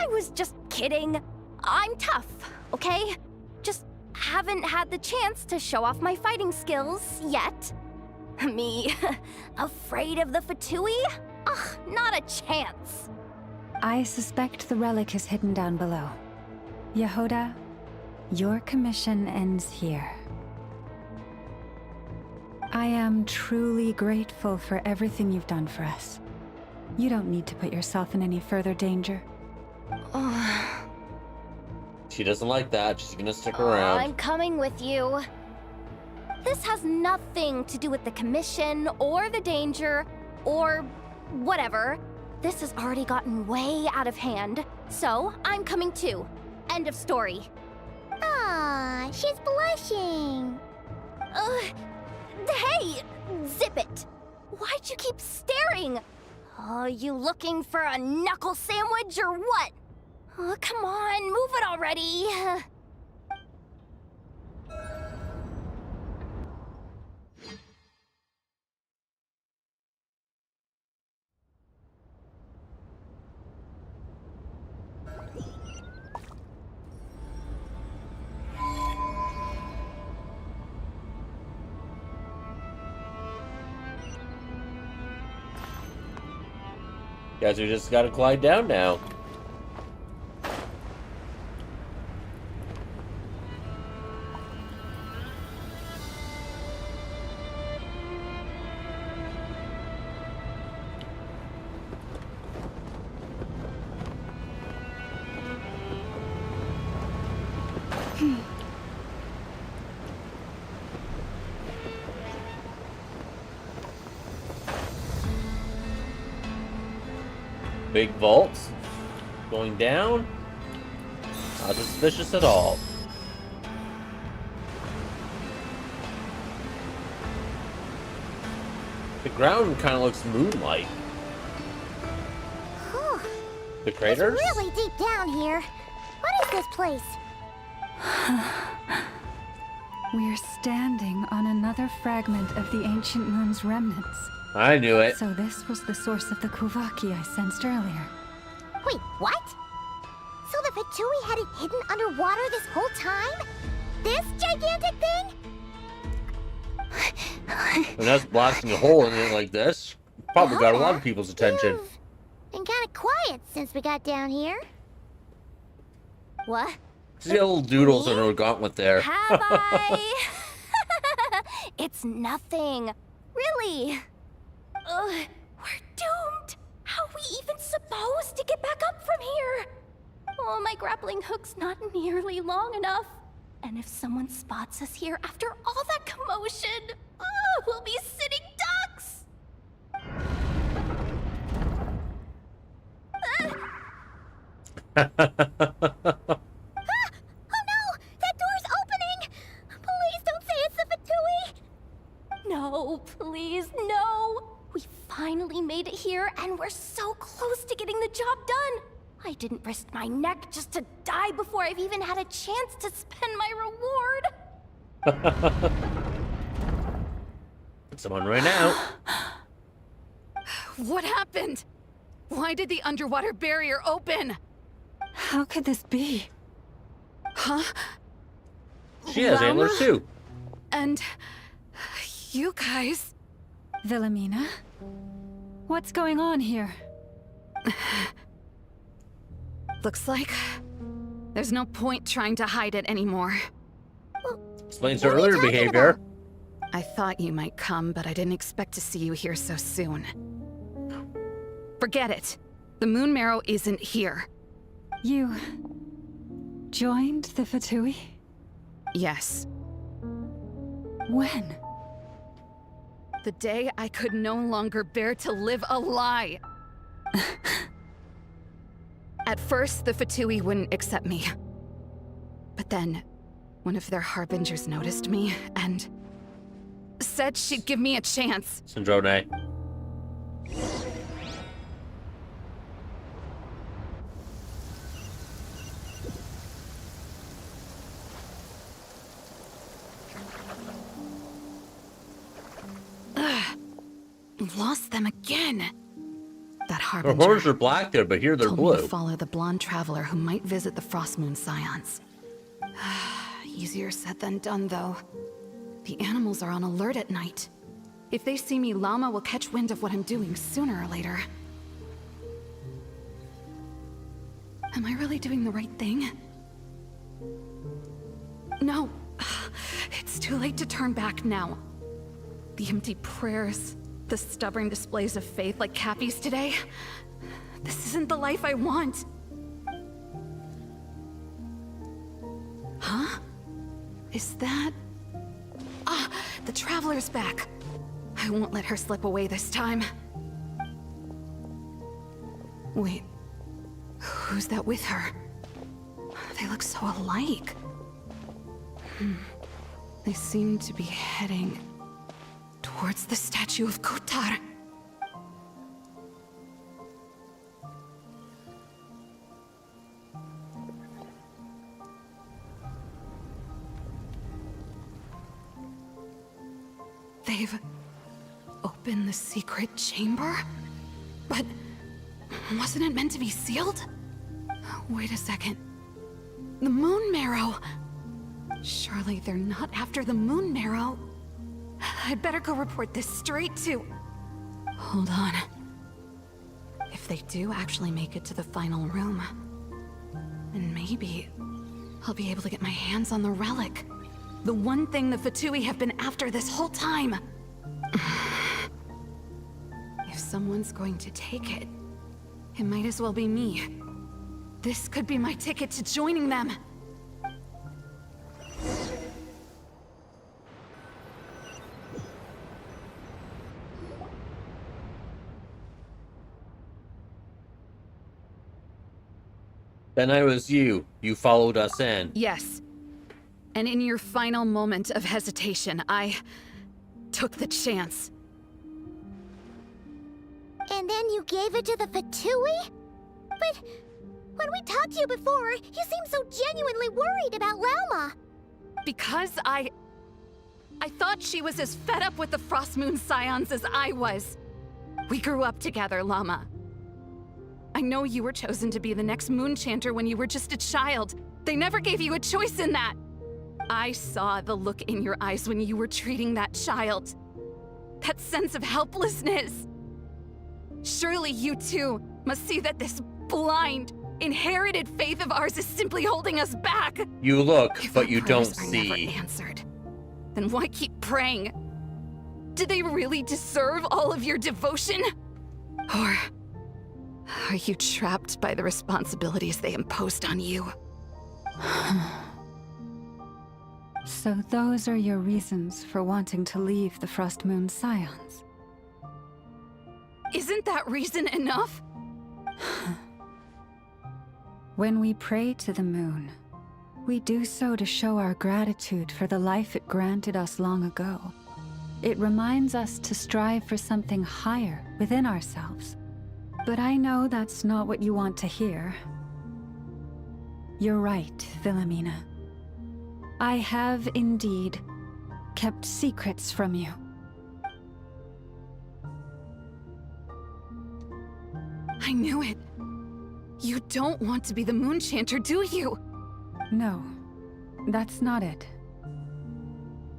was just kidding. I'm tough, okay? Just haven't had the chance to show off my fighting skills yet. Me, afraid of the Fatui? Ugh, not a chance. I suspect the relic is hidden down below. Yehoda, your commission ends here. I am truly grateful for everything you've done for us. You don't need to put yourself in any further danger. She doesn't like that. She's gonna stick around. I'm coming with you. This has nothing to do with the commission or the danger or whatever. This has already gotten way out of hand, so I'm coming too. End of story. Aw, she's blushing. Hey! Zip it! Why'd you keep staring? Oh, you looking for a knuckle sandwich or what? Oh, come on, move it already. Guess we just gotta glide down now. Big vaults going down. Not suspicious at all. The ground kind of looks moon-like. The craters? It's really deep down here. What is this place? We're standing on another fragment of the ancient moon's remnants. I knew it. So this was the source of the Kuvaki I sensed earlier. Wait, what? So the Fatui had it hidden underwater this whole time? This gigantic thing? When us blasting a hole in it like this, probably got a lot of people's attention. Been kind of quiet since we got down here. What? See the little doodles in her gauntlet there. Have I? It's nothing. Really. We're doomed. How are we even supposed to get back up from here? Oh, my grappling hook's not nearly long enough. And if someone spots us here after all that commotion, we'll be sitting ducks. Oh no! That door's opening! Please don't say it's the Fatui! No, please, no. We finally made it here, and we're so close to getting the job done. I didn't risk my neck just to die before I've even had a chance to spend my reward. Someone right now. What happened? Why did the underwater barrier open? How could this be? Huh? She has antlers too. And you guys... Wilhelmina? What's going on here? Looks like there's no point trying to hide it anymore. Explains her earlier behavior. I thought you might come, but I didn't expect to see you here so soon. Forget it. The Moon Marrow isn't here. You... joined the Fatui? Yes. When? The day I could no longer bear to live a lie. At first, the Fatui wouldn't accept me. But then, one of their harbingers noticed me and said she'd give me a chance. Syndrome. Lost them again. That Her harbinger. horns are black there, but here they're told me blue. to follow the blonde traveler who might visit the Frost Moon Scions. Easier said than done, though. The animals are on alert at night. If they see me, Llama will catch wind of what I'm doing sooner or later. Am I really doing the right thing? No. It's too late to turn back now. The empty prayers, the stubborn displays of faith like Cappy's today. This isn't the life I want. Huh? Is that... Ah, the Traveler's back. I won't let her slip away this time. Wait, who's that with her? They look so alike. They seem to be heading towards the statue of Kotar. They've opened the secret chamber? But wasn't it meant to be sealed? Wait a second. The moon marrow! Surely they're not after the moon marrow. I'd better go report this straight to... Hold on. If they do actually make it to the final room, then maybe I'll be able to get my hands on the relic. The one thing the Fatui have been after this whole time. If someone's going to take it, it might as well be me. This could be my ticket to joining them. Then I was you. You followed us in. Yes. And in your final moment of hesitation, I took the chance. And then you gave it to the Fatui? But when we talked to you before, you seemed so genuinely worried about Lauma. Because I thought she was as fed up with the Frost Moon Scions as I was. We grew up together, Llama. I know you were chosen to be the next Moon Chanter when you were just a child. They never gave you a choice in that. I saw the look in your eyes when you were treating that child. That sense of helplessness. Surely you too must see that this blind, inherited faith of ours is simply holding us back. You look, but you don't Prayers are see. never answered. Then why keep praying? Do they really deserve all of your devotion? Or are you trapped by the responsibilities they imposed on you? So those are your reasons for wanting to leave the Frost Moon Scions? Isn't that reason enough? When we pray to the moon, we do so to show our gratitude for the life it granted us long ago. It reminds us to strive for something higher within ourselves. But I know that's not what you want to hear. You're right, Philomena. I have indeed kept secrets from you. I knew it. You don't want to be the Moon Chanter, do you? No, that's not it.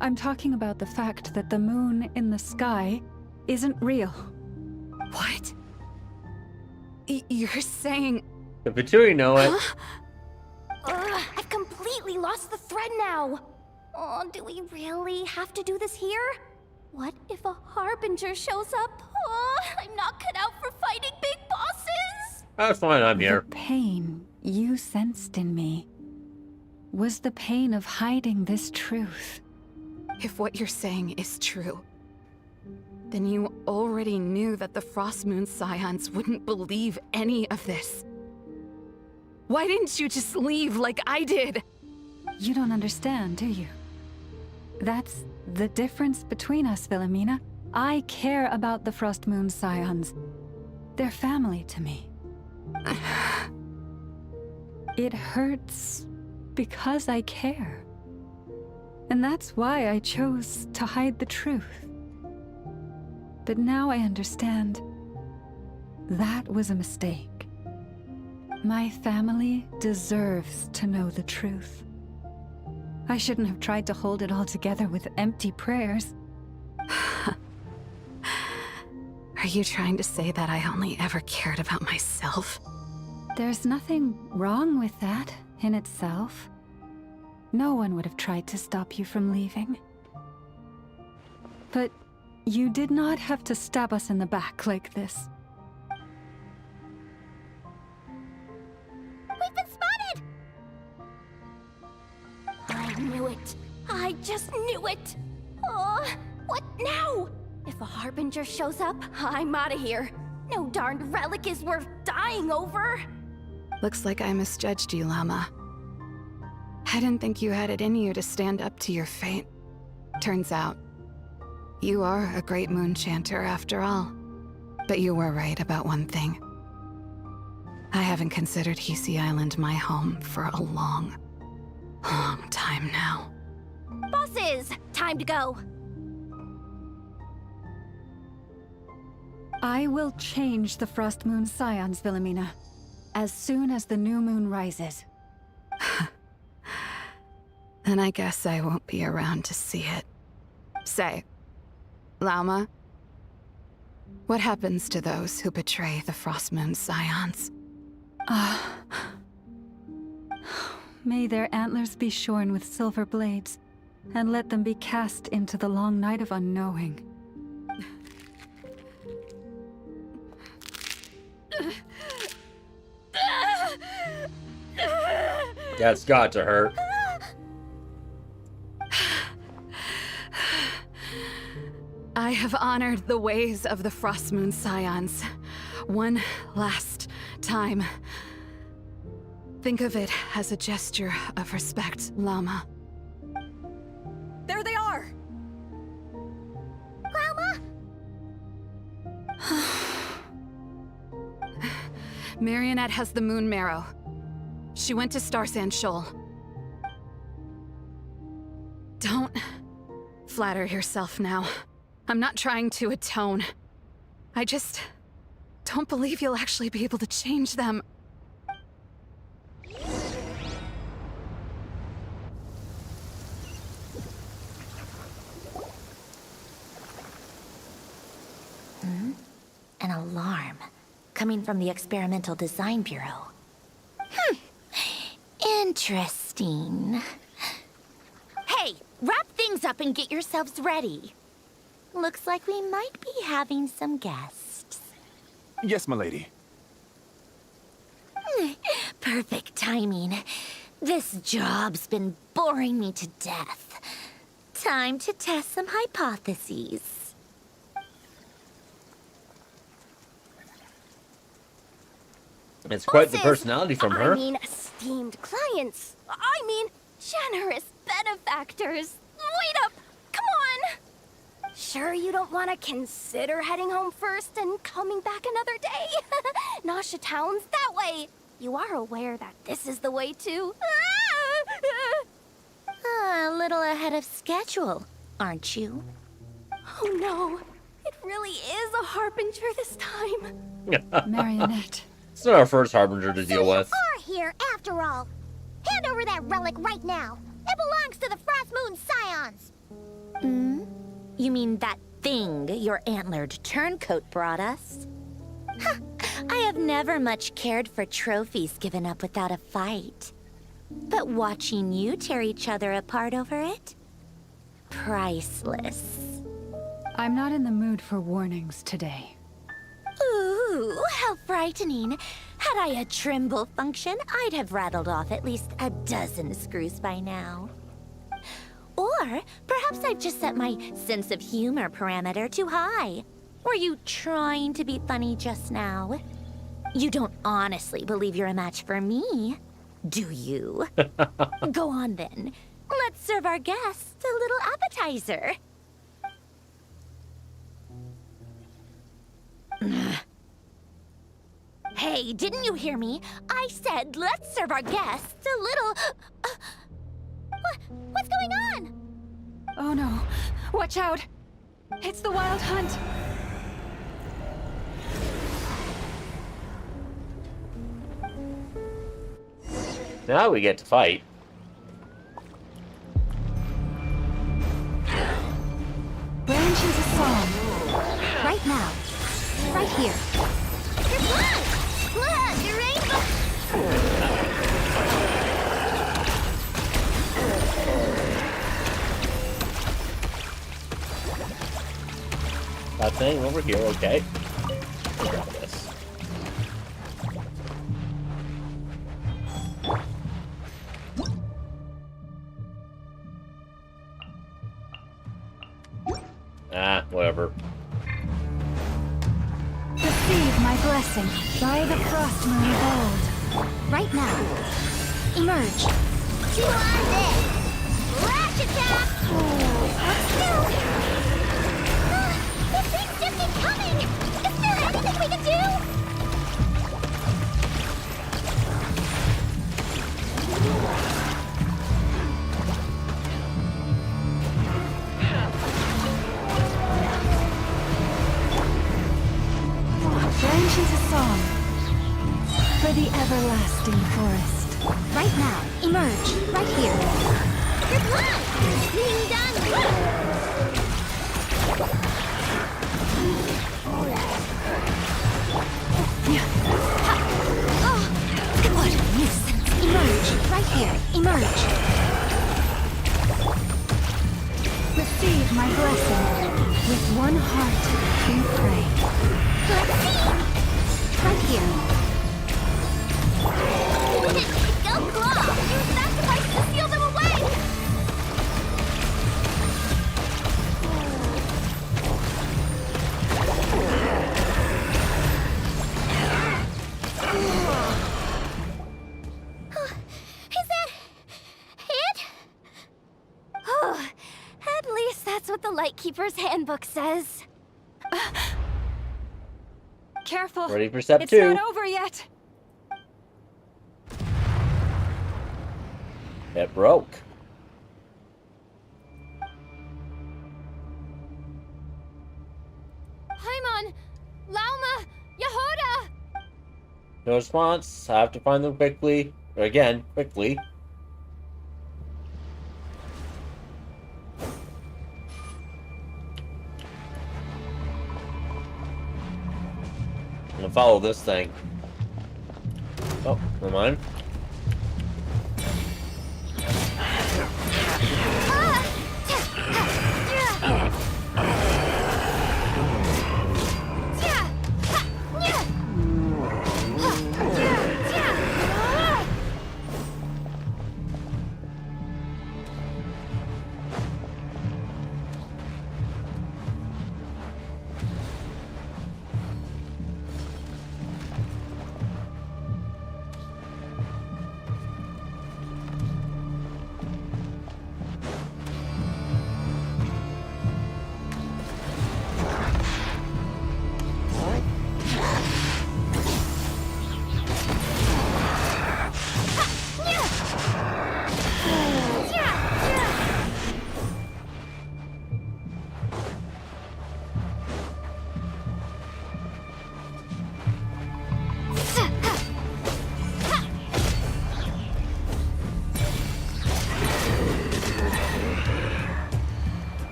I'm talking about the fact that the moon in the sky isn't real. What? You're saying... The Fatui know it. Huh? I've completely lost the thread now. Oh, do we really have to do this here? What if a Harbinger shows up? Oh, I'm not cut out for fighting big bosses. That's fine, I'm here. The pain you sensed in me was the pain of hiding this truth. If what you're saying is true, then you already knew that the Frost Moon Scions wouldn't believe any of this. Why didn't you just leave like I did? You don't understand, do you? That's the difference between us, Philomena. I care about the Frost Moon Scions. They're family to me. It hurts because I care. And that's why I chose to hide the truth. But now I understand that was a mistake. My family deserves to know the truth. I shouldn't have tried to hold it all together with empty prayers. Are you trying to say that I only ever cared about myself? There's nothing wrong with that in itself. No one would have tried to stop you from leaving. But you did not have to stab us in the back like this. We've been spotted! I knew it. I just knew it. Oh, what now? If a Harbinger shows up, I'm out of here. No darned relic is worth dying over. Looks like I misjudged you, Llama. I didn't think you had it in you to stand up to your fate. Turns out, You are a great moon chanter after all. But you were right about one thing. I haven't considered Hisi Island my home for a long, long time now. Bosses! Time to go! I will change the Frost Moon Scions, Wilhelmina, as soon as the new moon rises. Then I guess I won't be around to see it. Say, Lauma, what happens to those who betray the Frost Moon Scions? May their antlers be shorn with silver blades, and let them be cast into the long night of unknowing. That's got to hurt. I have honored the ways of the Frost Moon Scions one last time. Think of it as a gesture of respect, Llama. There they are! Llama? Marionette has the Moon Marrow. She went to Starsand Shoal. Don't flatter yourself now. I'm not trying to atone. I just don't believe you'll actually be able to change them. An alarm coming from the Experimental Design Bureau. Interesting. Hey, wrap things up and get yourselves ready. Looks like we might be having some guests. Yes, milady. Perfect timing. This job's been boring me to death. Time to test some hypotheses. It's quite the personality from her. I mean, esteemed clients. I mean, generous benefactors. Wait up! Come on! Sure you don't want to consider heading home first and coming back another day? Nasha Town's that way. You are aware that this is the way too. A little ahead of schedule, aren't you? Oh no, it really is a harbinger this time. Marionette. It's not our first harbinger to deal with. You are here after all. Hand over that relic right now. It belongs to the Frost Moon Scions. You mean that thing your antlered turncoat brought us? I have never much cared for trophies given up without a fight. But watching you tear each other apart over it? Priceless. I'm not in the mood for warnings today. Ooh, how frightening. Had I a Trimble function, I'd have rattled off at least a dozen screws by now. Or perhaps I've just set my sense of humor parameter too high. Were you trying to be funny just now? You don't honestly believe you're a match for me, do you? Go on then. Let's serve our guests a little appetizer. Hey, didn't you hear me? I said let's serve our guests a little... What's going on? Oh no. Watch out. It's the Wild Hunt. Now we get to fight. Branch is a song. Right now. Right here. Your blood! Blood! Your rainbow! That thing over here, okay. I'll grab this. Whatever. Receive my blessing by the Frost Moon of old. Right now. Emerge. You are this! Flash attack! Let's go! for the everlasting forest. Right now, emerge. Right here. Good luck! Ding dong! What a nuisance! Emerge. Right here. Emerge. Receive my blessing. With one heart, we pray. Let's see! Right here. Go claw! Use sacrifice to seal them away! Is that it? Oh, at least that's what the Lightkeeper's handbook says. Careful. Ready for step it's 2. Not over yet. It broke. Paimon! Lauma! Yehoda! No response. I have to find them quickly. Or again, quickly. I'm gonna follow this thing. Oh, never mind.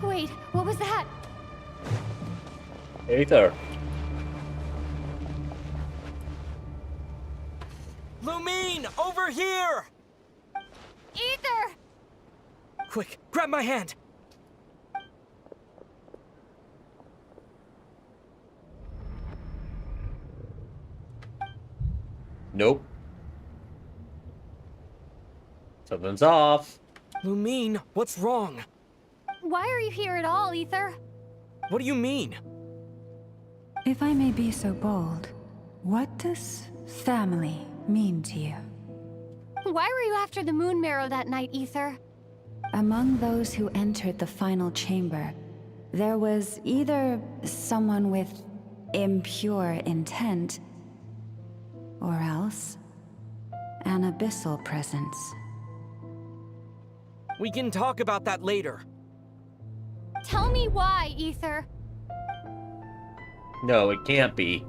Wait, what was that? Aether. Lumine, over here! Ether! Quick, grab my hand! Nope. Something's off. Lumine, what's wrong? Why are you here at all, Ether? What do you mean? If I may be so bold, what does family mean to you? Why were you after the Moon Marrow that night, Ether? Among those who entered the final chamber, there was either someone with impure intent, or else an abyssal presence. We can talk about that later. Tell me why, Ether. No, it can't be.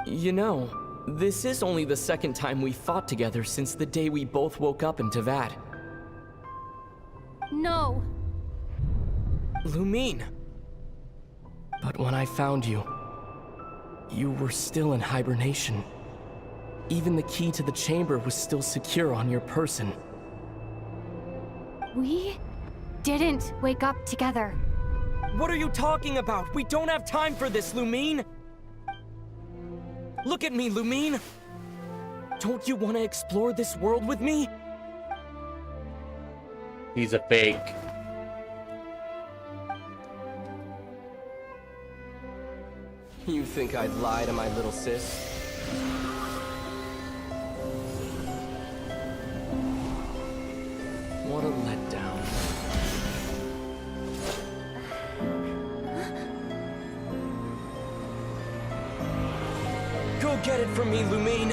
You know, this is only the second time we fought together since the day we both woke up in Teyvat. No. Lumine. But when I found you, you were still in hibernation. Even the key to the chamber was still secure on your person. We didn't wake up together. What are you talking about? We don't have time for this, Lumine! Look at me, Lumine! Don't you want to explore this world with me? He's a fake. You think I'd lie to my little sis? What a letdown. Go get it from me, Lumine.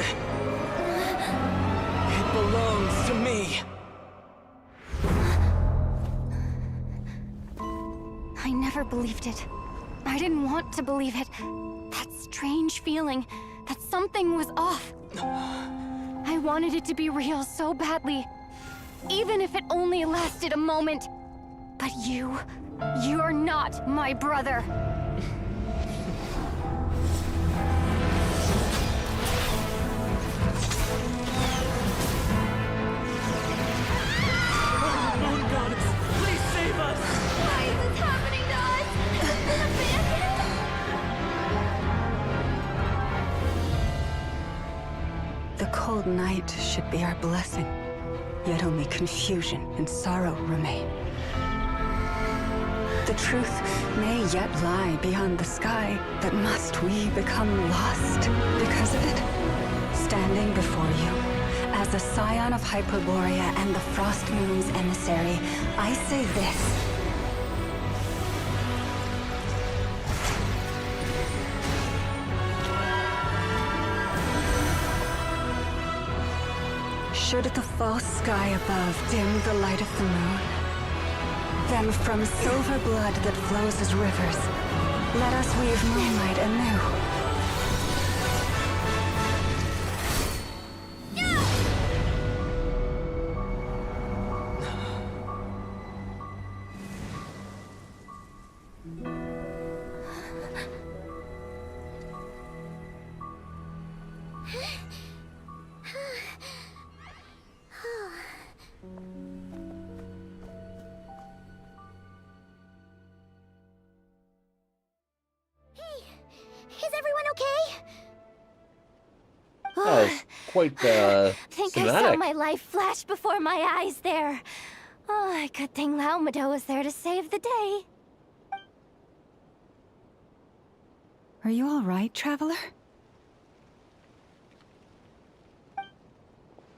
It belongs to me. I never believed it. I didn't want to believe it. That strange feeling that something was off. I wanted it to be real so badly, even if it only lasted a moment. But you're not my brother. Moon goddess, please save us! Why is this happening to us? We've been abandoned? The cold night should be our blessing, yet only confusion and sorrow remain. The truth may yet lie beyond the sky, but must we become lost because of it? Standing before you, as a scion of Hyperborea and the Frost Moon's emissary, I say this. Should the false sky above dim the light of the moon, then from silver blood that flows as rivers, let us weave moonlight anew. Is everyone okay? That was quite Think I saw cinematic. my life flash before my eyes there. Oh, good thing Laumado was there to save the day. Are you all right, traveler?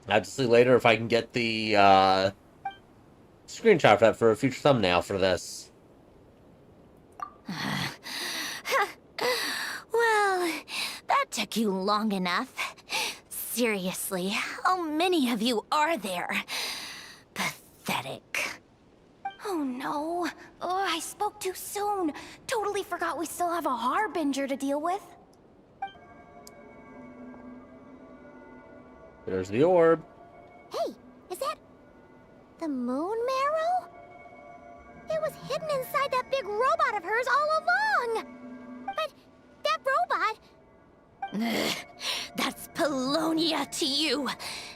I have to see later if I can get the screenshot of that for a future thumbnail for this. Well, that took you long enough. Seriously, how many of you are there? Pathetic. Oh no. Oh, I spoke too soon. Totally forgot we still have a Harbinger to deal with. There's the orb. Hey, is that the moon marrow? It was hidden inside that big robot of hers all along. But that robot... That's Polonia to you,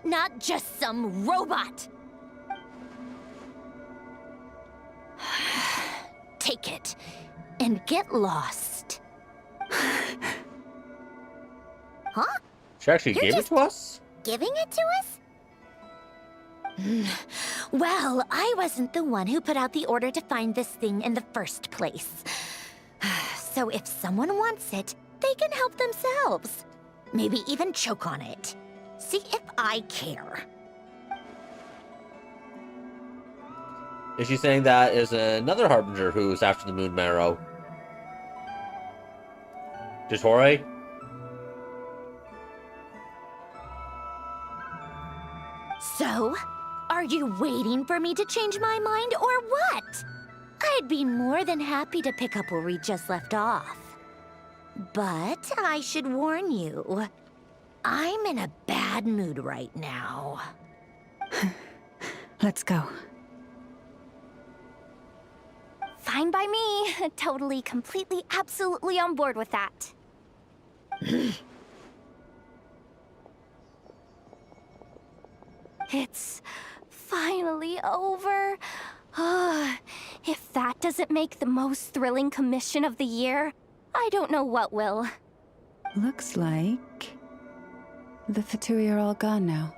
not just some robot. Take it and get lost. Huh? She actually gave it to us? Giving it to us? Well, I wasn't the one who put out the order to find this thing in the first place. So if someone wants it, they can help themselves. Maybe even choke on it. See if I care. Is she saying that is another Harbinger who's after the moon marrow? Jitore? So, are you waiting for me to change my mind or what? I'd be more than happy to pick up where we just left off. But I should warn you, I'm in a bad mood right now. Let's go. Fine by me. Totally, completely, absolutely on board with that. It's finally over. If that doesn't make the most thrilling commission of the year, I don't know what will. Looks like the Fatui are all gone now.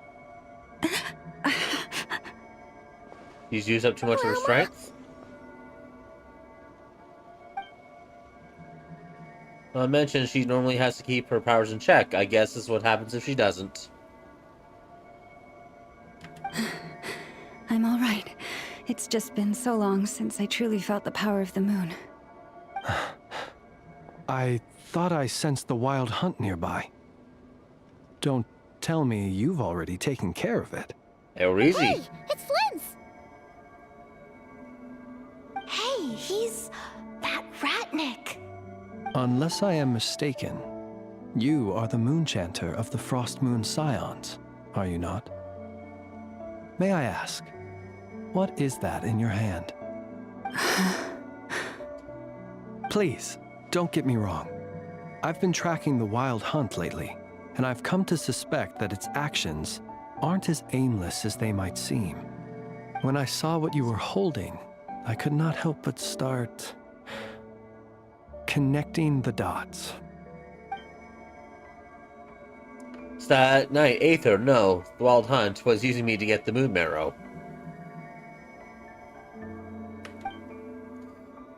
He's used up too much of her strength? I mentioned she normally has to keep her powers in check. I guess this is what happens if she doesn't. I'm all right. It's just been so long since I truly felt the power of the moon. I thought I sensed the wild hunt nearby. Don't tell me you've already taken care of it. Hey, we're easy. Hey, it's Flint's! Hey, he's that Ratnik. Unless I am mistaken, you are the Moonchanter of the Frost Moon Scions, are you not? May I ask, what is that in your hand? Please, don't get me wrong. I've been tracking the wild hunt lately, and I've come to suspect that its actions aren't as aimless as they might seem. When I saw what you were holding, I could not help but start connecting the dots. It's that night, Aether, no. The Wild Hunt was using me to get the moon marrow.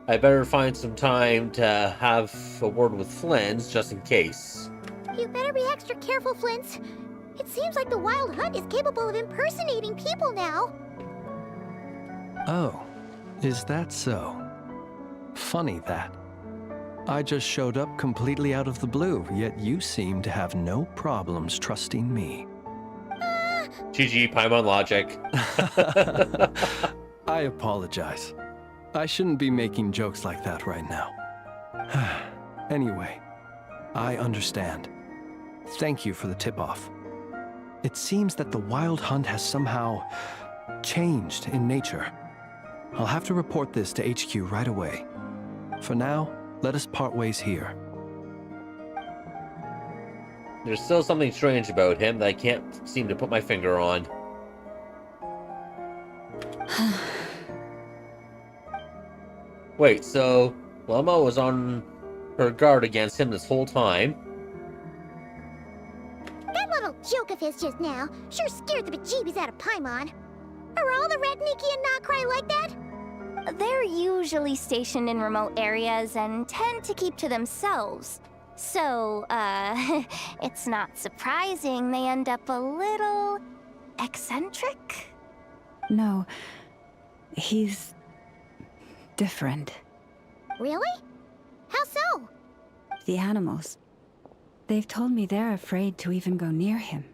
I better find some time to have a word with Flynn, just in case. You better be extra careful, Flint. It seems like the Wild Hunt is capable of impersonating people now. Oh, is that so? Funny that. I just showed up completely out of the blue, yet you seem to have no problems trusting me. GG, Paimon logic. I apologize. I shouldn't be making jokes like that right now. Anyway, I understand. Thank you for the tip-off. It seems that the Wild Hunt has somehow changed in nature. I'll have to report this to HQ right away. For now, let us part ways here. There's still something strange about him that I can't seem to put my finger on. Wait, so Lemma was on her guard against him this whole time? That little joke of his just now sure scared the bejeebies out of Paimon. Are all the Ratniki and Nokrai like that? They're usually stationed in remote areas and tend to keep to themselves. So, it's not surprising they end up a little eccentric. No, he's different. Really? How so? The animals. They've told me they're afraid to even go near him.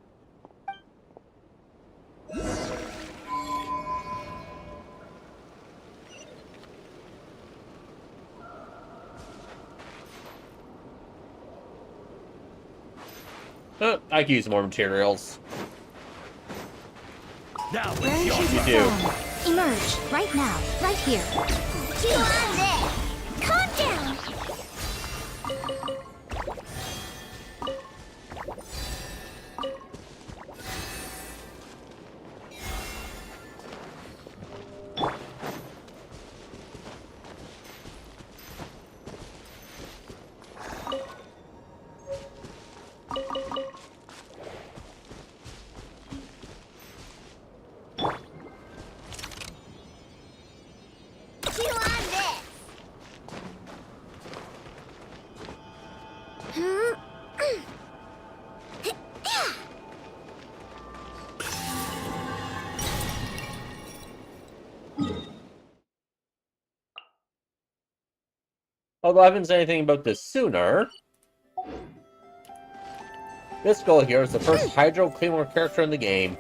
I could use more materials. Now, Where you should do. Emerge, right now, right here. Chew on this! Calm down! Although I haven't said anything about this sooner. This girl here is the first Hydro Claymore character in the game.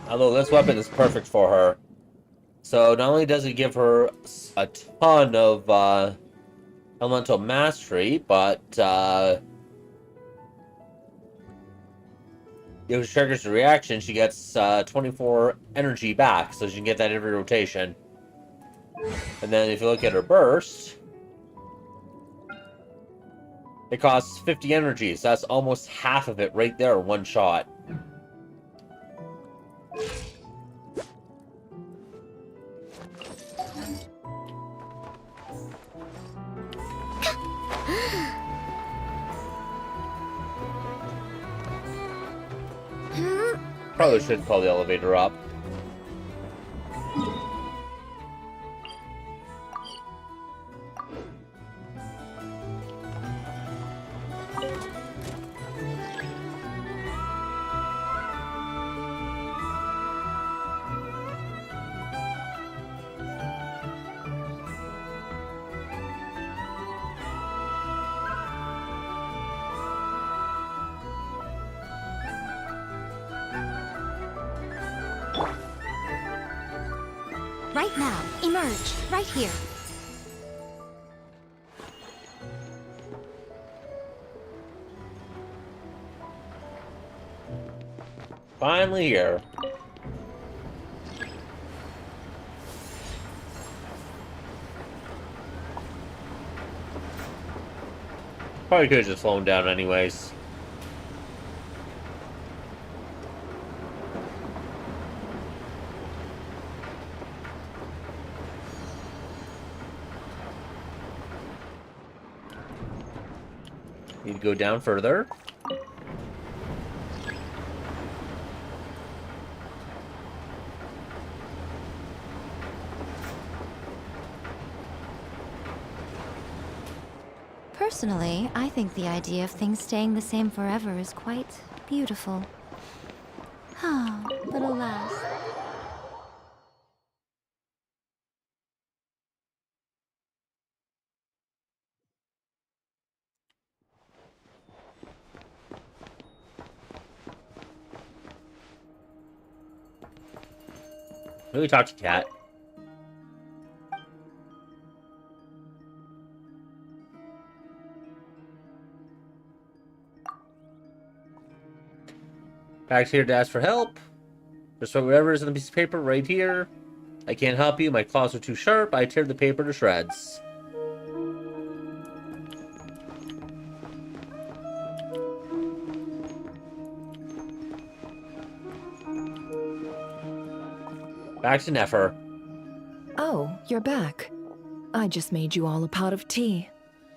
Although this weapon is perfect for her. So not only does it give her a ton of elemental mastery, but if she triggers a reaction, she gets 24 energy back, so she can get that every rotation. And then if you look at her burst, it costs 50 energy, so that's almost half of it right there, one shot. Probably should call the elevator up. Right now, emerge, right here. Finally here. Probably could have just flown down anyways. Need to go down further. Personally, I think the idea of things staying the same forever is quite beautiful. Oh, but alas. Really talk to Cat. Back here to ask for help. Just write whatever is on the piece of paper right here. I can't help you. My claws are too sharp. I tear the paper to shreds. Back to Nefer. Oh, you're back. I just made you all a pot of tea.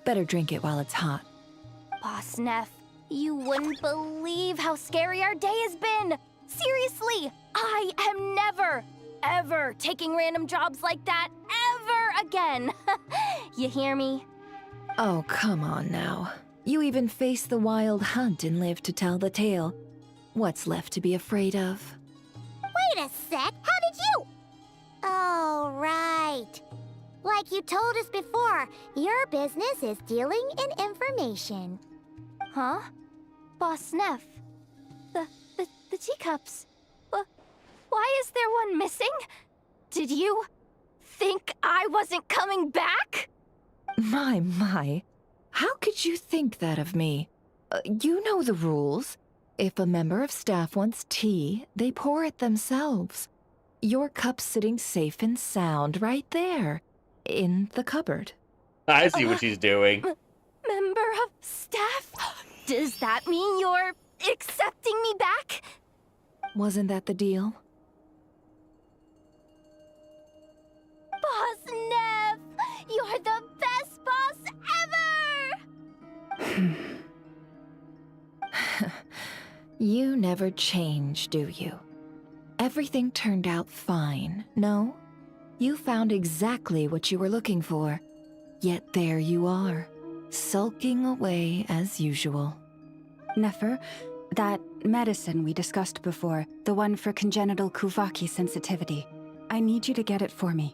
Better drink it while it's hot. Boss Neff, you wouldn't believe how scary our day has been! Seriously, I am never, ever taking random jobs like that ever again! You hear me? Oh, come on now. You even faced the wild hunt and lived to tell the tale. What's left to be afraid of? Wait a sec, how did you? Oh, right. Like you told us before, your business is dealing in information. Huh? Boss Neff, the teacups. Why is there one missing? Did you think I wasn't coming back? My. How could you think that of me? You know the rules. If a member of staff wants tea, they pour it themselves. Your cup's sitting safe and sound right there, in the cupboard. I see what she's doing. Member of staff? Does that mean you're accepting me back? Wasn't that the deal? Boss Neff! You're the best boss ever! You never change, do you? Everything turned out fine, no? You found exactly what you were looking for. Yet there you are, sulking away as usual. Nefer, that medicine we discussed before, the one for congenital Kuvaki sensitivity, I need you to get it for me.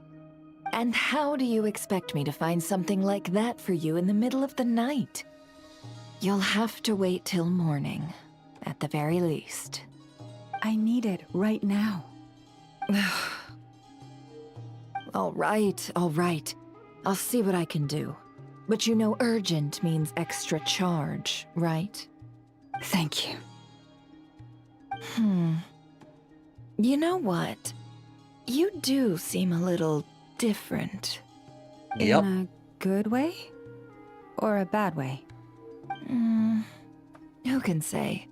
And how do you expect me to find something like that for you in the middle of the night? You'll have to wait till morning, at the very least. I need it right now. All right. I'll see what I can do. But you know urgent means extra charge, right? Thank you. You know what? You do seem a little different. Yep. In a good way? Or a bad way? Who can say?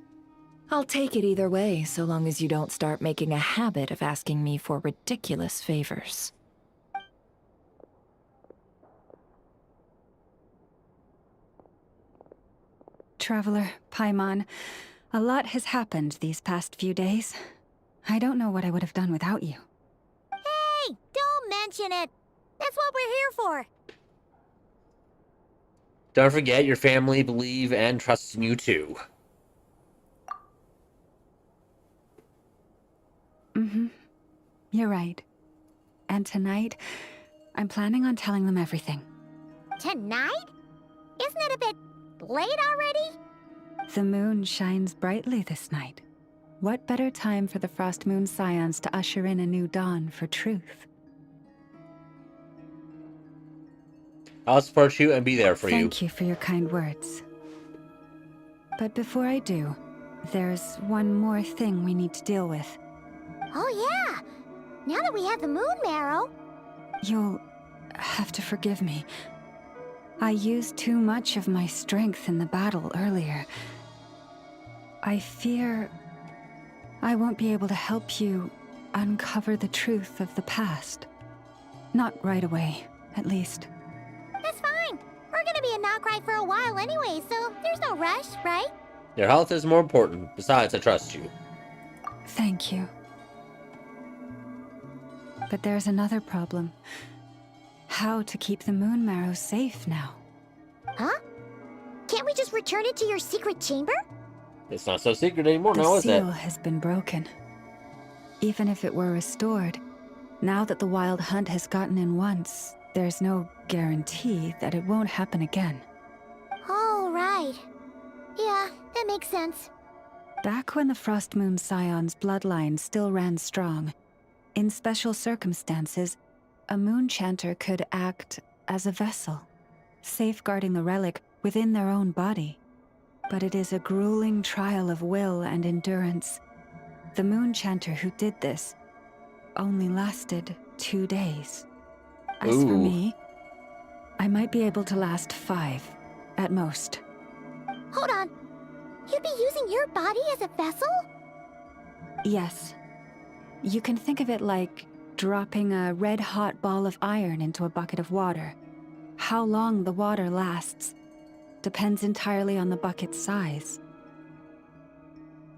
I'll take it either way, so long as you don't start making a habit of asking me for ridiculous favors. Traveler, Paimon, a lot has happened these past few days. I don't know what I would have done without you. Hey, don't mention it. That's what we're here for. Don't forget, your family believe and trust in you too. Mm-hmm. You're right. And tonight, I'm planning on telling them everything. Tonight? Isn't it a bit late already? The moon shines brightly this night. What better time for the Frost Moon Scions to usher in a new dawn for truth? I'll support you and be there for you. Thank you for your kind words. But before I do, there's one more thing we need to deal with. Oh yeah! Now that we have the moon marrow... You'll have to forgive me. I used too much of my strength in the battle earlier. I fear I won't be able to help you uncover the truth of the past. Not right away, at least. That's fine. We're gonna be in Nocry for a while anyway, so there's no rush, right? Your health is more important. Besides, I trust you. Thank you. But there's another problem. How to keep the moon marrow safe now? Huh? Can't we just return it to your secret chamber? It's not so secret anymore now, is The it? seal has been broken. Even if it were restored, now that the wild hunt has gotten in once, there's no guarantee that it won't happen again. Oh, right. Yeah, that makes sense. Back when the Frost Moon Scion's bloodline still ran strong, in special circumstances, a moon chanter could act as a vessel, safeguarding the relic within their own body. But it is a grueling trial of will and endurance. The moon chanter who did this only lasted 2 days. As for me, I might be able to last 5, at most. Hold on. You'd be using your body as a vessel? Yes. You can think of it like dropping a red-hot ball of iron into a bucket of water. How long the water lasts depends entirely on the bucket's size.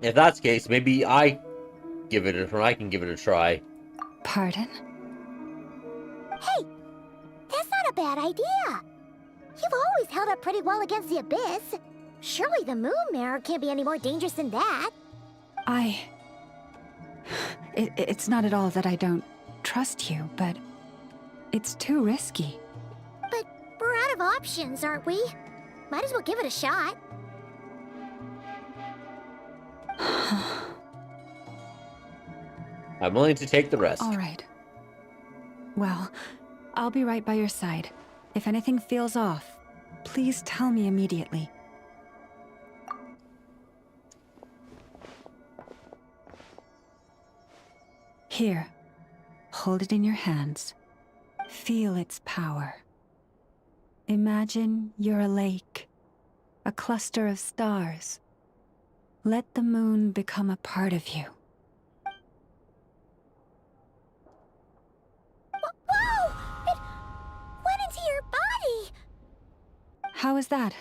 If that's the case, maybe I can give it a try. Pardon? Hey, that's not a bad idea. You've always held up pretty well against the abyss. Surely the moon mirror can't be any more dangerous than that. It's not at all that I don't trust you, but it's too risky. But we're out of options, aren't we? Might as well give it a shot. I'm willing to take the rest. All right. Well, I'll be right by your side. If anything feels off, please tell me immediately. Here, hold it in your hands. Feel its power. Imagine you're a lake, a cluster of stars. Let the moon become a part of you. Whoa! It went into your body! How is that?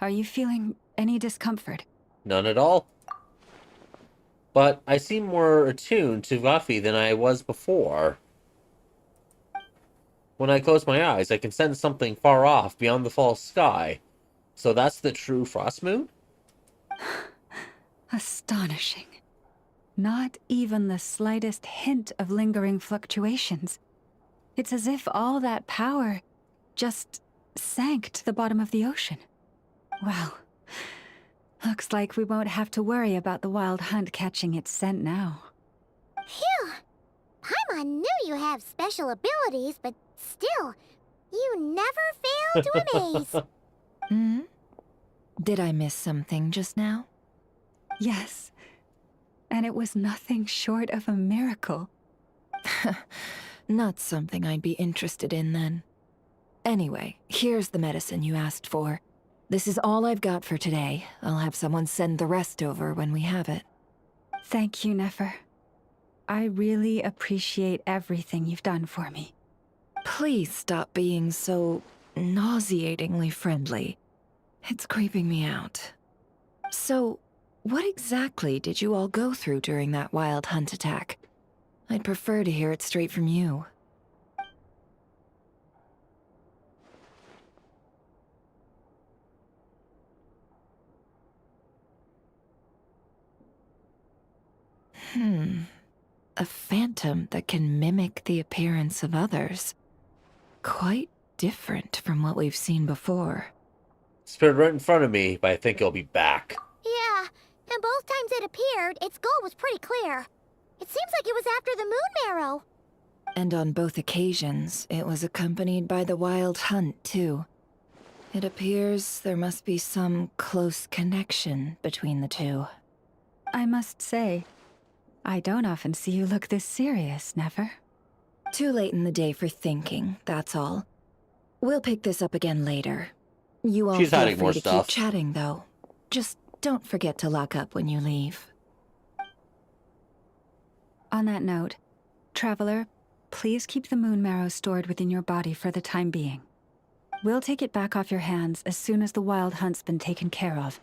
Are you feeling any discomfort? None at all. But I seem more attuned to Buffy than I was before. When I close my eyes, I can sense something far off beyond the false sky. So that's the true Frost Moon? Astonishing. Not even the slightest hint of lingering fluctuations. It's as if all that power just sank to the bottom of the ocean. Well, looks like we won't have to worry about the wild hunt catching its scent now. Phew! Paimon knew you have special abilities, but still, you never fail to amaze. Hmm? Did I miss something just now? Yes. And it was nothing short of a miracle. Not something I'd be interested in then. Anyway, here's the medicine you asked for. This is all I've got for today. I'll have someone send the rest over when we have it. Thank you, Nefer. I really appreciate everything you've done for me. Please stop being so nauseatingly friendly. It's creeping me out. So, What exactly did you all go through during that wild hunt attack? I'd prefer to hear it straight from you. A phantom that can mimic the appearance of others. Quite different from what we've seen before. Spirit right in front of me, but I think it'll be back. Yeah, and both times it appeared, its goal was pretty clear. It seems like it was after the moon marrow. And on both occasions, it was accompanied by the wild hunt, too. It appears there must be some close connection between the two. I must say, I don't often see you look this serious, Never. Too late in the day for thinking, that's all. We'll pick this up again later. You all She's feel hiding free more to stuff. keep chatting, though. Just don't forget to lock up when you leave. On that note, Traveler, please keep the moon marrow stored within your body for the time being. We'll take it back off your hands as soon as the wild hunt's been taken care of.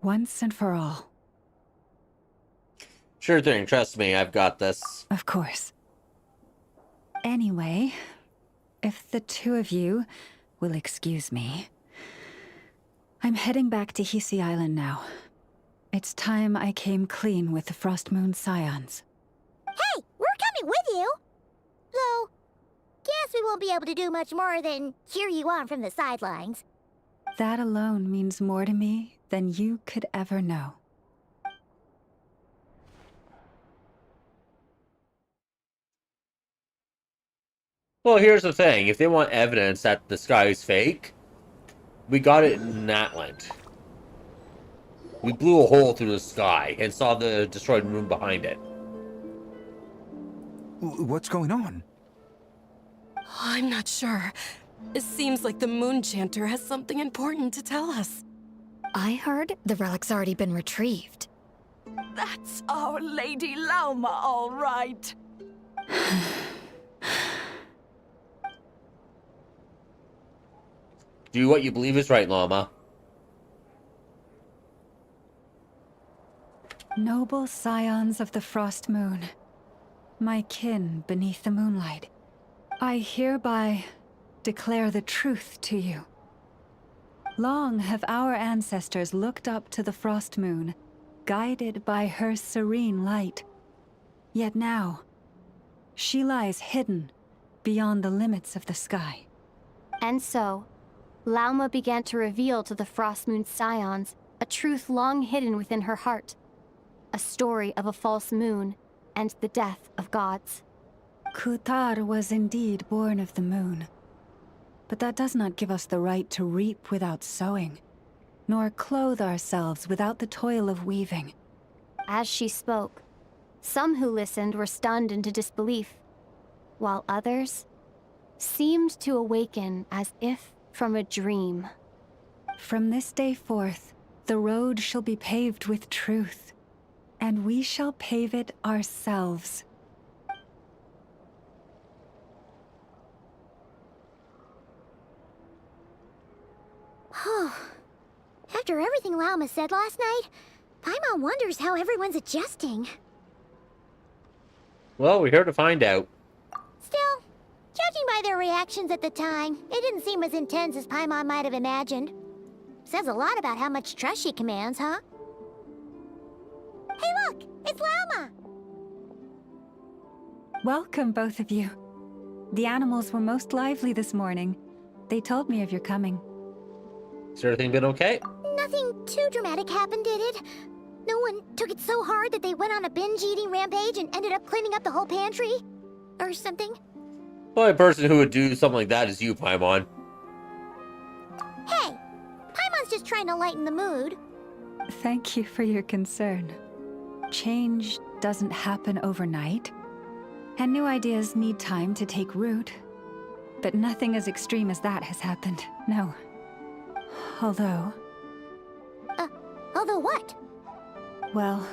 Once and for all. Sure thing, trust me, I've got this. Of course. Anyway, if the two of you will excuse me, I'm heading back to Hisi Island now. It's time I came clean with the Frost Moon Scions. Hey, we're coming with you! Though, guess we won't be able to do much more than cheer you on from the sidelines. That alone means more to me than you could ever know. Well, here's the thing. If they want evidence that the sky is fake, we got it in Natland. We blew a hole through the sky and saw the destroyed moon behind it. What's going on? I'm not sure. It seems like the Moon Chanter has something important to tell us. I heard the relic's already been retrieved. That's our Lady Lauma, all right. Do what you believe is right, Llama. Noble scions of the Frost Moon, my kin beneath the moonlight, I hereby declare the truth to you. Long have our ancestors looked up to the Frost Moon, guided by her serene light. Yet now, she lies hidden beyond the limits of the sky. And so, Lauma began to reveal to the Frost Moon Scions a truth long hidden within her heart. A story of a false moon and the death of gods. Kutar was indeed born of the moon. But that does not give us the right to reap without sowing, nor clothe ourselves without the toil of weaving. As she spoke, some who listened were stunned into disbelief, while others seemed to awaken as if from a dream. From this day forth, the road shall be paved with truth, and we shall pave it ourselves. After everything Lauma said last night, Paimon wonders how everyone's adjusting. Well, we're here to find out. Still, judging by their reactions at the time, it didn't seem as intense as Paimon might have imagined. Says a lot about how much trust she commands, huh? Hey look! It's Lauma! Welcome, both of you. The animals were most lively this morning. They told me of your coming. Has everything been okay? Nothing too dramatic happened, did it? No one took it so hard that they went on a binge-eating rampage and ended up cleaning up the whole pantry? Or something? The only person who would do something like that is you, Paimon. Hey! Paimon's just trying to lighten the mood. Thank you for your concern. Change doesn't happen overnight, and new ideas need time to take root. But nothing as extreme as that has happened, no. Although... Although what? Well,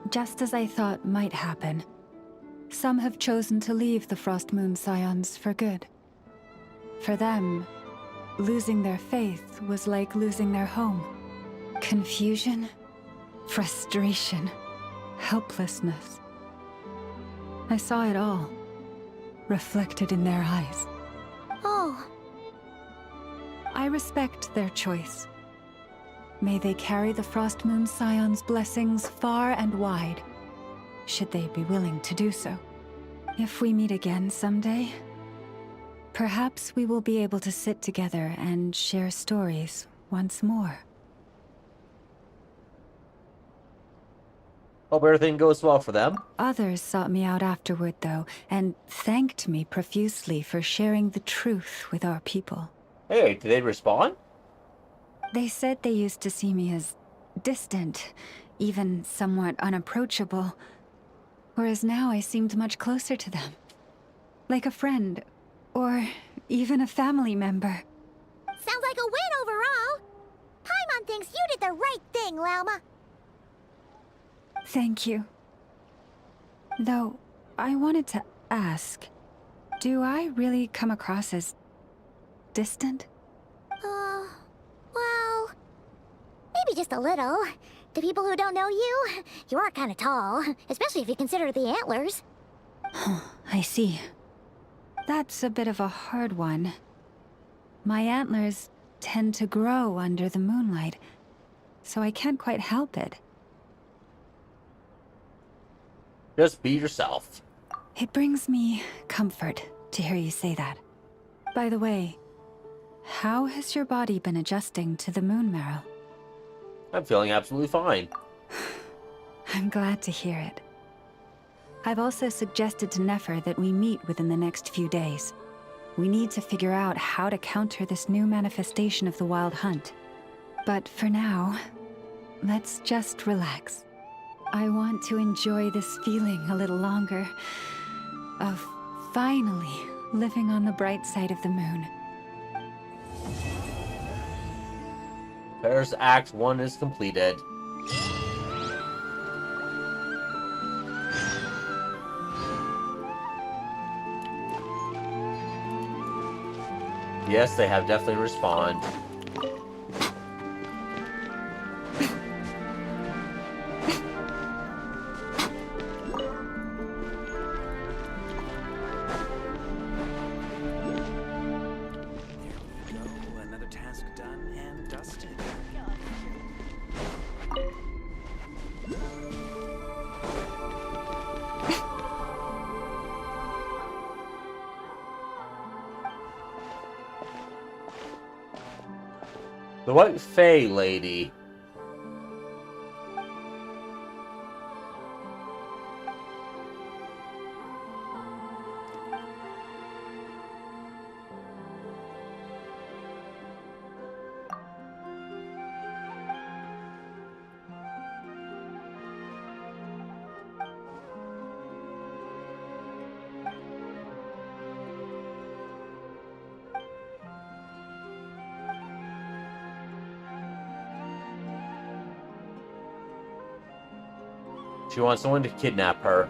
just as I thought might happen, some have chosen to leave the Frost Moon Scions for good. For them, losing their faith was like losing their home. Confusion, frustration, helplessness. I saw it all, reflected in their eyes. Oh. I respect their choice. May they carry the Frost Moon Scion's blessings far and wide, should they be willing to do so. If we meet again someday, perhaps we will be able to sit together and share stories once more. Hope everything goes well for them. Others sought me out afterward, though, and thanked me profusely for sharing the truth with our people. Hey, did they respond? They said they used to see me as distant, even somewhat unapproachable, whereas now I seemed much closer to them. Like a friend, or even a family member. Sounds like a win overall. Paimon thinks you did the right thing, Lauma. Thank you. Though, I wanted to ask, do I really come across as distant? Well, maybe just a little. To people who don't know you, you are kind of tall, especially if you consider the antlers. I see. That's a bit of a hard one. My antlers tend to grow under the moonlight, so I can't quite help it. Just be yourself. It brings me comfort to hear you say that. By the way, how has your body been adjusting to the moon marrow? I'm feeling absolutely fine. I'm glad to hear it. I've also suggested to Nefer that we meet within the next few days. We need to figure out how to counter this new manifestation of the Wild Hunt. But for now, let's just relax. I want to enjoy this feeling a little longer, of finally living on the bright side of the moon. There's Act 1 is completed. Yes, they have definitely responded. The White Fae lady. She wants someone to kidnap her.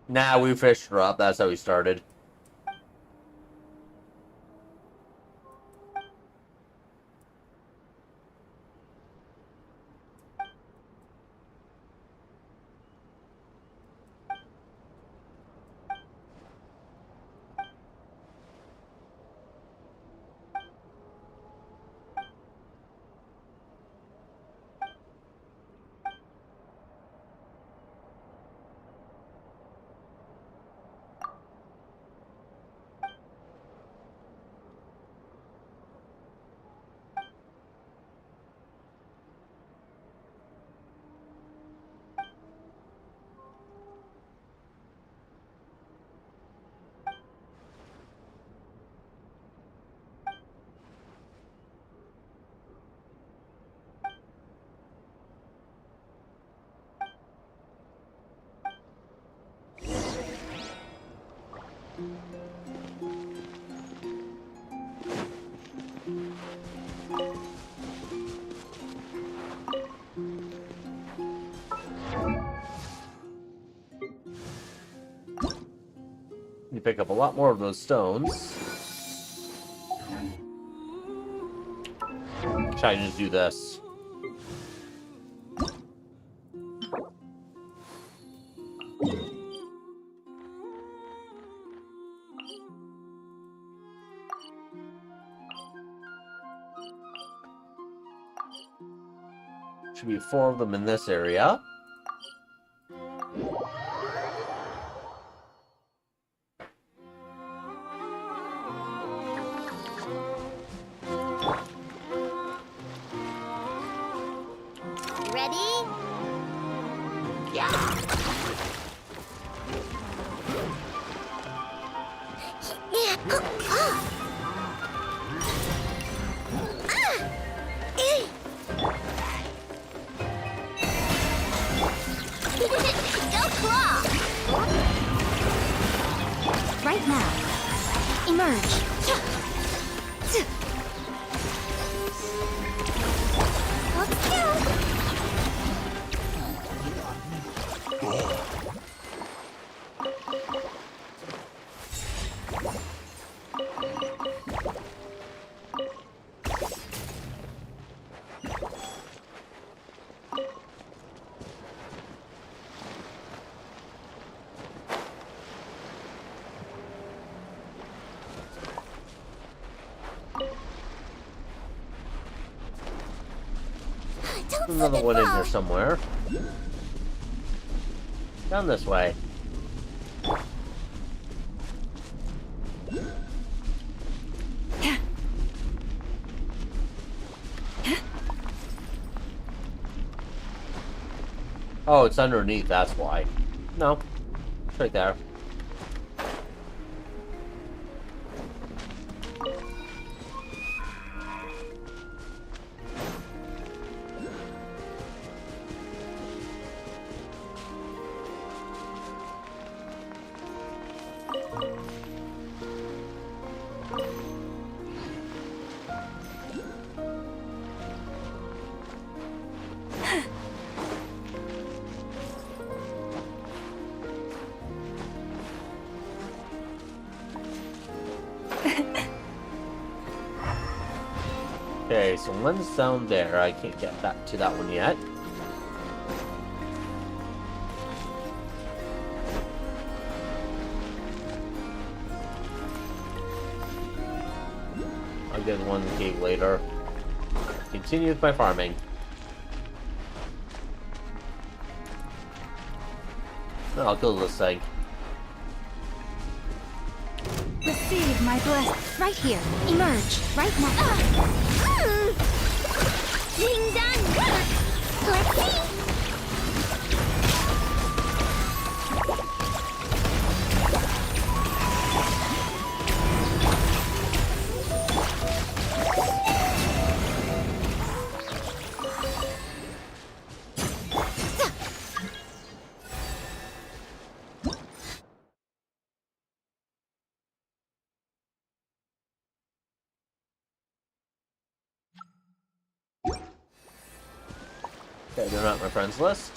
Nah, we fished her up. That's how we started. to pick up a lot more of those stones. Try to just do this. Should be 4 of them in this area. Ready? Yeah! Go claw! Right now. Emerge. Let's go! Another one in here somewhere. Down this way. Oh, it's underneath, that's why. No. It's right there. Okay, so one's down there. I can't get back to that one yet. I'll get one cave later. Continue with my farming. No, I'll kill this thing. Receive my blessing. Right here. Emerge. Right now. Ding dong! Let's see! Okay, they're not my friends list.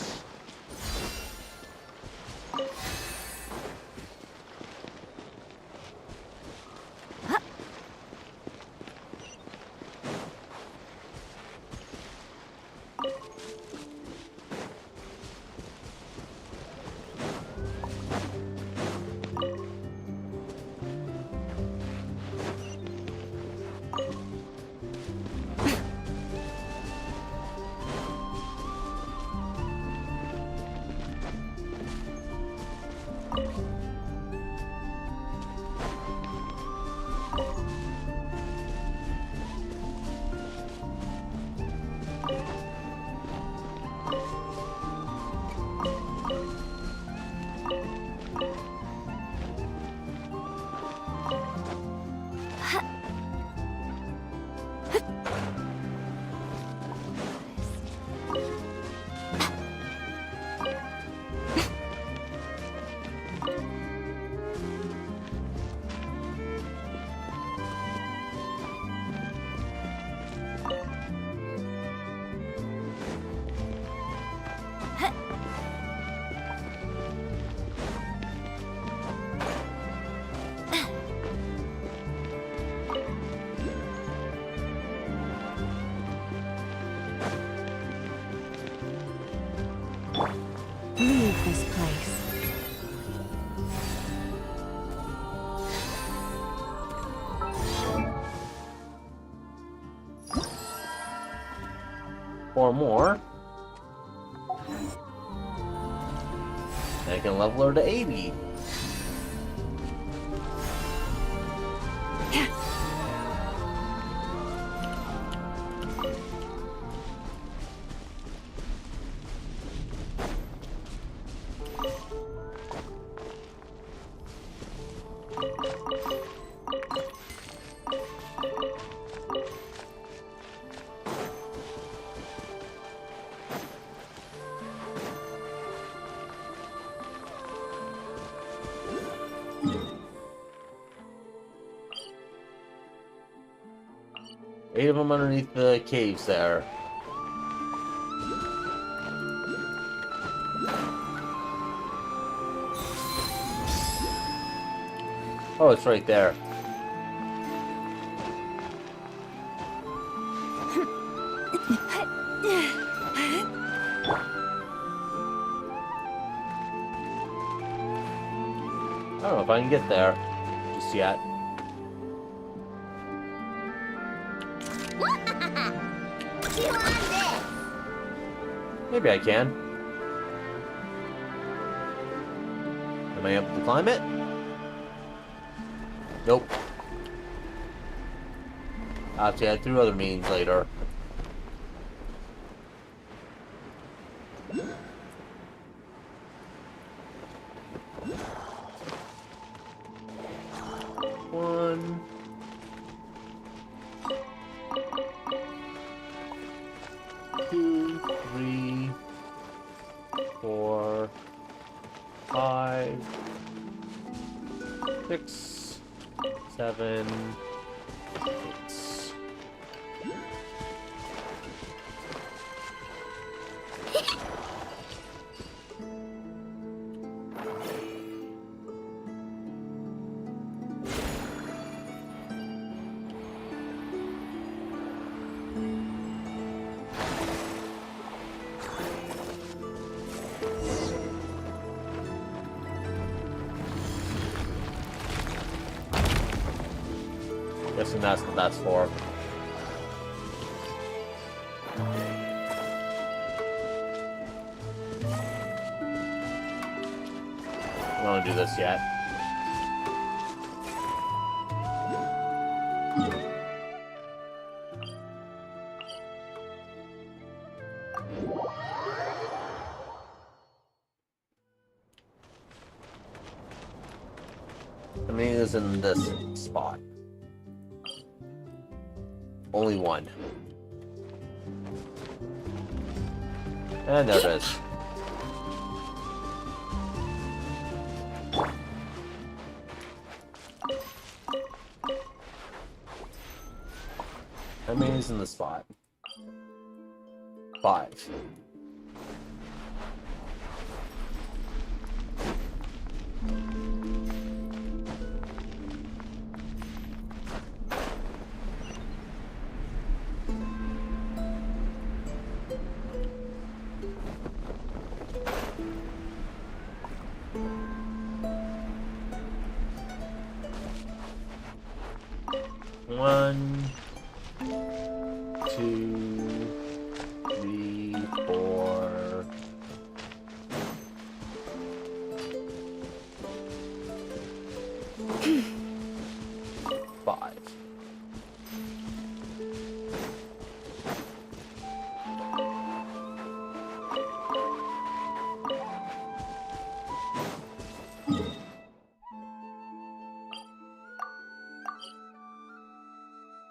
4 more. And I can level her to 80. Eight of them underneath the caves there. Oh, it's right there. I don't know if I can get there just yet. Maybe I can. Am I able to climb it? Nope. I'll have to add through other means later. One. Two, 3, 4, 5, 6, 7, 8. Guessing that's what that's for. I don't want to do this yet. I mean, it is in this spot. Only one. And there it is. How many is in the spot? 5. One, 2, 3, 4. 5.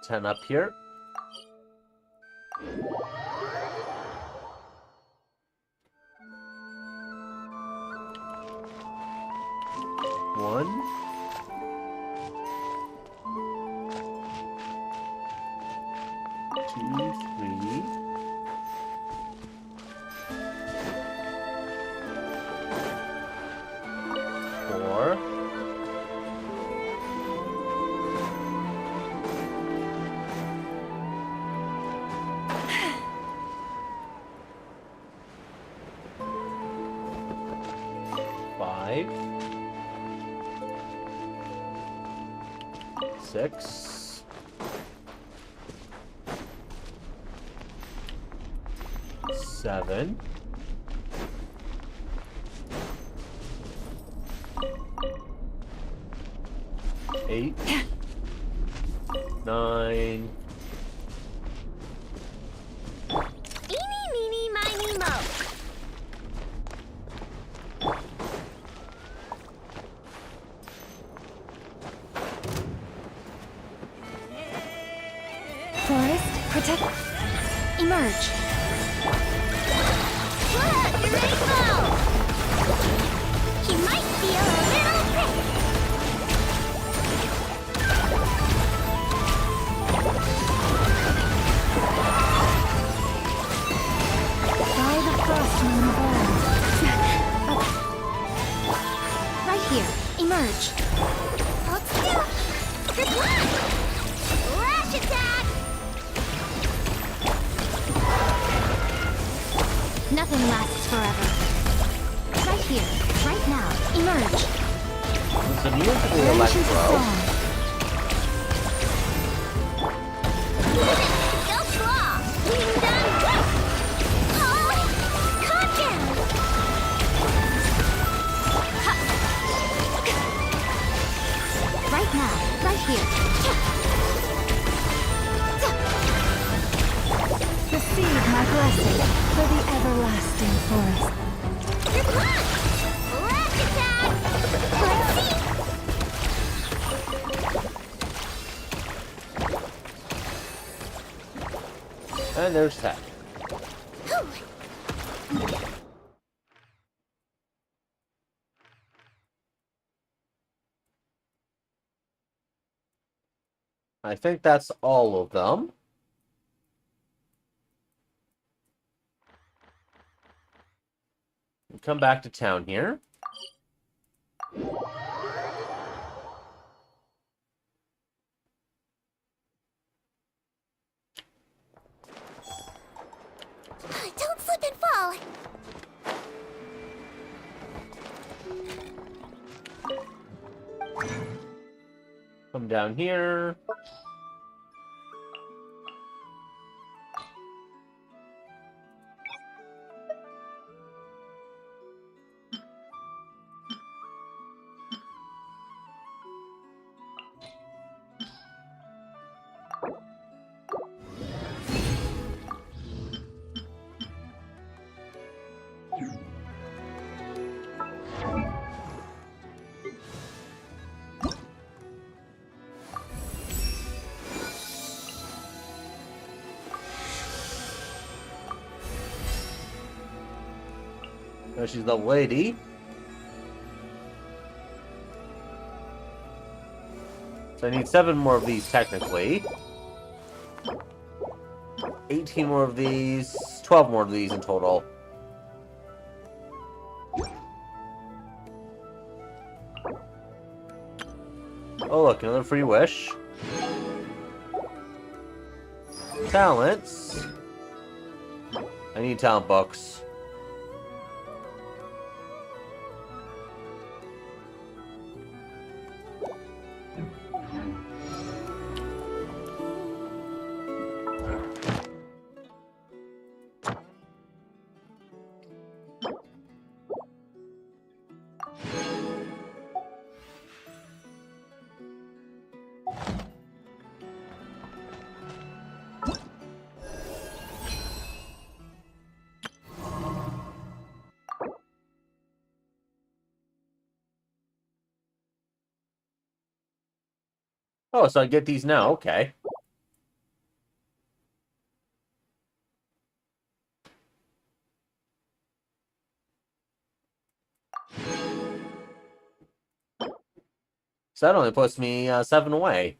Ten up here. One. 2, 3. 4. 5. 6. 7. 8. 9. Eeny, meeny, miny, mo. Forest, protect. Emerge. Look, rainbow! He might feel a little sick. By the frost moon above. Right here. Emerge. Hold still. Good luck! Lash attack! Nothing lasts forever. Right here. Right now. Emerge. It's immune to the Branches of electro. song. Go claw! Being done right! Oh! Calm down! Right now. Right here. Receive my blessing for the everlasting forest. Good luck! Lash attack! Let's see! And there's that. I think that's all of them. Come back to town here. Don't slip and fall! Come down here. No, she's the lady. So I need 7 more of these, technically. 18 more of these. 12 more of these in total. Oh, look, another free wish. Talents. I need talent books. Oh, so I get these now, okay. So that only puts me 7 away.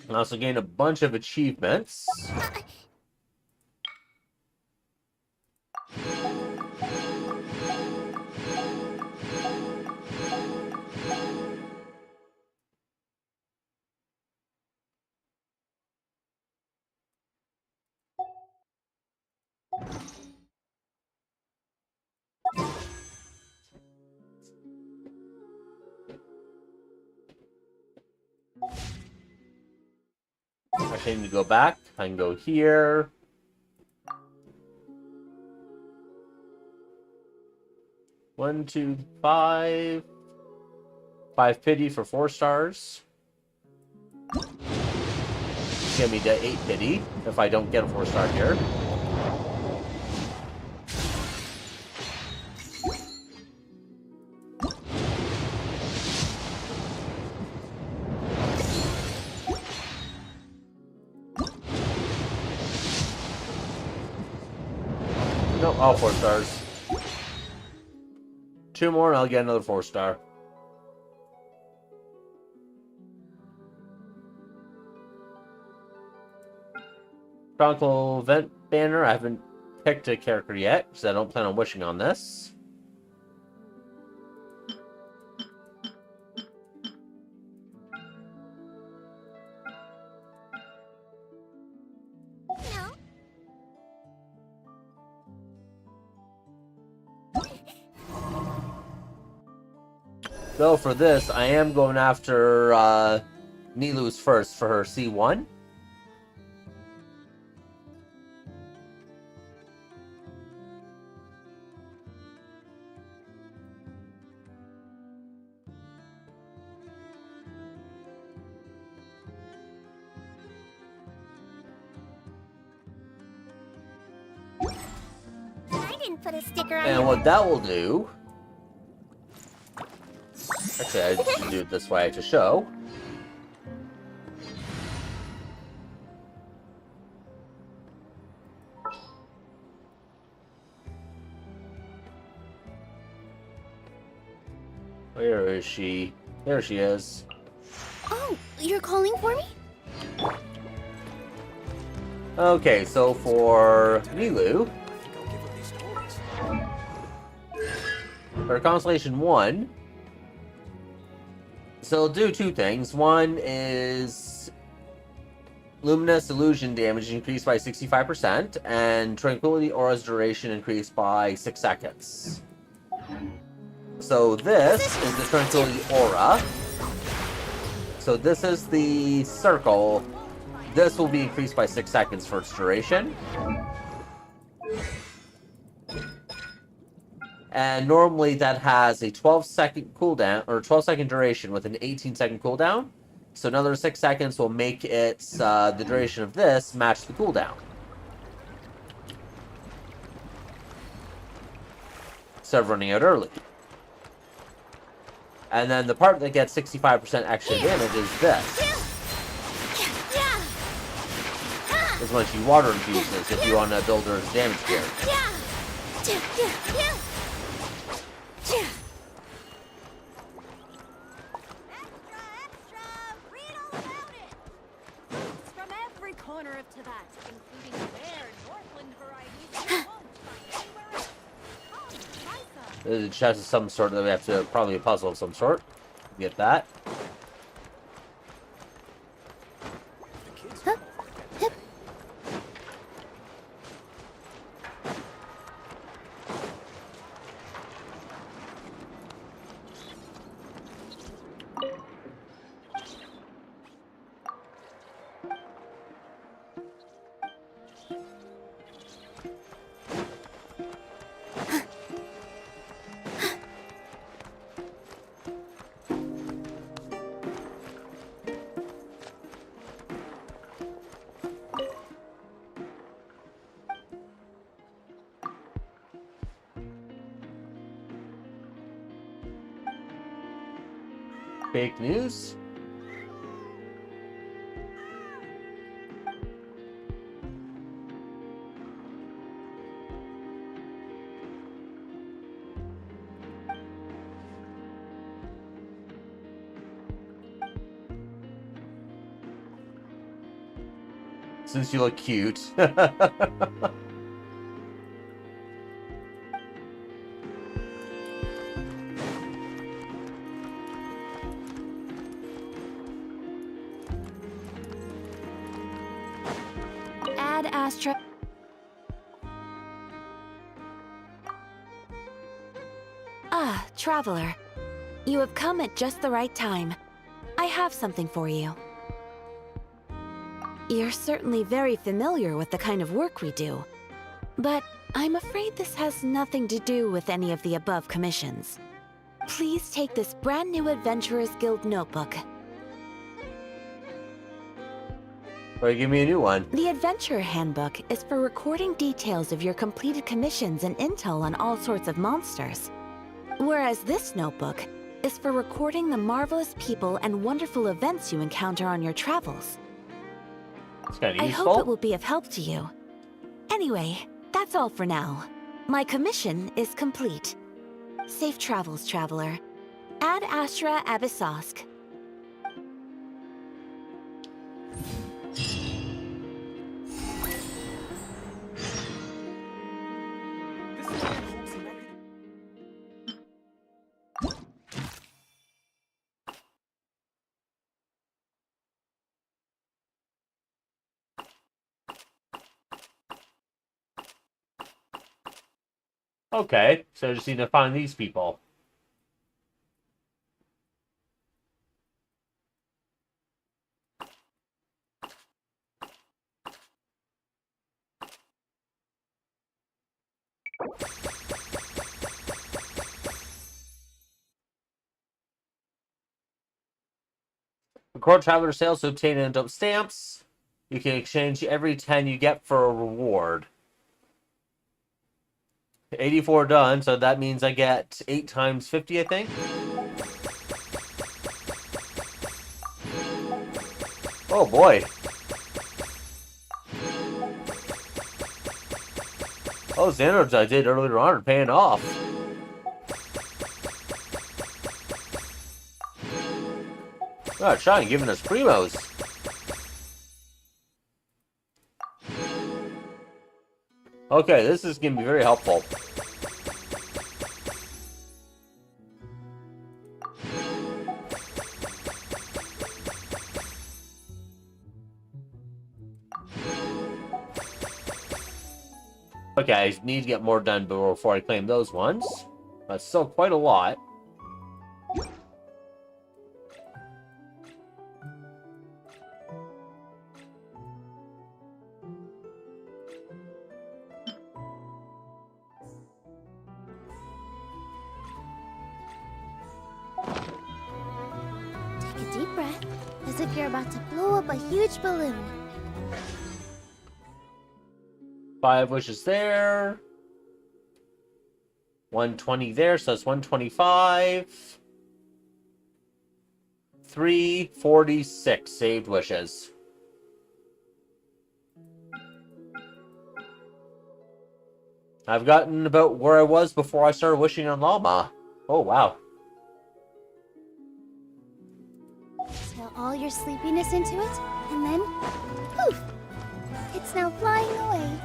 I also gained a bunch of achievements. If I need to go back, I can go here. One, two, five. 5 pity for 4 stars. Give me the 8 pity if I don't get a 4-star here. Nope, all 4 stars. 2 more and I'll get another 4-star. Chronicle event banner. I haven't picked a character yet because I don't plan on wishing on this. No. Though for this, I am going after Nilu's first for her C1. I didn't put a sticker on And your what that will do... Actually, I just do it this way to show. Where is she? There she is. Oh, you're calling for me? Okay, so for Nilu, for Constellation 1, so it'll do 2 things. One is Luminous Illusion damage increased by 65%, and Tranquility Aura's duration increased by 6 seconds. So this is the Tranquility Aura. So this is the circle. This will be increased by 6 seconds for its duration. And normally that has a 12-second cooldown, or 12-second duration with an 18-second cooldown. So another 6 seconds will make its the duration of this match the cooldown. Instead of running out early. And then the part that gets 65% extra damage is this. Is when she water infuses if you want to build her as damage gear. From every corner of Tibet, including rare Northland varieties. There's a chest of some sort that we have to, probably a puzzle of some sort. Get that. Fake news? Since you look cute. Add Astra. Ah, Traveler. You have come at just the right time. I have something for you. You're certainly very familiar with the kind of work we do. But I'm afraid this has nothing to do with any of the above commissions. Please take this brand new Adventurers Guild notebook. Or give me a new one. The Adventurer Handbook is for recording details of your completed commissions and intel on all sorts of monsters. Whereas this notebook is for recording the marvelous people and wonderful events you encounter on your travels. It's kind of I useful. hope it will be of help to you. Anyway, that's all for now. My commission is complete. Safe travels, traveler. Ad Astra Abyssosk. Okay, so I just need to find these people. Record traveler sales to obtain and dump stamps. You can exchange every 10 you get for a reward. 84 done, so that means I get 8 times 50, I think. Oh boy. Those standards I did earlier on are paying off. God, Shine giving us primos. Okay, this is going to be very helpful. Okay, I need to get more done before I claim those ones. That's still quite a lot. Take a deep breath, as if you're about to blow up a huge balloon. 5 wishes there. 120 there, so that's 125. 346 saved wishes. I've gotten about where I was before I started wishing on Llama. Oh, wow. Spill all your sleepiness into it, and then, poof! It's now flying away.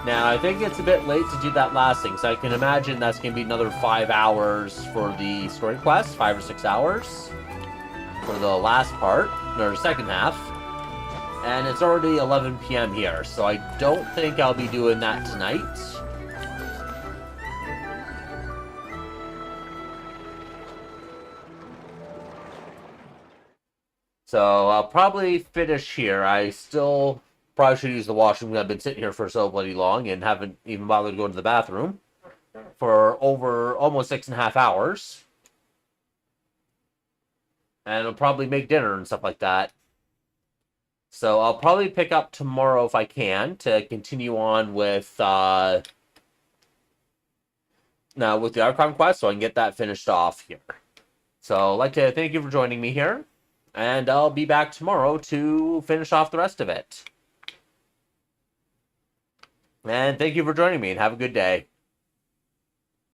Now, I think it's a bit late to do that last thing, so I can imagine that's going to be another 5 hours for the story quest, 5 or 6 hours for the last part, or the second half. And it's already 11 p.m. here, so I don't think I'll be doing that tonight. So I'll probably finish here. I still probably should use the washroom. I've been sitting here for so bloody long and haven't even bothered to go to the bathroom for over almost 6.5 hours. And I'll probably make dinner and stuff like that. So I'll probably pick up tomorrow if I can to continue on with with the Archon quest, so I can get that finished off here. So I'd like to thank you for joining me here, and I'll be back tomorrow to finish off the rest of it. And thank you for joining me, and have a good day.